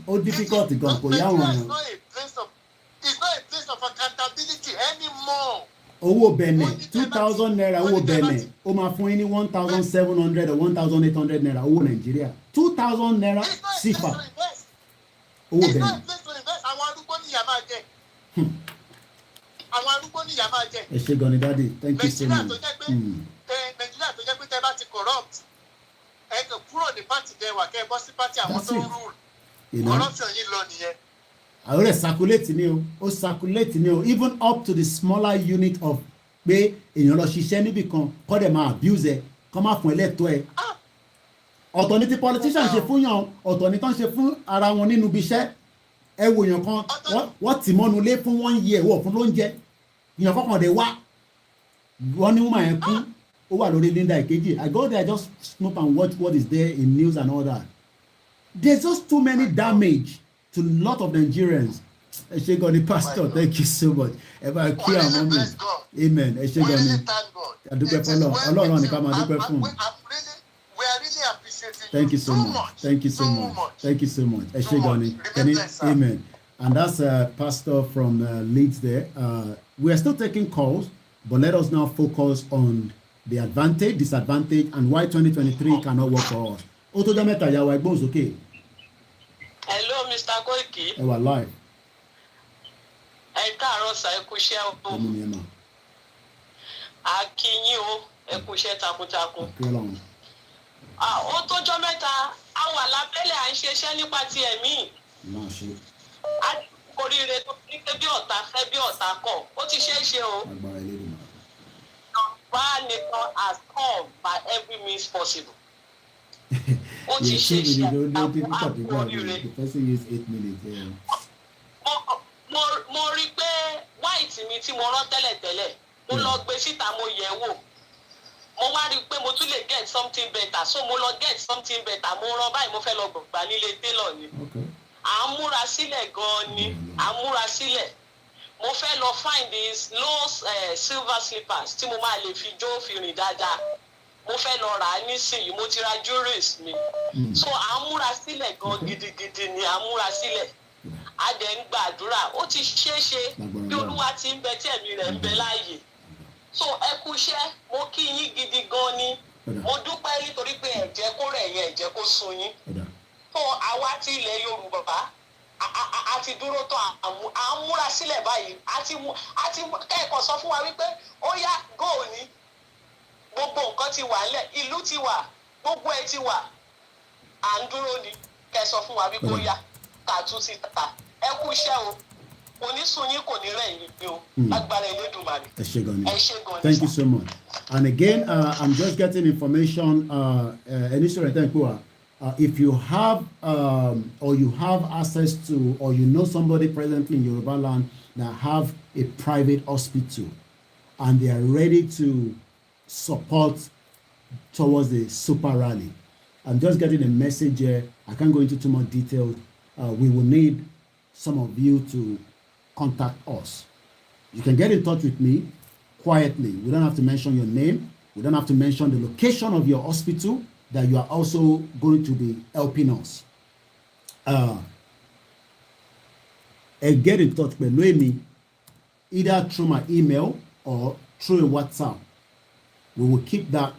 Ó difficult gan kò yá wọn. It's not a place of accountability anymore. Owó Benin 2,000 naira owó Benin ó máa fún yín ní 1,700 or 1,800 naira owó Nàìjíríà 2,000 naira sífà owó Benin. Àwọn arúgbó ní ìyá máa jẹ. Àwọn arúgbó ní ìyá máa jẹ. Ẹ ṣé gan ni daddy, thank you so much. Nàìjíríà tó jẹ́ pé tẹ́ bá ti corrupt ẹ kàn kúrò ní pàtì tẹ́ wà kẹ́ ẹ bọ́ sí pàtì àwọn tó ń rule. Corruption yìí lọ nìyẹn. Àwọn rẹ̀ circulate ni o, ó circulate ni o, even up to the smaller unit of pé èèyàn lọ ṣiṣẹ́ níbì kan kọ́ dẹ̀ máa abuse ẹ kọ́ máa fún ẹ lẹ́tọ́ ẹ. Ọ̀tọ̀ ni ti politician ṣe fún yàn, ọ̀tọ̀ ni tán ṣe fún ara wọn nínú ibi iṣẹ́. Ẹ wo èèyàn kan wọ́n tì mọ́nu lé fún 1 year wọ̀ fún lóúnjẹ èèyàn kọ̀ọ̀kan dé wá One woman yẹn kú ó wà lórí Linda Ìkejì. I go there just snoop and watch what is there in news and all that. There's just too many damage to a lot of Nigerians. Ẹ ṣé gan ni pastor, thank you so much. Ẹ bá kí àwọn ọmọ mi. Amen. Ẹ ṣé gan ni. Adúpẹ́ fọlọ́. Ọlọ́run ni ká máa dúpẹ́ fún. We are really appreciating Thank you so much. Thank you so much. Thank you so much. Ẹ ṣé gan ni. Amen. And that's pastor from Leeds there. We are still taking calls, but let us now focus on the advantage, disadvantage, and why 2023 cannot work for us. Oto Jameta Yawa Igbon's okay. Hello, Mr. Koiki. Ẹ wà live. Ẹ káàárọ̀ sà, ẹ kú iṣẹ́ o. A kí yín o, ẹ kú iṣẹ́ takuntakun. Ó tójọ́ mẹ́ta, a wà lábẹ́lẹ̀ à ń ṣiṣẹ́ nípa ti ẹ̀mí. A oríire tó ní pé bí ọ̀tá fẹ́ bí ọ̀tá kọ̀, ó ti ṣeé ṣe o. Yorùbá nation has come by every means possible. Ó ti ṣeé ṣe àpò oríire. Mo rí pé white mi tí mo rán tẹ́lẹ̀tẹ́lẹ̀ mo lọ gbé síta mo yẹ̀ wò mo wá rí i pé mo tún lè get something better so mo lọ get something better mo rán báyìí mo fẹ́ lọ gbà nílé tailor ni à ń múra sílẹ̀ gan-an ni à ń múra sílẹ̀ mo fẹ́ lọ find these low silver slippers tí mo máa lè fi jó fi rìn dáadáa mo fẹ́ lọ rà á nísìnyí mo ti ra jewelries mi so à ń múra sílẹ̀ gan gidigidi ni à ń múra sílẹ̀ a dẹ̀ ń gbàdúrà ó ti ṣeéṣe bí Olúwa ti ń bẹ tí ẹ̀mí rẹ̀ ń bẹ láàyè so ẹ kú iṣẹ́ mo kí yín gidi gan ni mo dúpẹ́ nítorí pé ẹ̀jẹ̀ kó rẹ̀ yẹn ẹ̀jẹ̀ kó sun yín so àwa ti ilẹ̀ Yorùbá a ti dúró tán à ń múra sílẹ̀ báyìí a ti kẹ́ẹ̀kan sọ fún wa wípé ó yá góò ní gbogbo nǹkan ti wà nílẹ̀ ìlú ti wà gbogbo ẹ̀ ti wà à ń dúró ni kẹ́ẹ̀ sọ fún wa wípé ó yá kàtún sí tata ẹ kú iṣẹ́ o onísùnyín kò ní rẹ̀yìn ni o agbára Elédùmarè ẹ ṣé gan ni. Thank you so much. And again I'm just getting information if you have or you have access to or you know somebody presently in Yoruba land that have a private hospital and they are ready to support towards the super rally. I'm just getting a message here. I can't go into too much detail. We will need some of you to contact us. You can get in touch with me quietly. We don't have to mention your name. We don't have to mention the location of your hospital that you are also going to be helping us. And get in touch with me either through my email or through a WhatsApp. We will keep that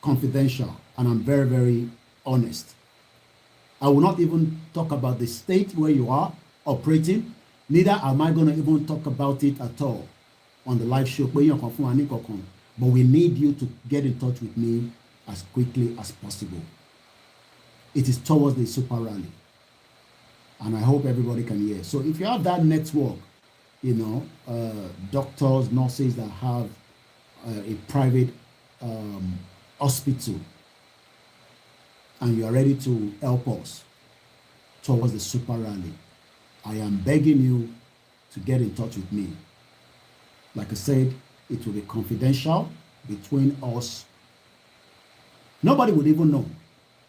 confidential, and I'm very, very honest. I will not even talk about the state where you are operating. Neither am I going to even talk about it at all on the live show. But we need you to get in touch with me as quickly as possible. It is towards the super rally. And I hope everybody can hear. So if you have that network, doctors, nurses that have a private hospital, and you are ready to help us towards the super rally, I am begging you to get in touch with me. Like I said, it will be confidential between us. Nobody would even know.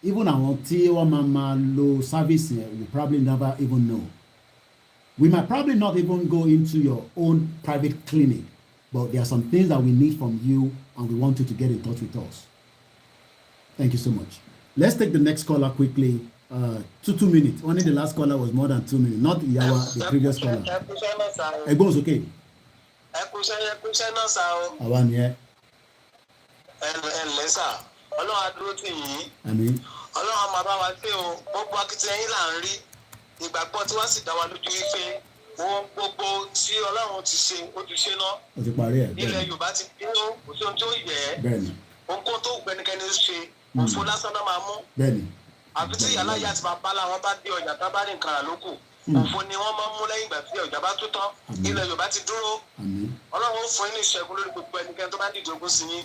Even our T1 Mama low service will probably never even know. We might probably not even go into your own private clinic, but there are some things that we need from you, and we want you to get in touch with us. Thank you so much. Let's take the next caller quickly. 2 minutes. Only the last caller was more than 2 minutes, not the previous caller. Egbo's okay. Àwa ni ẹ. Ọlọ́run adúró tì yín. Àmín. Ọlọ́run máa bá wa gbé o. Gbogbo akitiyan yín là ń rí. Ìgbàgbọ́ tí wọ́n sì dá wa lójú wípé ohun gbogbo tí Ọlọ́run ti ṣe ó ti ṣe náà. Ó ti parí ẹ̀. Ilẹ̀ Yorùbá ti dúró kò sí ohun tó yẹ ẹ́. Bẹ́ẹ̀ni. Ohun tó gbẹnikẹ́ni ṣe òfo lásán náà máa mú. Bẹ́ẹ̀ni. Àfi tí ìyá láyé àti bàbá làwọn bá dé ọjà tá bá ní nǹkan rà lóko. Òfo ni wọ́n máa ń mú lẹ́yìn ìgbà tí ọjà bá tó tán. Ilẹ̀ Yorùbá ti dúró. Ọlọ́run fún yín ní ìṣẹ́gun lórí gbogbo ẹnikẹ́ni tó bá dìde ogun sí yín.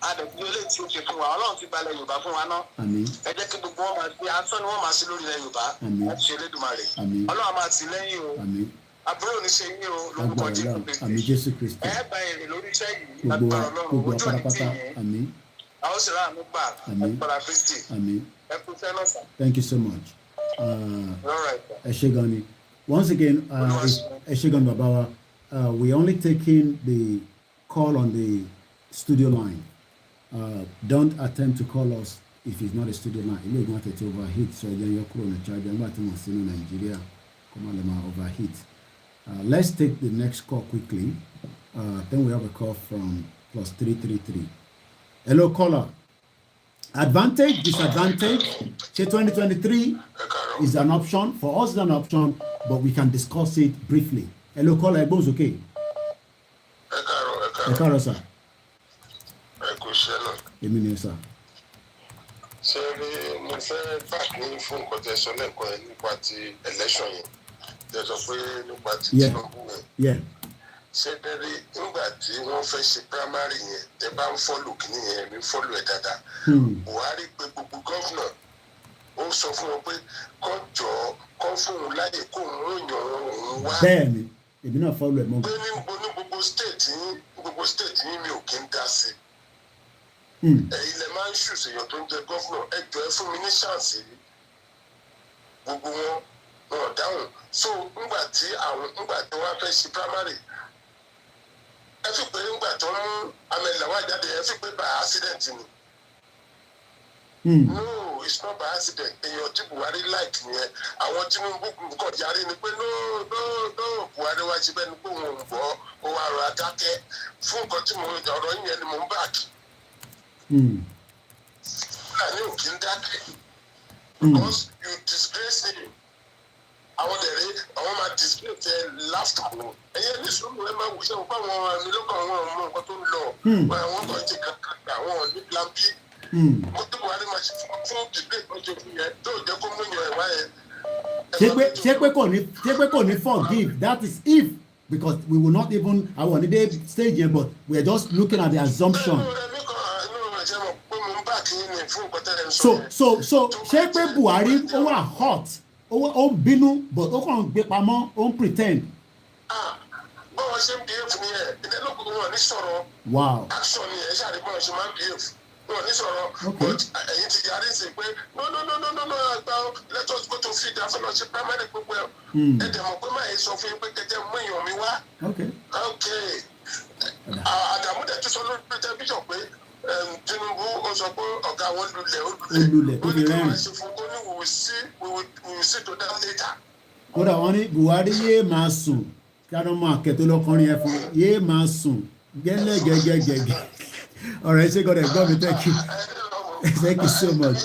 Adẹ̀kùn ilé tí ó ṣe fún wa Ọlọ́run ti balẹ̀ Yorùbá fún wa náà. Ẹ jẹ́ kí gbogbo wọn máa ṣe asán ni wọ́n máa ṣe lórí ilẹ̀ Yorùbá. Láti ṣe Elédùmarè. Ọlọ́run máa tì lẹ́yìn o. àbúrò ní ṣe yín o lórúkọ Jésù Kristi. Àmín Jésù Kristi. Ẹ bá èrè lórí iṣẹ́ yìí lágbára Ọlọ́run ojú òní tì yín. Àmín. A ó sì rà àánú gbà lágbára Kristi. Àmín. Ẹ kú fẹ́ náà sà. Thank you so much. Ẹ ṣé gan ni. Once again, ẹ ṣé gan bàbá wa. We're only taking the call on the studio line. Don't attempt to call us if it's not a studio line. Ilé ìgbọ́n tètè overheat, so ẹ̀jẹ̀ yọ kúrò ní charger nígbà tí wọ́n sínú Nàìjíríà kó má lè máa overheat. Let's take the next call quickly. Then we have a call from +333. Hello, caller. Advantage, disadvantage. 2023 is an option. For us, it's an option, but we can discuss it briefly. Hello, caller. Everyone's okay? Ẹ káàárọ̀ sir. Ẹ kú iṣẹ́ náà. Èmi ni sir. Ṣé rí mo fẹ́ báàkì ní fún nǹkan tẹ́ sọ lẹ́ẹ̀kan yẹn nípa ti election yẹn? Tẹ́ sọ pé nípa ti Tinubu yẹn. Ṣé bẹ́ẹ̀rí nígbà tí wọ́n fẹ́ ṣe primary yẹn tẹ́ bá ń fọ́lù kìíní yẹn mi fọ́lù ẹ̀ dáadáa. Buhari pé gbogbo gọ́vnà ó sọ fún wọn pé kọ́ jọ kọ́ fún òun láyè kó òun yàn òun wá. Bẹ́ẹ̀ni, èmi náà fọ́lù ẹ̀ mọ́. Pé ní gbogbo state yín mi ò kí ń dá sí. Ẹ̀yin lẹ máa ń ṣùṣèyàn tó ń jẹ gọ́vnà ẹ jọ ẹ fún mi ní ṣáàṣì gbogbo wọn dáhùn. So ńgbà tí wọ́n fẹ́ ṣe primary ẹ fi pé ńgbà tó ń mú amẹ́lẹ́wà jáde ẹ fi pé by accident ni. No, it's not by accident. Èèyàn tí Buhari like yẹn àwọn Tinubu kọ̀ yarí ni pé no Buhari wá síbẹ̀ ni pé òun ò gbọ́ ó wá rọ adákẹ́ fún nǹkan tí mo ọ̀rọ̀ yẹn ni mo ń báàkì. Fúlàní ò kí ń dákẹ́ because you disgrace him. Àwọn dẹ̀rẹ́ àwọn máa disgrace ẹ láfta wọn. Ẹyẹ ní sùúrù ẹ máa wùsẹ̀ wọ́n àwọn àmì lọ́kàn wọn ọmọ nǹkan tó ń lọ. Àwọn kan ti kàkà àwọn ní plan B. Mo tí Buhari máa ṣe fún debate lọ́jọ́ fún yẹn tó jẹ́ kó mú yan ẹ̀wá yẹn. Ṣé pé kò ní forgive? That is if, because we will not even our day stage here, but we are just looking at the assumption. So ṣé pé Buhari ó wà hot ó ń bínú but ó kàn ń gbé pamọ́ ó ń pretend. Bọ́wọ́ ṣe ń behave fún yẹn ìdẹ́lọ́kùnrin wọn ní sọ̀rọ̀. Wow. Action ni ẹ̀ ṣáà ní bọ́wọ́ ṣe máa ń behave wọn ní sọ̀rọ̀ but ẹ̀yin ti yarí sí pé no àgbà let us go to feed the fellowship primary gbogbo ẹ̀ ẹ̀dẹ̀ mọ̀ pé máa yẹ sọ fún yín pé kẹjẹ mú èèyàn mi wá. Àdàmú dẹ̀ tún sọ lórí tẹlifíṣàn pé Tinubu ó sọ pé ọ̀gá wọn lulẹ̀ tó fi rẹ́rìn. We will see to that later. Kódà wọ́n ní Buhari yéé máa sùn kí a lọ́ máa kẹ́tọ́ lọ́kọrin ẹ̀ fún yéé máa sùn gẹ́gẹ́. Alright, say God, God, thank you. Thank you so much.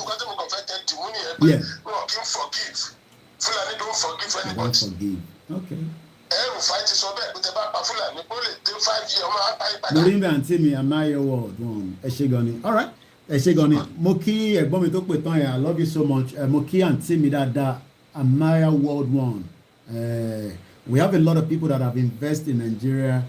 Yeah. Don't forgive. Fulani don't forgive anybody. Don't forgive. Okay. Lórí mi àǹtí mi, Amaya World One. Ẹ ṣé gan ni. Alright. Ẹ ṣé gan ni. Mo kí ẹ̀gbọ́n mi tó pè tán yẹn. I love you so much. Mo kí àǹtí mi dáadáa. Amaya World One. We have a lot of people that have invested in Nigeria.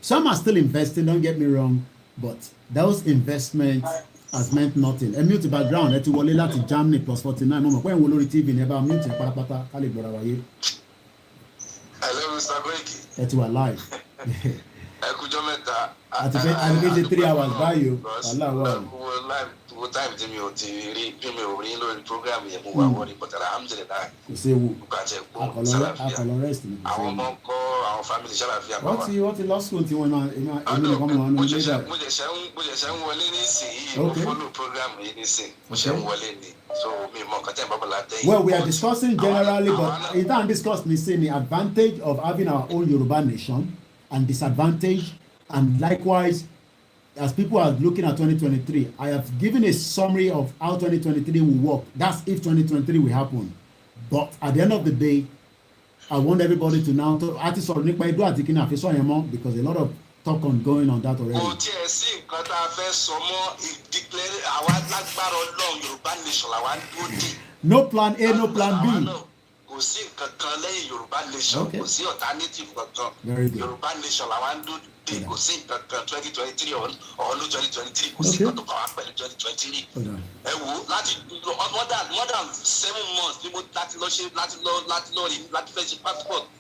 Some are still investing, don't get me wrong. But those investments has meant nothing. Ẹ mute background ẹ ti wọlé láti Germany +49 mo mọ̀ pé ẹ̀ ń wo lórí TV ní ẹ bá mute pátápátá ká lè gbọ́ra wáyé. Hello Mr. Koiki. Ẹ ti wà live. Ẹ kújọ́ mẹ́ta. Àti ṣe 3 hours báyìí o. Wàhálà wà. Wo time tí mi ò ti rí bí mi ò rí lórí program yẹn mo wà wọ́n ní but alhamdulillah. Kò séwu. Akọlọ rest ni. Àwọn ọmọ ń kọ́ àwọn family ṣàlàfíà bàbá. Wọ́n ti lọ school tí wọ́n máa èmi nìkan mọ̀ wọn ní ilé dà. Mo ṣẹ̀ṣẹ̀ ń wọlé nísìnyí mo follow program yìí nísìnyí mo ṣẹ̀ ń wọlé ni so mi mọ̀ nǹkan tẹ́ ẹ̀ bábọ̀lá tẹ́yìn. Well, we are discussing generally but it don't discuss me saying the advantage of having our own Yoruba nation and disadvantage and likewise as people are looking at 2023, I have given a summary of how 2023 will work. That's if 2023 will happen. But at the end of the day, I want everybody to now artists or nípa Edo àti kíni àfisọ yẹn mọ́ because a lot of talk on going on that already. Kò tiẹ̀ sí nǹkan tá a fẹ́ sọ mọ́ ìdílé àwa lágbára Ọlọ́run Yorùbá nation làwa ń dúró dé. No plan A, no plan B. kò sí nǹkan kan lẹ́yìn Yorùbá nation kò sí alternative kankan Yorùbá nation làwọn ń dúró dé kò sí nǹkan kan 2023 ọ̀ọ́lù 2023 kò sí nǹkan tó kàn wá pẹ̀lú 2023 ẹ wò láti more than 7 months ni mo láti fẹ́ ṣe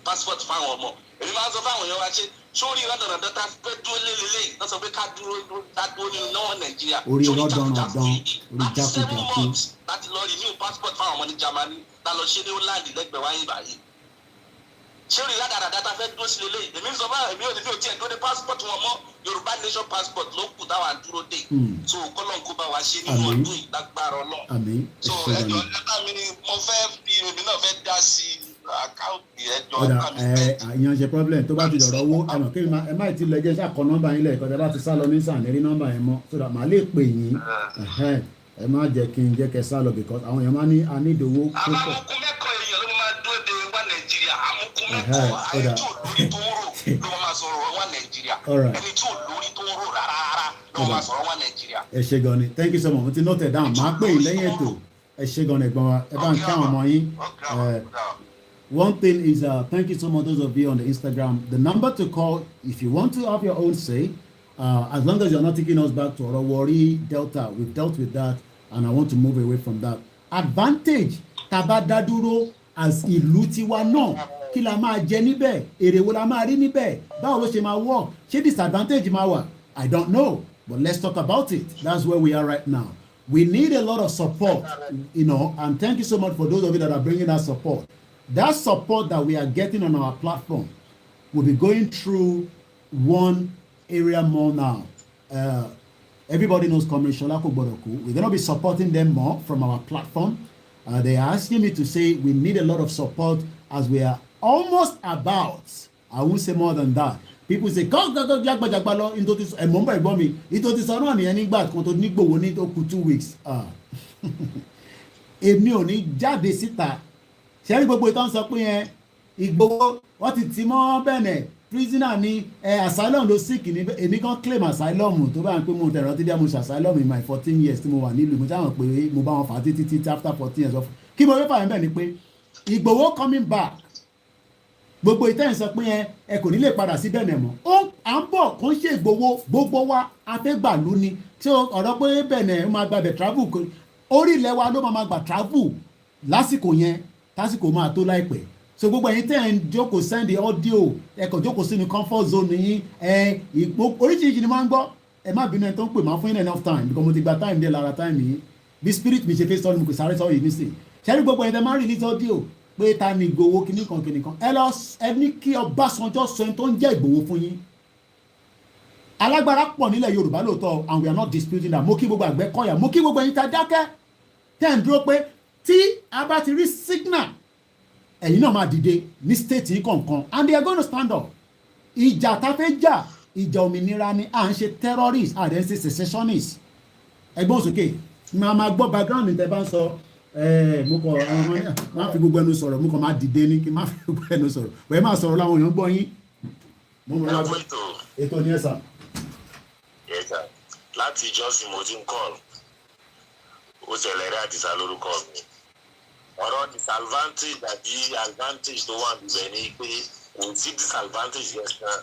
passport fáwọn ọmọ èmi máa ń sọ fáwọn èèyàn wa ṣe sórí ìrọ̀dọ̀dọ̀ tá a fẹ́ dúró lélẹ́lẹ́ náà sọ pé ká dúró nínú náà Nàìjíríà orí jákujàku láti 7 months láti lọ renew passport fáwọn ọmọ ní Germany tá lọ ṣe ní Holland lẹ́gbẹ̀ẹ́ wáyé báyìí sórí ìrọ̀dọ̀dọ̀ tá a fẹ́ dúró sí lélẹ́yìí èmi sọ fún èmi ò tiẹ̀ dúró ní passport wọn mọ́ Yorùbá nation passport ló kù táwa dúró dé so kọ́lọ́n kó bá wa ṣe nínú ọdún ìdágbára Ọlọ́run so ẹjọ́ ẹ̀ka mi ni mo fẹ́ fi èmi náà fẹ́ dá sí àkáǹtì ẹjọ́ ẹ̀ka mi fẹ́. ìyẹn ṣe problem tó bá ti dọ̀rọ̀ owó ẹ̀mọ̀ kí ẹ má ti lọ ẹjẹ́ ṣàkọ nọ́mbà yín lẹ́ẹ̀kan tẹ́ bá ti sá lọ ní sàn lérí nọ́mbà yẹn mọ́ so that màá lè pè yín ẹ má jẹ́ kí n jẹ́ kẹ́ sá lọ because àwọn èèyàn máa ní anídòwó púpọ̀. àmọ́ mẹ́kọ̀ọ́ èèyàn ló máa dúró de wá Nàìjíríà àmúkú mẹ́kọ̀ọ́ àyè tí ò lórí tó ń rò ló máa sọ̀rọ̀ wá Nàìjíríà ẹni tí ò lórí tó ń rò rárá ló máa sọ̀rọ̀ wá Nàìjíríà. ẹ ṣé gan ni thank you so much mo ti note it down máa pè yín lẹ́yìn ètò ẹ ṣé gan ni ẹ̀gbọ́n wa ẹ bá ń kí àwọn ọmọ yín. One thing is, thank you so much, those of you on the Instagram. The number to call, if you want to have your own say, as long as you're not taking us back to Orowori Delta, we've dealt with that, and I want to move away from that. Advantage, tabadaduro as ìlú tiwa náà, kí la máa jẹ níbẹ̀, èrè wo la máa rí níbẹ̀, báwo ló ṣe máa work, ṣé disadvantage máa wà? I don't know, but let's talk about it. That's where we are right now. We need a lot of support, and thank you so much for those of you that are bringing that support. That support that we are getting on our platform will be going through one area more now. Everybody knows Comrade Sholako Boroku. We're going to be supporting them more from our platform. They are asking me to say we need a lot of support as we are almost about, I won't say more than that. People say, go, jagbalo, into this, and Mumbai Bombi, into this around any back, to Nigo, need to 2 weeks. Èmi ò ní jáde síta. Ṣẹ́rí gbogbo ìtàn sọ pé yẹn Ìgbòho wọ́n ti tì mọ́ bẹ́ẹ̀nẹ̀ prisoner ní asylum ló sick ní èmi kan claim asylum tó bá ń pè mo tẹ̀rọ tí díẹ̀ mo ṣe asylum in my 14 years tí mo wà nílùú mo jáwọ́ pé mo bá wọn fà á títí after 14 years of kí mo fẹ́ fà yẹn bẹ́ẹ̀ ni pé Ìgbòho coming back gbogbo ìtàn sọ pé yẹn ẹ kò ní lè padà sí bẹ́ẹ̀nẹ̀ mọ́ ó à ń bọ̀ kó ń ṣe Ìgbòho gbogbo wa afẹ́gbàlú ni tí ọ̀rọ̀ pé bẹ́ẹ̀nẹ̀ ó máa gbàbẹ̀ travel orí ilẹ̀ wa ló máa gbà travel lásìkò yẹn tásìkò máa tó láìpẹ́ so gbogbo ẹ̀yin tẹ́ ẹ̀ ń jókòó send audio ẹ kàn jókòó sínú comfort zone yín oríṣiríṣi ni máa ń gbọ́ ẹ má bínú ẹ tó ń pè máa fún yín enough time because mo ti gba time dé lára time yìí bí spirit mi ṣe fẹ́ sọ́ọ́ ni mo kò sáré sọ́ọ́ yìí nísìnyí ṣẹ́rí gbogbo ẹ̀yin tẹ́ máa ń release audio pé ta ni Ìgbòho kìnnìkan ẹ ní kí Ọbásanjọ́ sọ ẹni tó ń jẹ́ Ìgbòho fún yín alágbára pọ̀ nílẹ̀ Yorùbá lóòótọ́ and we are not disputing that mo kí gbogbo Àgbẹ̀kọ̀yà mo kí gbogbo ẹ̀yin tá dákẹ́ tẹ́ ń dúró pé tí a bá ti rí signal ẹ̀yin náà máa dìde ní state yìí kọ̀ọ̀kan and they are going to stand up ìjà tá fẹ́ jà ìjà òmìnira ni à ń ṣe terrorist à ń ṣe secessionist ẹgbọ́n sókè máa gbọ́ background tẹ́ bá ń sọ mo kọ máa fi gbogbo ẹnu sọ̀rọ̀ mo kàn máa dìde ní kí n máa fi gbogbo ẹnu sọ̀rọ̀ bẹ́ẹ̀ máa sọ̀rọ̀ láwọn èèyàn gbọ́ yín mo mọ̀ láti ètò ní ẹ̀sà. láti ìjọsìn mo ti ń kọ́ ó ṣẹlẹ̀ rẹ̀ àdìsá lórúkọ mi ọ̀rọ̀ disadvantage àbí advantage tó wà níbẹ̀ ni pé kò sí disadvantage yẹn kan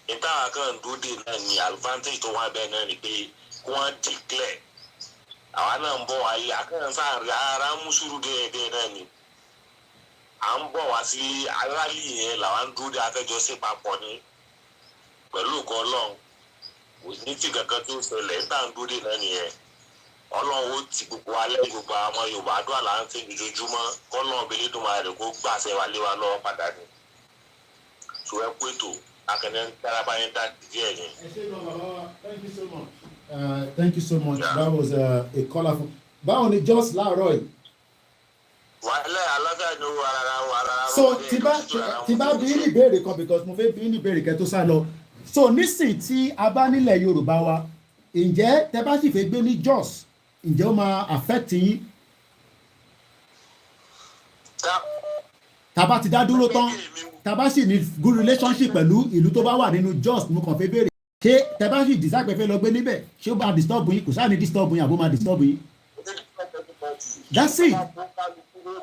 níta kan dúdé náà ni advantage tó wà bẹ́ẹ̀ náà ni pé wọ́n declare àwa náà ń bọ̀ wáyé àkànṣe ara mùsùlùmí déédéé náà ni à ń bọ̀ wá sí rally yẹn làwọn ń dúró dé afẹ́jọ́sí papọ̀ ní pẹ̀lú ògo Ọlọ́run kò ní tí kankan tó ṣẹlẹ̀ níta ń dúró dé náà nìyẹn Ọlọ́run ó ti gbogbo alẹ́ gbogbo àwọn Yorùbá àdúrà là ń ṣe lójoojúmọ́ kọ́lọ́run bí lédùnmáà rẹ̀ kó gbàṣẹ wa lé wa lọ́wọ́ padà ní. tó ẹ kú ètò akẹ́ni tárábà yẹn dá díẹ̀ ni. ẹ ṣé lọ bàbá wa thank you so much. Thank you so much. Yeah. That was a colourful. Báwo ni just láàárọ̀ yìí. wàhálà alága ni ó wàrà. So tí bá bí ní ìbéèrè kan because mo fẹ́ bí ní ìbéèrè kẹ́ tó sá lọ. So nísìn tí a bá nílẹ̀ Yorùbá wa ǹjẹ́ tẹ́ bá sì fẹ́ gbé ní Jos ǹjẹ́ ó máa affect yín. Tàbá ti dá dúró tán tàbá sì ní good relationship pẹ̀lú ìlú tó bá wà nínú Jos mo kàn fẹ́ béèrè. Ṣé tẹ́ bá sì decide fẹ́ lọ gbé níbẹ̀ ṣé ó máa disturb yín kò sáà ní disturb yín àbó máa disturb yín. That's it.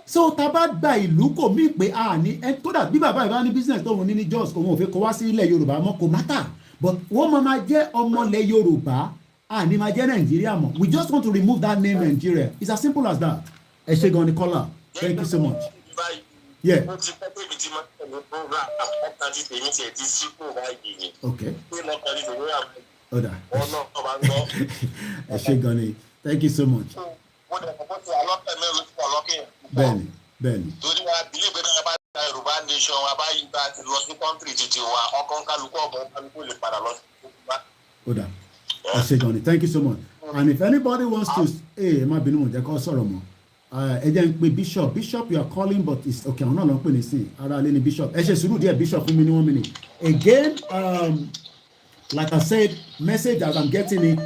so tá bá gba ìlú kò mí pé a ní ẹ tó dà bí bàbá ìbá ní business tó wọn ní Jos òun ò fẹ́ kó wá sí ilẹ̀ Yorùbá mọ́ kò mátà but wọ́n máa jẹ́ ọmọlẹ̀ Yorùbá a ní máa jẹ́ Nàìjíríà mọ́ we just want to remove that name Nigeria it's as simple as that ẹ ṣe gan ni Kọ́lá thank you so much. Yeah. Okay. Oda. Ẹ ṣe gan ni thank you so much. Bẹ́ẹ̀ni bẹ́ẹ̀ni. torí wa bílí pé náà bá ta Yorùbá nation wa bá yí bá ti lọ sí kọ́ńtírì títí wa ọkàn kálukú ọ̀bọ̀n kálukú lè padà lọ sí Yorùbá. Oda. Ẹ ṣe gan ni thank you so much and if anybody wants to ẹ má bínú mo jẹ́ kó sọ̀rọ̀ mọ́ ẹ jẹ́ n pe bishop you are calling but it's okay àwọn náà ló ń pè ní sí ara lé ní bishop ẹ ṣe sùúrù díẹ̀ bishop fún mi ní 1 minute again like I said message as I'm getting it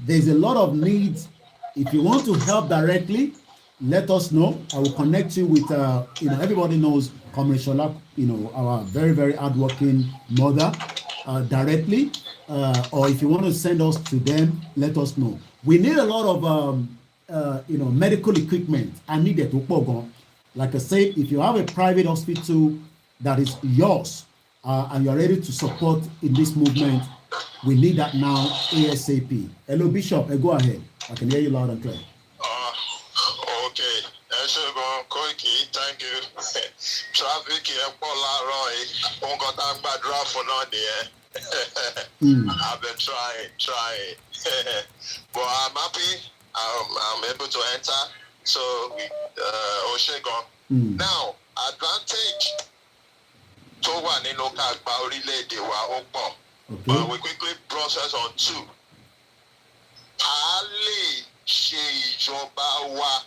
there's a lot of needs if you want to help directly let us know I will connect you with everybody knows Comrade Shola our very very hardworking mother directly or if you want to send us to them let us know we need a lot of medical equipment and needed to pọ̀. Like I said, if you have a private hospital that is yours and you're ready to support in this movement, we need that now ASAP. Hello, Bishop, go ahead. I can hear you loud and clear. Okay. Koiki, thank you. Traffic here, I've been trying. But I'm happy. I'm able to enter. So, Oshegon. Now, advantage to one in local orílẹ̀-èdè wa ó pọ̀. But we quickly process on 2. A lè ṣe ìjọba wa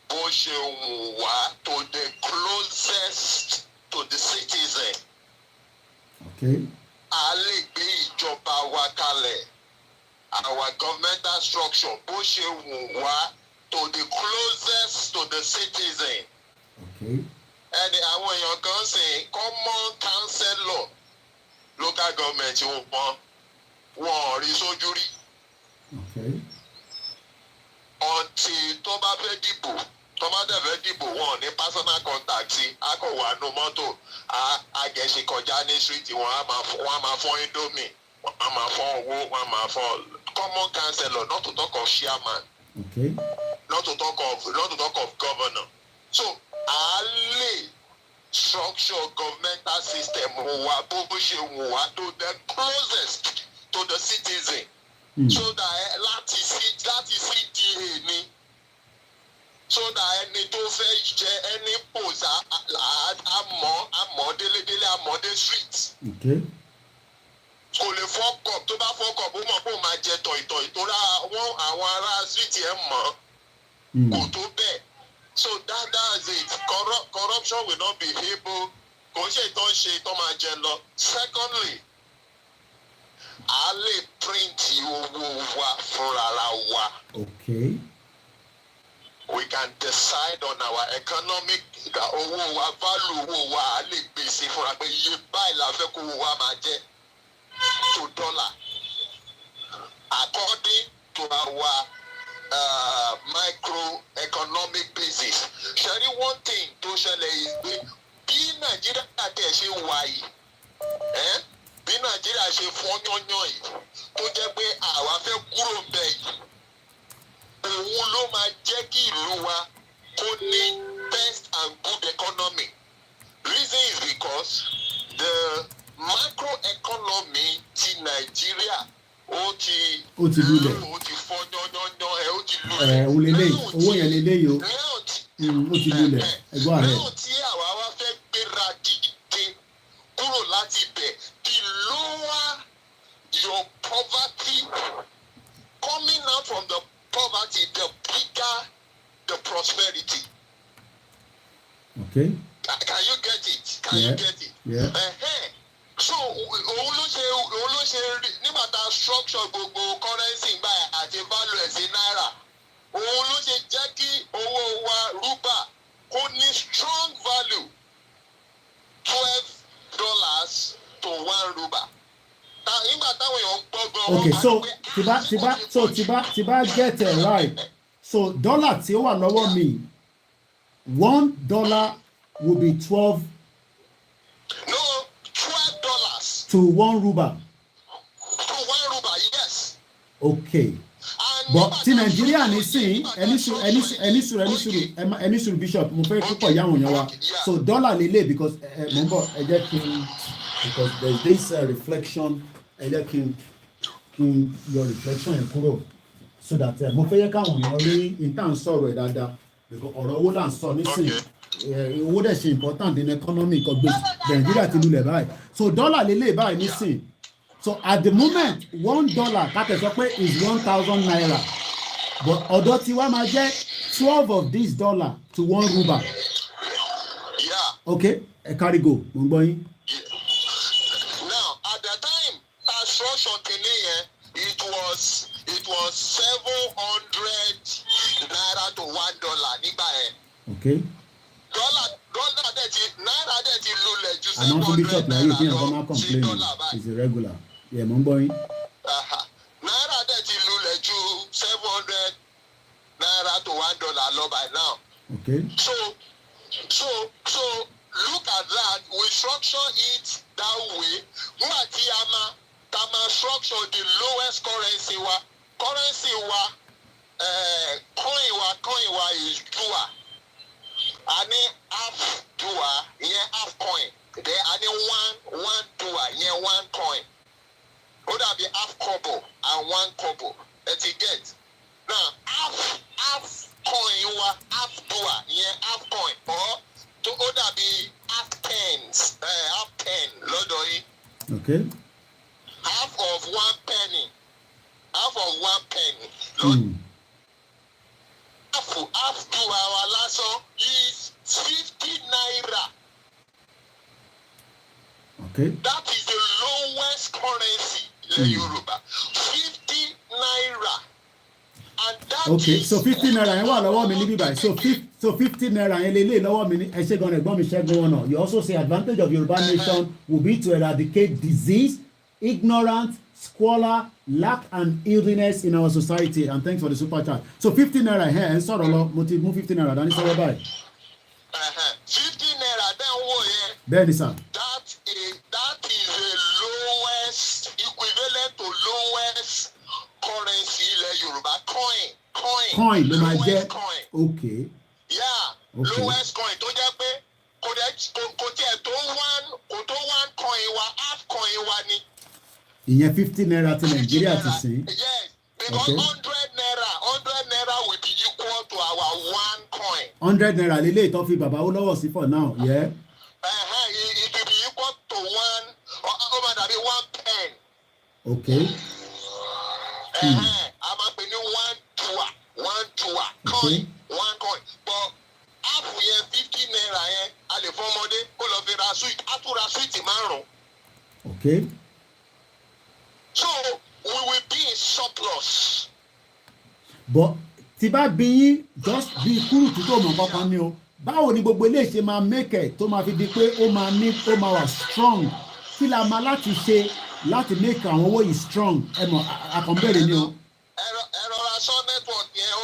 bó ṣe wù wá to the closest to the citizen. Okay. A lè gbé ìjọba wa kalẹ̀. Our governmental structure bó ṣe wù wá to the closest to the citizen. Okay. Ẹni àwọn èèyàn kan sìn common councillor local government wọn rí sójú rí. Okay. Until tó bá fẹ́ dìbò tó bá dẹ̀ fẹ́ dìbò wọn ní personal contact sí a kò wà nù mọ́tò àgẹ̀ṣe kọjá ní street wọn á máa fọ́n indomie wọn á máa fọ́n owó wọn á máa fọ́n common councillor not to talk of chairman. Okay. Not to talk of governor. So a lè structure governmental system wa bó ṣe wù wá to the closest to the citizen. So that láti CDA ni so that ẹni tó fẹ́ jẹ any post àmọ́ délédélé àmọ́ dé street. Okay. Kò lè fọ́kọ̀ tó bá fọ́kọ̀ bó mọ̀ pé ó máa jẹ tọ̀ìtọ̀ ìtura àwọn ará street ẹ̀ mọ̀ kò tó bẹ́ẹ̀. So that's it. Corruption will not be able kò ṣe ìtọ́ ṣe ìtọ́ máa jẹ lọ. Secondly, a lè print owó wa fúnra wa. Okay. We can decide on our economic owó wa value owó wa a lè gbèsè fúnra pé iye báyìí la fẹ́ kó owó wa máa jẹ́ to dollar according to our microeconomic basis. Ṣẹ́rí one thing tó ṣẹlẹ̀ yìí pé bí Nàìjíríà tẹ̀ ṣe wà yìí bí Nàìjíríà ṣe fọ́n yányán yìí tó jẹ́ pé àwa fẹ́ kúrò ń bẹ̀ yìí òun ló máa jẹ́ kí ìlú wa kó ní best and good economy. Reason is because the macroeconomy ti Nàìjíríà ó ti lulẹ̀ ó ti fọ́ yányán ó ti lulẹ̀. Owó yẹn lélẹ́yìí o ó ti lulẹ̀ ẹgbọ́n rẹ̀. Náà tí àwa wá fẹ́ gbéra dìde kúrò láti ibẹ̀ the lower your poverty coming out from the poverty the bigger the prosperity. Okay. Can you get it? You get it? Yeah. So òun ló ṣe nígbà tá a structure gbogbo currency gbà àti value ẹ̀ sí náírà òun ló ṣe jẹ́ kí owó wa rúbà kó ní strong value $12 to 1 rúbà. Nígbà táwọn èèyàn gbọ́ gan. Okay, so tí bá get it right so dollar tí ó wà lọ́wọ́ mi $1 will be 12. No, $12 to 1 ruba. To 1 ruba, yes. Okay. But ti Nigeria nísìn ẹni sùúrù bishop mo fẹ́ púpọ̀ yáwọn yẹn wa so dollar lele because mo ń bọ̀ ẹ jẹ́ kí n because there is this reflection ẹ jẹ́ kí n yọ reflection yẹn kúrò so that mo fẹ́ yẹ káwọn èèyàn rí intan sọ̀rọ̀ ẹ̀ dáadáa because ọ̀rọ̀ owó là ń sọ nísìn owó dẹ̀ ṣe important in economy kan gbé Nigeria ti lulẹ̀ báyìí so dollar lele báyìí nísìn. So at the moment $1 kápẹ́ sọ pé is 1,000 naira but ọ̀dọ̀ tiwa máa jẹ́ 12 of this dollar to 1 ruba. Yeah. Okay, ẹ carry go mo ń gbọ́ yín. Now at the time construction kìíní yẹn it was 700 naira to $1 nígbà yẹn. Okay. Dollar dẹ̀ ti náírà dẹ̀ ti lulẹ̀ ju 700 naira lọ sí dọ́là báyìí. It's irregular. Yeah, mo ń gbọ́ yín. Náírà dẹ̀ ti lulẹ̀ ju 700 naira to $1 lọ by now. Okay. So look at that. We structure it that way. Nígbà tí a máa structure the lowest currency wa coin wa is dua. A ní half dua ìyẹn half coin. Then a ní one dua ìyẹn 1 coin. Ó dàbí half kobo and 1 kobo. Etiquette. Now half coin wa half dua ìyẹn half coin or tó ó dàbí half pence half pen lọ́dọ̀ yìí. Okay. Half of 1 penny. Half dua wa lásán is 50 naira. Okay. That is the lowest currency in Yoruba. 50 naira. And that okay, is so 50 naira yẹn wà lọ́wọ́ mi níbí báyìí so 50 naira yẹn lélẹ̀ lọ́wọ́ mi ní ẹ ṣé gan ẹ̀gbọ́n mi ṣẹ́gun wọn náà you also say advantage of Yoruba nation will be to eradicate disease, ignorance, squalor, lack and illness in our society and thanks for the super chat. So 50 naira here ẹ̀ ń sọ̀rọ̀ lọ mo ti mú 50 naira dání sọ́wọ́ báyìí. 50 naira dẹ́n wò yẹn. Bẹ́ẹ̀ni sà. That is the lowest equivalent to lowest currency ilẹ̀ Yorùbá coin ló máa jẹ́ coin. Okay. Yeah, okay. Lowest coin tó jẹ́ pé kò tiẹ̀ tó one coin wa half coin wa ni. Ìyẹn 50 naira ti Nàìjíríà ti sìn. Yes, because okay. 100 naira will be equal to our 1 coin. 100 naira lélẹ̀ tó fi bàbá ó lọ́wọ́ sí for now. Yeah. It will be equal to 1 ó máa dàbí 1 pen. Okay. A máa pè ní 1 dua coin 1 coin but half yẹn 50 naira yẹn a lè fún ọmọdé kó lọ fi ra sweet a tún ra sweet 5. Okay. So we will be in surplus. But tí bá bí yín just bí kúrútù tó mọ̀ kankan ni o báwo ni gbogbo eléyìí ṣe máa make it tó máa fi di pé ó máa wà strong kí la máa láti ṣe láti make àwọn owó yìí strong ẹ mọ̀ àkànbẹ̀rẹ̀ ni o. ẹ̀rọ aṣọ network yẹn ó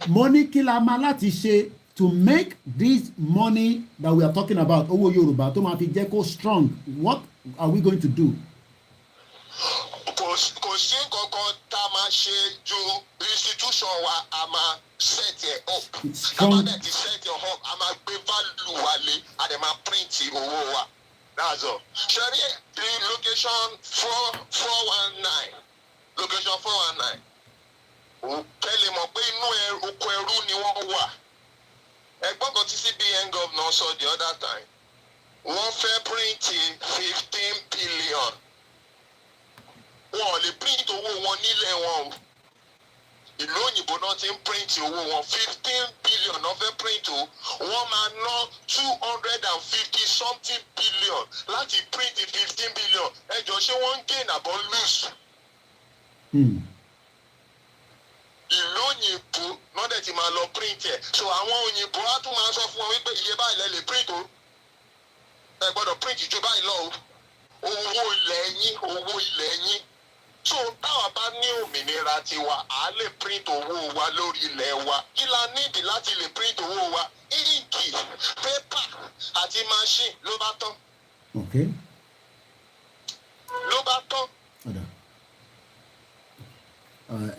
mo ní kí la máa láti ṣe to make this money that we are talking about owó Yorùbá tó máa fi jẹ́ kó strong what are we going to do? kò sí nǹkankan tá a máa ṣe ju institution wa a máa set it up a máa dẹ̀ ti set it up a máa gbé value wa lé a dẹ̀ máa print owó wa that's all. ṣẹ́rí the location 419 kẹ́lẹ̀ mọ̀ pé inú oko ẹrú ni wọ́n wà ẹgbọ́n kan tí CBN governor sọ the other time wọ́n fẹ́ print 15 billion. Wọn ò lè print owó wọn nílẹ̀ wọn o ìlú òyìnbó náà ti ń print owó wọn 15 billion náà fẹ́ print o wọ́n máa ná 250 something billion láti print 15 billion ẹjọ́ ṣé wọ́n ń gain àbọ̀ lose. Ìlú òyìnbó náà dẹ̀ ti máa lọ print ẹ̀ so àwọn òyìnbó á tún máa sọ fún wọn wípé iye báyìí lẹ lè print o ẹ gbọ́dọ̀ print ju báyìí lọ o owó ilẹ̀ yín so táwa bá ní òmìnira tiwa à lè print owó wa lórí ilẹ̀ wa kí la nídìí láti lè print owó wa ink igi pépà àti machine ló bá tán. Okay. Ló bá tán.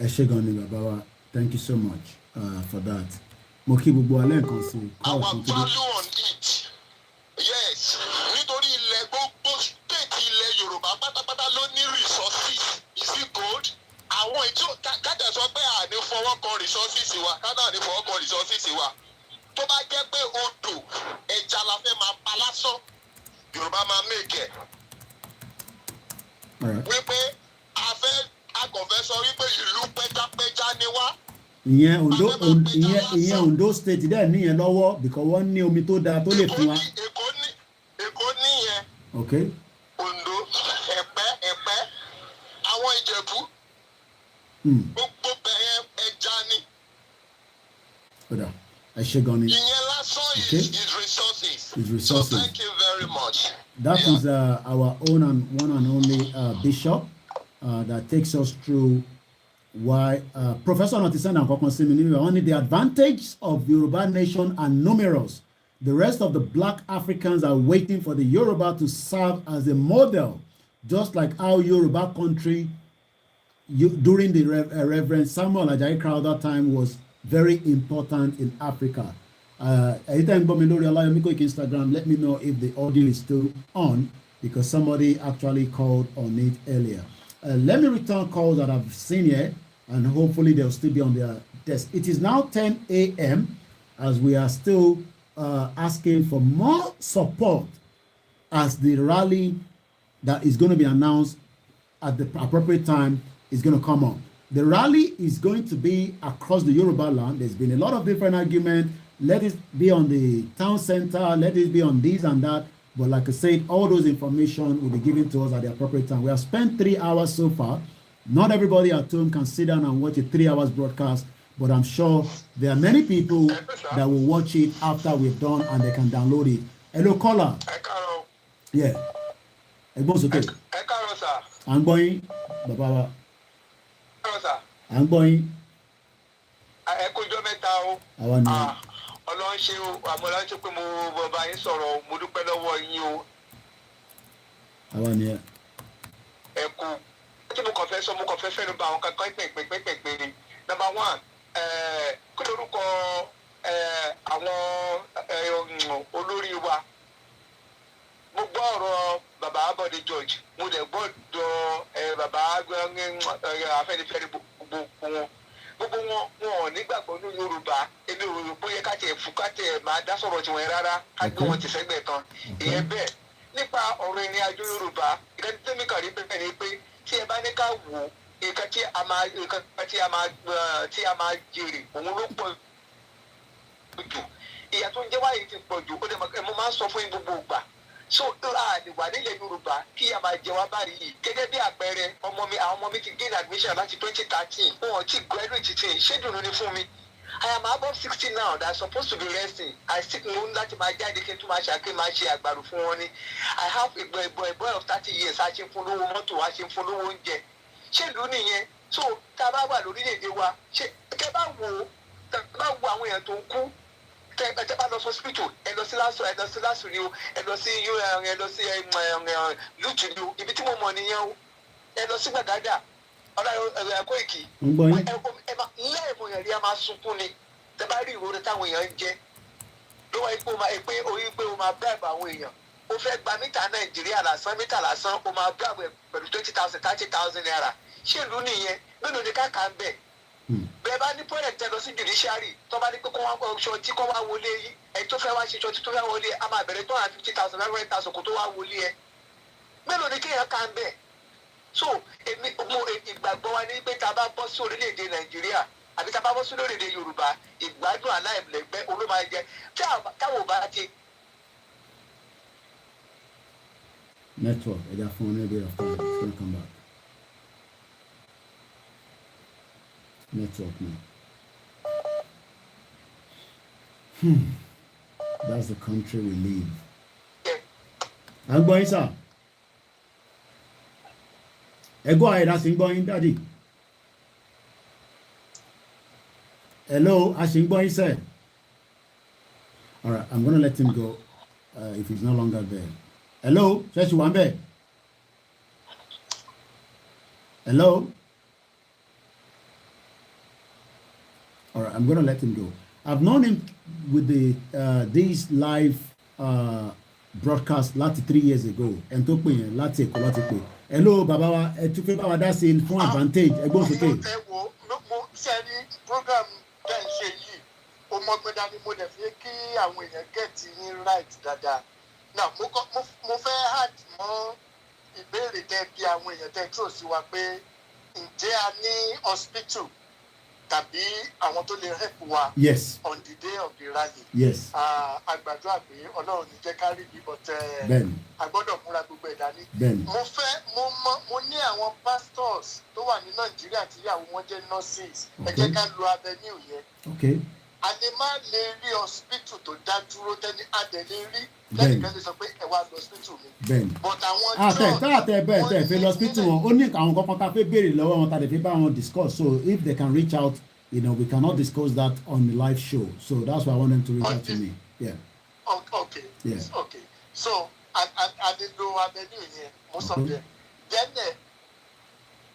Ẹ ṣé gan ni bàbá wa, thank you so much for that. Mo kí gbogbo alẹ́ nǹkan sí. Our value on it. Yes, nítorí ilẹ̀ gbogbo state ilẹ̀ Yorùbá pátápátá ló ní resources. Is it gold? Àwọn ètò kájà sọ pé àní fọwọ́ kan resources wa, kájà àní fọwọ́ kan resources wa. Tó bá jẹ́ pé odò ẹja la fẹ́ máa pa lásán, Yorùbá máa make ẹ̀. Wípé akọ̀fẹ́ sọ wípé ìlú pẹ́jápẹ́já ni wá. ìyẹn Ondo state dẹ̀ níyẹn lọ́wọ́ because wọ́n ní omi tó dáa tó lè fún wa. Èkó níyẹn. Okay. Ondo Ẹ̀pẹ́ àwọn Ìjẹ̀bú. Gbogbo bẹ̀yẹn ẹja ni. Ẹ ṣé gan ni. Ìyẹn lásán is resources. Is resources. So thank you very much. That is our own and one and only bishop that takes us through why Professor Notisan and Kokon only the advantage of Yoruba nation are numerous. The rest of the black Africans are waiting for the Yoruba to serve as a model, just like how Yoruba country during the Reverend Samuel Ajayi Crowther time was very important in Africa. Anytime Bomilori Alayomi Instagram, let me know if the audio is still on because somebody actually called on it earlier. Let me return calls that I've seen here and hopefully they'll still be on their desk. It is now 10 a.m. as we are still asking for more support as the rally that is going to be announced at the appropriate time is going to come on. The rally is going to be across the Yoruba land. There's been a lot of different arguments. Let it be on the town center. Let it be on this and that. But like I said, all those information will be given to us at the appropriate time. We have spent 3 hours so far. Not everybody at home can sit down and watch a 3 hours broadcast, but I'm sure there are many people that will watch it after we've done and they can download it. Hello, caller. Yeah. Everyone's okay. I'm going. Baba. I'm going. Àwọn ni. Ọlọ́run ṣe o, àmọ́ láti ṣe pé mo bá yín sọ̀rọ̀, mo dúpẹ́ lọ́wọ́ yín o. Àwọn ni ẹ. Ẹ kú. Tí mo kàn fẹ́ sọ, mo kàn fẹ́ fẹ́nu bà àwọn kankan pẹ̀pẹ̀pẹ̀pẹ̀ ni. Number one, kí lorúkọ àwọn olórí wa. Mo gbọ́ ọ̀rọ̀ bàbá Abọ́dé George, mo dẹ̀ gbọ́dọ̀ bàbá Afẹ́nifẹ́re gbogbo wọn. Gbogbo wọn ò nígbàgbọ́ ní Yorùbá èmi ò rò bóyá ká tiẹ̀ máa dá sọ̀rọ̀ tiwọn rárá ká gbé wọn ti sẹ́gbẹ̀ẹ́ kan ìyẹn bẹ́ẹ̀ nípa ọ̀rọ̀ ìrìn àjò Yorùbá ìdájọ́ tó mi kàn rí bẹ́ẹ̀ ni pé tí ẹ bá ní ká wò ó nǹkan tí a máa jèrè òun ló pọ̀ jù ìyà tó ń jẹ́ wáyé ti pọ̀ jù ó dẹ̀ mo máa ń sọ fún yín gbogbo ìgbà so àdìwà nílẹ̀ Yorùbá kí a máa jẹ wá báyìí yìí gẹ́gẹ́ bí àpẹẹrẹ àwọn ọmọ mi ti gain admission láti 2013 wọn ti graduate ti ṣé dùnú ni fún mi I am above 60 now that supposed to be resting I still know láti máa jáde kí n tún máa ṣe àgbàdo fún wọn ni I have a boy of 30 years a ṣe ń fún lówó mọ́tò a ṣe ń fún lówó oúnjẹ ṣé ìlú nìyẹn so tá a bá wà lórílẹ̀‐èdè wa ṣé tẹ́ bá wo àwọn èèyàn tó ń kú tẹ́ bá lọ sí hospital ẹ lọ sí lásù ni o ẹ lọ sí lùtù ni o ibi tí mo mọ̀ nìyẹn o ẹ lọ sí Gbàgádà ọ̀la Kóìkì lẹ́ẹ̀mọ̀ yẹn rí a máa sunkún ni tẹ́ bá rí ìrora táwọn èèyàn ń jẹ lọ́wọ́ ipò pé orí pé o máa bribe àwọn èèyàn o fẹ́ gba mítà Nàìjíríà lásán o máa bribe pẹ̀lú 20,000 30,000 naira ṣé ìlú nìyẹn mélòó ni káàkà ń bẹ̀ bẹ́ẹ̀ bá ní pọ́lẹ̀ tẹ lọ sí judiciary tó bá ní pé kó wá ṣọ tí kò wá wọlé yìí ẹ tó fẹ́ wá ṣe ṣọ tí tó fẹ́ wọlé a máa bẹ̀rẹ̀ 250,000 900,000 kó tó wá wọlé ẹ mélòó ni kéèyàn kà ń bẹ̀ so ìgbàgbọ́ wa ní pé tá a bá bọ́ sí orílẹ̀-èdè Nàìjíríà àbí tá a bá bọ́ sí orílẹ̀-èdè Yorùbá ìgbádùn aláìlẹ́gbẹ́ olóma jẹ táwọn ò bá ti. Network ẹja fún ọ ní ẹbí ọ̀fọ̀ it's gonna come back. Network now. That's the country we live. Agbọ́yìn sir. Ẹgbọ́ àìdá sí ń gbọ́yìn dáàdì. Hello, a sì ń gbọ́yìn sir. All right, I'm going to let him go if he's no longer there. Hello, Church Wambe. Hello. All right, I'm going to let him go. I've known him with these live broadcast 3 years ago. And tó pè yẹn láti Èkó. Hello, bàbá wa, ẹ tún fẹ́ bá wa dá sí fún advantage. Ẹgbọ́n sókè. Ẹ wo mo ṣe ní program tẹ́ ń ṣe yìí, ó mọ́gbọ́n dání mo dẹ̀ fi kí àwọn èèyàn get yín right dáadáa. Now mo fẹ́ add mọ́ ìbéèrè tẹ́ bí àwọn èèyàn tẹ́ tó sí wa pé ǹjẹ́ a ní hospital tàbí àwọn tó lè help wa. Yes. On the day of the rally. Yes. Àgbàdo àgbẹ̀ Ọlọ́run ní jẹ́ ká rí bí but a gbọ́dọ̀ múra gbogbo ẹ̀ dání. Bẹ́ẹ̀ni. Mo ní àwọn pastors tó wà ní Nàìjíríà tí ìyàwó wọn jẹ́ nurses. Ẹ jẹ́ ká lo avenue yẹn. Okay. A lè má lè rí hospital tó dá dúró tẹ́ni a dẹ̀ lè rí lẹ́nìkan lè sọ pé ẹ wá lọ hospital mi. Bẹ́ẹ̀ni. But àwọn church àtẹ bẹ́ẹ̀ tẹ̀ fẹ́ lọ hospital wọn ó ní àwọn kankan tá a fẹ́ béèrè lọ́wọ́ wọn tá a lè fi bá wọn discuss so if they can reach out we cannot discuss that on the live show so that's why I want them to reach out to me. Yeah. Okay. Yeah. Okay. So a lè lo avenue yẹn most of them. Then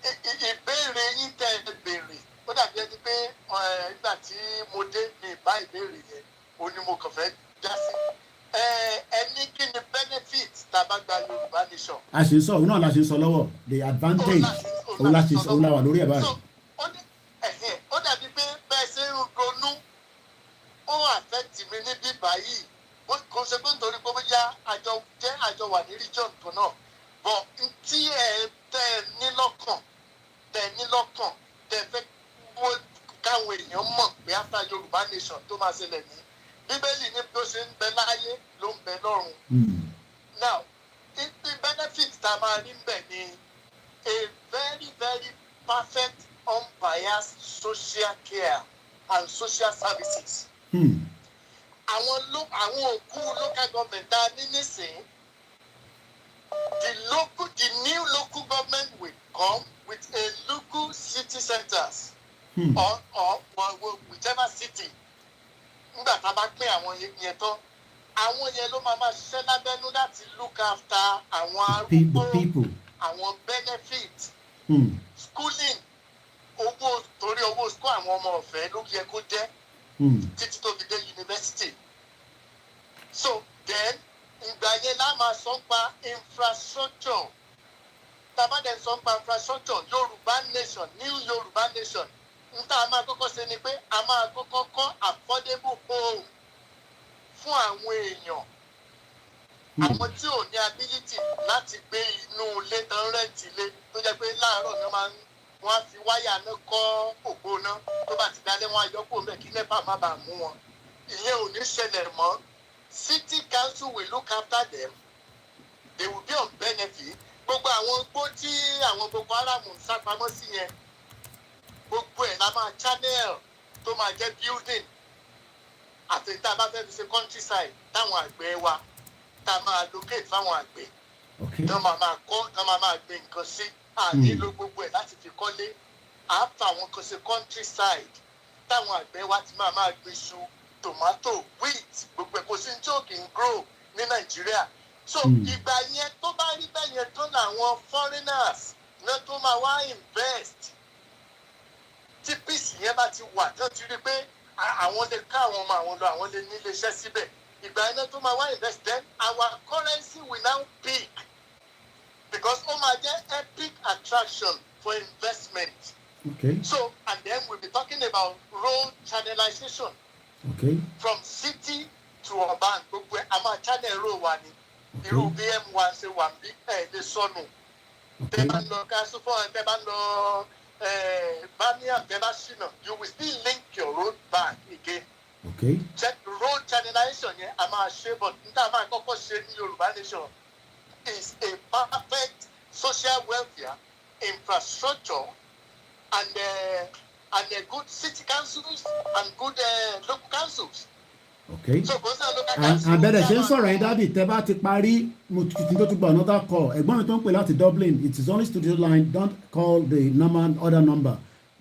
ìbéèrè yín tẹ́ ẹ béèrè ó dàbí ẹni pé nígbà tí mo dé mi bá ìbéèrè yẹn ó ní mo kàn fẹ́ dá sí. Ẹni kí ni benefit tá a bá gba Yorùbá nation. a ṣe ń sọ òun náà la ṣe ń sọ lọ́wọ́ the advantage òun la wà lórí ẹ̀ báyìí. Ó dàbí pé bẹ́ẹ̀ ṣe ń ronú ó affect mi níbí báyìí kò ṣe pé nítorí pé bóyá àjọ wà ní region kan náà but tí ẹ tẹ́ ní lọ́kàn tẹ́ fẹ́ káwọn èèyàn mọ̀ pé after Yorùbá nation tó máa ṣẹlẹ̀ ní Bíbélì ní bí ó ṣe ń bẹ láyé ló ń bẹ lọ́run. Now the benefit tá a máa rí ń bẹ̀ ni a very very perfect unbiased social care and social services. Àwọn òkú local government tá a ní nísìnyí the new local government will come with a local city centers or whichever city. Nígbà tá a bá pín àwọn yẹn tán àwọn yẹn ló máa ṣiṣẹ́ lábẹ́nú láti look after àwọn arúgbó àwọn benefit schooling torí owó school àwọn ọmọ ọ̀fẹ́ ló yẹ kó jẹ́ títí tó fi dé university. So then ìgbà yẹn la máa sọ pa infrastructure tàbádẹ́ sọ pa infrastructure Yorùbá nation new Yorùbá nation níta a máa kọ́kọ́ ṣe ni pé a máa kọ́kọ́ kọ́ affordable home fún àwọn èèyàn àwọn tí ò ní ability láti gbé inú ilé tán rẹ́ǹtì ilé tó jẹ́ pé láàárọ̀ náà wọ́n á fi wáyà náà kọ́ òpó náà tó bá ti dalẹ̀ wọn àyọkù mẹ́ kí NEPA má bàa mú wọn ìyẹn ò ní ṣẹlẹ̀ mọ́ city council will look after them they will be on benefit gbogbo àwọn igbó tí àwọn Boko Haram ń sápamọ́ sí yẹn gbogbo ẹ̀ la máa channel tó máa jẹ́ building àti tá a bá fẹ́ fi ṣe countryside táwọn àgbẹ̀ wa tá a máa locate fáwọn àgbẹ̀ tó máa kọ́ tó máa gbé nǹkan sí ànílò gbogbo ẹ̀ láti fi kọ́lé àáfà àwọn kan ṣe countryside táwọn àgbẹ̀ wa ti máa gbé iṣu tomato wheat gbogbo ẹ̀ kò sí tí ò kì í grow ní Nàìjíríà so ìgbà yẹn tó bá rí bẹ́ẹ̀ yẹn tó làwọn foreigners náà tó máa wá invest tí peace yẹn bá ti wà tó ti rí pé àwọn lè ká àwọn ọmọ àwọn lọ àwọn lè ní iléeṣẹ́ síbẹ̀ ìgbà yẹn tó máa wá invest then our currency will now peak because ó máa jẹ́ epic attraction for investment. Okay. So and then we'll be talking about road channelization. Okay. From city to urban gbogbo a máa channel road wa ni irú BM1 ṣe wà bí lè sọnù tẹ́ bá ń lọ kásùfọ́ tẹ́ bá ń lọ Bamiyan tẹ́ bá ṣìnà you will still link your road back again. Okay. Check road channelization yẹn a máa ṣe but níta máa kọ́kọ́ ṣe ní Yorùbá nation is a perfect social welfare infrastructure and a good city councils and good local councils. Okay. So àbẹ̀rẹ̀ ṣe ń sọ̀rọ̀ yẹn dábì tẹ́ bá ti parí mo tuntun tó tún gba another call ẹ̀gbọ́n mi tó ń pè láti Dublin it is only studio line don't call the other number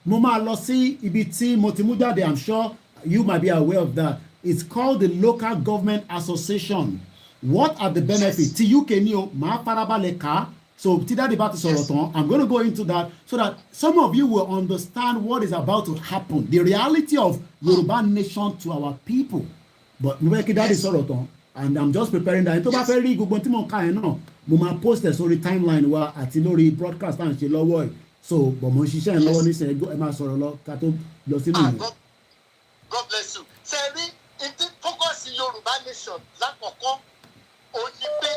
mo máa lọ sí ibi tí mo ti mú jáde I'm sure you might be aware of that It's called the Local Government Association. What are the benefits? Ti UK ni o, ma farabalẹ̀ ká. So tí dáàdi bá ti sọ̀rọ̀ tán, I'm going to go into that so that some of you will understand what is about to happen, the reality of Yoruba nation to our people. But mo fẹ́ kí dáàdi sọ̀rọ̀ tán, and I'm just preparing that. Tó bá fẹ́ rí gbogbo tí mo ń ka yẹn náà, mo máa post ẹ̀ sórí timeline wa àti lórí broadcast à ń ṣe lọ́wọ́ ẹ̀. So but mo ń ṣiṣẹ́ yẹn lọ́wọ́ nísìnyí, ẹ máa sọ̀rọ̀ lọ ká tó lọ sínú ìyẹn. God bless you. Ṣé rí ìdí focus Yorùbá nation lákọ̀ọ́kọ́ ó ní pé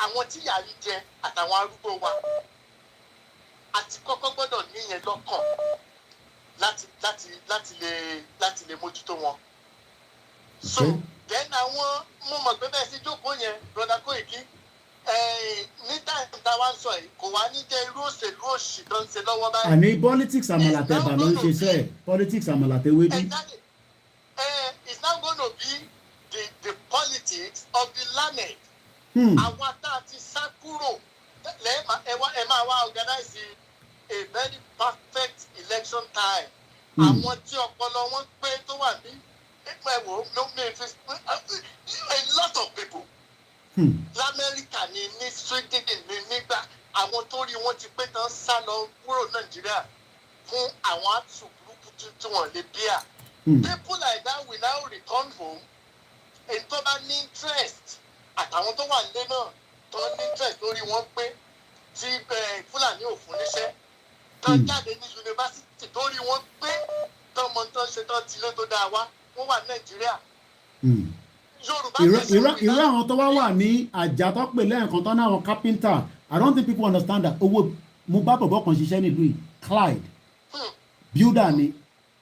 àwọn tí yàrá jẹ àtàwọn arúgbó wa àti kọ́kọ́ gbọ́dọ̀ níyẹn lọ́kàn láti lè mójútó wọn. So then àwọn mo mọ̀ pé bẹ́ẹ̀ sí jókòó yẹn brother Koiki ní táìmù táwa ń sọ yìí kò wá ní jẹ́ irú òṣèlú òṣì tó ń ṣe lọ́wọ́ báyìí. Àní politics àmàlàtẹ̀bà ló ń ṣe sẹ́ẹ̀, politics àmàlàtẹ̀wédú. It's now going to be the politics of the learned. Àwọn tá a ti sá kúrò ẹ máa wá organize a very perfect election time. Àwọn tí ọpọlọ wọn pé tó wà ní ẹ̀wọ̀ a lot of people. L'Amẹ́ríkà ní Sweden ní nígbà àwọn tó rí wọn ti pé tán sá lọ kúrò Nàìjíríà fún àwọn àtúgbùrúkú tí wọ́n lè bíà. People like that will now return home and tó bá ní interest àtàwọn tó wà nílé náà tó ní interest lórí wọn pé tí Fúlàní ò fún níṣẹ́ tó jáde ní yunifásitì tó rí wọn pé tọmọ tó ṣe tó tilé tó dáa wá wọ́n wà Nàìjíríà. Irú àwọn tó wà ní àjà tó pè lẹ́ẹ̀kan tó ní àwọn carpenter, I don't think people understand that. Owó mo bá bọ̀bọ̀ kan ṣiṣẹ́ nílùú yìí, Clyde builder ni.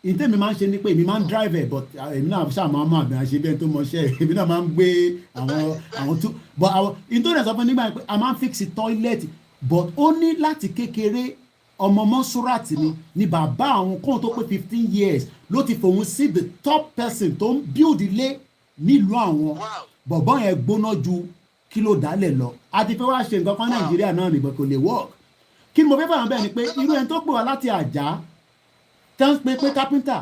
Ìtẹ́ mi máa ń ṣe ni pé èmi máa ń drive ẹ̀ but èmi náà ṣáà máa ń mọ àgbẹ̀ àṣẹ bẹ́ẹ̀ tó mọṣẹ́ èmi náà máa ń gbé àwọn tó but àwọn ìtòrẹ̀ sọ fún nígbà pé a máa ń fix toilet but ó ní láti kékeré ọmọ Mọ́súrátì ni bàbá àwọn kóhun tó pé 15 years ló ti fòun sí the top person tó ń build ilé nílùú àwọn bọ̀bọ́ yẹn gbóná ju kílò dálẹ̀ lọ a ti fẹ́ wá ṣe nǹkan kan Nàìjíríà náà nìbọn kò lè work kí ni mo fẹ́ fàwọn bẹ́ẹ̀ ni pé irú ẹni tó pè wá láti àjà tẹ́ ń pé kápẹ́ńtà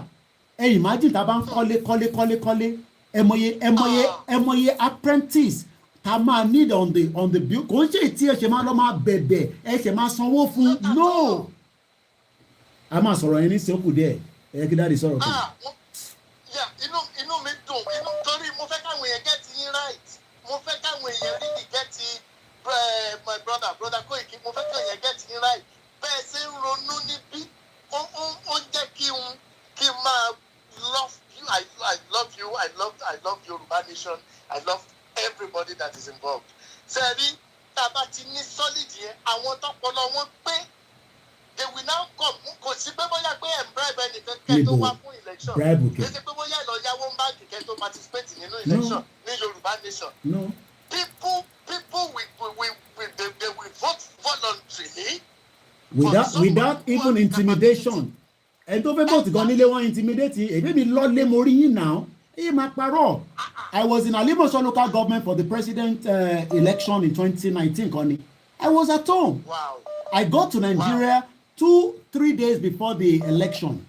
ẹ imagine tá a bá ń kọ́lé ẹmọye apprentice tá a máa need on the bill kò ń ṣe tí ẹ ṣe máa lọ máa bẹ̀bẹ̀ ẹ ṣe máa sanwó fún no a máa sọ̀rọ̀ yẹn ní sẹ́kù díẹ̀ ẹ kí dáàdi sọ̀rọ̀ kan. inú mi dùn torí mo fẹ́ káwọn èèyàn get yín right mo fẹ́ káwọn èèyàn really get my brother Koiki mo fẹ́ káwọn èèyàn get yín right bẹ́ẹ̀ ṣe ń ronú níbí ó jẹ́ kí n máa love you I love you I love Yoruba nation I love everybody that is involved. Sẹ́ẹ̀rí tá a bá ti ní solid yẹn àwọn tọpọlọ wọn pé they will now come kò sí pé bóyá pé ẹ̀ ń bribe ẹnìkan kẹ́ tó wá fún election kì í ṣe pé bóyá lọ yáwó ń báńkì kẹ́ tó participate nínú election ní Yoruba nation. People they will vote voluntarily. Without even intimidation. Ẹni tó fẹ́ vote gan nílé wọn intimidate èmi mi lọ́lé mo rí yín náà èyí máa parọ́. I was in Alimosho local government for the president election in 2019 kọ́ni. I was at home. Wow. I got to Nigeria 2-3 days before the election.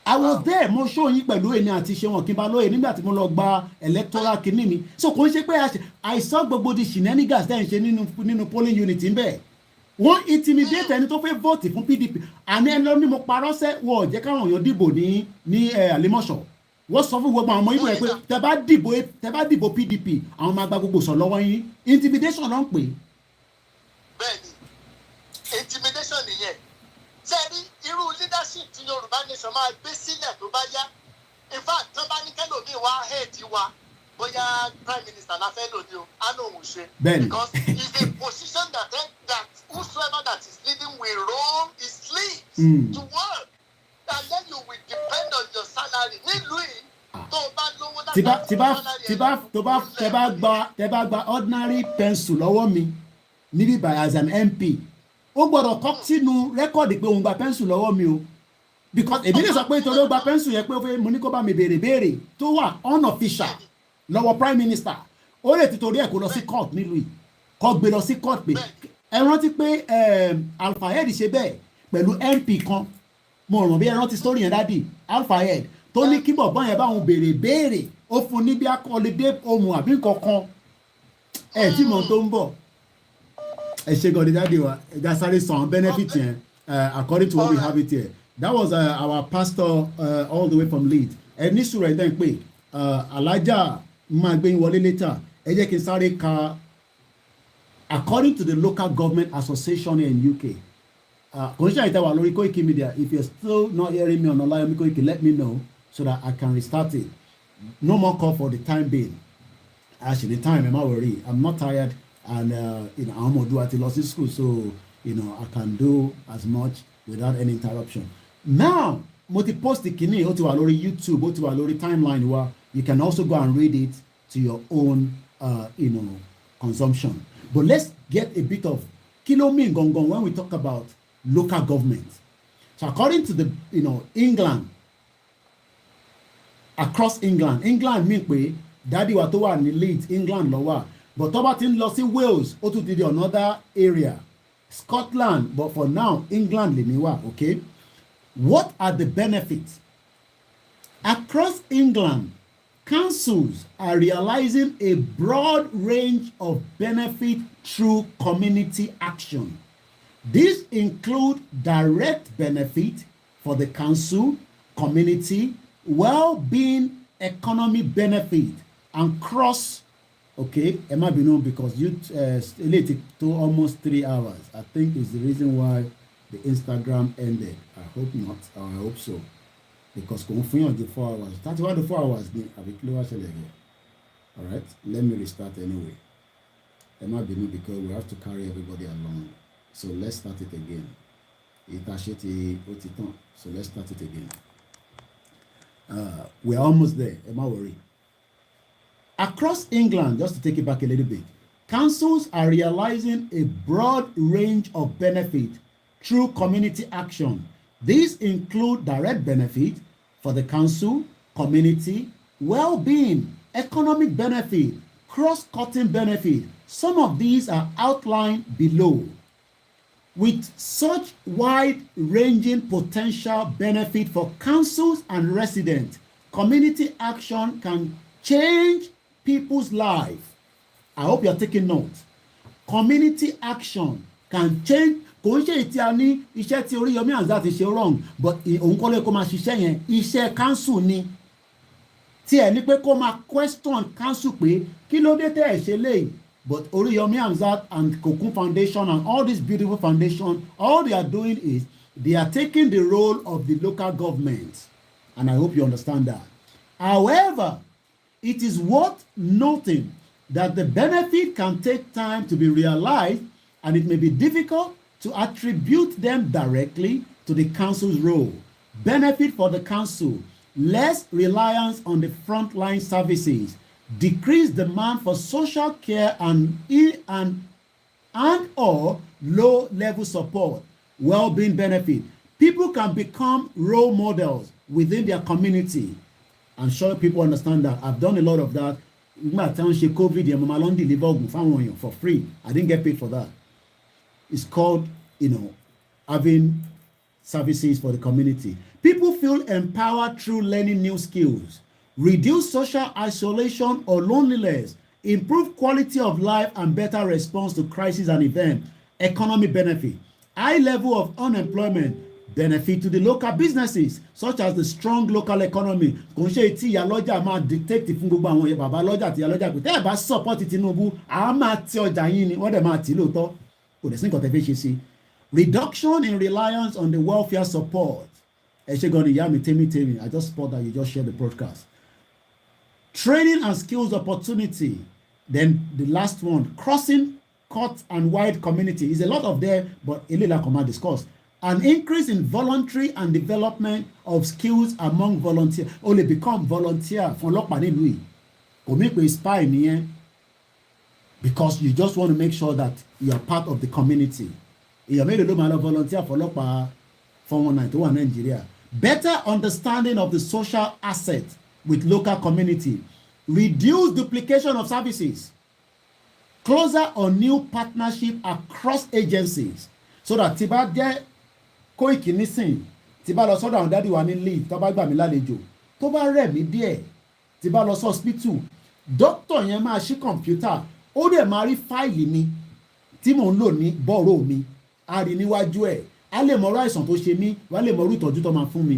I was there mo show yín pẹ̀lú èmi àti Ṣéwọ̀n Kínbalóye nígbà tí mo lọ gba electoral kìíní mi. So kò ń ṣe pé àìsàn gbogbo di shenanigans tẹ́ ń ṣe nínú polling unit ń bẹ̀. Wọ́n intimidate ẹni tó fẹ́ vote fún PDP àní ẹni lọ ní mo parọ́ sẹ́ wọ́n jẹ́ káwọn èèyàn dìbò ní Alimosho wọ́n sọ fún gbogbo àwọn ọmọ Ìgbò yẹn pé tẹ́ bá dìbò PDP àwọn máa gba gbogbo sọ lọ́wọ́ yín intimidation ló ń pè. Bẹ́ẹ̀ni intimidation nìyẹn sẹ́ni irú leadership tí Yorùbá nation máa gbé sílẹ̀ tó bá yá in fact tó bá ní kẹ́lòmíì wá head wa bóyá prime minister la fẹ́ lò ní o á lóun ò ṣe. Because it's a position that whosoever that is leading will roll his sleeves to work and then you will depend on your salary nílùú yìí tó o bá lówó láti tẹ́ bá gba ordinary pencil lọ́wọ́ mi níbí by as an MP ó gbọ́dọ̀ kọ́ sínú rẹ́kọ̀dì pé òun gba pencil lọ́wọ́ mi o because èmi lè sọ pé torí ó gba pencil yẹn pé mo ní kó bá mi béèrè tó wà unofficial lọ́wọ́ prime minister ó lè ti torí ẹ̀ kó lọ sí court nílùú yìí kó gbé lọ sí court pé ẹ rántí pé Alfayed ṣe bẹ́ẹ̀ pẹ̀lú MP kan mo rò bí ẹ rántí story yẹn dádì Alfayed tó ní kí bọ̀bọ́n yẹn bá òun béèrè ó fún ní bí akọ́lidé ohun àbí kankan tí mo tó ń bọ̀ ẹ ṣe gan ni dáàdi wa ẹja sáré san benefit yẹn according to what we have it here that was our pastor all the way from Leeds ẹ ní sùúrù ẹ̀ dẹ́n pé alájà máa gbé yín wọlé later ẹ jẹ́ kí n sáré ka according to the local government association here in UK kò ń ṣe àìtẹ́wà lórí KOIKIMEDIA if you're still not hearing me on Olayomi Koiki let me know so that I can restart it no more call for the time being actually the time I'm not worried I'm not tired and I'm gonna do at the school so I can do as much without any interruption now mo ti post kini ó ti wà lórí YouTube ó ti wà lórí timeline wa you can also go and read it to your own consumption but let's get a bit of kilo mean gongon when we talk about local government so according to the England across England mean pé dádì wa tó wà ní Leeds England ló wà but tó bá ti ń lọ sí Wales ó tún ti di another area Scotland but for now England lèmi wà okay what are the benefits across England councils are realizing a broad range of benefit through community action. These include direct benefit for the council, community, well-being, economy benefit, and cross. Okay, Emma Bino, because you related to almost 3 hours. I think is the reason why the Instagram ended. I hope not, or I hope so. Because confusion of the 4 hours. That's why the 4 hours need a bit clearer again. All right, let me restart anyway. Emma Bino, because we have to carry everybody along. So let's start it again. So let's start it again. We're almost there. Emma worry. Across England, just to take it back a little bit, councils are realizing a broad range of benefit through community action. These include direct benefit for the council, community, well-being, economic benefit, cross-cutting benefit. Some of these are outlined below. With such wide-ranging potential benefit for councils and residents, community action can change people's lives. I hope you are taking note. Community action can change. Kò ń ṣe ìtí a ní iṣẹ́ tí Oríyọmí Hamzat ti ṣe wrong but òun kọ́ ló kó máa ṣiṣẹ́ yẹn iṣẹ́ council ni tí ẹ̀ ní pé kó máa question council pé kí ló dé tẹ́ ẹ̀ ṣe léyìí but Oríyọmí Hamzat and Kokun Foundation and all these beautiful foundations all they are doing is they are taking the role of the local government and I hope you understand that. However, it is worth noting that the benefit can take time to be realized and it may be difficult to attribute them directly to the council's role. Benefit for the council, less reliance on the frontline services, decreased demand for social care and or low-level support, well-being benefit. People can become role models within their community. I'm sure people understand that. I've done a lot of that. COVID for free. I didn't get paid for that. It's called, having services for the community. People feel empowered through learning new skills, reduce social isolation or loneliness, improve quality of life and better response to crisis and events, economic benefit, high level of unemployment, benefit to the local businesses such as the strong local economy. Kò ń ṣe tí ìyá lọ́jà máa dictate fún gbogbo àwọn bàbá lọ́jà àti ìyá lọ́jà pé tẹ́ ẹ̀ bá support Tinubu àá máa ti ọjà yín ni wọ́n dẹ̀ máa tì í lóòótọ́ kò dẹ̀ sí nǹkan tẹ́ fẹ́ ṣe sí. Reduction in reliance on the welfare support. Ẹ ṣe gan ni ìyá mi tèmi I just spot that you just share the broadcast. Training and skills opportunity. Then the last one, crossing cut and wide community. Is a lot of there but Elila Koma discussed. An increase in voluntary and development of skills among volunteers. Only become volunteer for ọlọ́pàá nílùú yìí. Kò mí pé spy nìyẹn. Because you just want to make sure that you are part of the community. Èèyàn mélòó ló máa lọ volunteer for ọlọ́pàá 419 tó wà Nàìjíríà. Better understanding of the social asset with local community. Reduce duplication of services. Closer or new partnership across agencies. So that tí bá jẹ́ Koiki nísìn tí bá lọ sọ́dọ̀ àwọn dádì wa ní leave tó bá gbà mí lálejò tó bá rẹ̀ mí díẹ̀ tí bá lọ sí hospital doctor yẹn máa ṣí kọ̀ǹpútà ó dẹ̀ máa rí fáìlì mi tí mò ń lò ní bọ́ọ̀rọ̀ mi a rí níwájú ẹ̀ a lè mọ irú àìsàn tó ṣe mí wàá lè mọ irú ìtọ́jú tó máa fún mi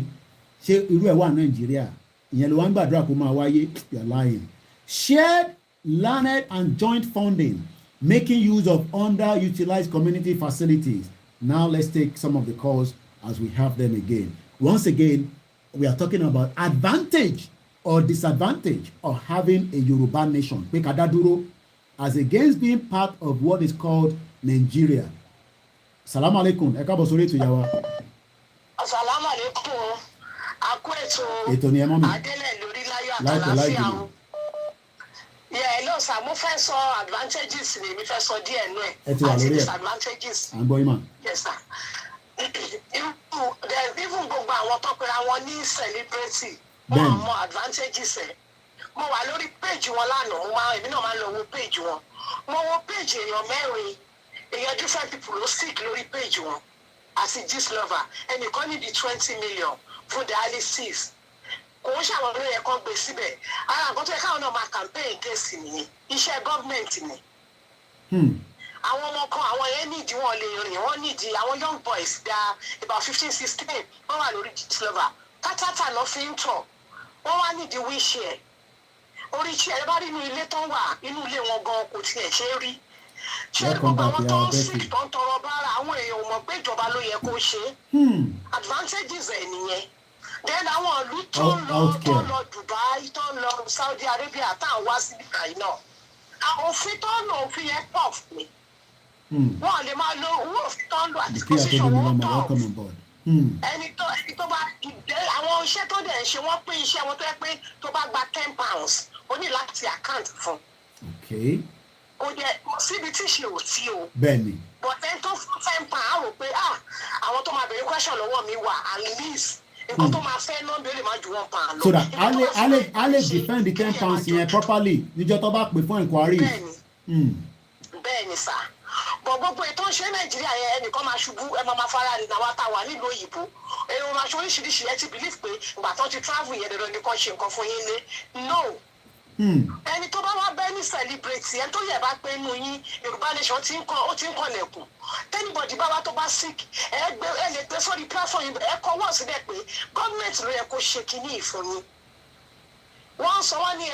ṣé irú ẹ̀ wà Nàìjíríà ìyẹn ló wá ń gbàdúrà kó máa wáyé. You're lying. Shared, learned and joint funding, making use of underutilized community facilities. Now let's take some of the calls as we have them again. Once again, we are talking about advantage or disadvantage of having a Yoruba nation, pé ká dá dúró, as against being part of what is called Nigeria. Salaam alaikum. Ẹ káàbọ̀ sórí ètò ìyá wa. Assalamu alaikum. Akú ètò ni ẹ mọ́ mi. Adélẹ̀ lórí láyọ̀ àtàlàfíà o. Hello sir, mo fẹ́ sọ advantages ni mi fẹ́ sọ díẹ̀ nú ẹ̀. Ẹ ti wà lórí ẹ̀. Disadvantages. À ń gbọ́ yín mà. Yes sir. Even gbogbo àwọn tó pera wọn ní celebrity wọn mọ advantages ẹ̀. Mo wà lórí page wọn lánàá, èmi náà máa ń lọ wo page wọn. Mo wo page èèyàn mẹ́rin, èèyàn different people ló sick lórí page wọn. As a gist lover, ẹnìkan ní di 20 million fún dialysis. Kò ń ṣàwọn olóyè kan gbé síbẹ̀. Ara nǹkan tó yẹ káwọn náà máa campaign kéèsì nìyẹn. Iṣẹ́ gọ́ọ̀mẹ̀ntì ni. Àwọn ọmọ kan àwọn yẹn nídìí wọn lè rìn, wọ́n nídìí àwọn young boys dá about 15-16 wọ́n wà lórí gist lover. Kátàtà lọ fi ń tọ̀. Wọ́n wá nídìí wheelchair. Orí chair ẹ bá rí inú ilé tó ń wà, inú ilé wọn gan kò tiẹ̀ ṣe é rí. Ṣé gbogbo àwọn tó ń sick tó ń tọrọ bára àwọn èèyàn ò mọ̀ pé ìjọba ló yẹ kó ṣe. Advantages ẹ̀ nìyẹn. Then àwọn ìlú tó ń lọ Dubai tó ń lọ Saudi Arabia táwọn wá síbi kàyí náà. Àwọn òfin tó ń lò òfin yẹn pọ̀ fún mi. Wọ́n lè máa lo owó òfin tó ń lò àti position wọn pọ̀. Ẹni tó bá àwọn iṣẹ́ tó dẹ̀ ń ṣe wọ́n pín iṣẹ́ wọn tó yẹ pé tó bá gba £10 ó ní láti account fún. Kò jẹ́ síbi tí ṣe ò tí o. Bẹ́ẹ̀ni. Bọ̀dẹ́ tó fún £10 á rò pé àwọn tó máa bẹ̀rẹ̀ question lọ́wọ́ mi wà at least nǹkan tó máa fẹ́ náà bí ó lè máa ju £1 lọ. So that a lè defend the £10 yẹn properly níjọ́ tó bá pè fún inquiry. Bẹ́ẹ̀ni sà. Bọ̀ gbogbo ètò ìṣe Nàìjíríà yẹn ẹnìkan máa ṣubú ẹ máa fara rìn náà wá tá a wà nílùú òyìnbó. Èrò máa ṣe oríṣiríṣi ẹ ti believe pé ìgbà tó ti travel yẹn dandan nìkan ṣe nǹkan fún yín lé. No. Ẹni tó bá wá bẹ́ẹ̀ ní celebrate ẹni tó yẹ bá pé inú yín Yorùbá nation ó ti ń kọlẹ̀kùn tẹ́nibọ̀dì bá wá tó bá sick ẹ lè gbé sórí platform yìí ẹ kọ́ wọ́ọ̀ síbẹ̀ pé gọ́ọ̀mẹ̀ntì ló yẹ kó ṣe kínní ìfún yín. Wọ́n sọ wọ́n ní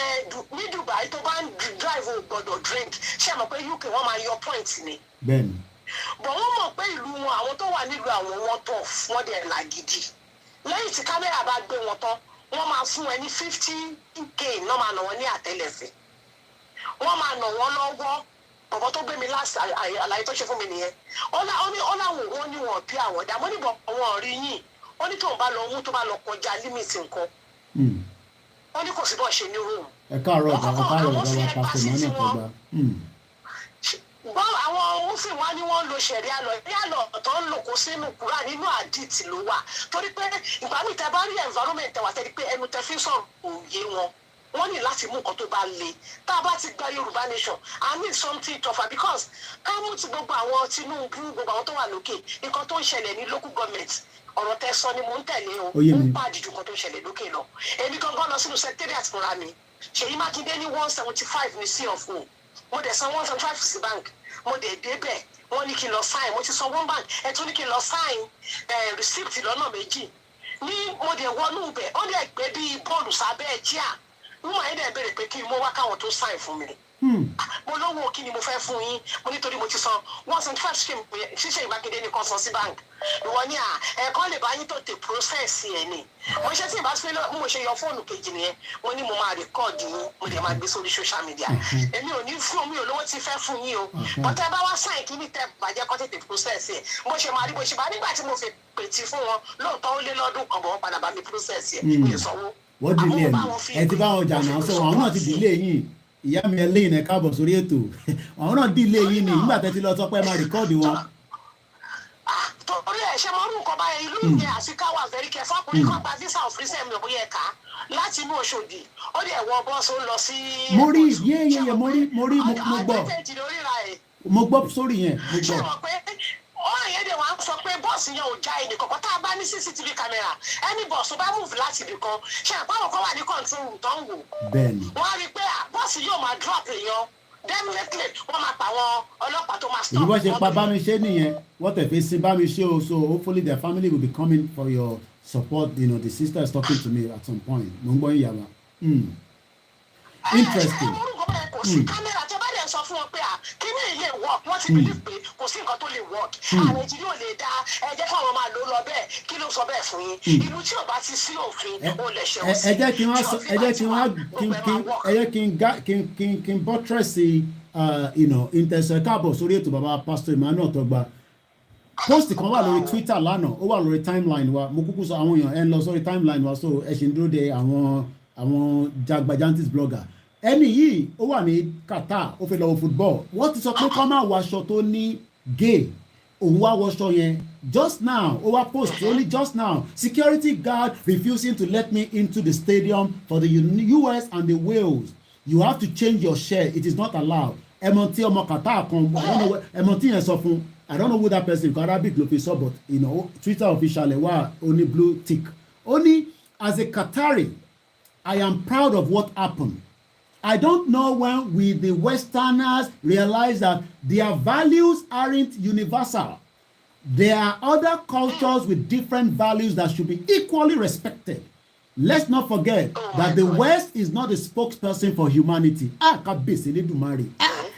ní Dubai tó bá ń drive ò gbọ́dọ̀ drink ṣé ẹ mọ̀ pé UK wọ́n máa yọ point ni. Bẹ́ẹ̀ni. Bọ̀ wọ́n mọ̀ pé ìlú wọn àwọn tó wà nílùú àwọn wọn tọ̀ wọ́n dẹ̀ làgídí lẹ́yìn tí kámẹ́rà bá gbé wọn tán wọ́n máa fún ẹ ní 50k náà máa nà wọ́n ní àtẹ́lẹsẹ̀ wọ́n máa nà wọ́n lọ́wọ́ bọ̀bọ̀ tó gbé mi láti àlàyé tó ṣe fún mi nìyẹn ó láwọn wọn ní wọn bí àwọn ọ̀dà mo ní bọ̀ wọn rí yìn ó ní tóun bá lọ mú tó bá lọ kọjá límìtì nǹkan ó ní kò sí bọ́ ṣe ní rúùmù. Ẹ káàárọ̀ bàbá pásítọ̀ mọ́nà tọgbà. Gbọ́ àwọn Muslim wa ni wọ́n lo ṣẹ̀ríà lọ tó ń lò kó sínú kúrà nínú àdìtì ló wà torí pé ìgbà míì tẹ bá rí environment wà tẹ́lẹ̀ pé ẹnu tẹ fi sọ̀rọ̀ òye wọ́n ní láti mú nǹkan tó bá le tá a bá ti gba Yorùbá nation I need something tougher because ká mú ti gbogbo àwọn Tinubu gbogbo àwọn tó wà lókè nǹkan tó ń ṣẹlẹ̀ ní local government ọ̀rọ̀ tẹ sọ ni mò ń tẹ̀lé o ó ń pàdé ju nǹkan tó ń ṣẹlẹ̀ lókè lọ èmi gangan lọ sínú secretariat fúnra mi Ṣèyí Mákindé ní 175 ní CFO mo dẹ̀ san 175 sí bank mo dẹ̀ débẹ̀ wọ́n ní kí n lọ sign mo ti san one bank ẹ tún ní kí n lọ sign receipt lọ́nà méjì ní mo dẹ̀ wọnú ibẹ̀ ó dẹ̀ gbé bí bọ́ọ̀lù sábẹ́ ẹ̀ jíà wọ́n máa ń dẹ̀ béèrè pé kí n mú wá káwọn tó sign fún mi mo lówó kí ni mo fẹ́ fún yín mo nítorí mo ti san 175 ṣíṣe Mákindé ní kan san sí bank ìwọ ní ẹ̀kọ́ lè bá yín tó tè process ẹ̀ ni mo ṣe tí ìbá sí mo ṣe yọ fóònù kejì nìyẹn mo ní mo máa record yín mo dẹ̀ máa gbé sórí social media èmi ò ní fún mi ò lówó tí fẹ́ fún yín o bọ́tẹ́ bá wá sáìn kí ní tẹ́ bàjẹ́ kọ́ tètè process ẹ̀ bó ṣe máa rí bó ṣe bá nígbà tí mo fi pètì fún wọn lóòótọ́ ó lé lọ́dún kan bọ̀ wọ́n padà bá mi process ẹ̀ mi ò sanwó. wọ́n dìlé ẹ̀ ti bá wọn jà náà sọ àwọn náà ti dìlé yìí ìyá mi ẹ léyìn ẹ káàbọ̀ sórí ètò àwọn náà dìlé yìí ni nígbà tẹ́ ti lọ sọ pé máa rìkọ́ọ̀dì wọn. torí ẹ ṣe máa ń nǹkan báyẹn ìlú ìyẹn àsìká wà very careful ọkùnrin kan gba visa of recent mi ò bóyá ẹ̀ka láti inú Òṣòdì ó dẹ̀ wọ bọ́ọ̀sì ó lọ sí. mo rí yéyéyé mo gbọ́ mo gbọ́ sórí yẹn mo gbọ́. ṣé wọ́n pé ọ̀rọ̀ yẹn dẹ̀ wá ń sọ pé bọ́ọ̀sì yẹn ò já ẹnì kankan tá a bá ní CCTV camera ẹni bọ́ọ̀sì bá move láti ibì kan ṣe àpáwọn kan wà ní control room tó ń wò. bẹ́ẹ̀ni. wọ́n á rí i pé bọ́ọ̀sì yóò máa drop èèyàn definitely wọ́n máa pa àwọn ọlọ́pàá tó máa stop. ìbí wọ́n ṣe pa Bámiṣé nìyẹn wọ́n tẹ̀fẹ́ sí Bámiṣé o so hopefully their family will be coming for your support the sister is talking to me at some point mo ń gbọ́ yín yàrá. Interesting. kò sí kámẹ́rà tó bá dẹ̀ sọ fún wọn pé kí ni ilé work wọ́n ti believe pé kò sí nǹkan tó lè work ààrẹ tí yóò lè dá ẹ jẹ́ káwọn máa lò ó lọ bẹ́ẹ̀ kí ló sọ bẹ́ẹ̀ fún yín ìlú tí ò bá ti sí òfin ó lè ṣe òsì. kí n buttress intercessor káàbọ̀ sórí ètò bàbá Pastor Emmanuel Tọ́gbà post kan wà lórí Twitter lánàá ó wà lórí timeline wa mo kúkú sọ àwọn èèyàn ẹ ń lọ sórí timeline wa so ẹ ṣì ń dúró de àwọn jagbajantis blogger ẹni yìí ó wà ní Qatar ó fẹ́ lọ wo football wọ́n ti sọ pé kọ́ máa wọ aṣọ tó ní gay òun wá wọṣọ yẹn just now ó wá post only just now security guard refusing to let me into the stadium for the US and the Wales you have to change your shirt it is not allowed ẹmọ tí ọmọ Qatar kan ẹmọ tí yẹn sọ fún I don't know who that person because Arabic ló fi sọ but Twitter official ẹ̀ wà ó ní blue tick ó ní as a Qatari I am proud of what happened. I don't know when we the Westerners realize that their values aren't universal. There are other cultures with different values that should be equally respected. Let's not forget that the West is not a spokesperson for humanity. Kábíyèsí Elédùmarè.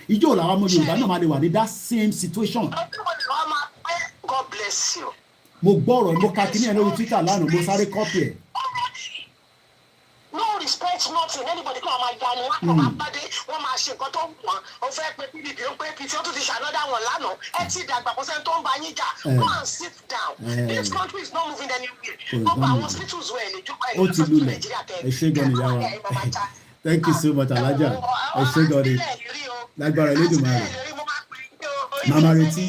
Ìjọ làwọn ọmọ Yorùbá náà máa lè wà ní that same situation. God bless you. Mo gbọ́rọ̀ mo ka kíní ẹ̀ lórí Twitter lánàá mo sáré kọ́pì ẹ̀. No respect nothing anybody come my yan wọn kọ máa pàdé wọn máa ṣe nǹkan tó wù wọn o fẹ́ pé PDP ó pé PT ó tún ti ṣànọdá wọn lánàá ẹ ti dàgbà kó sẹ́ni tó ń bá yín jà go and sit down this country is not moving anywhere gbogbo àwọn hospitals wẹ̀ lè jókòó ẹ̀ lọ́sọ̀tún Nàìjíríà tẹ̀ ẹ ṣé gan ni yàrá thank you so much Alhaja ẹ ṣé gan ni lágbára Elédùmarè mama retí.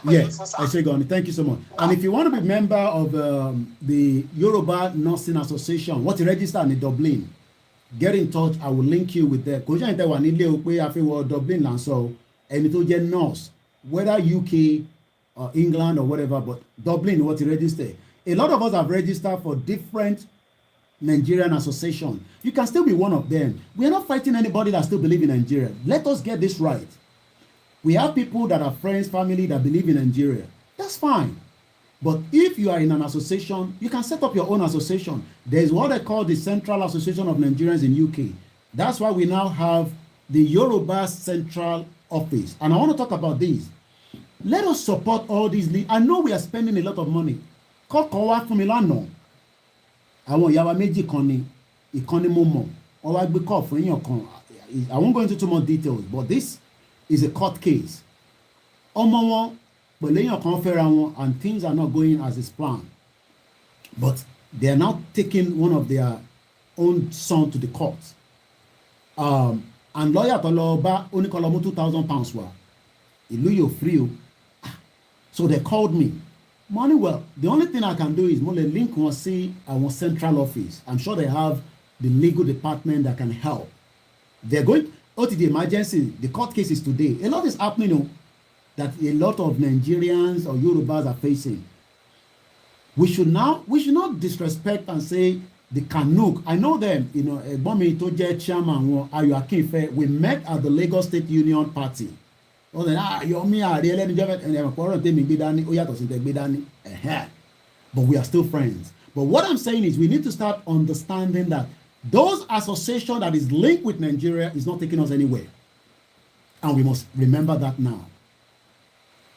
Yes, Eshegoni, thank you so much. And if you want to be a member of the Yoruba Nursing Association, what you register in Dublin, get in touch. I will link you with them. Kò ṣe àyìntẹ́ wà nílé o pé a fi wọ Dublin là ń sọ ẹni tó jẹ́ nurse, whether UK or England or whatever, but Dublin, what you register. A lot of us have registered for different Nigerian associations. You can still be one of them. We are not fighting anybody that still believe in Nigeria. Let us get this right. We have people that are friends, family that believe in Nigeria. That's fine. But if you are in an association, you can set up your own association. There is what they call the Central Association of Nigerians in UK. That's why we now have the Yoruba Central Office. And I want to talk about this. Let us support all these. I know we are spending a lot of money. Kọ́kọ́ wá fún mi lánàá. Àwọn ìyá wa méjì kan ni ìkànnì mo mọ̀. Wọ́n wá gbé kọ́ fún èèyàn kan. I won't go into too much details, but this is a court case. Ọmọ wọn pẹ̀lú èèyàn kan fẹ́ra wọn and things are not going as is planned. But they are now taking one of their own son to the court. And lawyer tó lọ bá oníkọlọ mú £2,000 wá. Ìlú yóò free o. So they called me. Money, well, the only thing I can do is mo lè link wọn sí àwọn central office. I'm sure they have the legal department that can help. They're going to the emergency. The court case is today. A lot is happening that a lot of Nigerians or Yorubas are facing. We should not disrespect and say the Kanuk. I know them, ẹ̀gbọ́n mi tó jẹ́ chairman wọn Ayọ̀ Akínfẹ́. We met at the Lagos State Union Party. But we are still friends. But what I'm saying is we need to start understanding that those association that is linked with Nigeria is not taking us anywhere. And we must remember that now.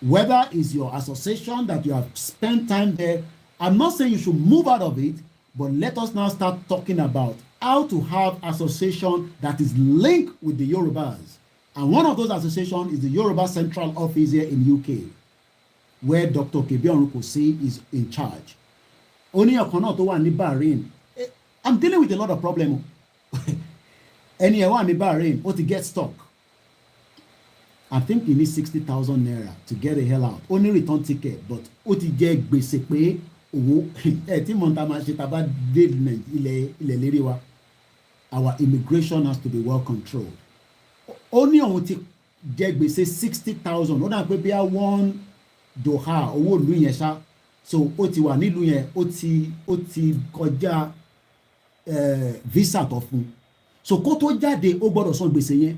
Whether it's your association that you have spent time there, I'm not saying you should move out of it, but let us now start talking about how to have association that is linked with the Yorubas. And one of those associations is the Yoruba Central Office here in UK, where Dr. Kebion Rukosi is in charge. Only a corner to one in Bahrain. I'm dealing with a lot of problems. Anyone in Bahrain, or to get stock. I think you need 60,000 naira to get the hell out. Only return ticket, but OTJ basically, our immigration has to be well controlled. Only on ti jẹ gbèsè 60,000. Ó dà pé bí Doha owó ìlú yẹn ṣá so ó ti wà nílùú yẹn ó ti kọjá visa tó fún so kó tó jáde ó gbọ́dọ̀ san gbèsè yẹn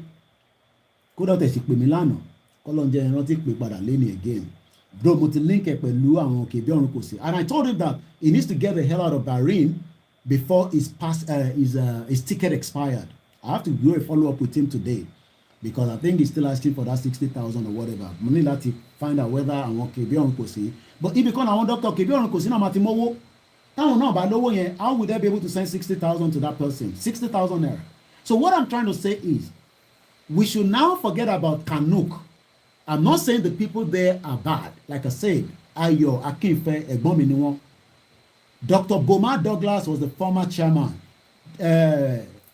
kó dọ̀ tẹ̀sí pè mí lánàá kọ́lọ́njẹ́ rántí pè padà lẹ́nu again bro mo ti link ẹ̀ pẹ̀lú àwọn òkè bí ọ̀run kò sí and I told him that he needs to get the hell out of Bahrain before his ticket expired. I have to do a follow up with him today because I think he's still asking for that 60,000 or whatever. Mo ní láti find out whether àwọn òkè bí ọ̀run kò sí but if because àwọn doctor òkè bí ọ̀run kò sí náà máa ti mówó táwọn náà bá lówó yẹn how would they be able to send 60,000 to that person 60,000 naira. So what I'm trying to say is we should now forget about Kanuk. I'm not saying the people there are bad. Like I said, Ayo Akinfe ẹ̀gbọ́n mi ni wọ́n. Dr. Boma Douglas was the former chairman.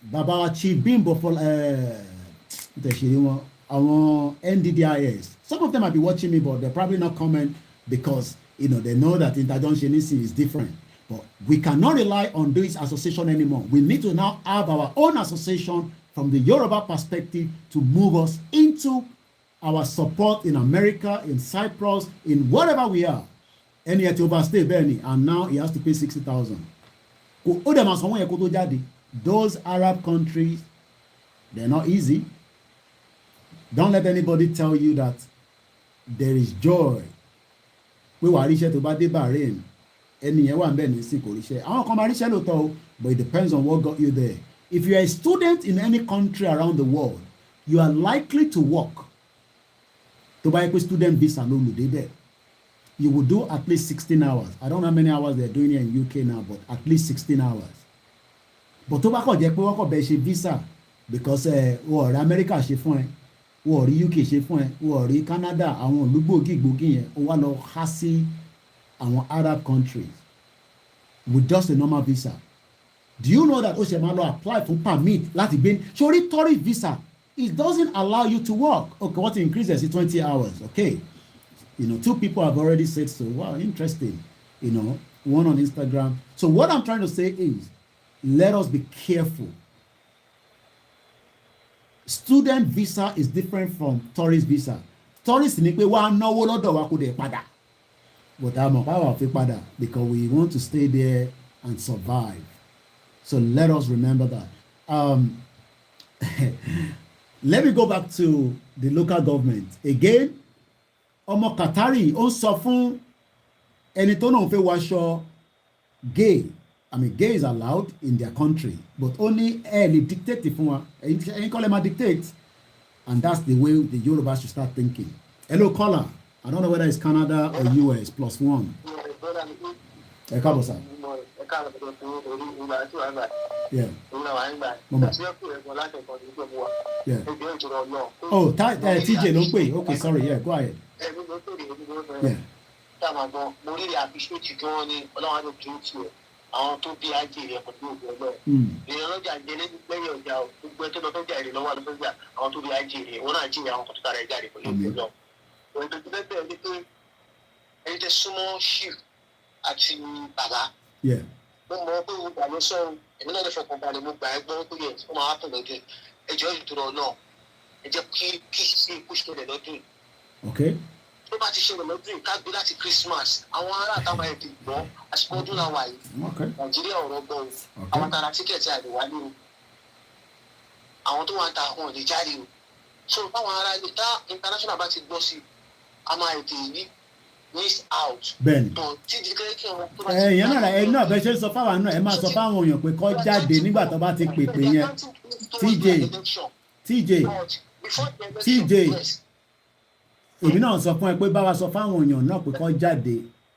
Baba Chief Bimbo for àwọn NDDIS. Some of them might be watching me, but they're probably not comment because they know that interjunctionism is different. But we cannot rely on this association anymore. We need to now have our own association from the Yoruba perspective to move us into our support in America, in Cyprus, in whatever we are. Ẹni ẹ̀ tí overstay bẹ́ẹ̀ ni and now he has to pay 60,000. Ó dẹ̀ máa sanwó yẹn kó tó jáde. Those Arab countries, they're not easy. Don't let anybody tell you that there is joy. Pé wàá ríṣẹ́ tó bá dé Bahrain, ẹni yẹn wà ń bẹ̀ ní sí kò ríṣẹ́. Àwọn kan máa ríṣẹ́ lóòótọ́ o, but it depends on what got you there. If you are a student in any country around the world, you are likely to work. To buy a student visa ló lò débẹ̀. You will do at least 16 hours. I don't know how many hours they're doing here in UK now, but at least 16 hours. But tó bá kọ̀ jẹ́ pé wọ́n kọ̀ bẹ̀ ṣe visa because wọ́n rí America ṣe fún ẹ, wọ́n rí UK ṣe fún ẹ, wọ́n rí Canada àwọn olúgbòógì yẹn, ó wá lọ há sí àwọn Arab countries with just a normal visa. Do you know that ó ṣe máa lọ apply for permit láti gbé sórí tourist visa? It doesn't allow you to work. Okay, what increases is 20 hours. Okay. 2 people have already said so. Wow, interesting. One on Instagram. So what I'm trying to say is, let us be careful. Student visa is different from tourist visa. Tourist ni pé wá náwó lọ́dọ̀ wa kó dẹ̀ padà. But I'm not fi padà because we want to stay there and survive. So let us remember that. Let me go back to the local government. Again, ọmọ Qatari ó ń sọ fún ẹni tó náà fẹ́ wáṣọ gay. I mean, gay is allowed in their country, but only lè dictate fún wa. Ẹ̀yin kọ́ lè máa dictate. And that's the way the Yoruba should start thinking. Hello, caller. I don't know whether it's Canada or US +1. Ẹ káàbọ̀ sá. Yeah. Yeah. Oh, TJ ló ń pè. Okay, sorry. Yeah, go ahead. Yeah. Mo rí àbíṣòtì gan ni ọlọ́run ló tún tì ọ́ àwọn tó bí ajé rẹ̀ pẹ̀lú ògùn ọgbẹ́ èèyàn lọ́jà jẹ́lé lẹ́yìn ọjà gbogbo ẹ̀ tó lọ fẹ́ jà èrè lọ́wọ́ àlọ́ fẹ́ jà àwọn tó bí ajé rẹ̀ wọn náà jìyà àwọn kan tó tara ẹ̀ jáde pẹ̀lú ògùn ọgbẹ́ òun tó ti bẹ́ẹ̀ ni pé ẹni tẹ súnmọ́ ṣìf àti bàbá mo mọ̀ pé mo gbà ló sọ̀rọ̀ èmi náà lè fọkàn balẹ̀ mo gbà ẹ́ gbọ́ pé yẹ ó máa pọ̀ lọ́dún ẹjọ́ ìtura náà ẹ jẹ́ kí sí ikú ṣẹlẹ̀ lọ́dún. Tó bá ti ṣẹlẹ̀ lọ́dún yìí ká gbé láti Christmas àwọn ará àtàwọn ẹ̀ ti gbọ́ àsìkò ọdún náà wà yìí Nàìjíríà ọ̀rọ̀ gbọ́ o àwọn tara tíkẹ̀tì àdìwá ní o àwọn tó wà ń ta àwọn òde jáde o so báwọn ará ilé tá international bá ti gbọ́ sí i a máa ètè yìí miss out. Bẹ́ẹ̀ni ẹ̀yìn náà ẹ̀yìn náà bẹ́ẹ̀ ṣe sọ fáwọn náà ẹ máa sọ fáwọn èèyàn pé kó jáde nígbà tó bá ti pèpè yẹn TJ èmi náà sọ fún ẹ pé báwa sọ fáwọn èèyàn náà pé kó jáde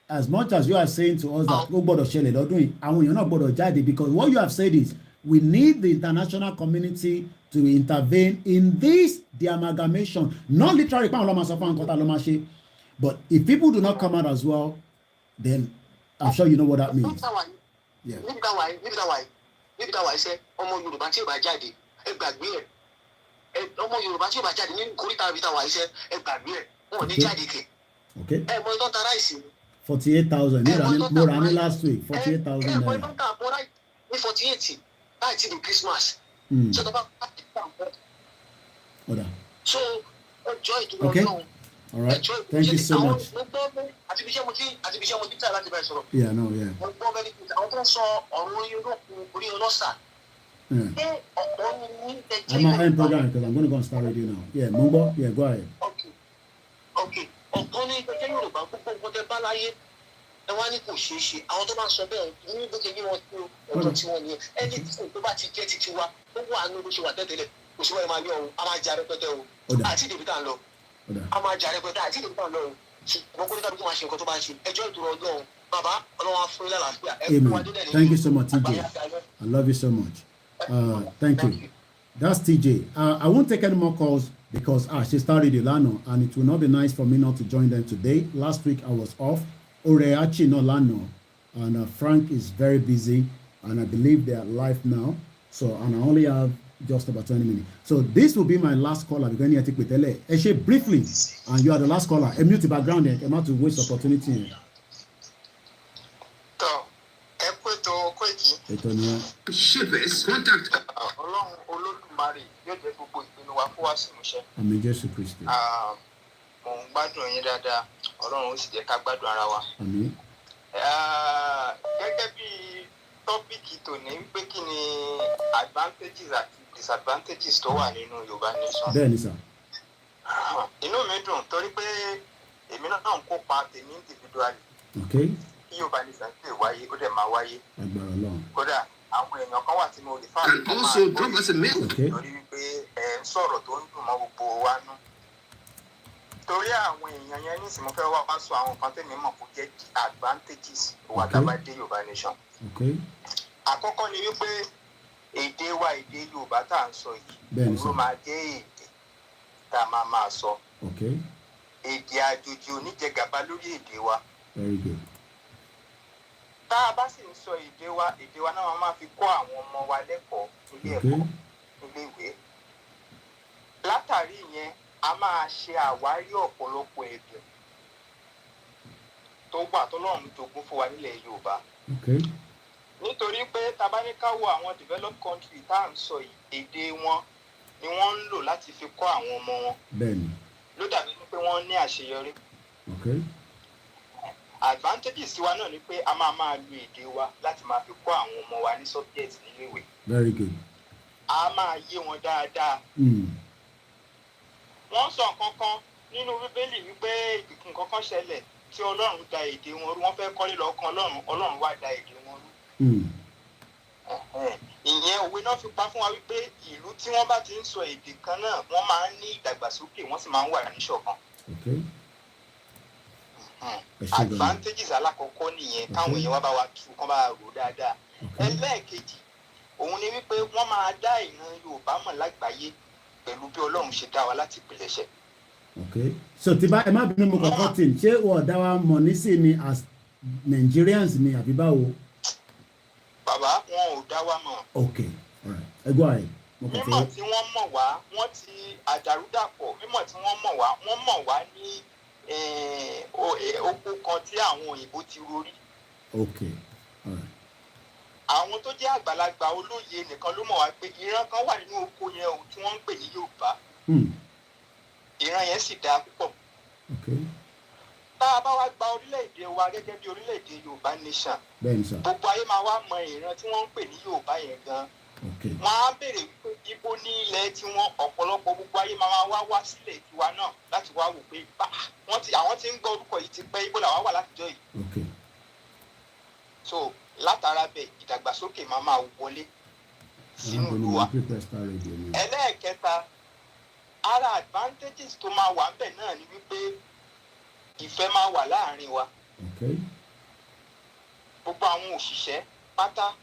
as much as you are saying to us that ó gbọ́dọ̀ ṣẹlẹ̀ lọ́dún yìí àwọn èèyàn náà gbọ́dọ̀ jáde because what you have said is we need the international community to intervene in this the amalgamation not literally pé àwọn ọlọ́mọ sọ fún àwọn kọ́tà ló máa ṣe but if people do not come out as well then I'm sure you know what that means. níbi táwa iṣẹ́ ọmọ Yorùbá tí ò bá jáde ẹ gbàgbé ẹ ọmọ Yorùbá tí ò bá jáde ní kórìíta ibi táwa iṣẹ́ ẹ gbàgbé ẹ wọn ò ní jáde kẹ. ẹ mọ ìtọ́ ta ráìsì. 48,000 mo rà ní last week 48,000 naira. ẹ mọ ìtọ́ ta àpò ráìsì ní 48 láì tí di Christmas. ṣé tó bá bá ti tà ń bọ̀. ọ̀dà. so ọjọ́ ìdúró náà All right. Thank you so much. Yeah, no, yeah. I'm at end program because I'm going to go and start radio now. Yeah, Mumbo, yeah, go ahead. Okay. Ẹ wá ní kò ṣeé ṣe àwọn tó bá sọ bẹ́ẹ̀ ní bó ṣe ní wọn sí ọ̀dọ̀ tí wọ́n ní ẹni tí tó bá ti jẹ́ títí wa ó wà ní bó ṣe wà tẹ́tẹ́lẹ̀ kò sí wọ́n máa yọ o a máa jà rẹpẹtẹ o àti ìdèbí tá à ń lọ a máa jà rẹpẹtẹ àti ìdèbí tá à ń lọ o ṣùgbọ́n kó ní kábíyèsí máa ṣe nǹkan tó bá ń ṣe ẹjọ́ ìdúró ọlọ́run bàbá ọlọ́run á fún ilé àlàáfíà ẹ fún wa délẹ̀ nínú. Thank you so much, TJ. I love you so much. Thank you. That's TJ. I won't take any more calls because she started Ilano and it will not be nice for me not to join them today. Last week I was off. Oreachi no Lano, and Frank is very busy, and I believe they are live now. So, and I only have just about 20 minutes. So this will be my last caller. We're going to take with Ele. Eshe briefly, and you are the last caller. Mute the background here. I'm not to waste opportunity here. Shivers, contact. Amen, Jesus Christ. Mo ń gbádùn yín dáadáa Ọlọ́run ó sì jẹ́ ká gbádùn ara wa. Àmín. Gẹ́gẹ́ bí tọ́pìkì tòní wípé kí ni advantages àti disadvantages tó wà nínú Yorùbá nation. Bẹ́ẹ̀ni sà. Inú mi dùn torí pé èmi náà ń kópa tèmi individually. Okay. Kí Yorùbá nation lè wáyé ó dẹ̀ máa wáyé. Agbára Ọlọ́run. Kódà àwọn èèyàn kan wà tí mo lè fà mí kó máa gbọ́ torí wípé ẹ̀ ń sọ̀rọ̀ tó ń dùn mọ́ gbogbo wa nú. Torí àwọn èèyàn yẹn ní ìsìn mo fẹ́ wá sọ àwọn nǹkan tèmi mọ̀ kó jẹ́ advantages wà dábàá dé Yorùbá nation. Àkọ́kọ́ ni wípé èdè wa èdè Yorùbá tá à ń sọ yìí ló máa jẹ́ èdè tá a máa sọ. Èdè àjòjì oníjẹgàba lórí èdè wa. Tá a bá sì ń sọ èdè wa náà máa fi kọ́ àwọn ọmọ wa lẹ́kọ̀ọ́ ilé ẹ̀kọ́ ilé ìwé. Látàrí ìyẹn a máa ṣe àwárí ọ̀pọ̀lọpọ̀ èdè tó wà tọ́lọ́run jogún fún wa nílẹ̀ Yorùbá. Nítorí pé tá bá ní ká wo àwọn developed country tá à ń sọ èdè wọn ni wọ́n ń lò láti fi kọ́ àwọn ọmọ wọn. Bẹ́ẹ̀ni. Ló dàbí pé wọ́n ní àṣeyọrí. Advantages tiwa náà ni pé a máa lo èdè wa láti máa fi kọ́ àwọn ọmọ wa ní subject nílé ìwé. Very good. A máa yé wọn dáadáa. Wọ́n sọ nǹkan kan nínú Bíbélì wípé nǹkan kan ṣẹlẹ̀ tí Ọlọ́run da èdè wọn rú. Wọ́n fẹ́ kọ́lé lọ kan Ọlọ́run wá da èdè wọn rú. Ìyẹn òwe náà fi pa fún wa wípé ìlú tí wọ́n bá ti ń sọ èdè kan náà wọ́n máa ń ní ìdàgbàsókè wọ́n sì máa ń wà níṣọ̀kan. Advantages alákọ̀ọ́kọ́ nìyẹn káwọn èèyàn wá bá wa tú kán bá rò dáadáa. Ẹlẹ́ẹ̀kejì òun ni wípé wọ́n máa dá ìran Yorùbá mọ̀ lágbàáyé pẹ̀lú bí Ọlọ́run ṣe dá wa láti ìpilẹ̀ṣẹ̀. So tí bá ẹ má bínú mo kọ́kọ́ tì ṣé wọ́n dá wa mọ̀ nísìnyí ni as Nigerians ni àbí báwo? Bàbá wọn ò dá wa mọ̀. Ẹ gbọ́ àyè. Mímọ̀ tí wọ́n mọ̀ wá wọ́n ti àdàrúdàpọ̀ mímọ̀ tí wọ́n mọ̀ wá ní oko kan tí àwọn òyìnbó ti rorí. Àwọn tó jẹ́ àgbàlagbà olóye nìkan ló mọ̀ wá pé ìran kan wà nínú oko yẹn o tí wọ́n ń pè ní Yorùbá. Ìran yẹn sì dáa púpọ̀. Tá a bá wá gba orílẹ̀-èdè wa gẹ́gẹ́ bí orílẹ̀-èdè Yorùbá nation. Gbogbo ayé máa wá mọ ìran tí wọ́n ń pè ní Yorùbá yẹn gan. Wọ́n á béèrè wípé ibo ní ilẹ̀ tí wọ́n ọ̀pọ̀lọpọ̀ gbogbo ayé máa wá sílẹ̀ tiwa náà láti wá wò pé àwọn tí ń gbọ́ orúkọ yìí ti pẹ́ ibo làwa wà látijọ́ yìí. So látara bẹ́ẹ̀ ìdàgbàsókè máa wọlé sínú ìlú wa. Ẹlẹ́ẹ̀kẹta ara advantages tó máa wà ńbẹ̀ náà ni wípé ìfẹ́ máa wà láàrin wa. Gbogbo àwọn òṣìṣẹ́ pátá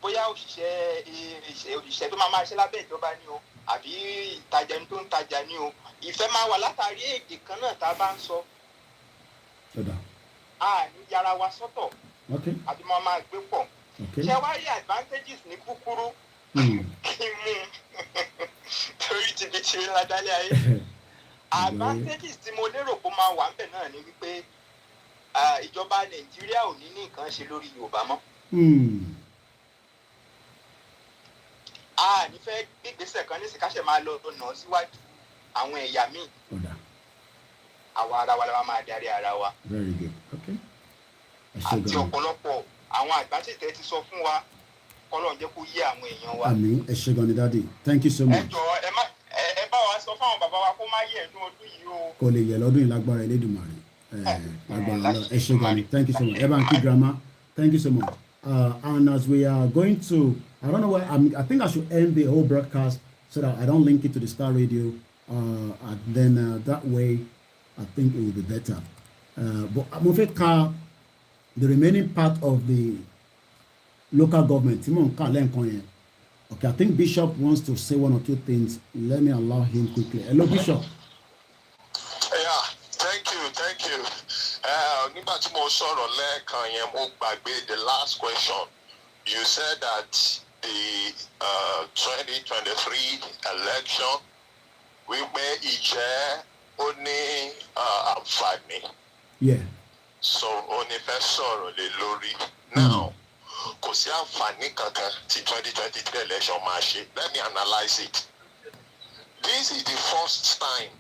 bóyá òṣìṣẹ́ tó máa ṣe lábẹ́ ìjọba ni o àbí ìtajà ẹni tó ń tajà ni o ìfẹ́ máa wà látàrí èdè kan náà tá a bá ń sọ. A ní yára wa sọ́tọ̀ àbí máa gbé pọ̀. Ṣé wá rí advantages ní kúkúrú kí n mú torí tìbítì ńlá dálé ayé. Advantages tí mo lérò pé máa wà ńbẹ̀ náà ni wípé ìjọba Nàìjíríà ò ní nǹkan ṣe lórí Yorùbá mọ́. A ní fẹ́ gbégbèsè kan ní sìkáṣẹ̀ máa lọ nà síwájú àwọn ẹ̀yà míì. àwa ara wa la máa darí ara wa. Very good. Okay. Àti ọ̀pọ̀lọpọ̀ àwọn àgbàtìtẹ́ ti sọ fún wa kọ́lọ́run jẹ́ kó yé àwọn èèyàn wa. Àmín. Ẹ ṣé gan ni daddy. Thank you so much. Ẹ jọ̀ọ́ ẹ bá wa sọ fún àwọn bàbá wa kó má yẹ̀ ẹ̀dùn ọdún yìí o. Kò lè yẹ̀ lọ́dún yìí lágbára Elédùmarè. Lágbára lọ. Ẹ ṣé gan ni. Thank you so much. Ẹ bá ń kí grandma. Thank you so much. And as we are going to, I don't know why, I think I should end the whole broadcast so that I don't link it to the Star Radio. And then that way, I think it will be better. But I'm going to the remaining part of the local government. Okay, I think Bishop wants to say one or two things. Let me allow him quickly. Hello, Bishop. Yeah, thank you. Nígbà tí mo sọ̀rọ̀ lẹ́ẹ̀kan yẹn, mo gbàgbé the last question. You said that the 2023 election wípé ìjẹ́ ó ní àǹfààní. Yeah. So ó ní fẹ́ sọ̀rọ̀ lé lórí. Now, kò sí àǹfààní kankan tí 2023 election máa ṣe. Let me analyse it. This is the first time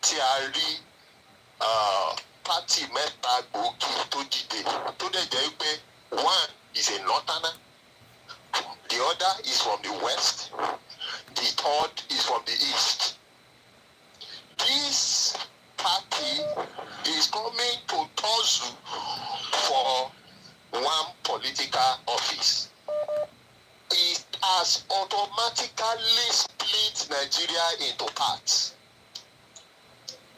tí a rí party mẹ́ta gbòógì tó dìde tó dẹ̀ jẹ́ pé one is a northerner, the other is from the west, the third is from the east. This party is coming to tussle for one political office. It has automatically split Nigeria into parts.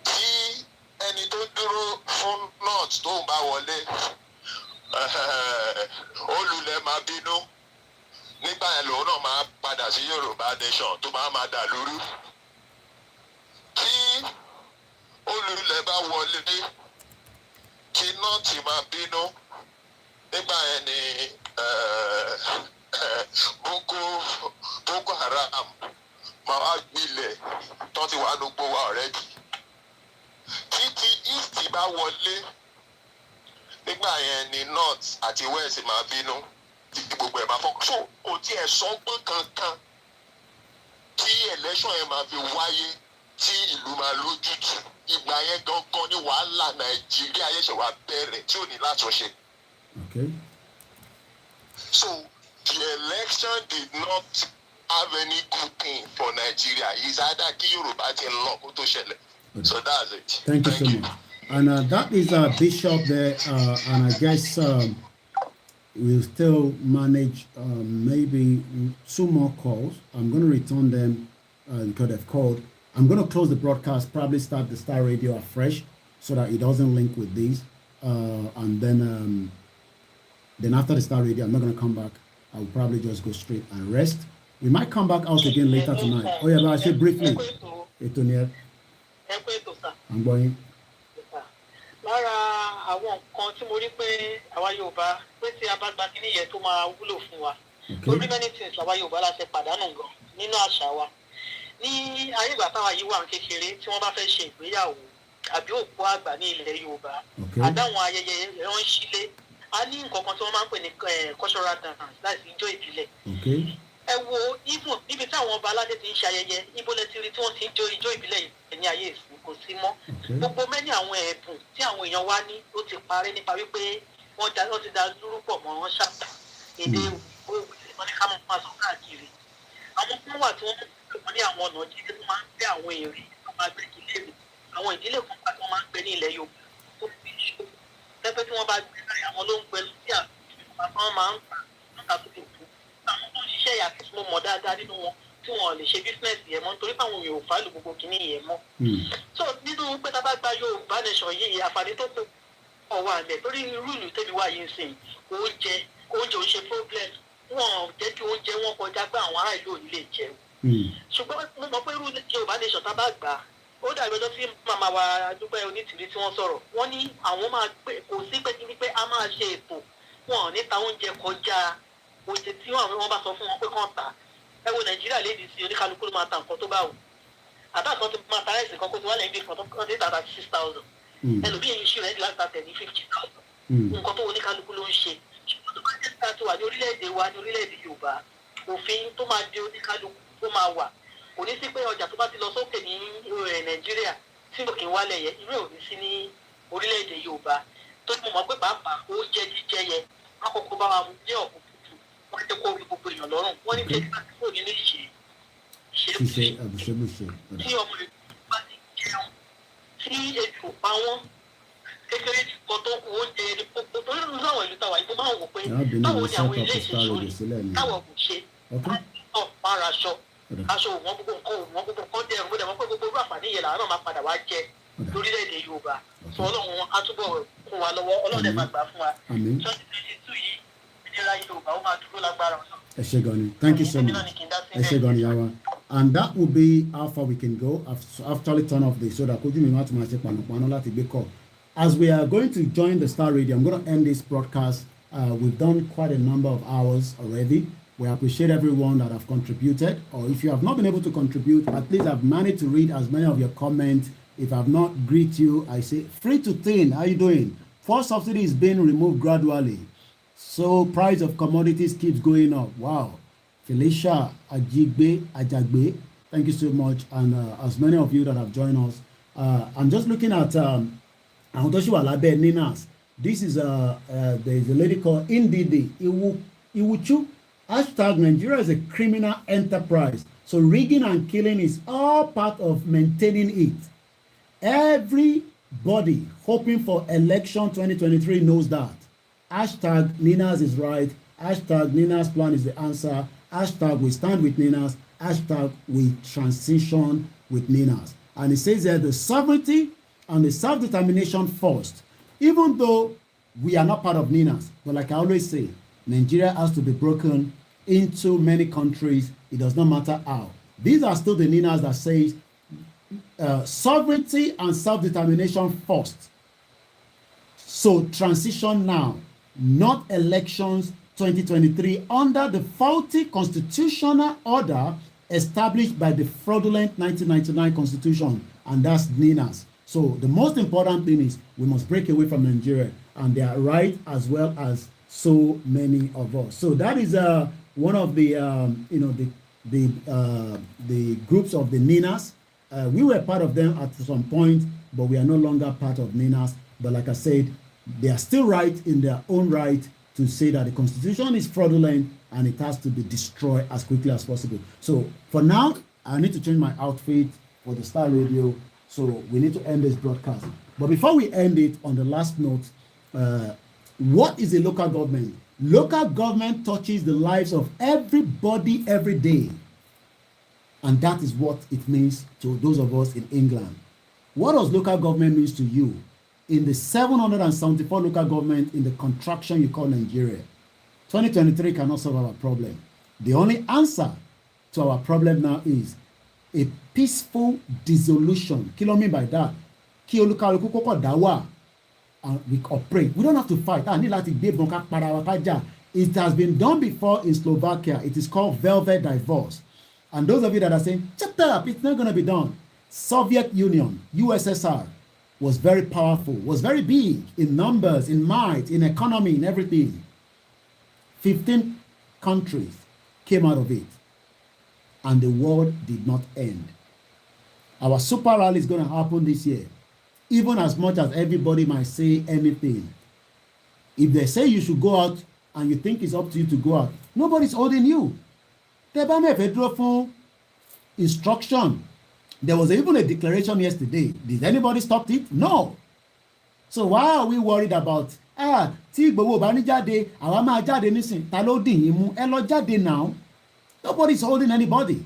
Tí ẹni tó dúró fún north tó ń bá wọlé, olùlẹ̀ máa bínú. Nígbà yẹn lòun náà máa padà sí Yorùbá nation tó máa dà lóru. Tí olùlẹ̀ bá wọlé, kí north máa bínú. Nígbà yẹn ni Boko Haram máa wá gbilẹ̀ tó ti wà lógbó wa already. Títí east bá wọlé, nígbà yẹn ni north àti west máa bínú. Títí gbogbo ẹ̀ máa fọ́. So kò tiẹ̀ sọ́gbọ́n kankan tí election yẹn máa fi wáyé tí ìlú máa lójútùú. Ìgbà yẹn gangan ni wàhálà Nàìjíríà yẹn ṣe wá bẹ̀rẹ̀ tí ò ní látúnṣe. Okay. So the election did not have any good thing for Nigeria. It's either kí Yorùbá ti lọ kó tó ṣẹlẹ̀. So that's it. Thank you so much. And that is Bishop there. And I guess we'll still manage maybe 2 more calls. I'm going to return them because they've called. I'm going to close the broadcast, probably start the Star Radio afresh so that it doesn't link with these. And then after the Star Radio, I'm not going to come back. I'll probably just go straight and rest. We might come back out again later tonight. Oh, yeah, but I say briefly. I'm going. Lára àwọn nǹkan tí mo rí pé àwa Yorùbá pé tí a bá gba kíní yẹn tó máa wúlò fún wa. Orí many things làwa Yorùbá la ṣe pàdánù gan nínú àṣà wa. Ní ayé ìgbà táwa yìí wà ní kékeré tí wọ́n bá fẹ́ ṣe ìgbéyàwó àbí òkú àgbà ní ilẹ̀ Yorùbá. Àdáwọn ayẹyẹ wọn sílé. A ní nǹkan kan tí wọ́n máa ń pè ní cultural dance láti ijó ìbílẹ̀. Ẹ wo níbi tí àwọn ọba aládé ti ń ṣe ayẹyẹ ibo lẹ ti rí tí wọ́n ti ń jó ijó ìbílẹ̀ yìí ní ayé ìsìn kò sí mọ́. Gbogbo mẹ́ni àwọn ẹ̀bùn tí àwọn èèyàn wá ní ó ti parẹ́ nípa wípé wọ́n ti da lórúkọ mọ́ wọn ṣàtà èdè òwe wọn ní ká máa sọ káàkiri. Àwọn kan wà tí wọ́n ní àwọn ọ̀nà jíjẹ́ tó máa ń gbé àwọn èrè tó máa gbé ilé rẹ̀. Àwọn ìdílé kan pàtó máa ń gbé ní ilẹ̀ Yorùbá tó fi ṣó. Lẹ́pẹ́ tí wọ́n bá gbé láyé àwọn ló ń gbẹ lọ sí àwọn máa ń ta tó lè kú. Àwọn tó ń ṣiṣẹ́ yàtọ̀ tí mo mọ̀ dáadáa nínú wọn tí wọn lè ṣe bísínẹ́sì yẹn mọ́ nítorí fáwọn èèyàn ò fàálù gbogbo kìíní yẹn mọ́. So nínú pé tá a bá gba Yorùbá nation yìí àǹfààní tó pọ̀ ọ̀wọ́ àlẹ̀ torí irú ìlú tẹ́bi wá yìí ń sìn oúnjẹ ò ṣe problem wọn jẹ́ kí oúnjẹ wọn kọjá pé àwọn ará ìlú ò ní lè jẹun. Ṣùgbọ́n mo mọ̀ pé irú Yorùbá nation tá a bá gbà ó dàbí ọjọ́ tí màmá wa Dúpẹ́ Onítìrí tí wọ́n sọ̀rọ̀ wọ́n ní àwọn máa gbé kò sí pé kí a máa ṣe ètò wọn níta oúnjẹ kọjá oúnjẹ tí wọ́n bá sọ fún wọn pé kàn tà. Ẹ wo Nàìjíríà lédi sí oníkálukú ló máa ta nǹkan tó bá wù. Àbá kan ti máa ta ẹ̀sìn kan kó ti wá lẹ́yìn bí kan tó ti tàta 6,000. Ẹlòmíì yìí ṣì rẹ̀ di láti ta tẹ̀ ní 50,000. Nǹkan tó oníkálukú ló ń ṣe. Ṣùgbọ́n tó bá jẹ́ ká tó wà ní orílẹ̀-èdè wa ní orílẹ̀-èdè Yorùbá òfin tó máa di oníkálukú tó máa wà. Kò ní sí pé ọjà tó bá ti lọ sókè ní Nàìjíríà tí òkè wálẹ̀ yẹn irú òní sí ní orílẹ̀-èdè Yorùbá tó ní mo mọ̀ pé bàbá ó jẹ́ jíjẹ́ yẹn àkọ́kọ́ bá wa mú ní ọ̀pọ̀ tuntun wọ́n jẹ́ kó rí gbogbo èèyàn lọ́rùn wọ́n ní tẹ̀lé bá kúrò nínú ìṣe tí ọmọ rẹ̀ bá ti jẹun tí ètò pa wọ́n kékeré kan tó kù oúnjẹ ẹni pópó torí nínú àwọn ìlú táwa ìbò máa ń wò pé báwo ni àwọn ilé ìṣèṣòrí táwọn kò ṣe ọ̀ para aṣọ òwọ́n gbogbo nǹkan dẹrùn mo dẹ̀ mọ̀ pé gbogbo irú àǹfààní yẹn làwọn náà máa padà wá jẹ lórílẹ̀‐èdè Yorùbá sọ Ọlọ́run á túbọ̀ kún wa lọ́wọ́ Ọlọ́run dẹ̀ máa gbà fún wa 2022 yìí ìnira Yorùbá ó máa dúró lágbára ọ̀sán. Ẹ ṣé gan ni, thank you so much. Ẹ ṣé gan ni yawa, and that will be how far we can go. I've actually turn off this so that kojú mi má tún máa ṣe pànàpànà láti gbé call. As we are going to join the Star Radio, I'm going to end this broadcast. We've done quite a number of hours already. We appreciate everyone that have contributed. Or if you have not been able to contribute, at least I've managed to read as many of your comments. If I've not greet you, I say free to thin. How you doing? Fuel subsidy is being removed gradually. So price of commodities keeps going up. Wow. Felicia Ajagbe, thank you so much. And as many of you that have joined us, I'm just looking at Ninas. This is there is a lady called Indidi Iwuchu. Hashtag Nigeria is a criminal enterprise. So rigging and killing is all part of maintaining it. Everybody hoping for election 2023 knows that. Hashtag Ninas is right. Hashtag Ninas plan is the answer. Hashtag we stand with Ninas. Hashtag we transition with Ninas. And it says that the sovereignty and the self-determination first. Even though we are not part of Ninas, but like I always say, Nigeria has to be broken into many countries. It does not matter how. These are still the Ninas that says sovereignty and self-determination first. So transition now, not elections 2023 under the faulty constitutional order established by the fraudulent 1999 constitution, and that's Ninas. So the most important thing is we must break away from Nigeria, and they are right as well as so many of us. So that is one of the the groups of the Ninas. We were part of them at some point, but we are no longer part of Ninas. But like I said, they are still right in their own right to say that the constitution is fraudulent and it has to be destroyed as quickly as possible. So for now, I need to change my outfit for the Star Radio. So we need to end this broadcast. But before we end it, on the last note, what is a local government? Local government touches the lives of everybody every day. And that is what it means to those of us in England. What does local government mean to you? In the 774 local government in the contraction you call Nigeria, 2023 cannot solve our problem. The only answer to our problem now is a peaceful dissolution. Kí ló mean by that? Kí olúkálùkù kọ́kọ́ dá wà and we operate. We don't have to fight. It has been done before in Slovakia. It is called velvet divorce. And those of you that are saying, shut up, it's not going to be done. Soviet Union, USSR, was very powerful, was very big in numbers, in might, in economy, in everything. 15 countries came out of it. And the war did not end. Our super rally is going to happen this year. Even as much as everybody might say anything. If they say you should go out and you think it's up to you to go out, nobody's holding you. Instruction. There was even a declaration yesterday. Did anybody stop it? No. So why are we worried about tí Igboho bá ní jáde, àwa máa jáde nísìn, ta ló dì yín mú, ẹ lọ jáde now. Nobody's holding anybody.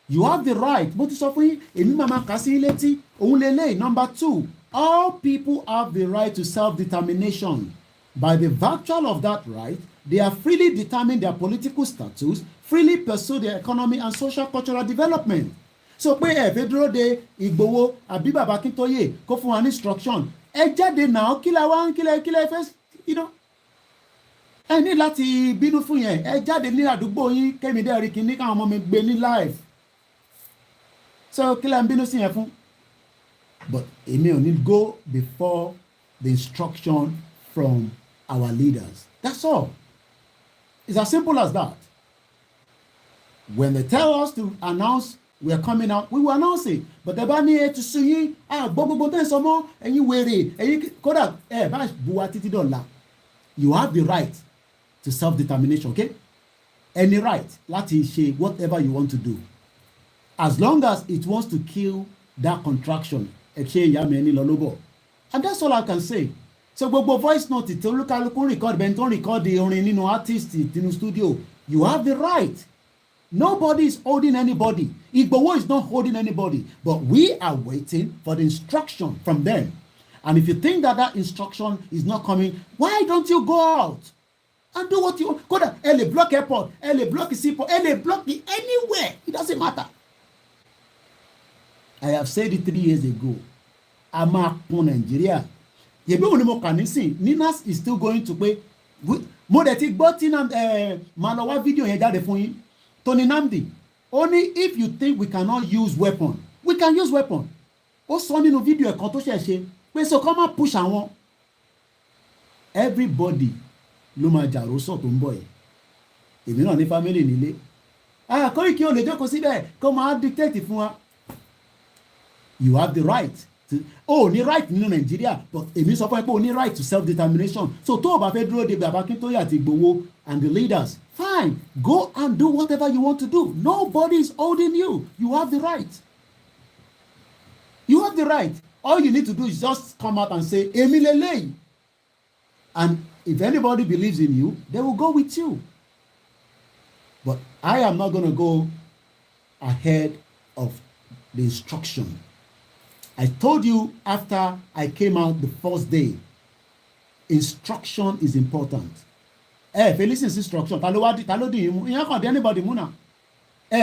You have the right. Bó ti sọ fún yín, èmi máa máa kà sí létí, òun lélẹ́yìn. Number 2, all people have the right to self-determination. By the virtue of that right, they are freely determine their political status, freely pursue their economy and social cultural development. So pé ẹ fẹ́ dúró de Ìgbòho àbí Bàbá Akíntóyè kó fún wa ní instruction. Ẹ jáde now, kí la wá ń kílẹ̀ fẹ́, ẹ ní láti bínú fún yẹn. Ẹ jáde ní àdúgbò yín, kémi dẹ́ rí kíní káwọn ọmọ mi gbé ní live. So kí la ń bínú sí yẹn fún? But èmi ò ní go before the instruction from our leaders. That's all. It's as simple as that. When they tell us to announce we are coming out, we will announce it. But the bá ní ẹ ti sún yín, gbogbo tẹ́ ẹ sọ mọ́, ẹ̀yin wèrè, ẹ̀yin kódà bá buwa títí dọ̀la. You have the right to self-determination, okay? Any right láti ṣe whatever you want to do. As long as it wants to kill that contraction, ẹ ṣe ìyá mi ẹni lọ lóbọ̀. And that's all I can say. So gbogbo voice note tí olúkálùkù record bẹ́ẹ̀ tó record orin nínú artist nínú studio, you have the right. Nobody is holding anybody. Igboho is not holding anybody. But we are waiting for the instruction from them. And if you think that that instruction is not coming, why don't you go out and do what you want? Go to LA block airport, LA block seaport, LA block anywhere. It doesn't matter. I have said it 3 years ago. I'm a Nigeria. Ninas is still going to pay. Mo de ti gbọ́ tí máa lọ wá fídíò yẹn jáde fún yín. Tony Namdi, only if you think we cannot use weapon, we can use weapon. Ó sọ nínú fídíò ẹ̀kan tó ṣẹ̀ṣẹ̀ pé so come and push àwọn. Everybody ló máa jàrósọ̀ tó ń bọ̀ yìí. Èmi náà ní family nílé. Koiki ò lè jókòó síbẹ̀ kó máa dictate fún wa. You have the right to ní right nínú Nàìjíríà, but èmi sọ fún ẹ pé o ní right to self-determination. So tó o bá fẹ́ dúró de Baba Akintoye àti Igboho and the leaders, fine, go and do whatever you want to do. Nobody is holding you. You have the right. You have the right. All you need to do is just come out and say, Èmi lélẹ́yìí. And if anybody believes in you, they will go with you. But I am not going to go ahead of the instruction. I told you after I came out the first day, instruction is important. If you listen to instruction, ta ló dì í mú? Ìyẹn kàn dé anybody mú náà.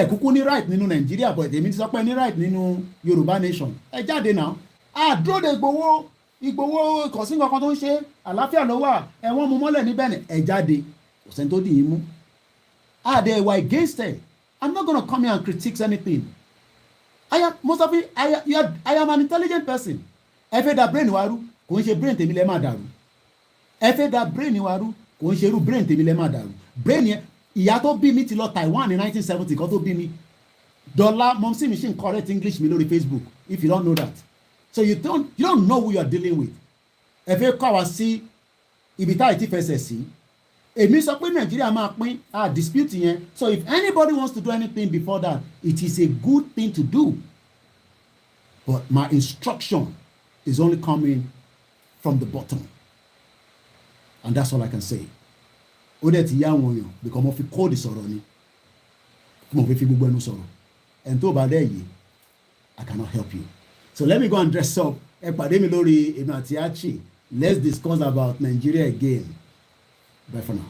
Kúkú ní right nínú Nàìjíríà, but èmi ti sọ pé ní right nínú Yorùbá nation. Jáde náà. Dúró de Ìgbòho kò sí nǹkan tó ń ṣe, àlàáfíà ló wà, wọ́n mú mọ́lẹ̀ níbẹ̀ ni, jáde. Kò sẹ́ni tó dì í mú. They were against it. I'm not going to come here and critique anything. I am an intelligent person. Ẹ fẹ́ da brain wa rú, kò ń ṣe brain tèmi lẹ́ máa dàrú. Ẹ fẹ́ da brain wa rú, kò ń ṣe irú brain tèmi lẹ́ máa dàrú. Brain yẹn, ìyá tó bí mi ti lọ Taiwan ní 1970 kan tó bí mi. Dọ́là mọ̀mísí mi ṣì ń correct English mi lórí Facebook, if you don't know that. So you don't know who you are dealing with. Ẹ fẹ́ kọ́ wa sí ibi tá ìtì fẹsẹ̀ sí. Èmi sọ pé Nàìjíríà máa pín dispute yẹn. So if anybody wants to do anything before that, it is a good thing to do. But my instruction is only coming from the bottom. And that's all I can say. Ó dẹ̀ ti yá àwọn èèyàn because mo fi kóòdì sọ̀rọ̀ ni. Mo fi gbogbo ẹnu sọ̀rọ̀. Ẹni tó bá dẹ̀ yìí, I cannot help you. So let me go and dress up. Ẹ pàdé mi lórí èmi àti Achi. Let's discuss about Nigeria again. Bye for now.